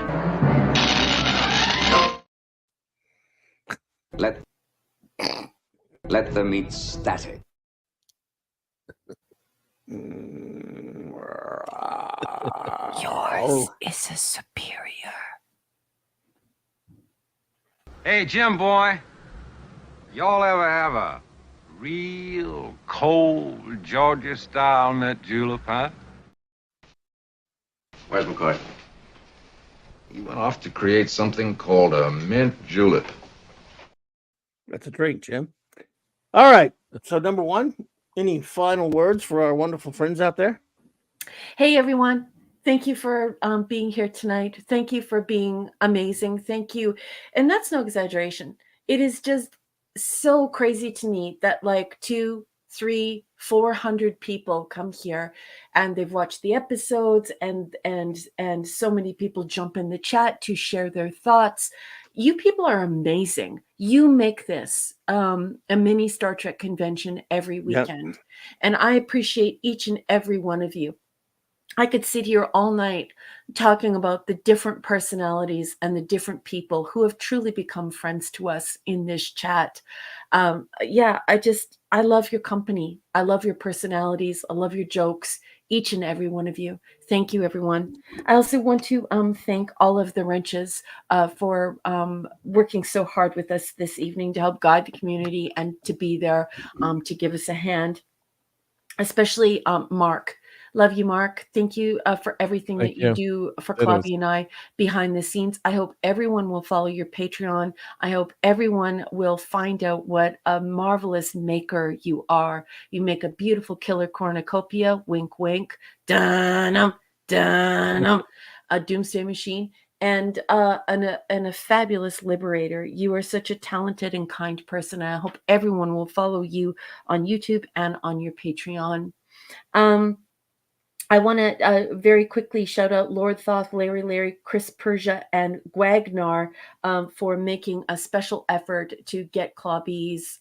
Let them eat static. Yours is a superior. Hey, Jim boy, y'all ever have a real cold Georgia-style nut julep, huh? Where's McCoy? He went off to create something called a mint julep. That's a drink, Jim. All right. So, number one, any final words for our wonderful friends out there? Hey, everyone. Thank you for being here tonight. Thank you for being amazing. Thank you. And that's no exaggeration. It is just so crazy to me that like 200, 300, 400 people come here and they've watched the episodes and so many people jump in the chat to share their thoughts. You people are amazing. You make this a mini Star Trek convention every weekend. Yep. And I appreciate each and every one of you. I could sit here all night talking about the different personalities and the different people who have truly become friends to us in this chat. I love your company. I love your personalities. I love your jokes, each and every one of you. Thank you, everyone. I also want to thank all of the wrenches for working so hard with us this evening to help guide the community and to be there to give us a hand, especially Mark. Love you, Mark. Thank you for everything that you do for Clobby and I behind the scenes. I hope everyone will follow your Patreon. I hope everyone will find out what a marvelous maker you are. You make a beautiful killer cornucopia, wink, wink, dun-um, dun-um, a doomsday machine, and a fabulous liberator. You are such a talented and kind person. And I hope everyone will follow you on YouTube and on your Patreon. I want to very quickly shout out Lord Thoth, Larry, Chris Persia, and Gwagnar for making a special effort to get Clobby's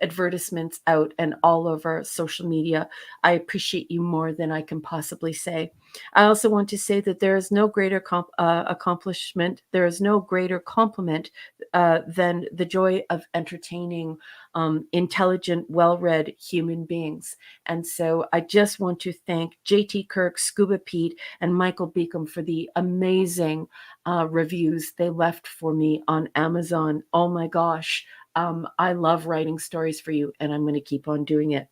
advertisements out and all over social media. I appreciate you more than I can possibly say. I also want to say that there is no greater accomplishment, there is no greater compliment than the joy of entertaining intelligent, well read human beings. And so I just want to thank JT Kirk, Scuba Pete, and Michael Beacom for the amazing reviews they left for me on Amazon. Oh my gosh. I love writing stories for you, and I'm going to keep on doing it.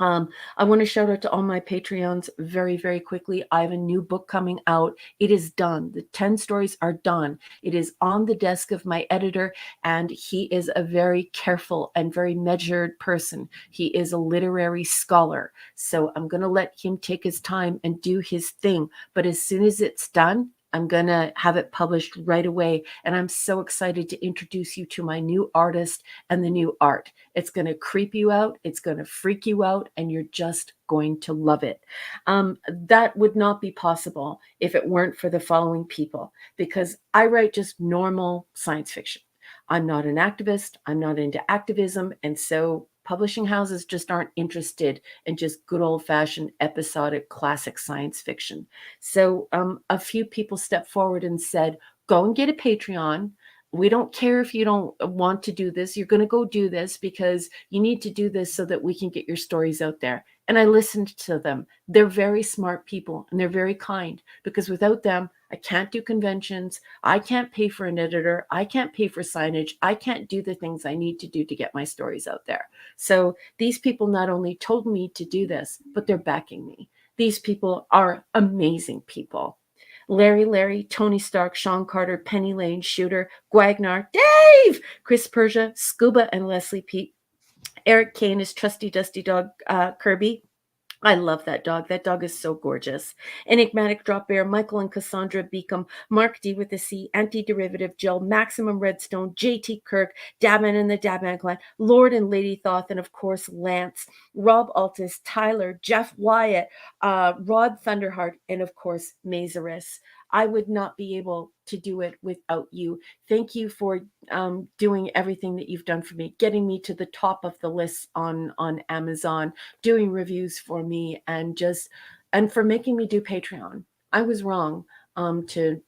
I want to shout out to all my Patreons very, very quickly. I have a new book coming out. It is done. The 10 stories are done. It is on the desk of my editor, and he is a very careful and very measured person. He is a literary scholar. So I'm going to let him take his time and do his thing. But as soon as it's done, I'm going to have it published right away. And I'm so excited to introduce you to my new artist and the new art. It's going to creep you out. It's going to freak you out. And you're just going to love it. That would not be possible if it weren't for the following people, because I write just normal science fiction. I'm not an activist. I'm not into activism. And so publishing houses just aren't interested in just good old-fashioned episodic classic science fiction. So a few people stepped forward and said, go and get a Patreon. We don't care if you don't want to do this. You're going to go do this because you need to do this so that we can get your stories out there. And I listened to them. They're very smart people, and they're very kind, because without them, I can't do conventions. I can't pay for an editor. I can't pay for signage. I can't do the things I need to do to get my stories out there. So these people not only told me to do this, but they're backing me. These people are amazing people. Larry, Tony Stark, Sean Carter, Penny Lane, Shooter, Guagnar, Dave, Chris Persia, Scuba and Leslie Pete, Eric Kane, his trusty dusty dog, Kirby. I love that dog. That dog is so gorgeous. Enigmatic Drop Bear, Michael and Cassandra Beacom, Mark D with a C, Anti-Derivative Jill, Maximum Redstone, JT Kirk, Dabman and the Dabman Clan, Lord and Lady Thoth, and of course Lance, Rob Altus, Tyler, Jeff Wyatt, Rod Thunderheart, and of course Mazaris. I would not be able to do it without you. Thank you for doing everything that you've done for me, getting me to the top of the list on Amazon, doing reviews for me, and for making me do Patreon. I was wrong to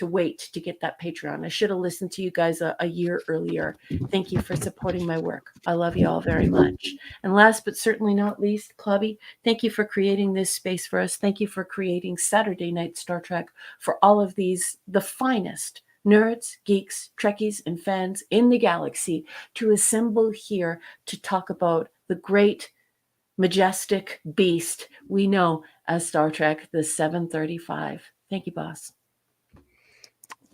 wait to get that Patreon. I should have listened to you guys a year earlier. Thank you for supporting my work. I love you all very much. And last but certainly not least, Clubby, thank you for creating this space for us. Thank you for creating Saturday Night Star Trek for all of these, the finest nerds, geeks, Trekkies, and fans in the galaxy to assemble here to talk about the great, majestic beast we know as Star Trek, the 735. Thank you, boss.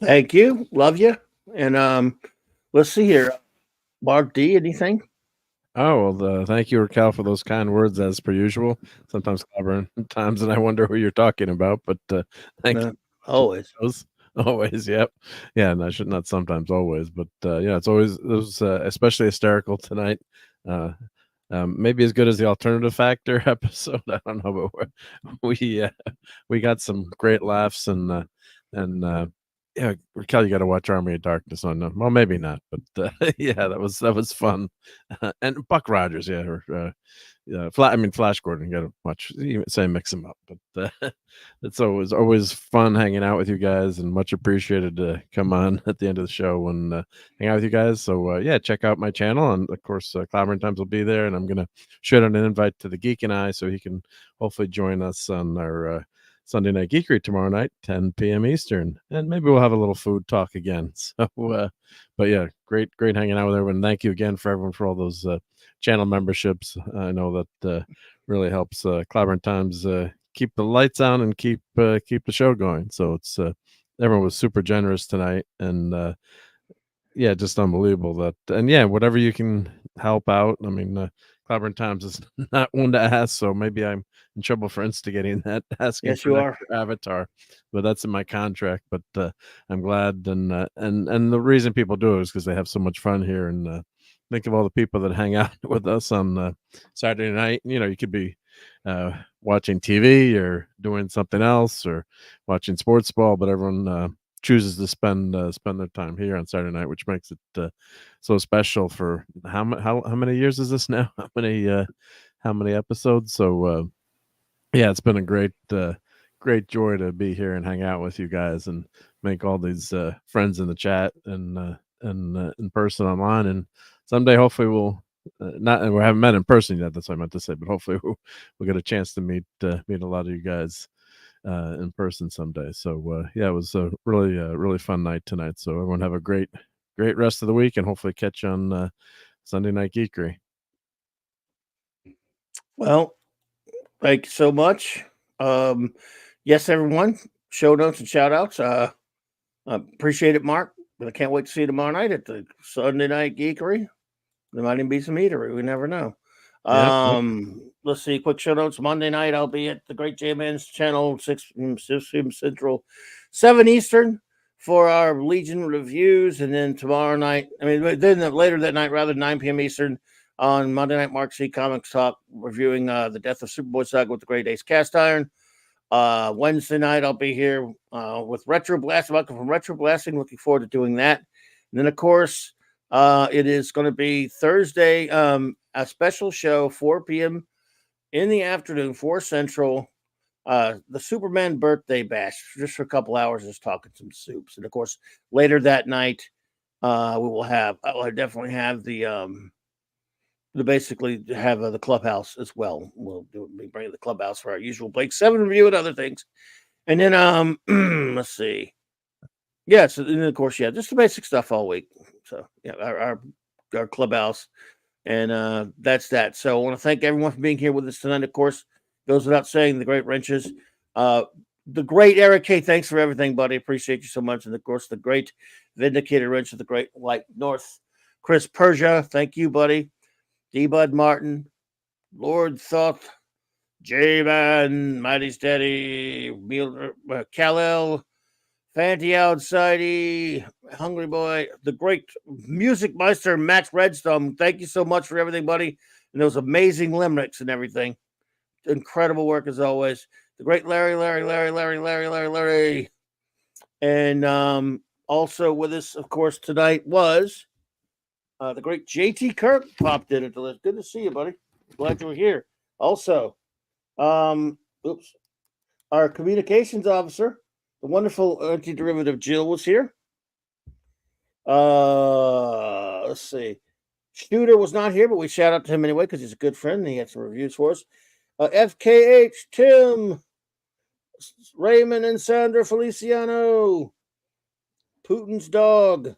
Thank you. Love you. And let's see here. Mark D, anything? Oh, well, thank you, Raquel, for those kind words, as per usual. Sometimes clever times, and I wonder who you're talking about, but thank you. Always. Always, yep. Yeah, and I should not sometimes, always, but yeah, it was especially hysterical tonight. Maybe as good as the Alternative Factor episode. I don't know, but we got some great laughs, and yeah, Raquel, you got to watch Army of Darkness on them. Well, maybe not, but yeah, that was fun. And Buck Rogers, yeah, or Flash Gordon, you got to watch. You say mix them up, but it's always fun hanging out with you guys, and much appreciated to come on at the end of the show and hang out with you guys. So yeah, check out my channel, and of course, Clobbering Times will be there, and I'm gonna shoot out an invite to the Geek and I, so he can hopefully join us on our Sunday Night Geekery tomorrow night, 10 p.m. Eastern, and maybe we'll have a little food talk again. So, but yeah, great hanging out with everyone. Thank you again for everyone for all those channel memberships. I know that really helps Clobbering Times keep the lights on and keep the show going. So it's everyone was super generous tonight, and yeah, just unbelievable that. And yeah, whatever you can help out. I mean, Clobbering Times is not one to ask, so maybe I'm in trouble for instigating that, asking Yes, for you an are. extra avatar, but that's in my contract. But I'm glad, and the reason people do it is because they have so much fun here. And think of all the people that hang out with us on Saturday night. You know, you could be watching TV or doing something else or watching sports ball, but everyone chooses to spend their time here on Saturday night, which makes it so special. For how many years is this now? How many episodes? So Yeah, it's been a great joy to be here and hang out with you guys and make all these friends in the chat and in person online. And someday, hopefully, we'll not we haven't met in person yet. That's what I meant to say, but hopefully, we'll get a chance to meet a lot of you guys in person someday. So yeah, it was a really fun night tonight. So everyone have a great rest of the week, and hopefully catch you on Sunday Night Geekery. Well, thank you so much. Yes, everyone. Show notes and shout outs. Appreciate it, Mark. But I can't wait to see you tomorrow night at the Sunday Night Geekery. There might even be some eatery. We never know. Yep. Let's see. Quick show notes. Monday night, I'll be at the Great J Man's channel, 6 Central, 7 Eastern for our Legion reviews. And then tomorrow night, then later that night, rather 9 p.m. Eastern, on Monday Night Mark C Comics Talk, reviewing The Death of Superboy Saga with the Great Ace Cast Iron. Wednesday night, I'll be here with Retro Blast. Welcome from Retro Blasting. Looking forward to doing that. And then, of course, it is going to be Thursday, a special show, 4 p.m. in the afternoon, 4 Central, the Superman birthday bash, just for a couple hours, just talking some soups. And, of course, later that night, we will have, I'll definitely have basically have the clubhouse as well. We'll be bringing the clubhouse for our usual Blake 7 review and other things. And then, let's see. Yeah, so then of course, yeah, just the basic stuff all week. So yeah, our clubhouse, and that's that. So I want to thank everyone for being here with us tonight. Of course, goes without saying, the great wrenches, the great Eric K. Thanks for everything, buddy. Appreciate you so much. And of course, the great Vindicator Wrench of the Great White North, Chris Persia. Thank you, buddy. D. Bud Martin, Lord Thoth, J-Man, Mighty Steady, Kal-El, Fanty Outsidey, Hungry Boy, the great Music Meister, Max Redstone. Thank you so much for everything, buddy. And those amazing limericks and everything. Incredible work as always. The great Larry. And also with us, of course, tonight was the great JT Kirk popped in at the list. Good to see you, buddy. Glad you were here. Also, our communications officer, the wonderful anti-derivative Jill, was here. Let's see. Shooter was not here, but we shout out to him anyway because he's a good friend and he had some reviews for us. FKH, Tim, Raymond and Sandra Feliciano, Putin's dog,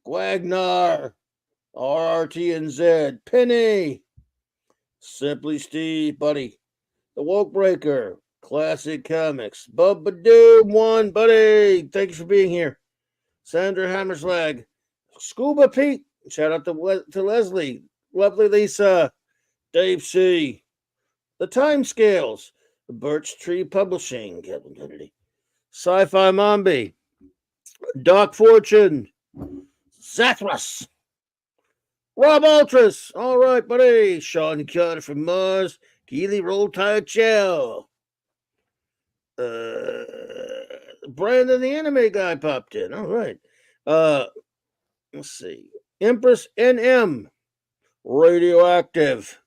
Gwagnar, RRT and Z, Penny, Simply Steve, buddy, the Woke Breaker, Classic Comics, Bubba Doom one, buddy. Thank you for being here. Sandra Hammerslag, Scuba Pete, shout out to Leslie, lovely Lisa, Dave C, The Time Scales, Birch Tree Publishing, Kevin Kennedy, Sci-Fi Mombi, Doc Fortune, Zathras, Rob Ultras, all right, buddy. Sean Carter from Mars, Keely Roll Tide Gel. Brandon the anime guy popped in. All right. Let's see. Empress NM, Radioactive,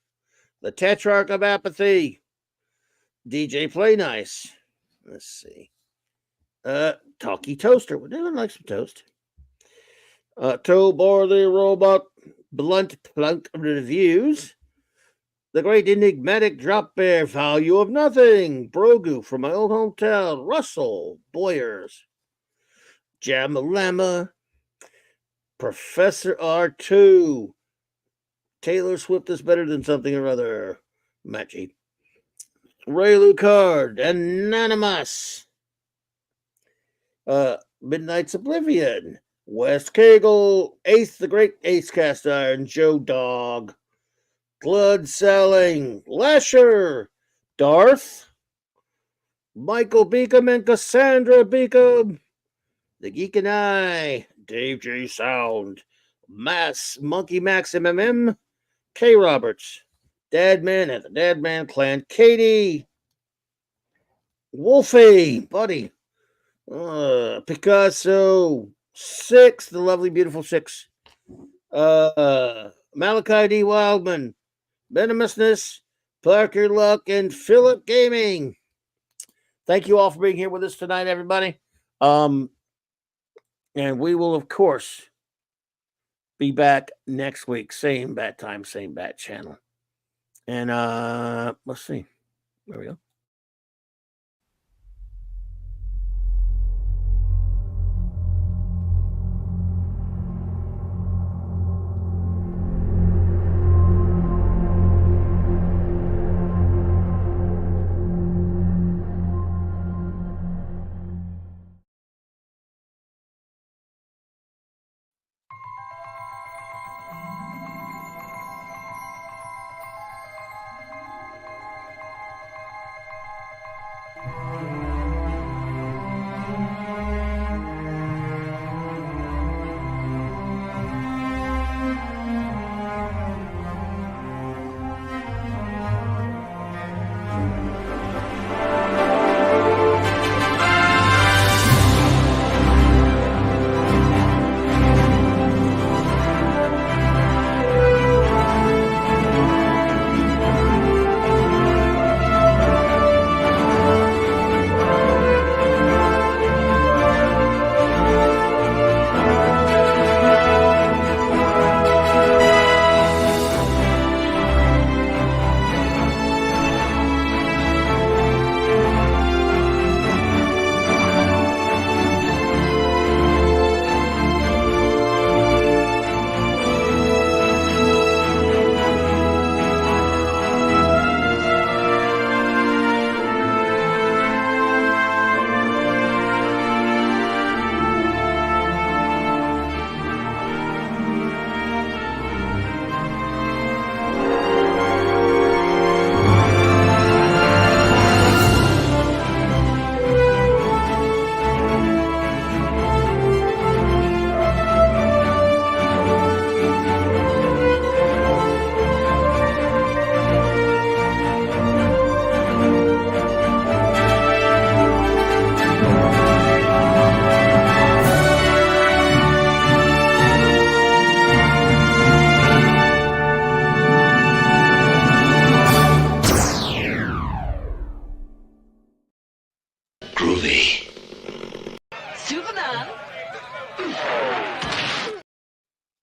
the Tetrarch of Apathy, DJ Play Nice. Let's see. Talkie Toaster. Would anyone like some toast? Toe Barley Robot, Blunt Plunk Reviews, the great enigmatic Drop Bear, Value of Nothing, Brogu from my old hometown, Russell Boyers, Jamalama, Professor R2, Taylor Swift is better than something or other, Matchy, Ray Lucard, Anonymous, Midnight's Oblivion, West Cagle, Ace, the great Ace Cast Iron, Joe Dog, Blood Selling, Lasher, Darth, Michael Beacom and Cassandra Beacom, The Geek and I, Dave J. Sound, Monkey Max MMM, K. Roberts, Dadman and the Dadman Clan, Katie, Wolfie, buddy, Picasso, Six, the lovely, beautiful Six, Malachi D. Wildman, Venomousness, Clarker Luck, and Philip Gaming. Thank you all for being here with us tonight, everybody. And we will, of course, be back next week. Same bat time, same bat channel. And let's see. There we go.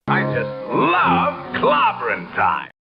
I just love clobbering time.